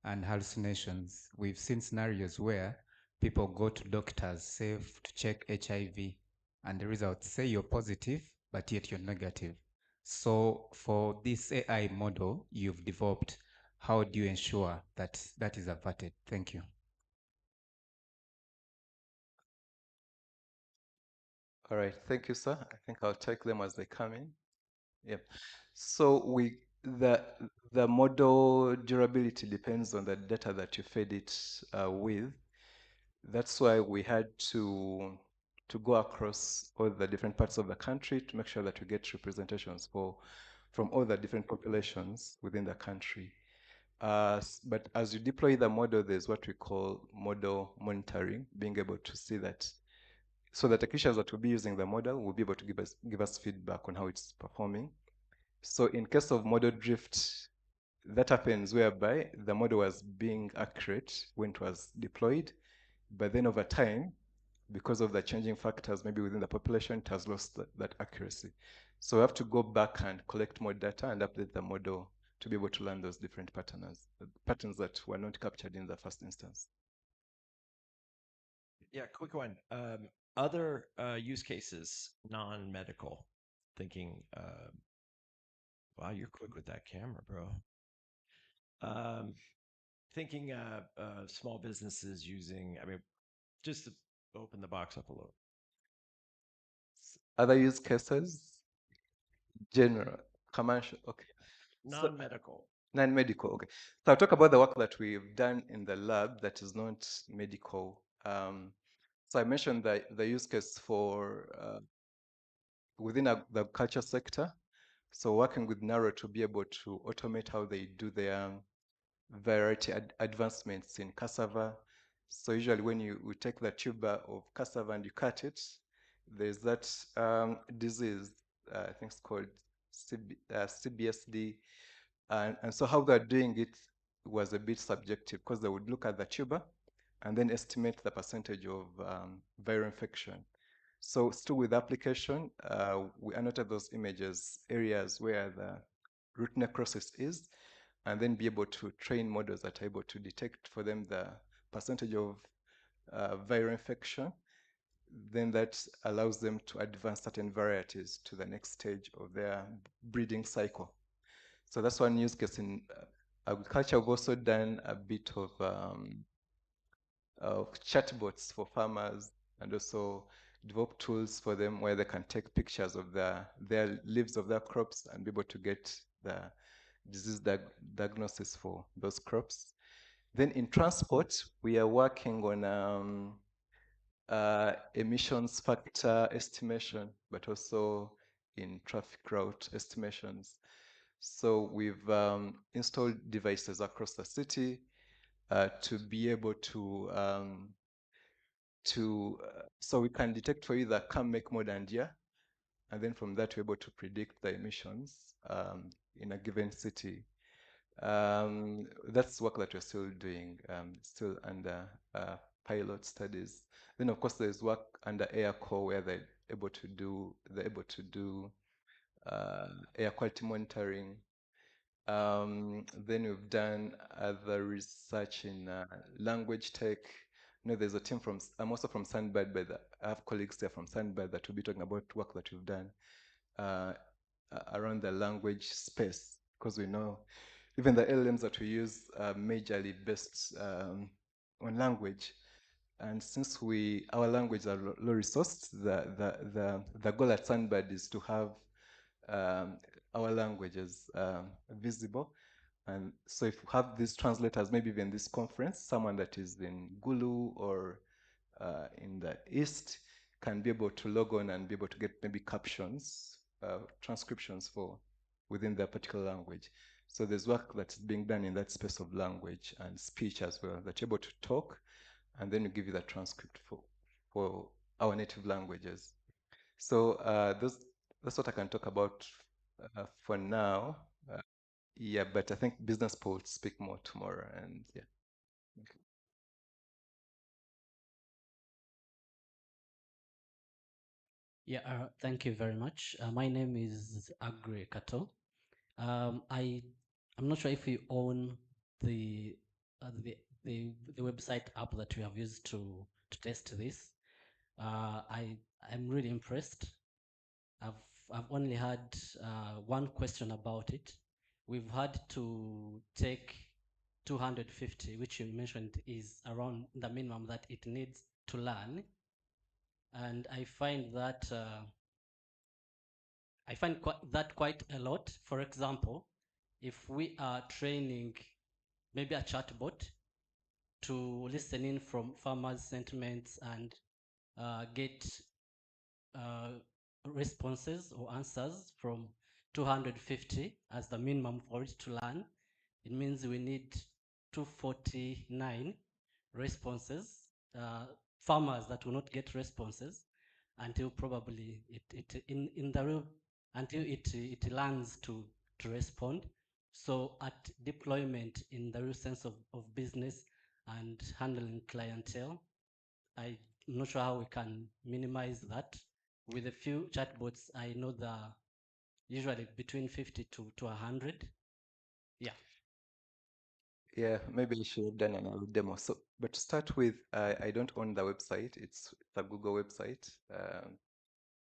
and hallucinations? We've seen scenarios where people go to doctors, say to check HIV, and the results say you're positive, but yet you're negative. So for this AI model you've developed, how do you ensure that that is averted? Thank you. All right, thank you, sir. I think I'll take them as they come in. Yep. So the model durability depends on the data that you fed it with. That's why we had to go across all the different parts of the country to make sure that we get representations from all the different populations within the country. But as you deploy the model, there's what we call model monitoring, being able to see that So the technicians that will be using the model will be able to give us feedback on how it's performing. So in case of model drift, that happens whereby the model was being accurate when it was deployed, but then over time, because of the changing factors, maybe within the population, it has lost that accuracy. So we have to go back and collect more data and update the model to be able to learn those different patterns that were not captured in the first instance. Yeah, quick one. Other use cases, non-medical, thinking, wow, you're quick with that camera, bro. Thinking small businesses using, I mean, just to open the box up a little. Other use cases, general, commercial, okay. Non-medical. Non-medical, okay. So I'll talk about the work that we've done in the lab that is not medical. So I mentioned the use case for within the culture sector. So working with Narrow to be able to automate how they do their variety advancements in cassava. So usually when we take the tuber of cassava and you cut it, there's that disease, I think it's called CBSD. And so how they're doing it was a bit subjective because they would look at the tuber and then estimate the percentage of viral infection. So still with application, we annotate those images, areas where the root necrosis is, and then be able to train models that are able to detect for them the percentage of viral infection. Then that allows them to advance certain varieties to the next stage of their breeding cycle. So that's one use case in agriculture. We've also done a bit of chatbots for farmers and also develop tools for them where they can take pictures of their leaves of their crops and be able to get the disease diagnosis for those crops. Then in transport, we are working on emissions factor estimation, but also in traffic route estimations. So we've installed devices across the city to be able to so we can detect for you the car, make, mode, and year, and then from that we're able to predict the emissions in a given city. That's work that we're still doing, still under pilot studies. Then of course there's work under AirCore where they're able to do air quality monitoring. Then we've done other research in language tech. You know, there's a team from, I'm also from Sandbird, but I have colleagues there from Sandbird that will be talking about work that we've done around the language space, because we know even the LLMs that we use are majorly based on language. And since our languages are low resourced, the goal at Sandbird is to have our languages visible. And so if we have these translators, maybe even this conference, someone that is in Gulu or in the East can be able to log on and be able to get maybe captions, transcriptions for within their particular language. So there's work that's being done in that space of language and speech as well, that you're able to talk, and then we give you the transcript for our native languages. So that's what I can talk about for now. Yeah, but I think business Paul will speak more tomorrow, and yeah. Okay. Yeah, thank you very much. My name is Agri Kato. I'm not sure if you own the website app that we have used to test this. I'm really impressed. I've only had one question about it. We've had to take 250, which you mentioned is around the minimum that it needs to learn, and I find that that quite a lot. For example, if we are training maybe a chatbot to listen in from farmers' sentiments and get responses or answers from 250 as the minimum for it to learn, it means we need 249 responses, farmers that will not get responses. until probably until it learns to respond. So at deployment in the real sense of business and handling clientele, I'm not sure how we can minimize that. With a few chatbots, I know the usually between 50 to 100. Yeah. Yeah, maybe I should have done another demo. So, but to start with, I don't own the website. It's a Google website.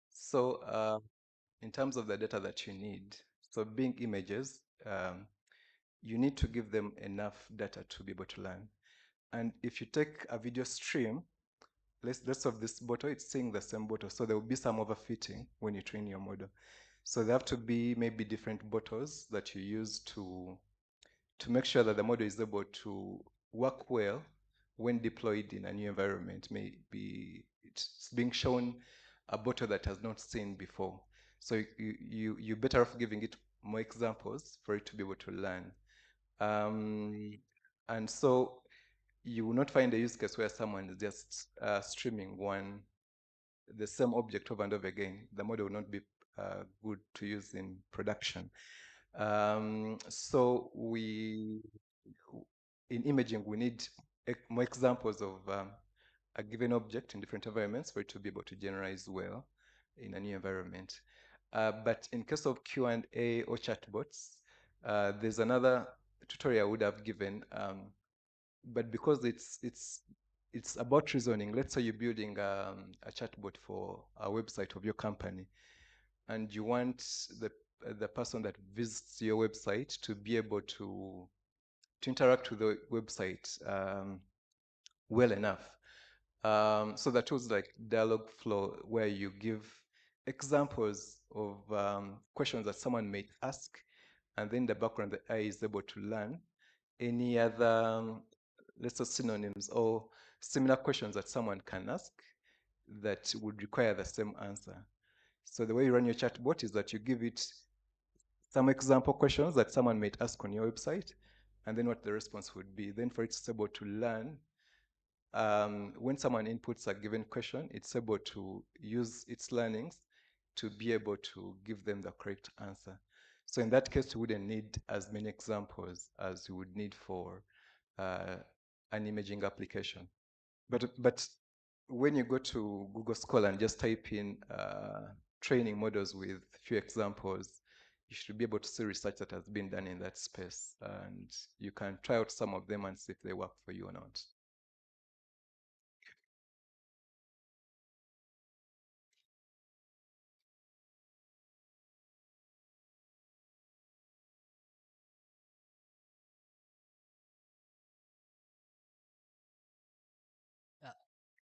So in terms of the data that you need, so being images, you need to give them enough data to be able to learn. And if you take a video stream, let's have this bottle, it's seeing the same bottle. So there will be some overfitting when you train your model. So there have to be maybe different bottles that you use to make sure that the model is able to work well when deployed in a new environment. Maybe it's being shown a bottle that has not seen before. So you're better off giving it more examples for it to be able to learn. And so you will not find a use case where someone is just streaming the same object over and over again. The model will not be good to use in production. So in imaging, we need more examples of a given object in different environments for it to be able to generalize well in a new environment. But in case of Q&A or chatbots, there's another tutorial I would have given, but because it's about reasoning. Let's say you're building a chatbot for a website of your company, and you want the person that visits your website to be able to interact with the website well enough. So that was like Dialogflow, where you give examples of questions that someone may ask, and then the background, the AI is able to learn any other, let's say, synonyms or similar questions that someone can ask that would require the same answer. So the way you run your chatbot is that you give it some example questions that someone might ask on your website, and then what the response would be. Then for it to be able to learn, when someone inputs a given question, it's able to use its learnings to be able to give them the correct answer. So in that case, you wouldn't need as many examples as you would need for an imaging application. But when you go to Google Scholar and just type in training models with few examples, you should be able to see research that has been done in that space, and you can try out some of them and see if they work for you or not.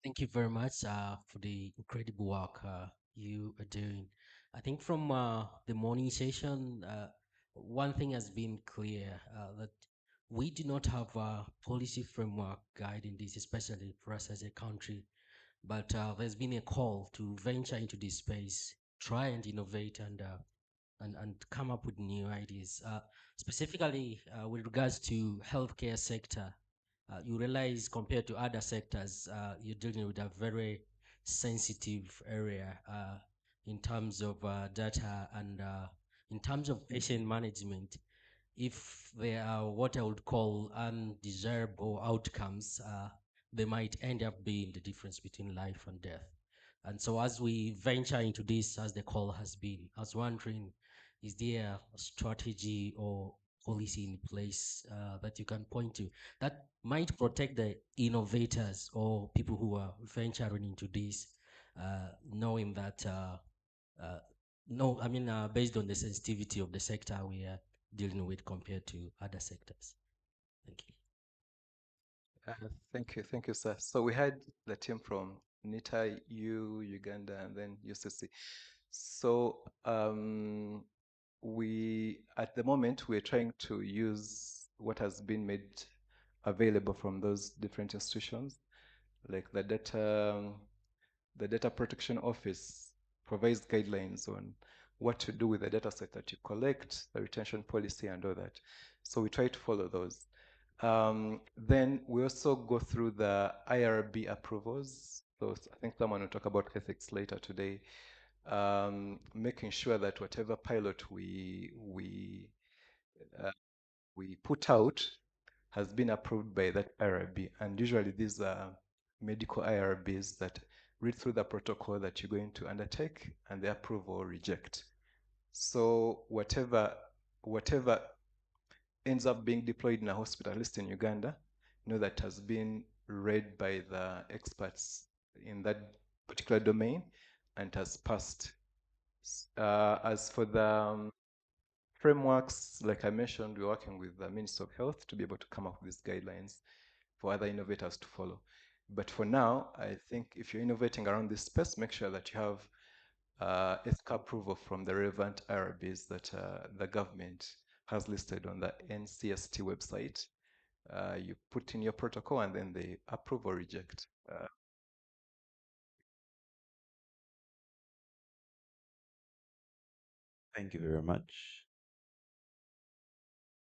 Thank you very much for the incredible work you are doing. I think from the morning session, one thing has been clear that we do not have a policy framework guiding this, especially for us as a country. But there's been a call to venture into this space, try and innovate and come up with new ideas. Specifically with regards to healthcare sector, you realize compared to other sectors, you're dealing with a very sensitive area in terms of data and in terms of patient management. If there are what I would call undesirable outcomes, they might end up being the difference between life and death. And so as we venture into this, as the call has been, I was wondering, is there a strategy or policy in place that you can point to that might protect the innovators or people who are venturing into this, knowing that, based on the sensitivity of the sector we are dealing with compared to other sectors? Thank you. Thank you, sir. So we had the team from NITA, Uganda, and then UCC. So at the moment, we're trying to use what has been made available from those different institutions, like the Data Protection Office provides guidelines on what to do with the data set that you collect, the retention policy, and all that. So we try to follow those. Then we also go through the IRB approvals So I think someone will talk about ethics later today. Making sure that whatever pilot we put out has been approved by that IRB. And usually these are medical IRBs that read through the protocol that you're going to undertake and they approve or reject. So whatever ends up being deployed in a hospital, at least in Uganda, that has been read by the experts in that particular domain and has passed. As for the frameworks, like I mentioned, we're working with the Ministry of Health to be able to come up with these guidelines for other innovators to follow. But for now, I think if you're innovating around this space, make sure that you have ethical approval from the relevant IRBs that the government has listed on the NCST website. You put in your protocol and then they approve or reject. Thank you very much.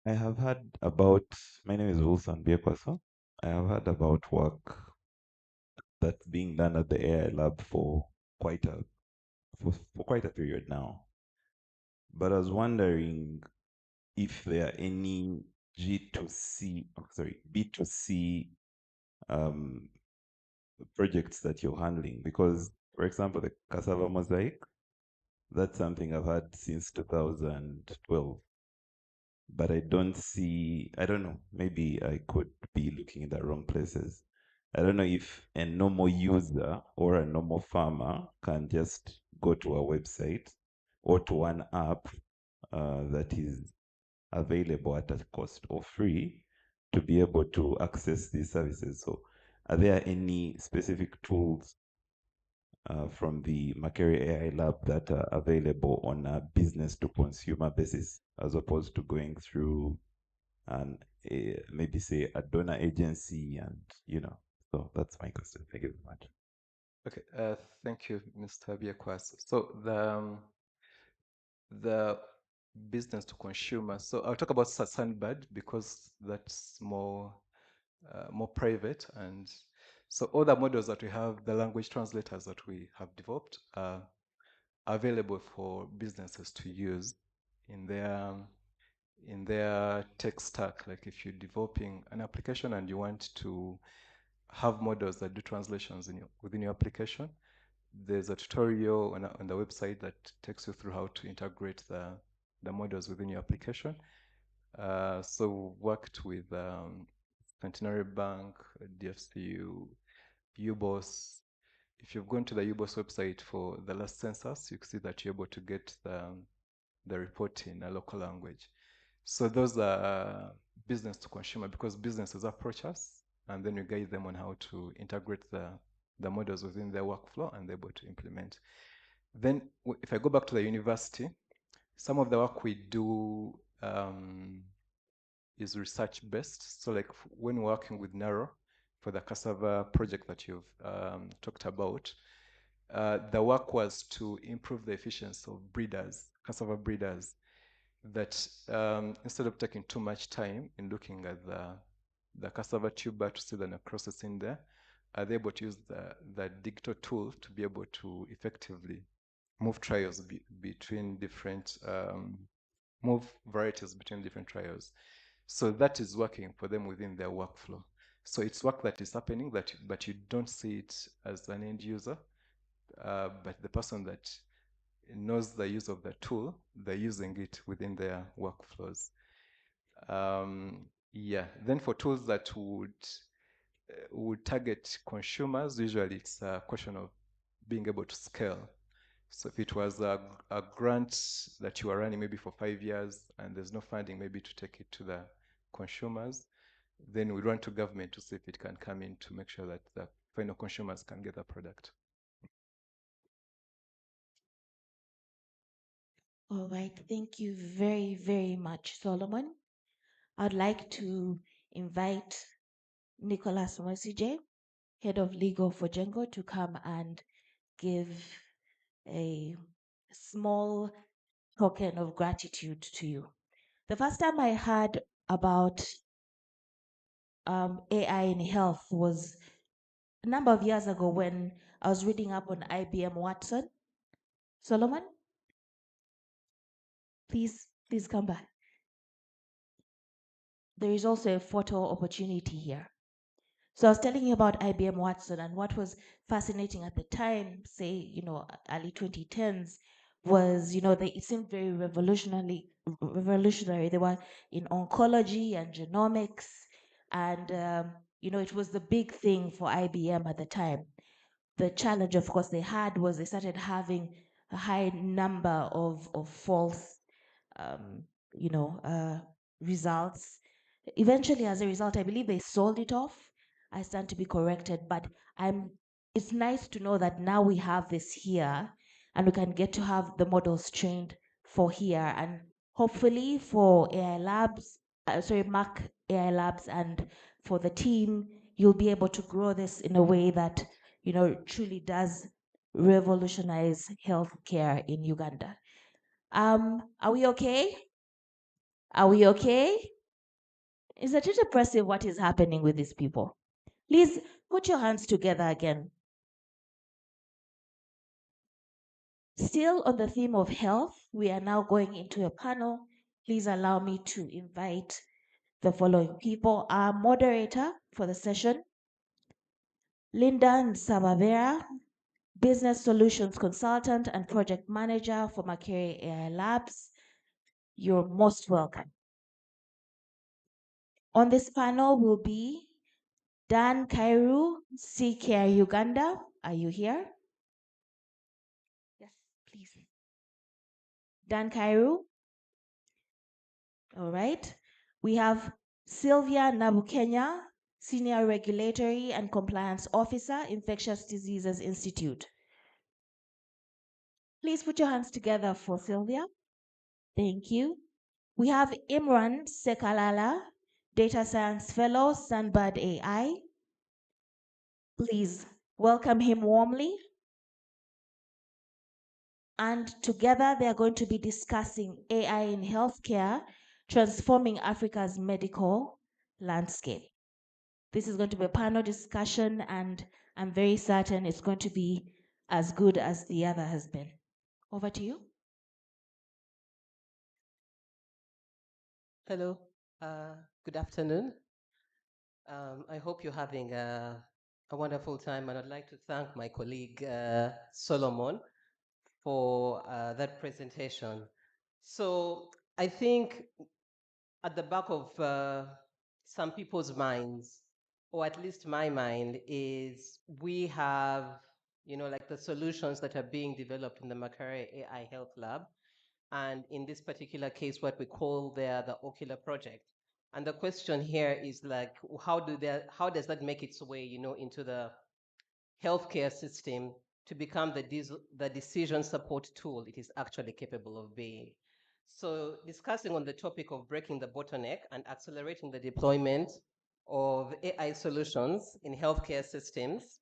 I have heard about, my name is Wilson Biekwaso. I have heard about work that's being done at the AI lab for quite a period now. But I was wondering if there are any B2C projects that you're handling, because, for example, the cassava mosaic, that's something I've had since 2012. But I don't know, maybe I could be looking in the wrong places. I don't know if a normal user or a normal farmer can just go to a website or to an app that is available at a cost or free to be able to access these services. So are there any specific tools from the Makere AI lab that are available on a business to consumer basis, as opposed to going through maybe say a donor agency and, so that's my question. Thank you very much. Okay, thank you, Mr. Biekwas. So the business to consumer. So I'll talk about Sunbird because that's more private. And so all the models that we have, the language translators that we have developed, are available for businesses to use in their tech stack. Like if you're developing an application and you want to have models that do translations within your application, there's a tutorial on the website that takes you through how to integrate the models within your application. So worked with Centenary Bank, DFCU, UBOS. If you've gone to the UBOS website for the last census, you can see that you're able to get the report in a local language. So those are business to consumer, because businesses approach us and then we guide them on how to integrate the models within their workflow and they're able to implement. Then if I go back to the university, some of the work we do is research based. So like when working with NARO for the cassava project that you've talked about, the work was to improve the efficiency of cassava breeders, that instead of taking too much time in looking at the cassava tuber to see the necrosis in there, are they able to use the digital tool to be able to effectively move trials between different, move varieties between different trials. So that is working for them within their workflow. So it's work that is happening, but you don't see it as an end user, but the person that knows the use of the tool, they're using it within their workflows. Yeah, then for tools that would target consumers, usually it's a question of being able to scale. So if it was a grant that you are running maybe for 5 years and there's no funding maybe to take it to the consumers, then we run to government to see if it can come in to make sure that the final consumers can get the product. All right, thank you very, very much, Solomon. I'd like to invite Nicholas Mwesije, Head of Legal for Jengo, to come and give a small token of gratitude to you. The first time I heard about AI in health was a number of years ago when I was reading up on IBM Watson. Solomon, please come back. There is also a photo opportunity here. So I was telling you about IBM Watson, and what was fascinating at the time, say, early 2010s, was, it seemed very revolutionary. They were in oncology and genomics, and, it was the big thing for IBM at the time. The challenge, of course, they had was they started having a high number of false, um, results. Eventually, as a result, I believe they sold it off. I stand to be corrected, but it's nice to know that now we have this here and we can get to have the models trained for here, and hopefully for Mac AI Labs, and for the team, you'll be able to grow this in a way that, truly does revolutionize healthcare in Uganda. Are we okay? Are we okay? Isn't it impressive what is happening with these people? Please put your hands together again. Still on the theme of health, we are now going into a panel. Please allow me to invite the following people. Our moderator for the session, Linda Nsabavera, Business Solutions Consultant and Project Manager for Makere AI Labs. You're most welcome. On this panel will be Dan Kairu, CCare Uganda. Are you here? Yes, please. Dan Kairu. All right. We have Sylvia Nabukenya, Senior Regulatory and Compliance Officer, Infectious Diseases Institute. Please put your hands together for Sylvia. Thank you. We have Imran Sekalala, Data Science Fellow, Sunbird AI. Please welcome him warmly. And together they are going to be discussing AI in healthcare, transforming Africa's medical landscape. This is going to be a panel discussion, and I'm very certain it's going to be as good as the other has been. Over to you. Hello, good afternoon. I hope you're having a wonderful time, and I'd like to thank my colleague Solomon for that presentation. So I think at the back of some people's minds, or at least my mind, is we have, like the solutions that are being developed in the Makere AI Health Lab. And in this particular case, what we call there the Ocular Project. And the question here is like, how does that make its way, into the healthcare system to become the decision support tool it is actually capable of being? So discussing on the topic of breaking the bottleneck and accelerating the deployment of AI solutions in healthcare systems,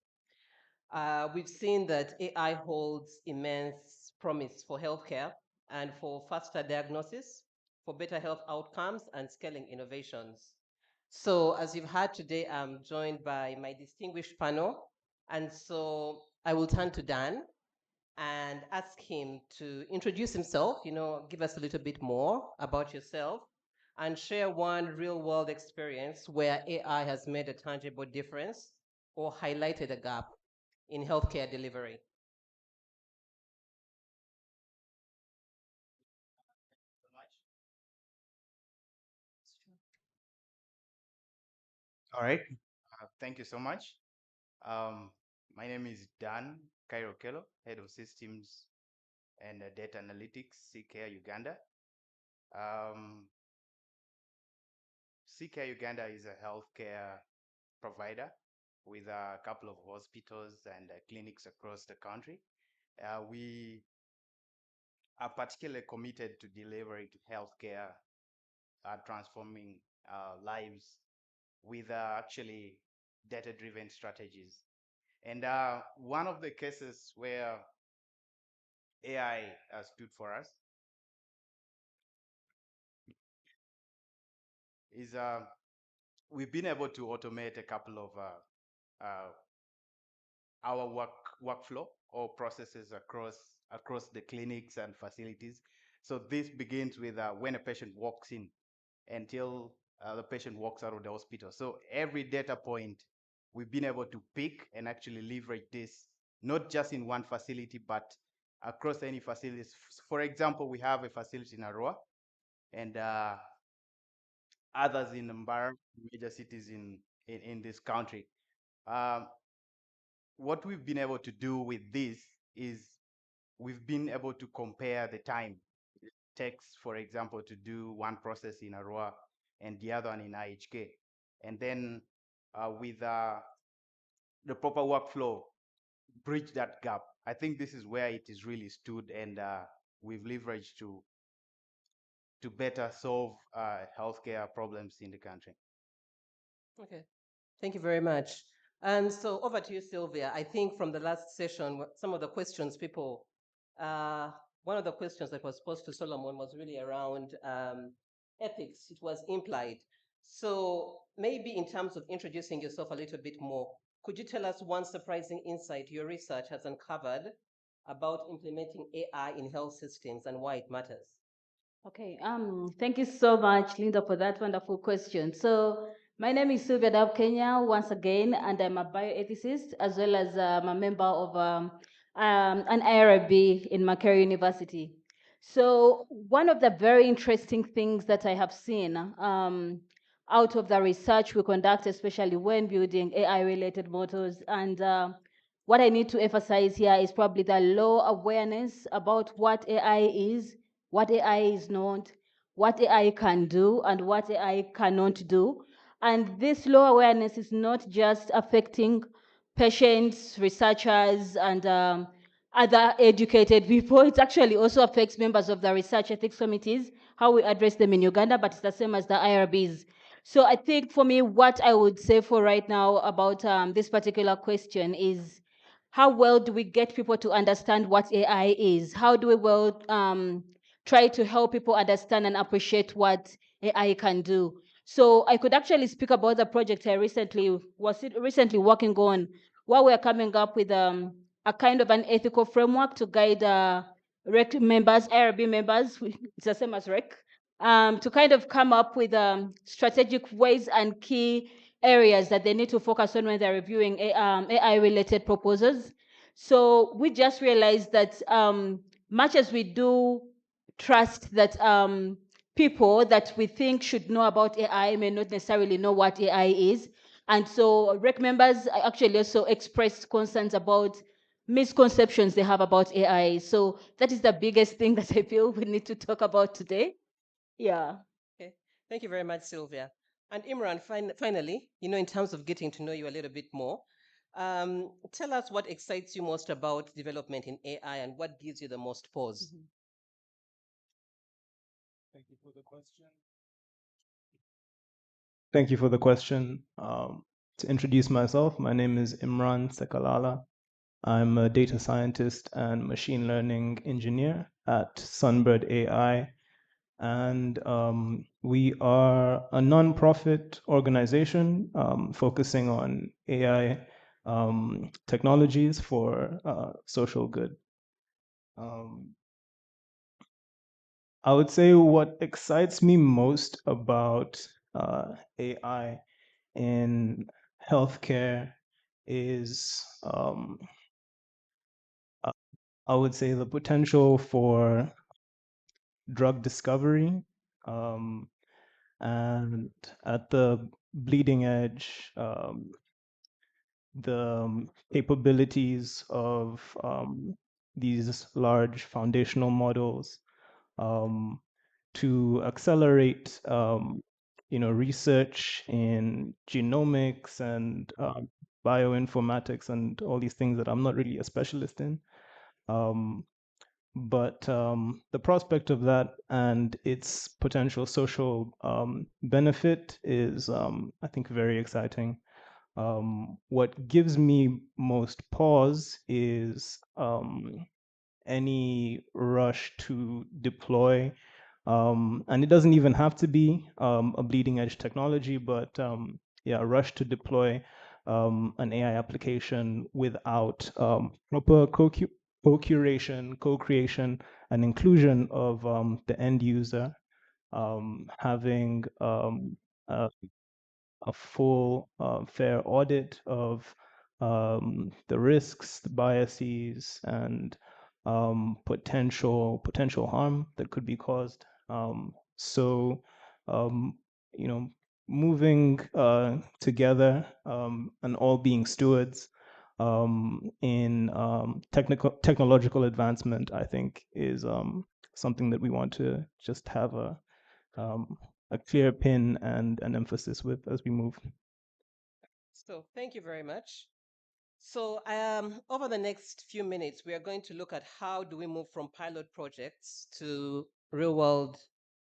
we've seen that AI holds immense promise for healthcare and for faster diagnosis, for better health outcomes, and scaling innovations. So as you've heard today, I'm joined by my distinguished panel. And so I will turn to Dan and ask him to introduce himself, give us a little bit more about yourself, and share one real world experience where AI has made a tangible difference or highlighted a gap in healthcare delivery. All right. Thank you so much. My name is Dan Cairo Kello, Head of Systems and Data Analytics, CCare Uganda. CCare Uganda is a healthcare provider with a couple of hospitals and clinics across the country. We are particularly committed to delivering to healthcare, transforming lives with actually data-driven strategies. And one of the cases where AI stood for us is we've been able to automate a couple of our workflow or processes across the clinics and facilities. So this begins with when a patient walks in until the patient walks out of the hospital. So every data point we've been able to pick and actually leverage this, not just in one facility, but across any facilities. For example, we have a facility in Arua and others in Mbar, major cities in this country. What we've been able to do with this is we've been able to compare the time it takes, for example, to do one process in Arua and the other one in IHK. And then with the proper workflow, bridge that gap. I think this is where it is really stood, and we've leveraged to better solve healthcare problems in the country. Okay, thank you very much. And so over to you, Sylvia. I think from the last session, some of the questions one of the questions that was posed to Solomon was really around ethics. It was implied. So maybe in terms of introducing yourself a little bit more, could you tell us one surprising insight your research has uncovered about implementing AI in health systems and why it matters? Okay, thank you so much, Linda, for that wonderful question. So my name is Sylvia Dab Kenya once again, and I'm a bioethicist as well as I'm a member of an IRB in Makerere University. So one of the very interesting things that I have seen out of the research we conduct, especially when building AI-related models, and what I need to emphasize here is probably the low awareness about what AI is, what AI is not, what AI can do, and what AI cannot do. And this low awareness is not just affecting patients, researchers, and other educated people. It actually also affects members of the research ethics committees, how we address them in Uganda, but it's the same as the IRBs. So I think for me, what I would say for right now about this particular question is, how well do we get people to understand what AI is? How do we try to help people understand and appreciate what AI can do? So I could actually speak about the project I recently working on, where we're coming up with a kind of an ethical framework to guide REC members, IRB members, it's the same as REC, to kind of come up with strategic ways and key areas that they need to focus on when they're reviewing AI-related proposals. So we just realized that much as we do trust that people that we think should know about AI may not necessarily know what AI is. And so REC members actually also expressed concerns about misconceptions they have about AI. So that is the biggest thing that I feel we need to talk about today. Yeah. Okay, thank you very much, Sylvia. And Imran, finally, in terms of getting to know you a little bit more, tell us what excites you most about development in AI and what gives you the most pause. Thank you for the question. Thank you for the question. To introduce myself, my name is Imran Sekalala. I'm a data scientist and machine learning engineer at Sunbird AI. And we are a nonprofit organization focusing on AI technologies for social good. I would say what excites me most about AI in healthcare is, I would say, the potential for drug discovery, and at the bleeding edge, the capabilities of these large foundational models to accelerate research in genomics and bioinformatics and all these things that I'm not really a specialist in. But the prospect of that and its potential social benefit is, I think, very exciting. What gives me most pause is any rush to deploy, and it doesn't even have to be a bleeding edge technology, but yeah, a rush to deploy an AI application without proper co-curation, co-creation, and inclusion of the end user, having a full, fair audit of the risks, the biases, and potential harm that could be caused. So, you know, moving together and all being stewards in technological advancement, I think, is something that we want to just have a clear pin and an emphasis with as we move. So thank you very much. So over the next few minutes, we are going to look at how do we move from pilot projects to real world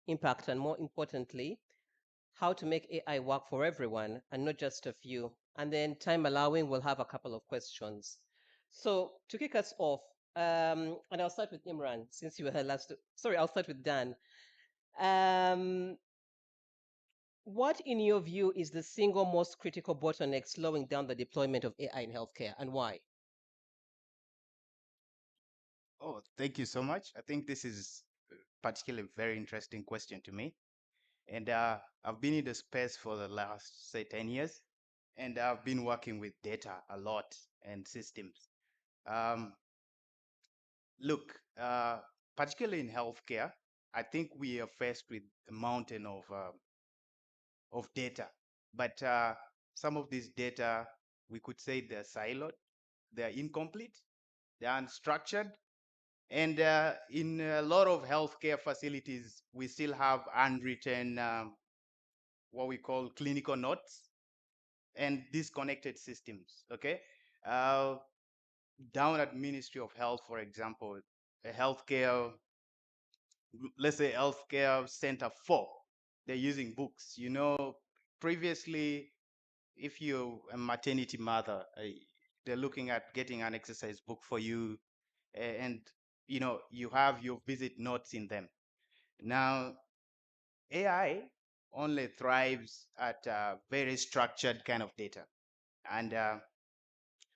impact, and more importantly, how to make AI work for everyone and not just a few. And then time allowing, we'll have a couple of questions. So to kick us off, and I'll start with Imran since you were here last. Sorry, I'll start with Dan. What, in your view, is the single most critical bottleneck slowing down the deployment of AI in healthcare, and why? Oh, thank you so much. I think this is particularly a very interesting question to me. And I've been in the space for the last, say, 10 years, and I've been working with data a lot and systems. Look, particularly in healthcare, I think we are faced with a mountain of data, but some of these data, we could say they're siloed, they're incomplete, they're unstructured, and in a lot of healthcare facilities, we still have unwritten what we call clinical notes and disconnected systems. Okay, down at Ministry of Health, for example, a healthcare, let's say healthcare center 4, they're using books. You know, previously, if you're a maternity mother, they're looking at getting an exercise book for you, and you know you have your visit notes in them. Now, AI only thrives at very structured kind of data, and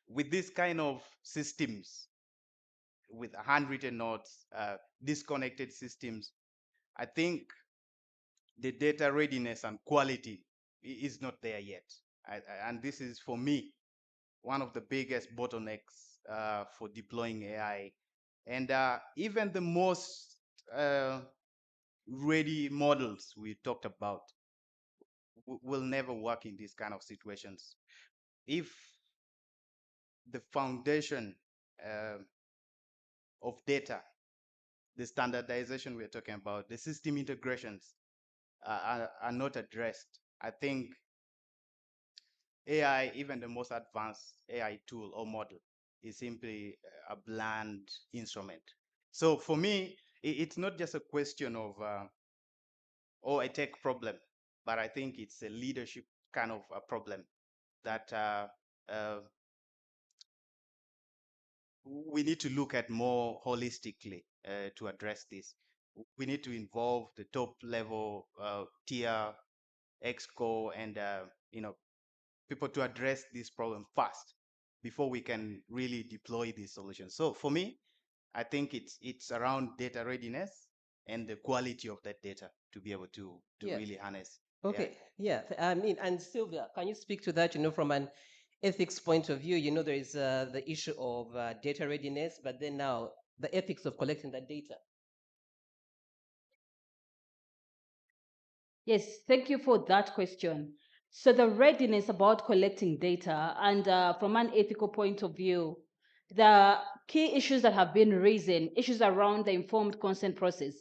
with this kind of systems, with handwritten notes, disconnected systems, I think the data readiness and quality is not there yet. And this is, for me, one of the biggest bottlenecks for deploying AI. And even the most ready models we talked about will never work in these kind of situations. If the foundation of data, the standardization we're talking about, the system integrations are not addressed, I think AI, even the most advanced AI tool or model, is simply a bland instrument. So for me, it's not just a question of or a tech problem, but I think it's a leadership kind of a problem that we need to look at more holistically to address this. We need to involve the top level tier, exco, and you know, people to address this problem fast before we can really deploy these solutions. So for me, I think it's around data readiness and the quality of that data to be able to Yeah. really harness. Okay, yeah. I mean, and Sylvia, can you speak to that? You know, from an ethics point of view, you know, there is the issue of data readiness, but then now the ethics of collecting that data. Yes, thank you for that question. So the readiness about collecting data, and from an ethical point of view, the key issues that have been raising, issues around the informed consent process.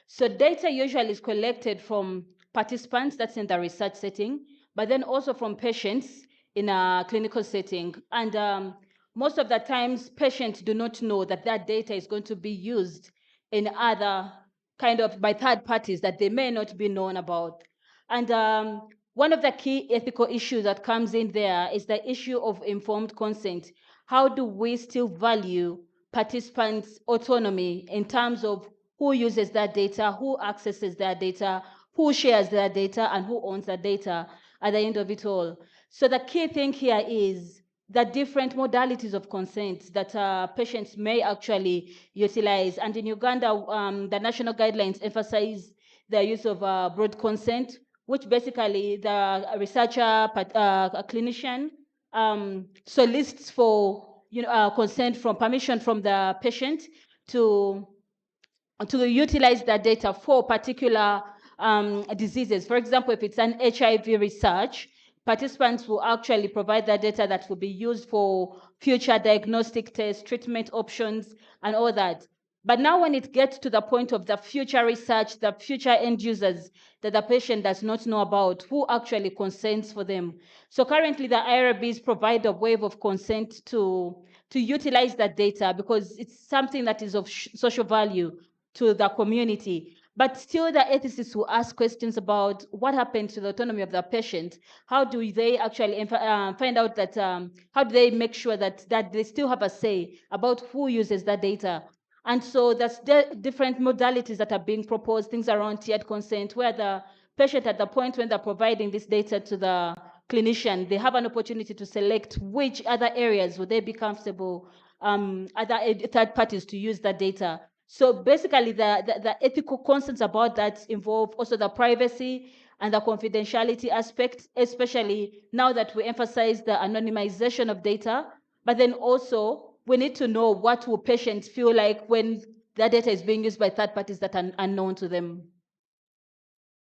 So data usually is collected from participants, that's in the research setting, but then also from patients in a clinical setting. And most of the times, patients do not know that that data is going to be used in other kind of by third parties that they may not be known about. And one of the key ethical issues that comes in there is the issue of informed consent. How do we still value participants' autonomy in terms of who uses that data, who accesses that data, who shares that data, and who owns that data at the end of it all? So the key thing here is the different modalities of consent that patients may actually utilize. And in Uganda, the national guidelines emphasize the use of broad consent, which basically the researcher, a clinician, solicits for consent from permission from the patient to utilize that data for particular diseases. For example, if it's an HIV research, participants will actually provide that data that will be used for future diagnostic tests, treatment options, and all that. But now when it gets to the point of the future research, the future end users that the patient does not know about, who actually consents for them? So currently the IRBs provide a wave of consent to utilize that data because it's something that is of social value to the community. But still, the ethicists will ask questions about what happened to the autonomy of the patient. How do they actually find out that, how do they make sure that they still have a say about who uses that data? And so there's different modalities that are being proposed, things around tiered consent, where the patient at the point when they're providing this data to the clinician, they have an opportunity to select which other areas would they be comfortable other third parties to use that data. So basically, the ethical concerns about that involve also the privacy and the confidentiality aspect, especially now that we emphasize the anonymization of data. But then also, we need to know what will patients feel like when that data is being used by third parties that are unknown to them.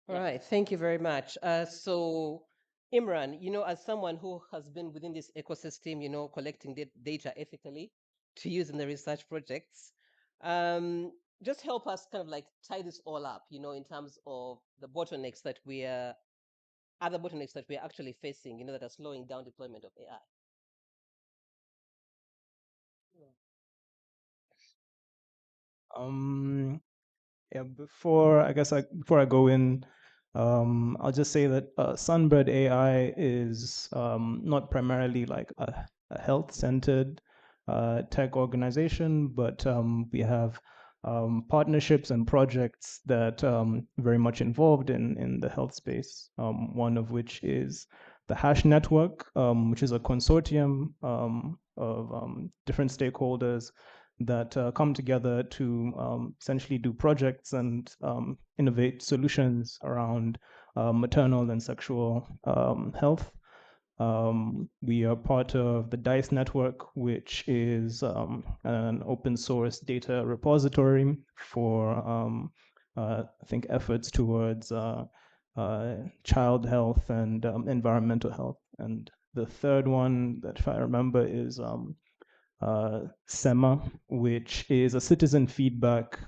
All right, thank you very much. So, Imran, as someone who has been within this ecosystem, collecting data ethically to use in the research projects, just help us kind of like tie this all up, in terms of the bottlenecks that other bottlenecks that we're actually facing, that are slowing down deployment of AI. Yeah, before I go in, I'll just say that Sunbird AI is not primarily like a health-centered tech organization, but we have partnerships and projects that very much involved in the health space. One of which is the Hash Network, which is a consortium of different stakeholders that come together to essentially do projects and innovate solutions around maternal and sexual health. We are part of the DICE network, which is an open source data repository for, I think, efforts towards child health and environmental health. And the third one that, if I remember, is SEMA, which is a citizen feedback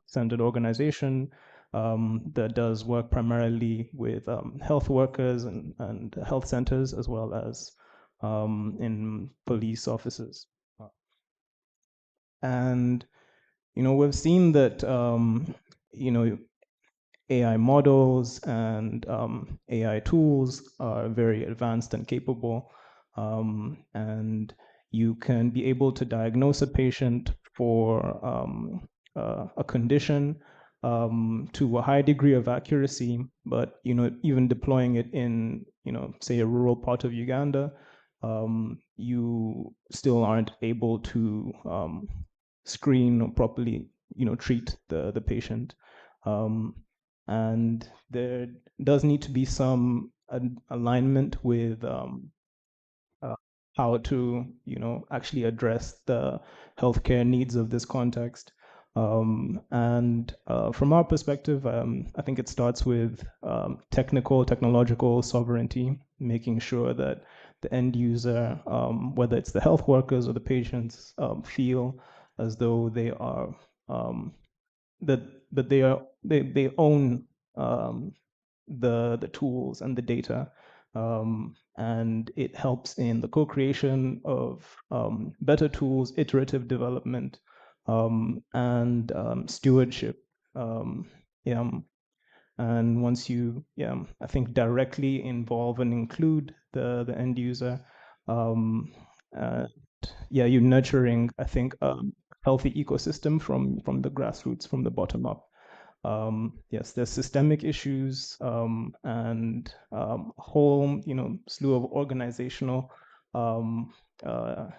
centered organization that does work primarily with health workers and health centers, as well as in police offices. And, we've seen that, AI models and AI tools are very advanced and capable. And you can be able to diagnose a patient for a condition to a high degree of accuracy, but even deploying it in say a rural part of Uganda, you still aren't able to screen or properly treat the patient. And there does need to be some alignment with how to actually address the healthcare needs of this context. And from our perspective, I think it starts with technological sovereignty, making sure that the end user, whether it's the health workers or the patients, feel as though they are that they own the tools and the data. And it helps in the co-creation of better tools, iterative development, and stewardship. And once you, I think, directly involve and include the end user, you're nurturing, I think, a healthy ecosystem from the grassroots, from the bottom up. Yes, there's systemic issues and a whole, slew of organizational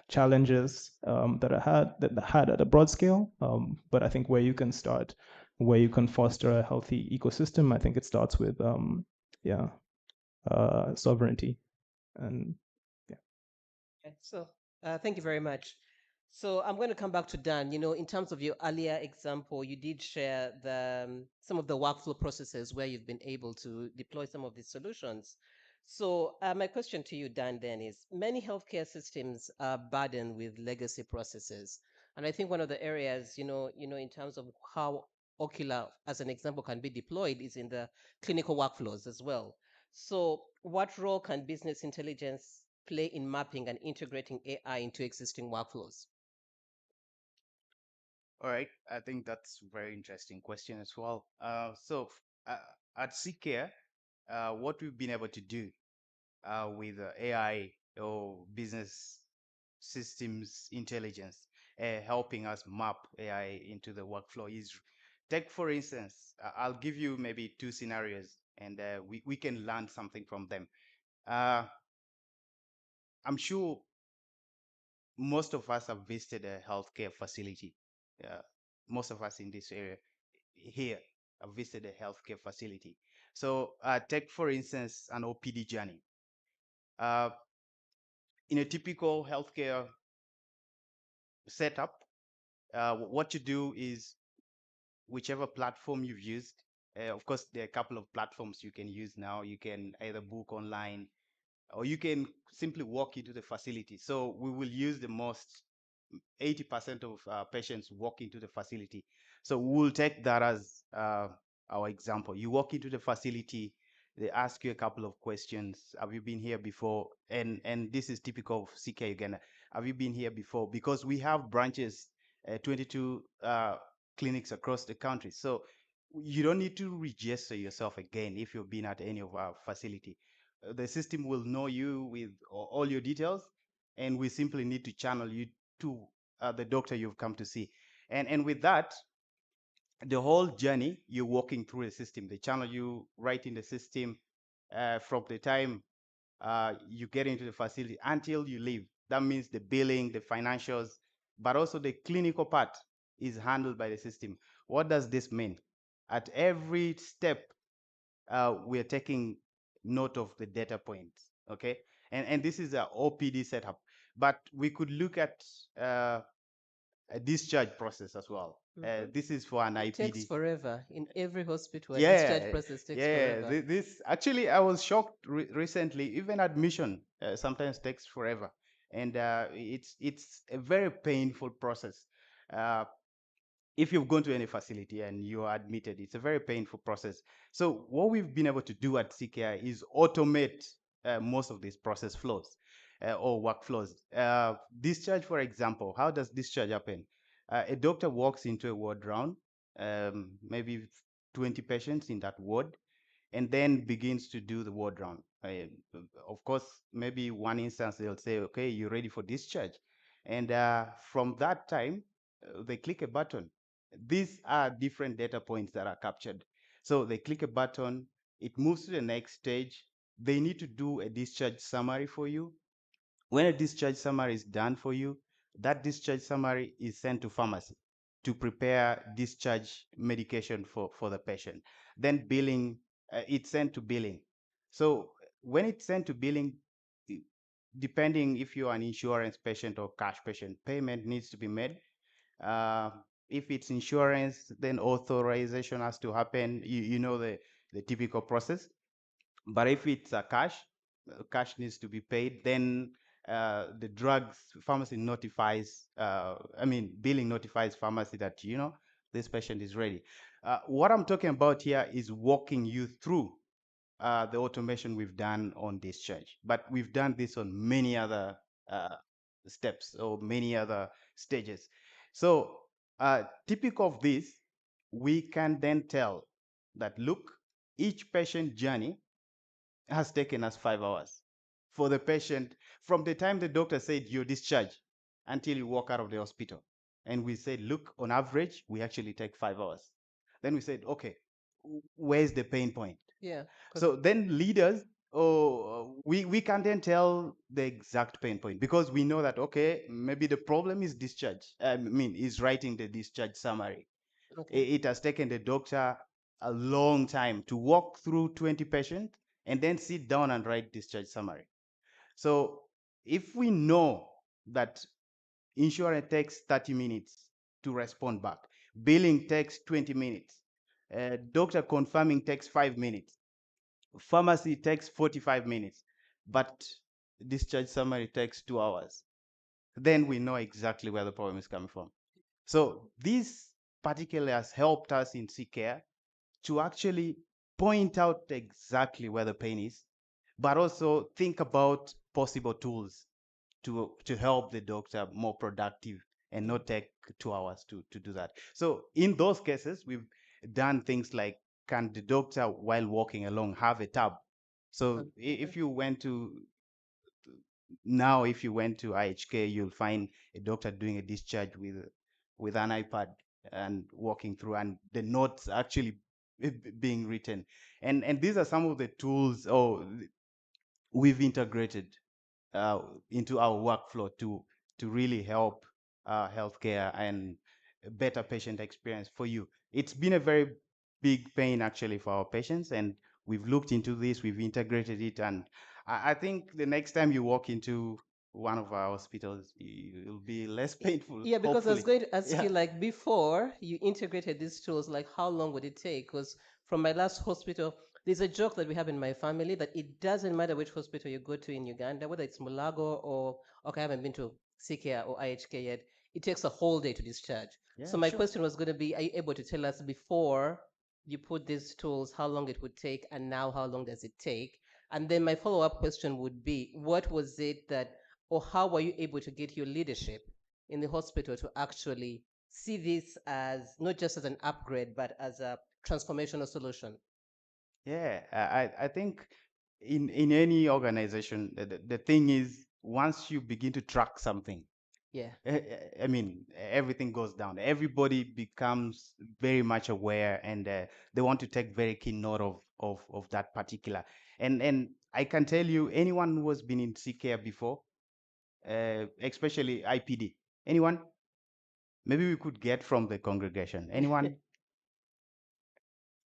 challenges that are had at a broad scale. But I think where you can start, where you can foster a healthy ecosystem, I think it starts with sovereignty and Okay, so thank you very much. So I'm going to come back to Dan. In terms of your earlier example, you did share some of the workflow processes where you've been able to deploy some of these solutions. So my question to you, Dan, then is many healthcare systems are burdened with legacy processes. And I think one of the areas, in terms of how Ocular, as an example, can be deployed is in the clinical workflows as well. So what role can business intelligence play in mapping and integrating AI into existing workflows? All right, I think that's a very interesting question as well. At CCare, what we've been able to do with AI or business systems intelligence, helping us map AI into the workflow is, take for instance, I'll give you maybe two scenarios and we can learn something from them. I'm sure most of us have visited a healthcare facility. Most of us in this area here have visited a healthcare facility. So take, for instance, an OPD journey. In a typical healthcare setup, what you do is whichever platform you've used, of course, there are a couple of platforms you can use now. You can either book online or you can simply walk into the facility. So we will use the most 80% of patients walk into the facility. So we'll take that as our example. You walk into the facility, they ask you a couple of questions. Have you been here before? And this is typical of CK Uganda. Have you been here before? Because we have branches, 22 clinics across the country. So you don't need to register yourself again if you've been at any of our facility. The system will know you with all your details, and we simply need to channel you to the doctor you've come to see. And with that, the whole journey, you're walking through the system. They channel you right in the system from the time you get into the facility until you leave. That means the billing, the financials, but also the clinical part is handled by the system. What does this mean? At every step, we're taking note of the data points, okay? And this is a OPD setup, but we could look at a discharge process as well. This is for an It IPD. takes forever. In every hospital, a Yeah, discharge process takes forever. This actually, I was shocked recently. Even admission sometimes takes forever, and it's a very painful process. If you've gone to any facility and you are admitted, it's a very painful process. So what we've been able to do at CKI is automate most of these process flows or workflows. Discharge, for example, how does discharge happen? A doctor walks into a ward round, maybe 20 patients in that ward, and then begins to do the ward round. Of course, maybe one instance they'll say, okay, you're ready for discharge. And from that time, they click a button. These are different data points that are captured. So they click a button, it moves to the next stage. They need to do a discharge summary for you. When a discharge summary is done for you, that discharge summary is sent to pharmacy to prepare discharge medication for the patient. Then billing, it's sent to billing. So when it's sent to billing, depending if you're an insurance patient or cash patient, payment needs to be made. If it's insurance, then authorization has to happen. You know the typical process. But if it's a cash needs to be paid, then the drugs pharmacy notifies, billing notifies pharmacy that, this patient is ready. What I'm talking about here is walking you through the automation we've done on discharge, but we've done this on many other steps or many other stages. So typical of this, we can then tell that, look, each patient journey has taken us 5 hours for the patient from the time the doctor said you're discharged until you walk out of the hospital. And we said, look, on average, we actually take 5 hours. Then we said, okay, where's the pain point? Yeah. 'cause- So then leaders, we can then tell the exact pain point because we know that, okay, maybe the problem is discharge. I mean, is writing the discharge summary. Okay. It has taken the doctor a long time to walk through 20 patients and then sit down and write discharge summary. So if we know that insurance takes 30 minutes to respond back, billing takes 20 minutes, doctor confirming takes 5 minutes, pharmacy takes 45 minutes, but discharge summary takes 2 hours, then we know exactly where the problem is coming from. So this particularly has helped us in CCare to actually point out exactly where the pain is, but also think about possible tools to help the doctor more productive and not take 2 hours to do that. So in those cases, we've done things like, can the doctor while walking along have a tab? So if you went to now, if you went to IHK, you'll find a doctor doing a discharge with an iPad and walking through, and the notes actually being written. And these are some of the tools we've integrated into our workflow to really help healthcare and a better patient experience for you. It's been a very big pain actually for our patients, and we've looked into this, we've integrated it, and I think the next time you walk into one of our hospitals, it'll be less painful. Yeah, because I was hopefully. going to ask Yeah. you, like, before you integrated these tools, like, how long would it take? Because from my last hospital, there's a joke that we have in my family that it doesn't matter which hospital you go to in Uganda, whether it's Mulago or, okay, I haven't been to CCare or IHK yet, it takes a whole day to discharge. So Yeah, my sure. question was going to be, are you able to tell us before you put these tools, how long it would take, and now how long does it take? And then my follow-up question would be, what was it that, or how were you able to get your leadership in the hospital to actually see this as not just as an upgrade, but as a transformational solution? Yeah, I think in any organization, the thing is, once you begin to track something, Yeah. I mean, everything goes down. Everybody becomes very much aware, and they want to take very keen note of that particular. And I can tell you, anyone who has been in CCare before, especially IPD, anyone? Maybe we could get from the congregation. Anyone?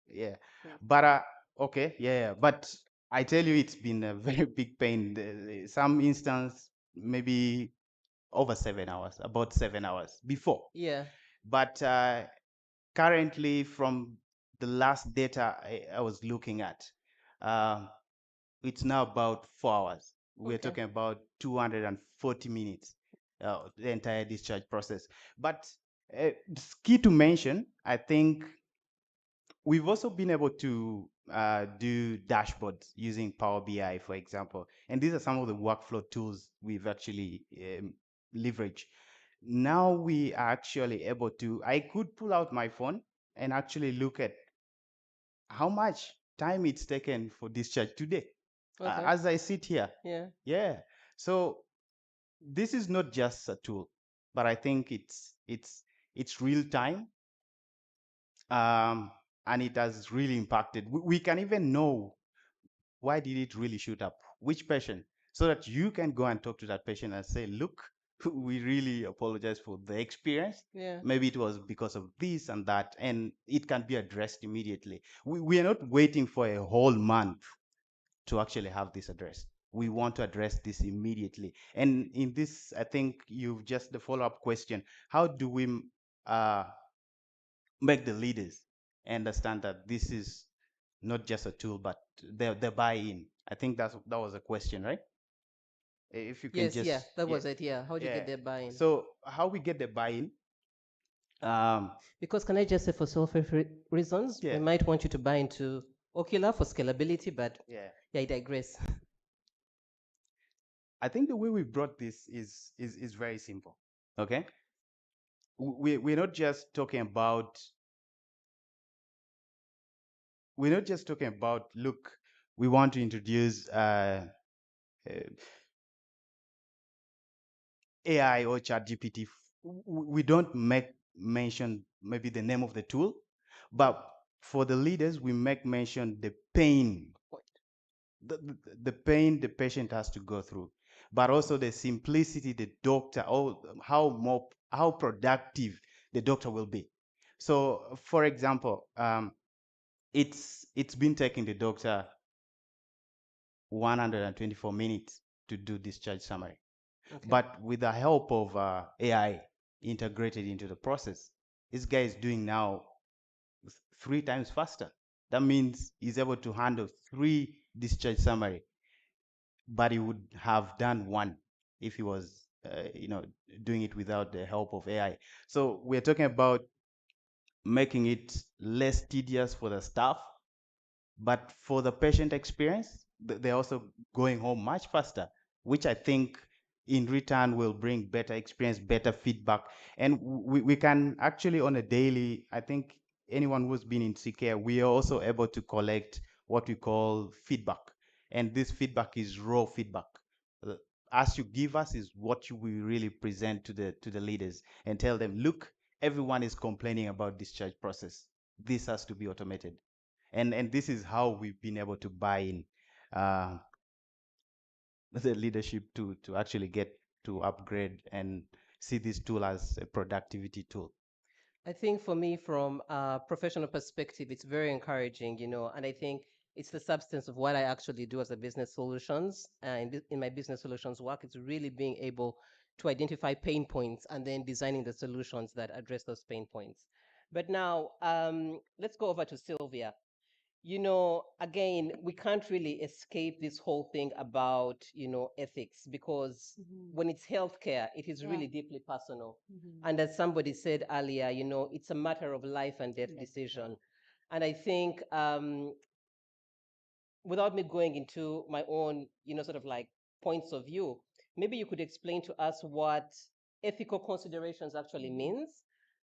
Yeah. But okay, yeah, but I tell you, it's been a very big pain. Some instance, maybe over 7 hours, about 7 hours before. Yeah. But currently, from the last data I was looking at, it's now about 4 hours. We're Okay. talking about 240 minutes, the entire discharge process. But it's key to mention, I think we've also been able to do dashboards using Power BI, for example. And these are some of the workflow tools we've actually leveraged. Now we are actually able to, I could pull out my phone and actually look at how much time it's taken for discharge today Okay. as I sit here. Yeah. Yeah. So this is not just a tool, but I think it's real time, and it has really impacted. We can even know why did it really shoot up, which patient, so that you can go and talk to that patient and say, look, we really apologize for the experience. Yeah. Maybe it was because of this and that, and it can be addressed immediately. We are not waiting for a whole month to actually have this addressed. We want to address this immediately. And in this, I think you've just the follow-up question, how do we uh, make the leaders understand that this is not just a tool, but the buy-in? I think that was a question, right? If you can Yes, just yeah, that was it. Yeah. How do you yeah. get their buy-in? So how we get the buy-in? Because can I just say, for selfish reasons, Yeah. we might want you to buy into Ocular for scalability, but Yeah. I digress. I think the way we brought this is very simple. Okay, we're not just talking about look, we want to introduce AI or ChatGPT. We don't make mention maybe the name of the tool, But for the leaders, we make mention the pain, the pain the patient has to go through, but also the simplicity the doctor, or how productive the doctor will be. So, for example, it's been taking the doctor 124 minutes to do discharge summary. Okay. But with the help of AI integrated into the process, this guy is doing now 3 times faster. That means he's able to handle 3 discharge summary, but he would have done 1 if he was, doing it without the help of AI. So we're talking about making it less tedious for the staff, but for the patient experience, they're also going home much faster, which I think in return will bring better experience, better feedback. And we can actually on a daily, I think anyone who's been in CCare, we are also able to collect what we call feedback. And this feedback is raw feedback. Uh, As you give us is what you will really present to the leaders and tell them, look, everyone is complaining about discharge process. This has to be automated. And this is how we've been able to buy in the leadership to actually get to upgrade and see this tool as a productivity tool. I think for me, from a professional perspective, it's very encouraging, and I think it's the substance of what I actually do as a business solutions. In my business solutions work, it's really being able to identify pain points and then designing the solutions that address those pain points. But now, let's go over to Sylvia. Again, we can't really escape this whole thing about, ethics, because when it's healthcare, it is really deeply personal. And as somebody said earlier, it's a matter of life and death decision. And I think, without me going into my own, sort of like points of view, maybe you could explain to us what ethical considerations actually means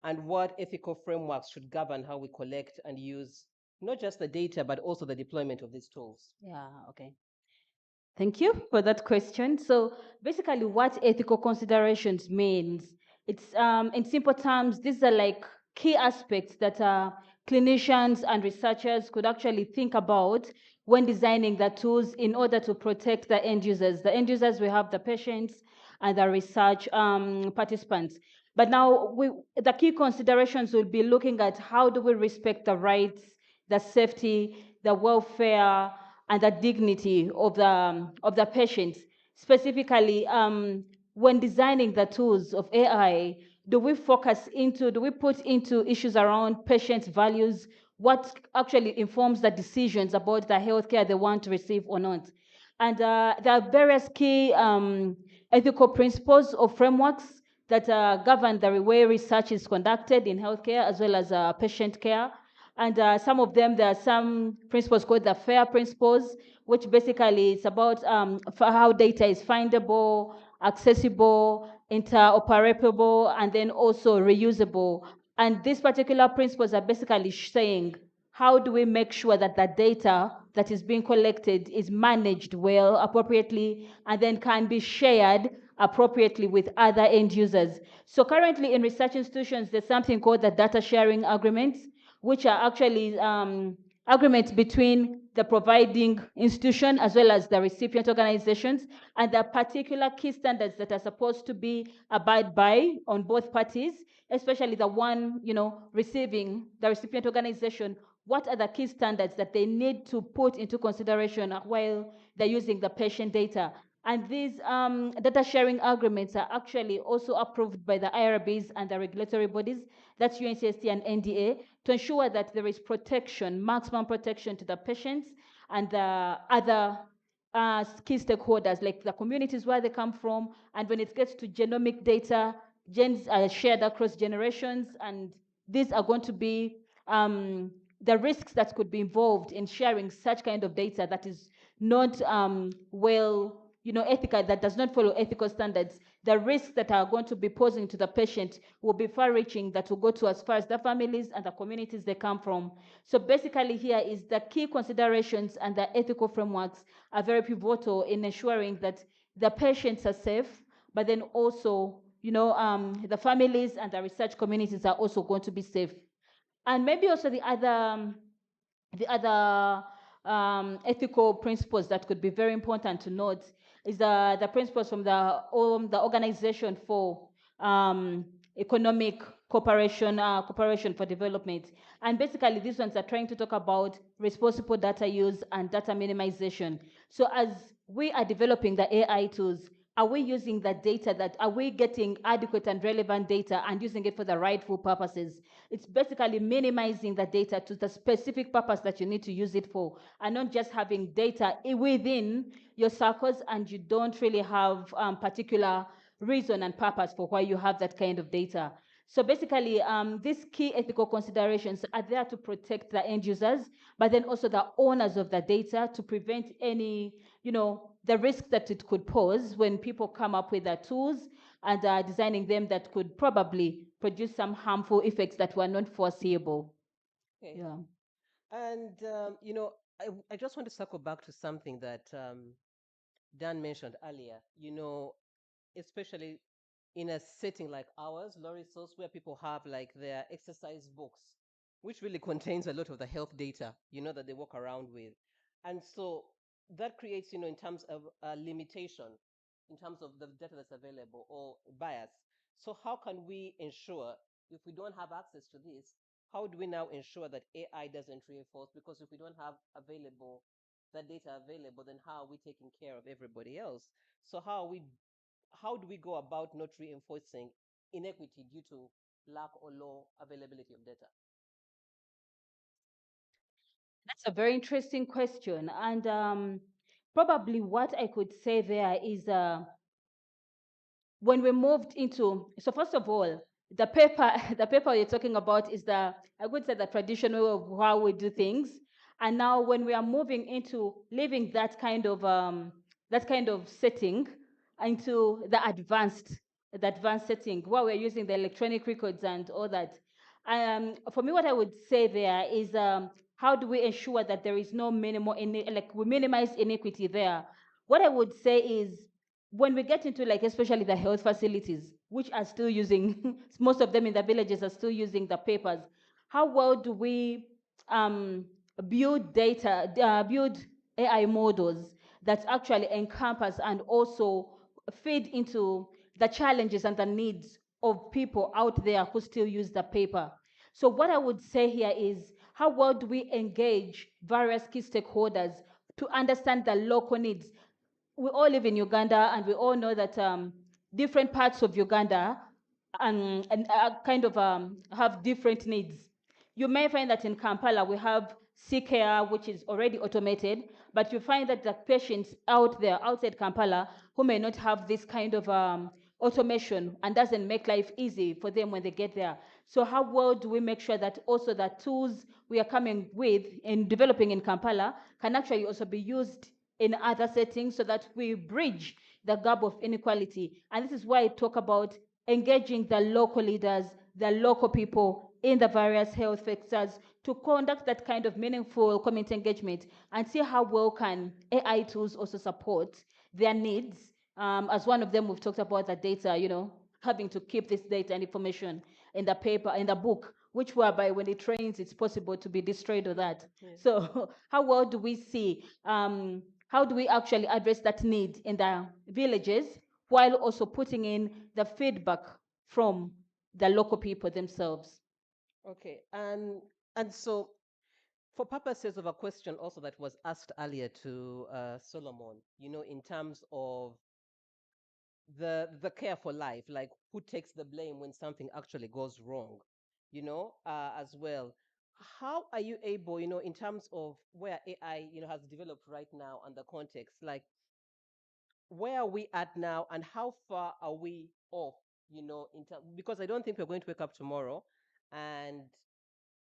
and what ethical frameworks should govern how we collect and use not just the data, but also the deployment of these tools. Yeah, okay. Thank you for that question. So basically what ethical considerations means, it's in simple terms, these are like key aspects that clinicians and researchers could actually think about when designing the tools in order to protect the end users. The end users, we have the patients and the research participants. But now the key considerations will be looking at how do we respect the rights, the safety, the welfare, and the dignity of the patients. Specifically, when designing the tools of AI, do we put into issues around patients' values, what actually informs the decisions about the healthcare they want to receive or not? And there are various key ethical principles or frameworks that govern the way research is conducted in healthcare as well as patient care. And some of them, there are some principles called the FAIR principles, which basically is about how data is findable, accessible, interoperable, and then also reusable. And these particular principles are basically saying, how do we make sure that the data that is being collected is managed well, appropriately, and then can be shared appropriately with other end users? So currently in research institutions, there's something called the data sharing agreements, which are actually agreements between the providing institution as well as the recipient organizations, and the particular key standards that are supposed to be abide by on both parties, especially the one receiving, the recipient organization. What are the key standards that they need to put into consideration while they're using the patient data? And these data sharing agreements are actually also approved by the IRBs and the regulatory bodies, that's UNCST and NDA, to ensure that there is protection, maximum protection to the patients and the other key stakeholders, like the communities where they come from. And when it gets to genomic data, genes are shared across generations, and these are going to be the risks that could be involved in sharing such kind of data that is not ethical, that does not follow ethical standards. The risks that are going to be posing to the patient will be far-reaching, that will go to as far as the families and the communities they come from. So basically here is the key considerations and the ethical frameworks are very pivotal in ensuring that the patients are safe, but then also, the families and the research communities are also going to be safe. And maybe also the other ethical principles that could be very important to note is the principles from the Organization for Economic Cooperation for Development. And basically, these ones are trying to talk about responsible data use and data minimization. So as we are developing the AI tools, are we using the data are we getting adequate and relevant data and using it for the rightful purposes? It's basically minimizing the data to the specific purpose that you need to use it for, and not just having data within your circles and you don't really have particular reason and purpose for why you have that kind of data. So basically, these key ethical considerations are there to protect the end users, but then also the owners of the data to prevent any, the risk that it could pose when people come up with the tools and are designing them that could probably produce some harmful effects that were not foreseeable. Okay. Yeah. And, I just want to circle back to something that Dan mentioned earlier, especially in a setting like ours, Law Resource, where people have like their exercise books, which really contains a lot of the health data, that they walk around with. And so that creates, in terms of limitation, in terms of the data that's available or bias. So how can we ensure, if we don't have access to this, how do we now ensure that AI doesn't reinforce? Because if we don't have the data available, then how are we taking care of everybody else? So how do we go about not reinforcing inequity due to lack or low availability of data? That's a very interesting question. And probably what I could say there is when we moved into, so first of all, the paper, the paper you're talking about is I would say the traditional way of how we do things. And now when we are moving into living that kind of setting into the advanced setting where we're using the electronic records and all that. For me, what I would say there is how do we ensure that there is no we minimize inequity there? What I would say is when we get into especially the health facilities, which are still using, most of them in the villages are still using the papers, how well do we build AI models that actually encompass and also feed into the challenges and the needs of people out there who still use the paper? So what I would say here is, how well do we engage various key stakeholders to understand the local needs? We all live in Uganda, and we all know that different parts of Uganda kind of have different needs. You may find that in Kampala we have CCare, which is already automated, but you find that the patients out there, outside Kampala, who may not have this kind of automation and doesn't make life easy for them when they get there. So how well do we make sure that also the tools we are coming with in developing in Kampala can actually also be used in other settings so that we bridge the gap of inequality? And this is why I talk about engaging the local leaders, the local people in the various health sectors to conduct that kind of meaningful community engagement and see how well can AI tools also support their needs. As one of them, we've talked about the data, having to keep this data and information in the paper, in the book, which whereby when it rains, it's possible to be destroyed or that. Yes. So how well do we see, how do we actually address that need in the villages while also putting in the feedback from the local people themselves? Okay, and so for purposes of a question also that was asked earlier to Solomon, in terms of the care for life, like who takes the blame when something actually goes wrong, as well. How are you able, in terms of where AI, has developed right now and the context, like where are we at now and how far are we off, because I don't think we're going to wake up tomorrow and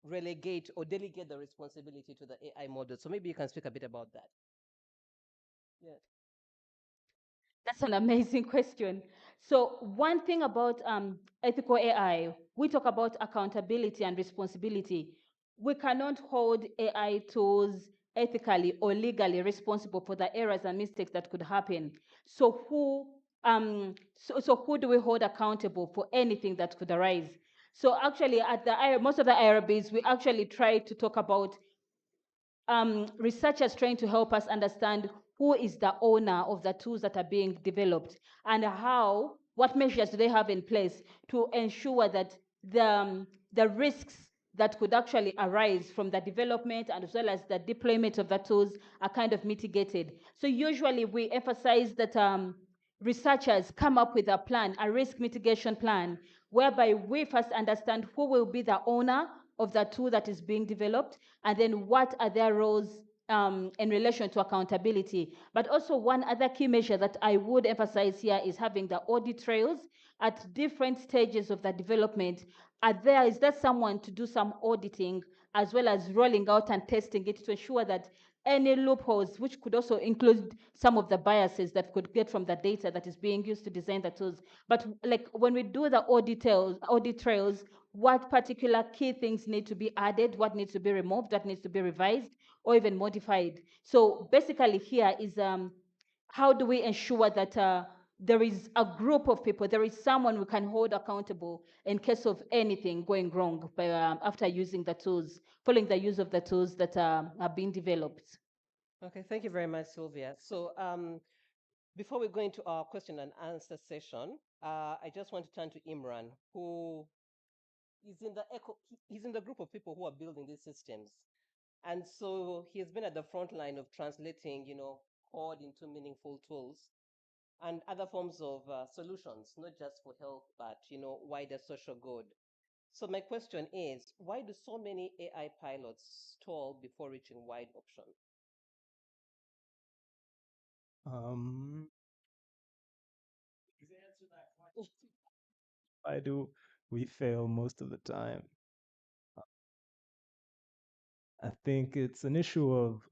relegate or delegate the responsibility to the AI model. So maybe you can speak a bit about that. Yeah. That's an amazing question. So one thing about ethical AI, we talk about accountability and responsibility. We cannot hold AI tools ethically or legally responsible for the errors and mistakes that could happen. So who do we hold accountable for anything that could arise? So actually, at most of the IRBs, we actually try to talk about researchers trying to help us understand who is the owner of the tools that are being developed and what measures do they have in place to ensure that the risks that could actually arise from the development and as well as the deployment of the tools are kind of mitigated. So usually we emphasize that researchers come up with a plan, a risk mitigation plan, whereby we first understand who will be the owner of the tool that is being developed, and then what are their roles in relation to accountability. But also one other key measure that I would emphasize here is having the audit trails at different stages of the development. Is there someone to do some auditing as well as rolling out and testing it to ensure that any loopholes, which could also include some of the biases that could get from the data that is being used to design the tools. But like when we do the audit trails, what particular key things need to be added, what needs to be removed, what needs to be revised, or even modified. So basically here is how do we ensure that there is a group of people, there is someone we can hold accountable in case of anything going wrong by, after using the tools, following the use of the tools that are being developed. Okay, thank you very much, Sylvia. So before we go into our question and answer session, I just want to turn to Imran, who is in he's in the group of people who are building these systems. And so he has been at the front line of translating, code into meaningful tools and other forms of solutions, not just for health, but, wider social good. So my question is, why do so many AI pilots stall before reaching wide option? Why do we fail most of the time? I think it's an issue of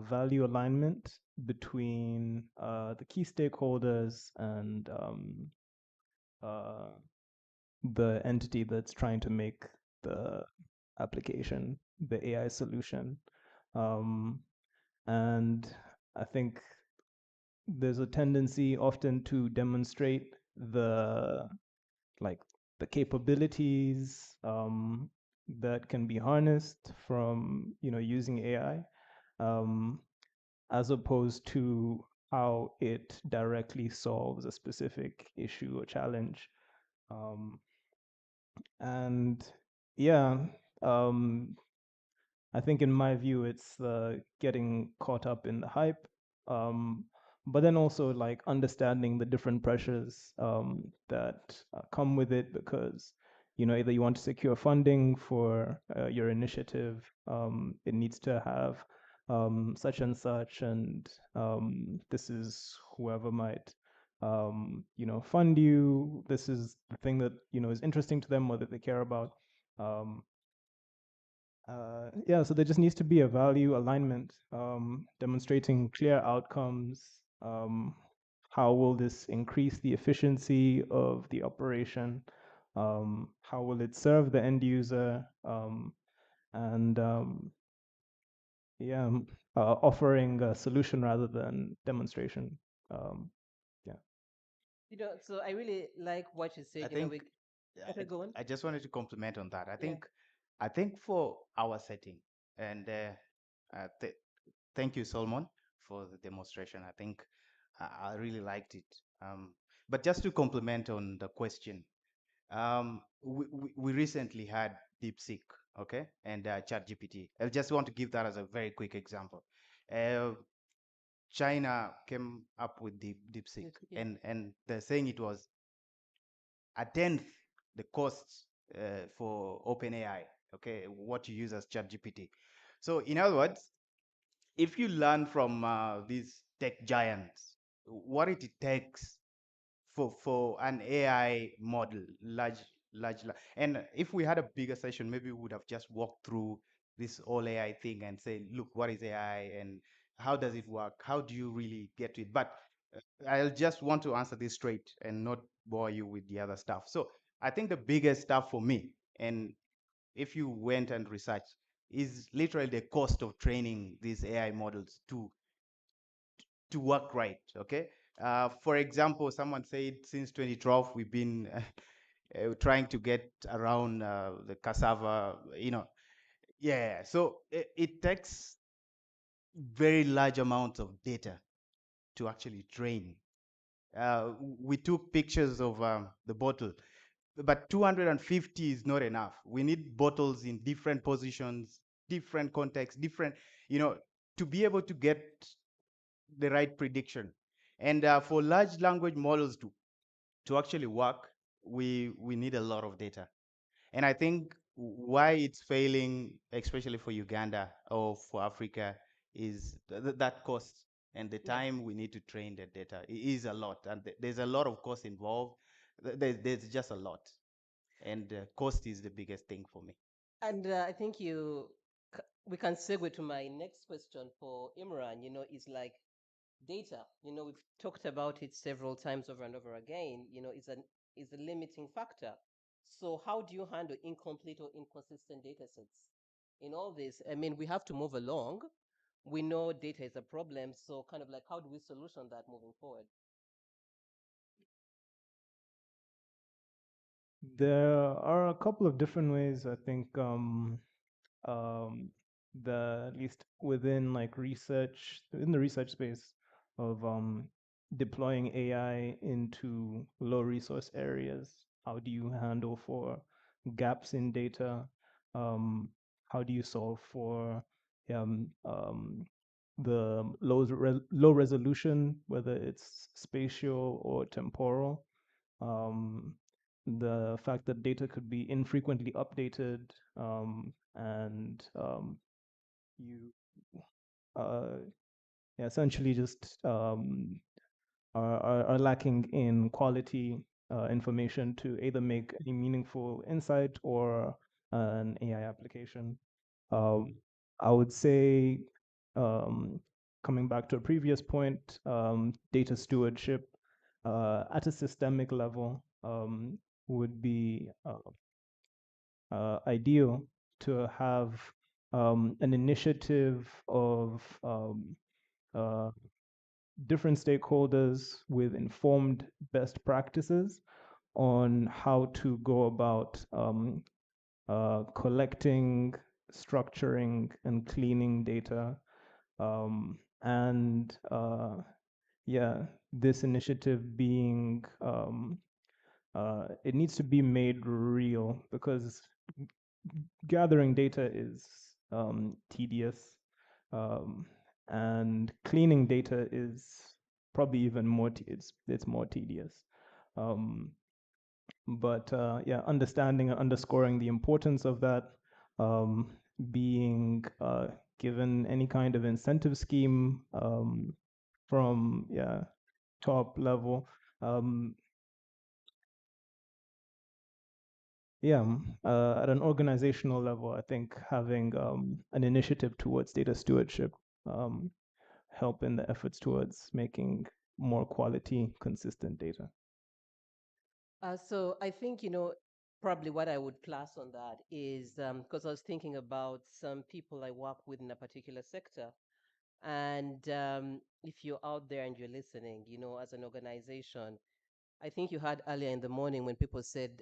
value alignment between the key stakeholders and the entity that's trying to make the application, the AI solution. And I think there's a tendency often to demonstrate the capabilities that can be harnessed from using AI, as opposed to how it directly solves a specific issue or challenge. And yeah, I think in my view, it's getting caught up in the hype, but then also like understanding the different pressures that come with it, because either you want to secure funding for your initiative, it needs to have such and such, and this is whoever might fund you. This is the thing that is interesting to them or that they care about. Yeah, so there just needs to be a value alignment, demonstrating clear outcomes. How will this increase the efficiency of the operation? How will it serve the end user? And yeah, offering a solution rather than demonstration. Yeah. So I really like what you said. I think, Okay, go on. I just wanted to compliment on that. I think for our setting, and thank you, Solomon, for the demonstration. I think I really liked it. But just to compliment on the question, we recently had DeepSeek, okay, and ChatGPT. I just want to give that as a very quick example. China came up with DeepSeek, Yeah. and they're saying it was a tenth the cost for OpenAI, okay, what you use as ChatGPT. So in other words, if you learn from these tech giants, what it takes for an AI model, large, and if we had a bigger session, maybe we would have just walked through this whole AI thing and say, look, what is AI and how does it work? How do you really get to it? But I'll just want to answer this straight and not bore you with the other stuff. So I think the biggest stuff for me, and if you went and researched, is literally the cost of training these AI models to work right. Okay. For example, someone said since 2012 we've been trying to get around the cassava, Yeah, so it takes very large amounts of data to actually train. We took pictures of the bottle, but 250 is not enough. We need bottles in different positions, different contexts, to be able to get the right prediction. And for large language models to actually work, we need a lot of data. And I think why it's failing, especially for Uganda or for Africa, is that cost and the time we need to train the data. It is a lot, and there's a lot of cost involved. There's just a lot, and cost is the biggest thing for me. And I think we can segue to my next question for Imran. Is like data. We've talked about it several times over and over again. Is a limiting factor. So how do you handle incomplete or inconsistent data sets in all this? I mean, we have to move along. We know data is a problem, so kind of like how do we solution that moving forward? There are a couple of different ways, I think, at least within like research, in the research space of deploying AI into low resource areas. How do you handle for gaps in data? How do you solve for the low resolution, whether it's spatial or temporal? The fact that data could be infrequently updated, and you essentially just are lacking in quality information to either make a meaningful insight or an AI application. I would say, coming back to a previous point, data stewardship at a systemic level would be ideal to have an initiative of different stakeholders with informed best practices on how to go about collecting, structuring, and cleaning data. And yeah, this initiative being, it needs to be made real because gathering data is tedious, and cleaning data is probably even more, it's more tedious. But yeah, understanding and underscoring the importance of that, being given any kind of incentive scheme from top level. At an organizational level, I think having an initiative towards data stewardship help in the efforts towards making more quality, consistent data. So I think, probably what I would plus on that is because I was thinking about some people I work with in a particular sector. And if you're out there and you're listening, as an organization, I think you heard earlier in the morning when people said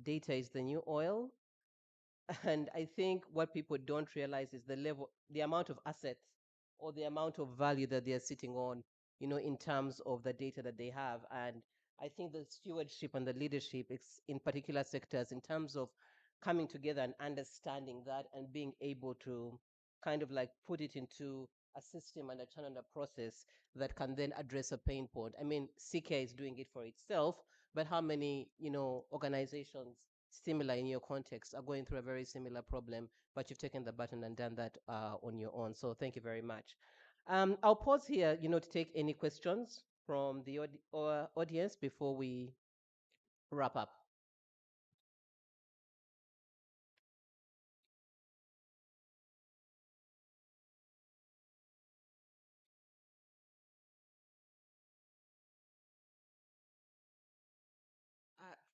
data is the new oil. And I think what people don't realize is the amount of assets or the amount of value that they're sitting on, in terms of the data that they have. And I think the stewardship and the leadership in particular sectors, in terms of coming together and understanding that and being able to kind of like put it into a system and a channel and a process that can then address a pain point. I mean, CK is doing it for itself, but how many, organizations similar in your context are going through a very similar problem, but you've taken the button and done that on your own. So thank you very much. I'll pause here, to take any questions from the audience before we wrap up.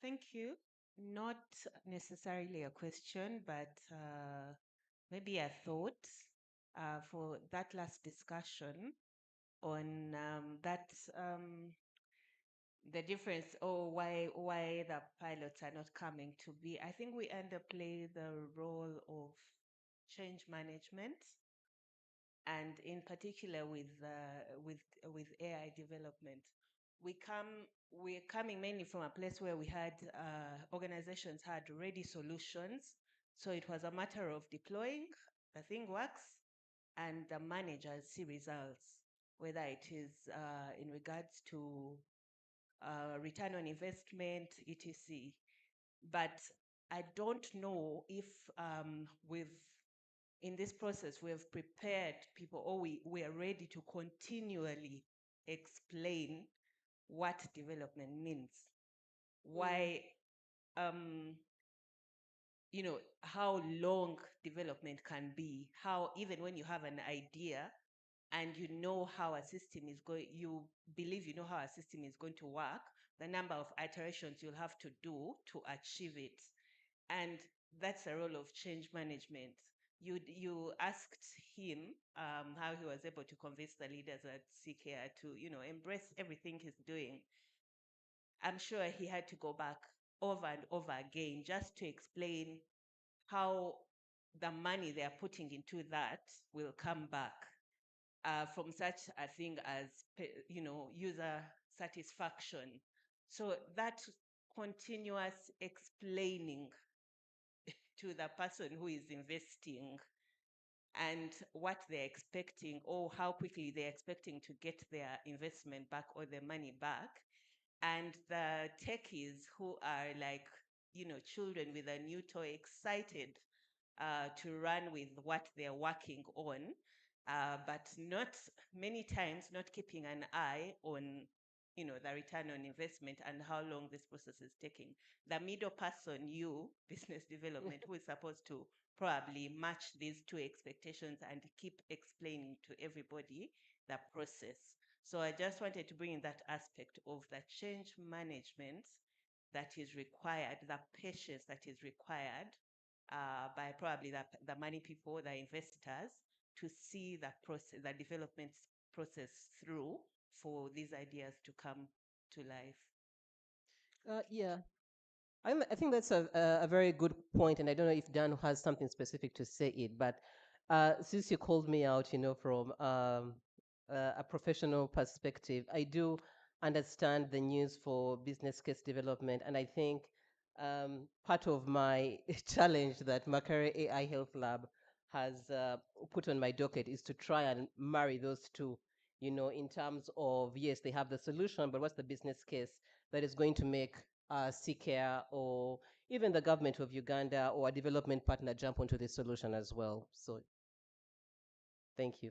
Thank you. Not necessarily a question, but maybe a thought for that last discussion on that the difference or why the pilots are not coming to be. I think we underplay the role of change management, and in particular with AI development. We're coming mainly from a place where we had organizations had ready solutions, so it was a matter of deploying, the thing works, and the managers see results, whether it is in regards to return on investment, etc. But I don't know if we've, in this process, we have prepared people, or we are ready to continually explain what development means. Why, you know, how long development can be, how even when you have an idea and you know how a system is going, you believe you know how a system is going to work, the number of iterations you'll have to do to achieve it. And that's the role of change management. You asked him how he was able to convince the leaders at CKR to, you know, embrace everything he's doing. I'm sure he had to go back over and over again just to explain how the money they are putting into that will come back from such a thing as, you know, user satisfaction. So that continuous explaining to the person who is investing and what they're expecting, or how quickly they're expecting to get their investment back or their money back. And the techies who are like, you know, children with a new toy, excited to run with what they're working on, but not many times not keeping an eye on, you know, the return on investment and how long this process is taking. The middle person, you, business development, who is supposed to probably match these two expectations and keep explaining to everybody the process. So I just wanted to bring in that aspect of the change management that is required, the patience that is required by probably the money people, the investors, to see the process, the development process through for these ideas to come to life. Yeah, I think that's a very good point, and I don't know if Dan has something specific to say it, but since you called me out, you know, from a professional perspective, I do understand the news for business case development, and I think part of my challenge that Makare AI Health Lab has put on my docket is to try and marry those two, you know, in terms of, yes, they have the solution, but what's the business case that is going to make CCARE or even the government of Uganda or a development partner jump onto this solution as well. So thank you.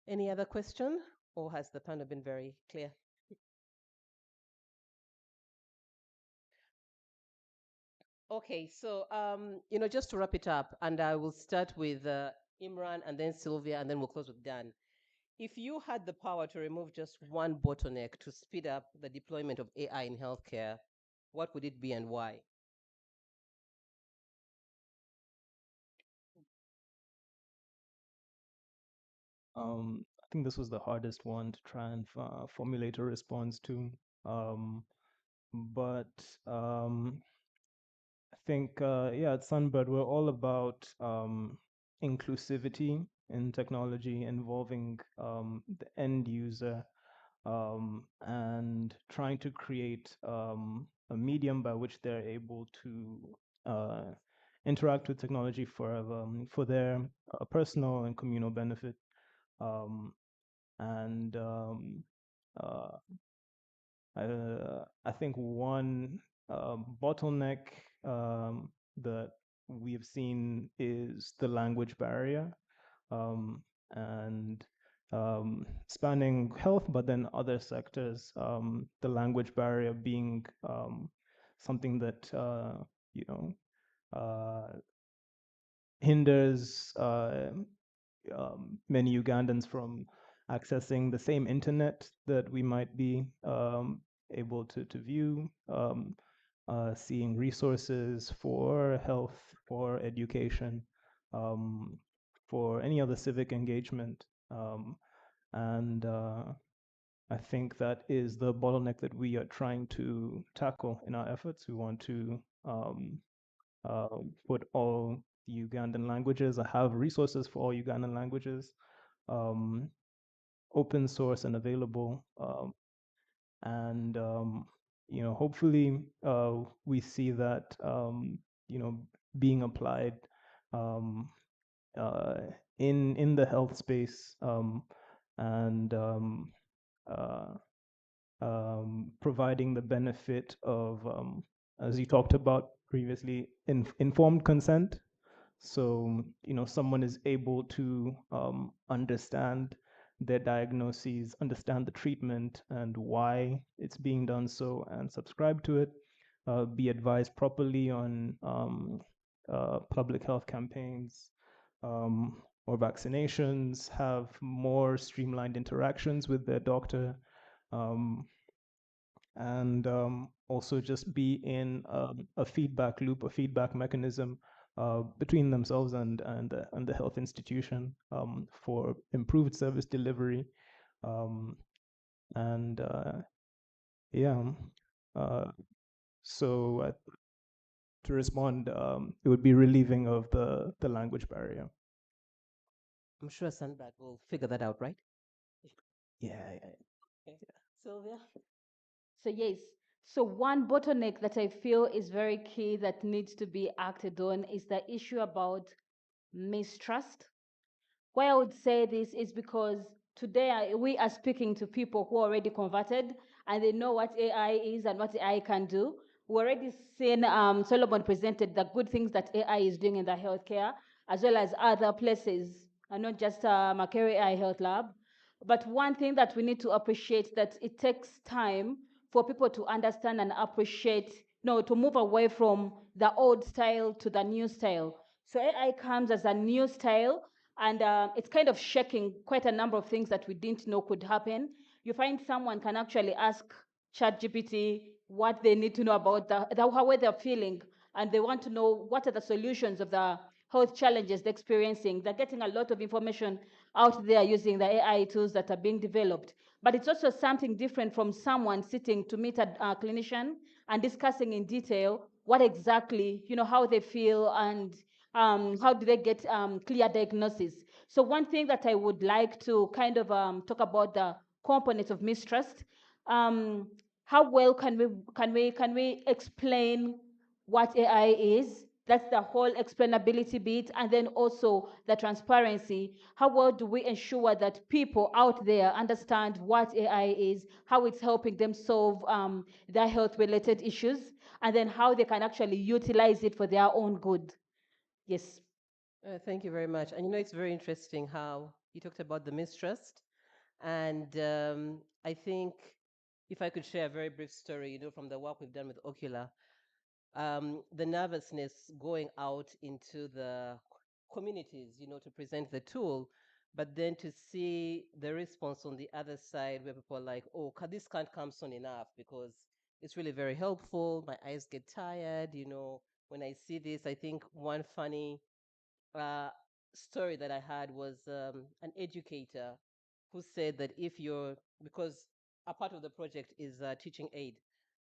Any other question, or has the panel been very clear? Okay, so you know, just to wrap it up, and I will start with Imran and then Sylvia, and then we'll close with Dan. If you had the power to remove just one bottleneck to speed up the deployment of AI in healthcare, what would it be and why? I think this was the hardest one to try and formulate a response to. But I think, yeah, at Sunbird, we're all about inclusivity in technology involving the end user and trying to create a medium by which they're able to interact with technology for their personal and communal benefit. And I think one bottleneck that we've seen is the language barrier, and spanning health, but then other sectors, the language barrier being something that you know hinders many Ugandans from accessing the same internet that we might be able to view, seeing resources for health, for education, for any other civic engagement. And I think that is the bottleneck that we are trying to tackle in our efforts. We want to put all the Ugandan languages, I have resources for all Ugandan languages, open source and available. And hopefully we see that being applied um, in the health space and uh, providing the benefit of, as you talked about previously, informed consent. So, someone is able to understand their diagnoses, understand the treatment and why it's being done so, and subscribe to it, be advised properly on public health campaigns or vaccinations, have more streamlined interactions with their doctor, um, and also just be in a feedback loop, a feedback mechanism between themselves and the health institution for improved service delivery. And yeah, uh, so to respond, it would be relieving of the language barrier. I'm sure Sandbag will figure that out, right? Yeah. Okay. Sylvia? So yes, so one bottleneck that I feel is very key that needs to be acted on is the issue about mistrust. Why I would say this is because today we are speaking to people who are already converted and they know what AI is and what AI can do. We already seen Solomon presented the good things that AI is doing in the healthcare as well as other places and not just Makere AI Health Lab. But one thing that we need to appreciate that it takes time for people to understand and appreciate, no, to move away from the old style to the new style. So AI comes as a new style and it's kind of shaking quite a number of things that we didn't know could happen. You find someone can actually ask ChatGPT what they need to know about how they're feeling, and they want to know what are the solutions of the health challenges they're experiencing. They're getting a lot of information out there using the AI tools that are being developed. But it's also something different from someone sitting to meet a clinician and discussing in detail what exactly, how they feel and how do they get clear diagnosis. So one thing that I would like to kind of talk about the components of mistrust. How well can we explain what AI is? That's the whole explainability bit, and then also the transparency. How well do we ensure that people out there understand what AI is, how it's helping them solve their health-related issues, and then how they can actually utilize it for their own good? Yes. Thank you very much. And it's very interesting how you talked about the mistrust. And I think if I could share a very brief story, from the work we've done with Ocular, the nervousness going out into the communities, to present the tool, but then to see the response on the other side where people are like, oh, this can't come soon enough because it's really very helpful. My eyes get tired, when I see this. I think one funny story that I had was an educator who said that because a part of the project is teaching aid,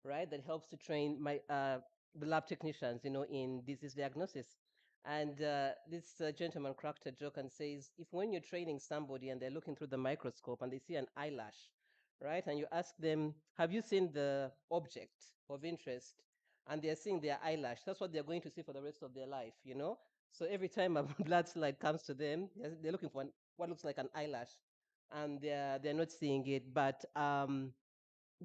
right? That helps to train the lab technicians, in disease diagnosis. And this gentleman cracked a joke and says, if when you're training somebody and they're looking through the microscope and they see an eyelash, right? And you ask them, have you seen the object of interest? And they're seeing their eyelash. That's what they're going to see for the rest of their life. So every time a blood slide comes to them, they're looking for what looks like an eyelash, and they're not seeing it. But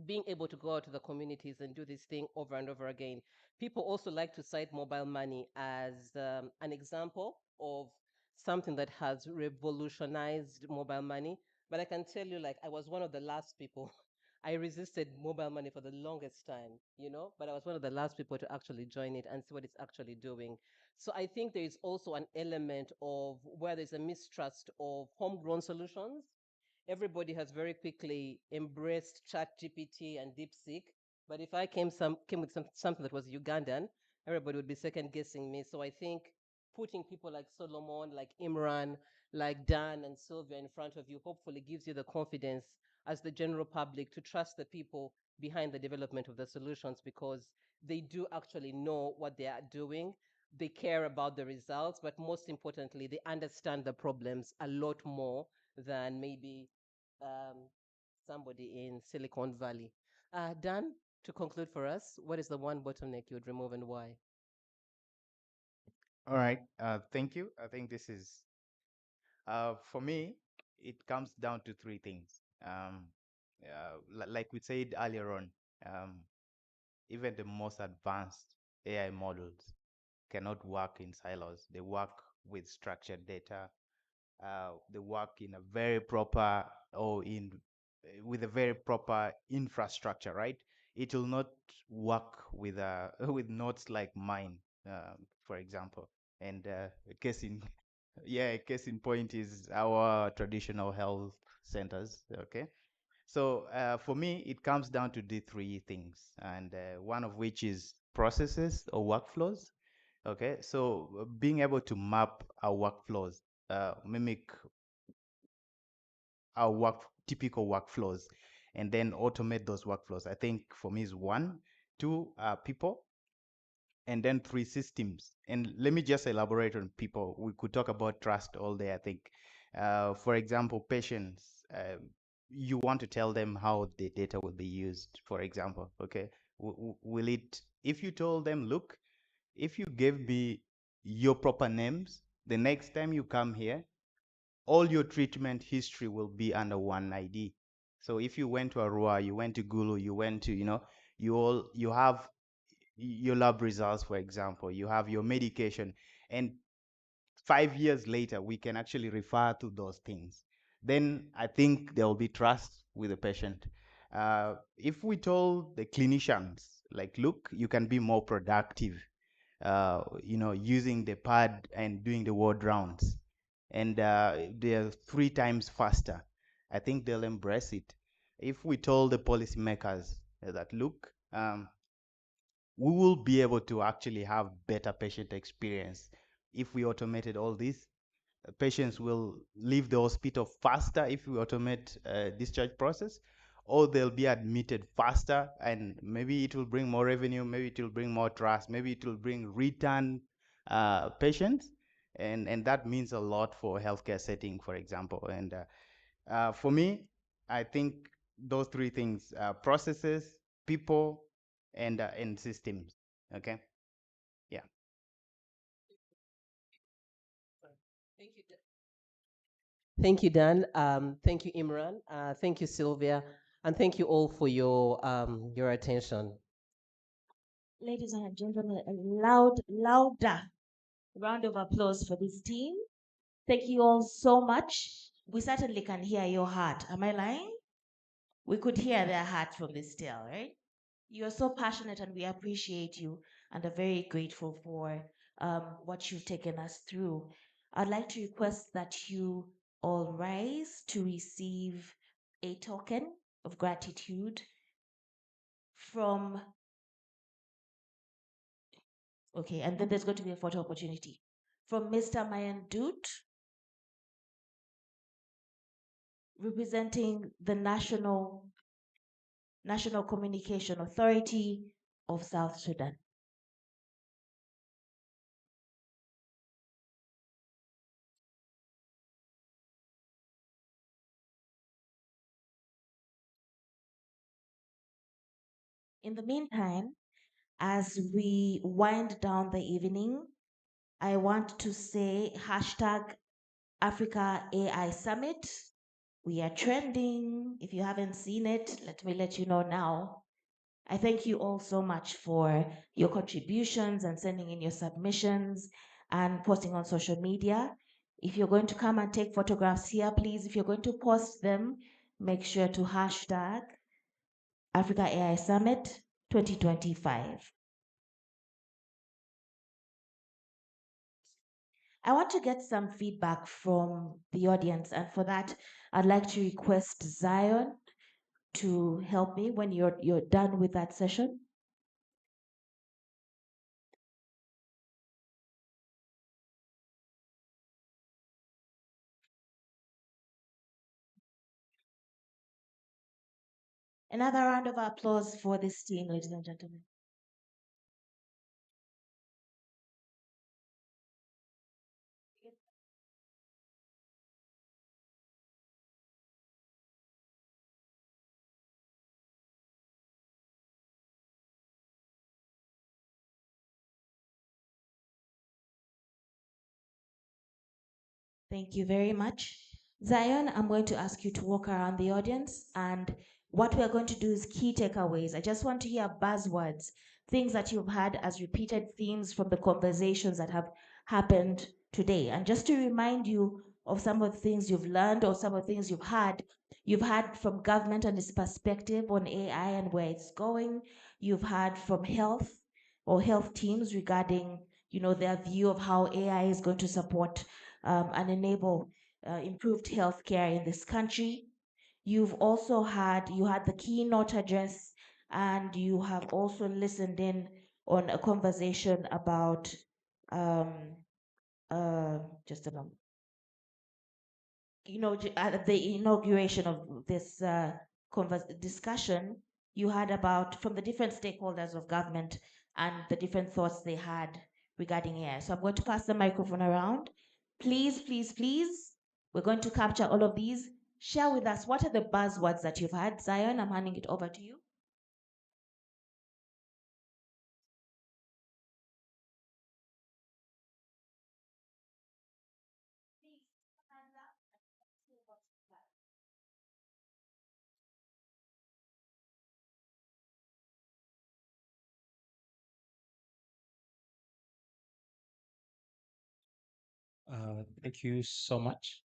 being able to go out to the communities and do this thing over and over again. People also like to cite mobile money as an example of something that has revolutionized mobile money. But I can tell you, I was one of the last people. I resisted mobile money for the longest time, but I was one of the last people to actually join it and see what it's actually doing. So I think there is also an element of where there's a mistrust of homegrown solutions. Everybody has very quickly embraced ChatGPT and DeepSeek. But if I came with something that was Ugandan, everybody would be second guessing me. So I think putting people like Solomon, like Imran, like Dan and Sylvia in front of you hopefully gives you the confidence as the general public to trust the people behind the development of the solutions, because they do actually know what they are doing. They care about the results, but most importantly, they understand the problems a lot more than maybe somebody in Silicon Valley. Dan, to conclude for us, what is the one bottleneck you would remove and why? All right. Thank you. I think this is, for me, it comes down to three things. Like we said earlier on, even the most advanced AI models cannot work in silos. They work with structured data. They work in a very proper or in with a very proper infrastructure, right? It will not work with with nodes like mine, for example. And a case in yeah, a case in point is our traditional health centers. Okay, so for me, it comes down to the three things, and one of which is processes or workflows. Okay, so being able to map our workflows, mimic our typical workflows, and then automate those workflows. I think for me is one, two, people, and then three, systems. And let me just elaborate on people. We could talk about trust all day, I think. For example, patients, you want to tell them how the data will be used, for example, okay? Will it, if you told them, look, if you gave me your proper names, the next time you come here, all your treatment history will be under one ID. So if you went to Arua, you went to Gulu, you went to, you have your lab results, for example, you have your medication, and 5 years later, we can actually refer to those things. Then I think there will be trust with the patient. If we told the clinicians, like, look, you can be more productive, using the pad and doing the ward rounds, and they're 3 times faster, I think they'll embrace it. If we told the policymakers that, look, we will be able to actually have better patient experience if we automated all this. Patients will leave the hospital faster if we automate discharge process, or they'll be admitted faster, and maybe it will bring more revenue, maybe it will bring more trust, maybe it will bring return patients, and that means a lot for healthcare setting, for example. And for me, I think those three things: processes, people, and systems. Okay, yeah. Thank you, Dan. Thank you, Imran. Thank you, Sylvia. And thank you all for your attention. Ladies and gentlemen, a louder round of applause for this team. Thank you all so much. We certainly can hear your heart. Am I lying? We could hear their heart from this still, right? You are so passionate, and we appreciate you and are very grateful for what you've taken us through. I'd like to request that you all rise to receive a token of gratitude from, okay, and then there's going to be a photo opportunity from Mr. Mayan Dut, representing the National Communication Authority of South Sudan. In the meantime, as we wind down the evening, I want to say hashtag Africa AI Summit. We are trending. If you haven't seen it, let me let you know now. I thank you all so much for your contributions and sending in your submissions and posting on social media. If you're going to come and take photographs here, please, if you're going to post them, make sure to hashtag Africa AI Summit 2025. I want to get some feedback from the audience, and for that, I'd like to request Zion to help me when you're done with that session. Another round of applause for this team, ladies and gentlemen. Thank you very much. Zion, I'm going to ask you to walk around the audience, and what we're going to do is key takeaways. I just want to hear buzzwords, things that you've had as repeated themes from the conversations that have happened today. And just to remind you of some of the things you've learned or some of the things you've had from government and its perspective on AI and where it's going. You've had from health or health teams regarding, their view of how AI is going to support and enable improved healthcare in this country. You had the keynote address, and you have also listened in on a conversation about, just a moment, at the inauguration of this discussion, you had about from the different stakeholders of government and the different thoughts they had regarding AI. So I'm going to pass the microphone around. Please, please, please, we're going to capture all of these. Share with us what are the buzzwords that you've had. Zion, I'm handing it over to you. Thank you so much.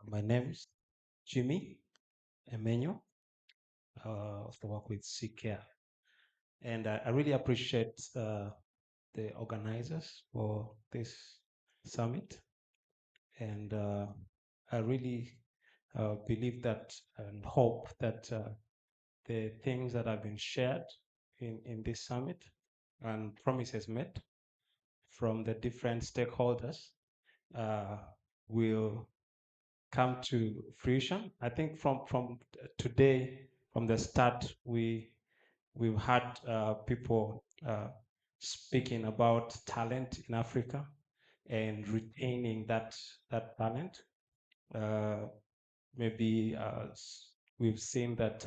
My name is Jimmy Emenyo of the work with CCare. And I really appreciate the organizers for this summit. And I really believe that and hope that the things that have been shared in this summit and promises made from the different stakeholders will come to fruition. I think from today, from the start, we've had people speaking about talent in Africa and retaining that talent. Maybe we've seen that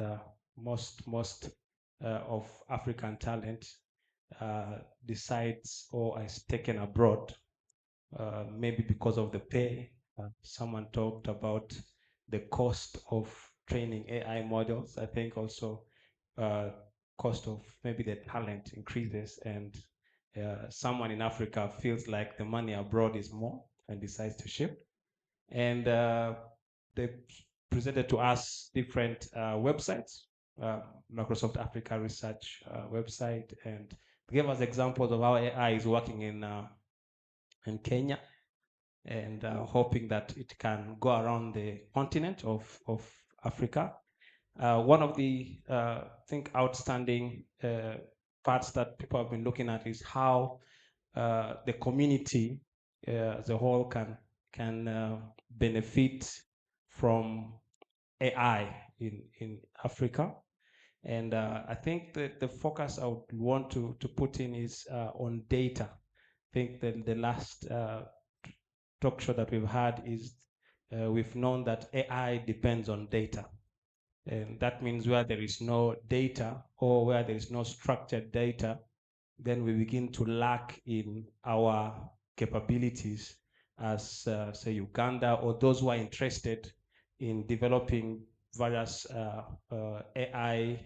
most of African talent decides or is taken abroad, maybe because of the pay. Someone talked about the cost of training AI models. I think also cost of maybe the talent increases, and someone in Africa feels like the money abroad is more and decides to shift. And they presented to us different websites, Microsoft Africa Research website, and gave us examples of how AI is working in Kenya, and hoping that it can go around the continent of Africa. One of the I think outstanding parts that people have been looking at is how the community as a whole can benefit from AI in Africa. And I think the focus I would want to put in is on data. I think that the last talk show that we've had is we've known that AI depends on data. And that means where there is no data or where there is no structured data, then we begin to lack in our capabilities as, say, Uganda or those who are interested in developing various AI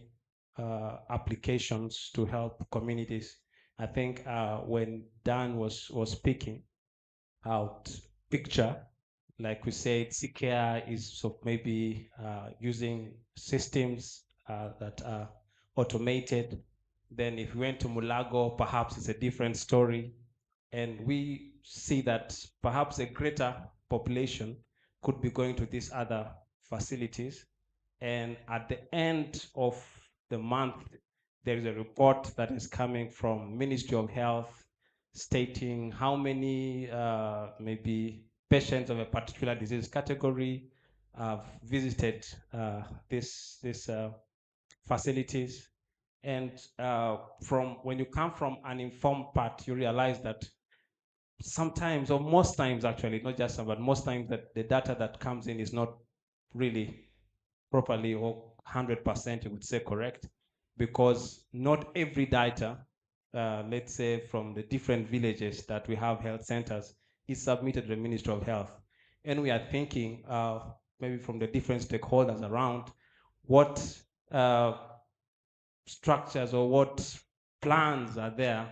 applications to help communities. I think when Dan was speaking out picture, like we said, CCare is sort of maybe using systems that are automated. Then if we went to Mulago, perhaps it's a different story. And we see that perhaps a greater population could be going to these other facilities. And at the end of the month, there is a report that is coming from Ministry of Health stating how many maybe patients of a particular disease category have visited this facilities. And from when you come from an informed part, you realize that sometimes, or most times actually, not just some, but most times that the data that comes in is not really properly or 100% you would say correct, because not every data, let's say from the different villages that we have health centers, is submitted to the Ministry of Health. And we are thinking maybe from the different stakeholders around what structures or what plans are there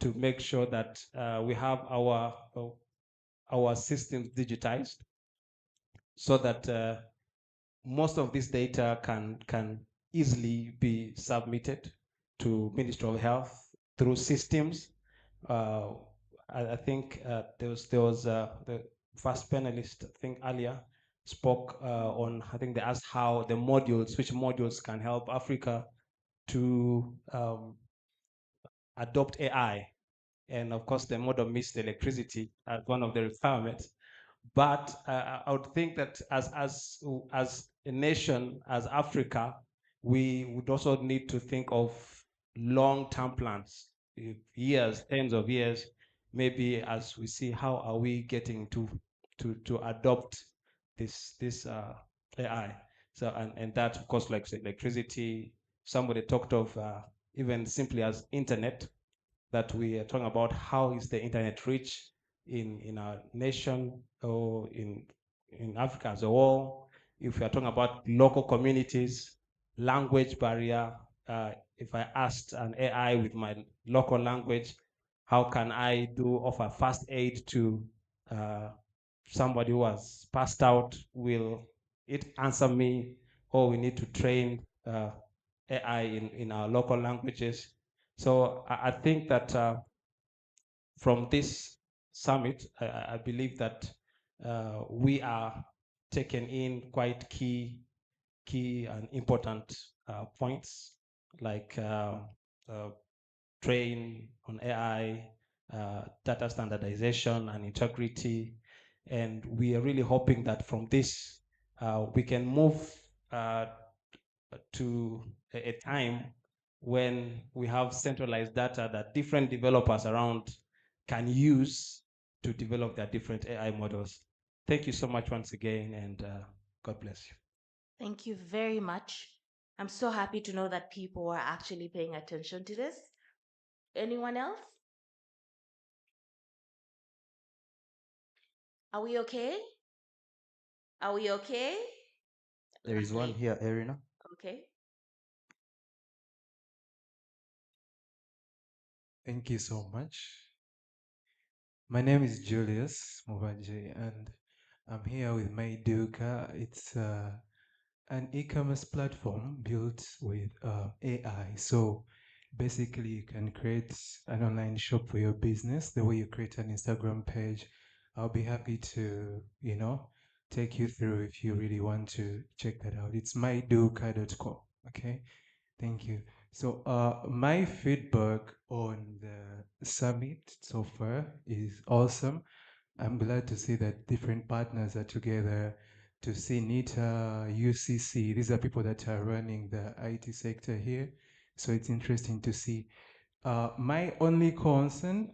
to make sure that we have our systems digitized, so that most of this data can easily be submitted to Ministry of Health through systems. I think there was the first panelist, I think earlier, spoke on, I think they asked how the modules, which modules can help Africa to adopt AI. And of course, the model meets the electricity as one of the requirements. But I would think that as a nation, as Africa, we would also need to think of long-term plans, years, tens of years, maybe as we see how are we getting to adopt this AI. So and that of course, like electricity. Somebody talked of even simply as internet, that we are talking about how is the internet reach in our nation or in Africa as a whole. If we are talking about local communities, language barrier, if I asked an AI with my local language, how can I offer first aid to somebody who has passed out? Will it answer me, or we need to train AI in our local languages? So I think that from this summit, I believe that we are taking in quite key and important points, like train on AI, data standardization and integrity. And we are really hoping that from this, we can move to a time when we have centralized data that different developers around can use to develop their different AI models. Thank you so much once again, and God bless you. Thank you very much. I'm so happy to know that people are actually paying attention to this. Anyone else? Are we okay? Are we okay? There is one Lovely. here, Erina. Okay. Thank you so much. My name is Julius Mubaji, and I'm here with Maiduka. It's an e-commerce platform built with AI. So basically, you can create an online shop for your business the way you create an Instagram page. I'll be happy to, take you through if you really want to check that out. It's maiduka.com. Okay, thank you. So my feedback on the summit so far is awesome. I'm glad to see that different partners are together, to see NITA, UCC. These are people that are running the IT sector here. So it's interesting to see. My only concern,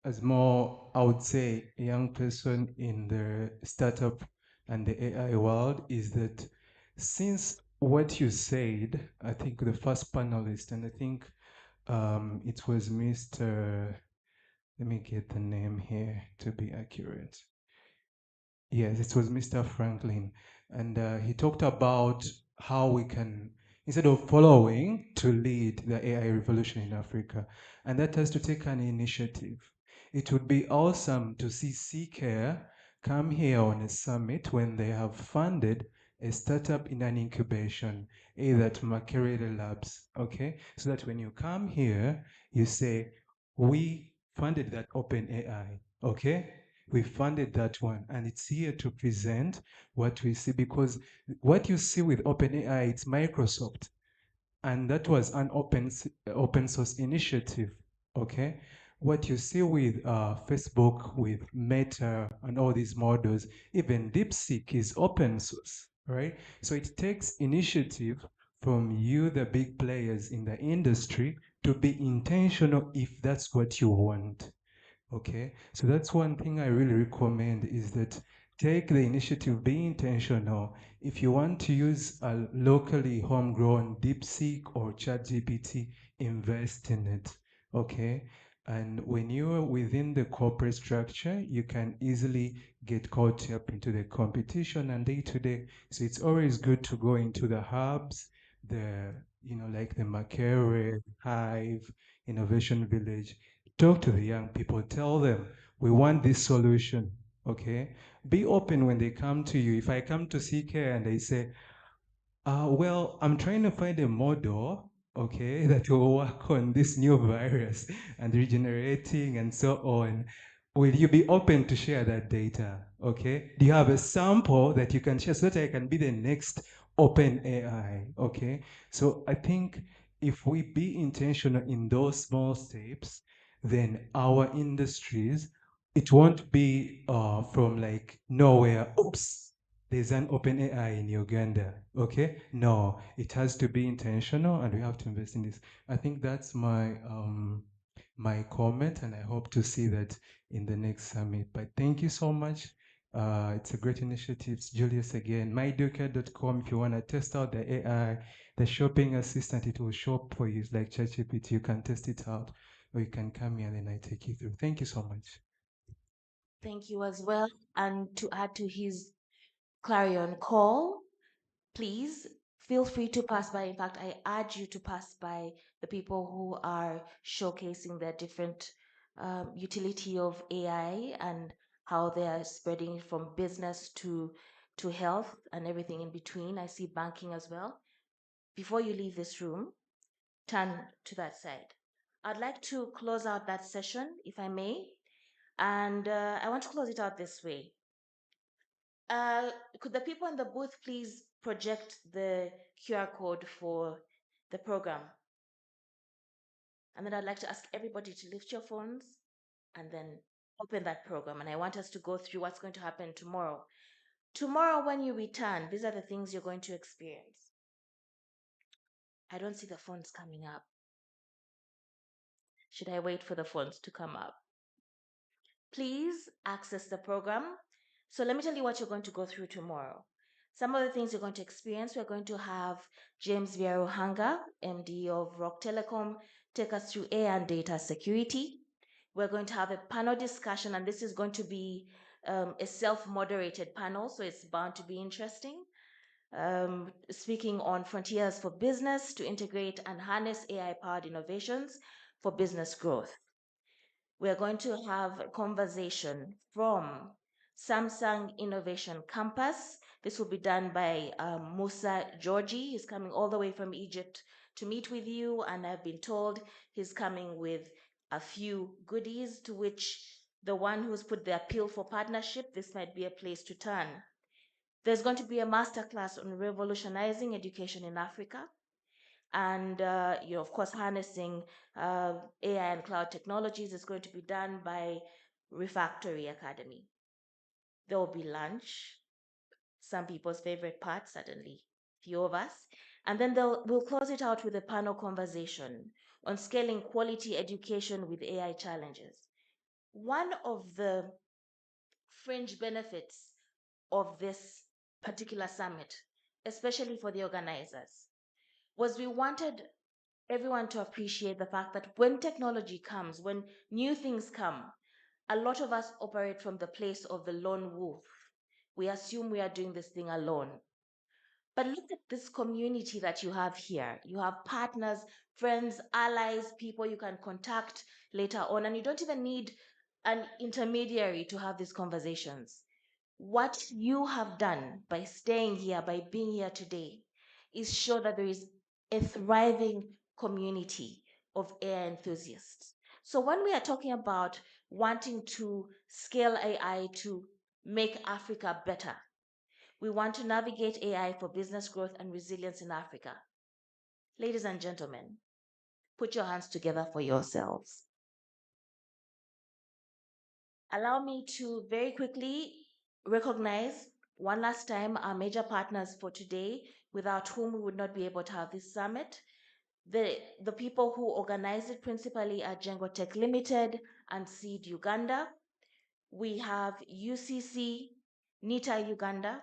as more, I would say, a young person in the startup and the AI world, is that since what you said, I think the first panelist, and I think it was Mr. Let me get the name here to be accurate. Yes, it was Mr. Franklin. And he talked about how we can, instead of following, to lead the AI revolution in Africa. And that has to take an initiative. It would be awesome to see CCare come here on a summit when they have funded a startup in an incubation, either at Makerere Labs, okay? So that when you come here, you say, we funded that OpenAI, okay? We funded that one, and it's here to present what we see, because what you see with OpenAI, it's Microsoft, and that was an open source initiative, okay? What you see with Facebook, with Meta, and all these models, even DeepSeek is open source, right? So it takes initiative from you, the big players in the industry, to be intentional if that's what you want. Okay, so that's one thing I really recommend is that take the initiative, be intentional. If you want to use a locally homegrown DeepSeek or ChatGPT, invest in it. Okay, and when you're within the corporate structure, you can easily get caught up into the competition and day to day. So it's always good to go into the hubs, like the Makerere, Hive, Innovation Village. Talk to the young people, tell them, we want this solution, okay? Be open when they come to you. If I come to CK and they say, well, I'm trying to find a model, okay, that will work on this new virus and regenerating and so on. Will you be open to share that data, okay? Do you have a sample that you can share so that I can be the next open AI, okay? So I think if we be intentional in those small steps, then our industries, it won't be from like nowhere, oops, there's an open AI in Uganda, okay? No, it has to be intentional and we have to invest in this. I think that's my comment and I hope to see that in the next summit. But thank you so much. It's a great initiative. It's Julius again. myduca.com if you want to test out the AI, the shopping assistant, it will shop for you. It's like ChatGPT, you can test it out or you can come here and then I take you through. Thank you so much. Thank you as well. And to add to his clarion call, please feel free to pass by. In fact, I urge you to pass by the people who are showcasing their different utility of AI and how they are spreading from business to health and everything in between. I see banking as well. Before you leave this room, turn to that side. I'd like to close out that session, if I may, and I want to close it out this way. Could the people in the booth please project the QR code for the program? And then I'd like to ask everybody to lift your phones and then open that program. And I want us to go through what's going to happen tomorrow. Tomorrow, when you return, these are the things you're going to experience. I don't see the phones coming up. Should I wait for the phones to come up? Please access the program. So let me tell you what you're going to go through tomorrow. Some of the things you're going to experience, we're going to have James Vieruhanga, MD of Rock Telecom, take us through AI and data security. We're going to have a panel discussion, and this is going to be a self-moderated panel, so it's bound to be interesting. Speaking on frontiers for business to integrate and harness AI-powered innovations for business growth. We're going to have a conversation from Samsung Innovation Campus. This will be done by Musa Georgie. He's coming all the way from Egypt to meet with you, and I've been told he's coming with a few goodies, to which the one who's put the appeal for partnership, this might be a place to turn. There's going to be a masterclass on revolutionizing education in Africa. And of course, harnessing AI and cloud technologies is going to be done by Refactory Academy. There will be lunch, some people's favorite part, certainly few of us. And then we'll close it out with a panel conversation on scaling quality education with AI challenges. One of the fringe benefits of this particular summit, especially for the organizers, was we wanted everyone to appreciate the fact that when technology comes, when new things come, a lot of us operate from the place of the lone wolf. We assume we are doing this thing alone. But look at this community that you have here. You have partners, friends, allies, people you can contact later on, and you don't even need an intermediary to have these conversations. What you have done by staying here, by being here today, is show that there is a thriving community of AI enthusiasts. So when we are talking about wanting to scale AI to make Africa better, we want to navigate AI for business growth and resilience in Africa. Ladies and gentlemen, put your hands together for yourselves. Allow me to very quickly recognize one last time our major partners for today. without whom we would not be able to have this summit. The people who organize it principally are Jengo Tech Limited and Seed Uganda. We have UCC, NITA Uganda,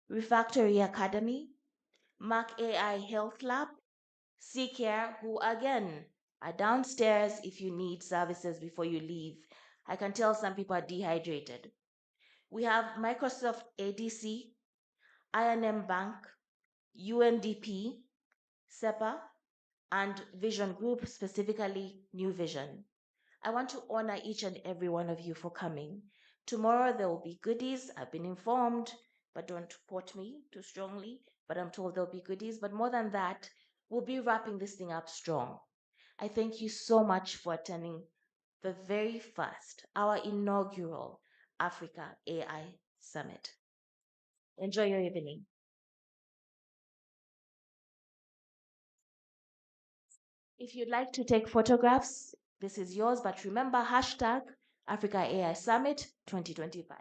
Refactory Academy, Mac AI Health Lab, CCare, who again are downstairs if you need services before you leave. I can tell some people are dehydrated. We have Microsoft ADC, INM Bank, UNDP, SEPA, and Vision Group, specifically New Vision. I want to honor each and every one of you for coming. Tomorrow there will be goodies. I've been informed, but don't quote me too strongly, but I'm told there'll be goodies. But more than that, we'll be wrapping this thing up strong. I thank you so much for attending the very first, our inaugural Africa AI Summit. Enjoy your evening. If you'd like to take photographs, this is yours, but remember #Africa AI Summit 2025.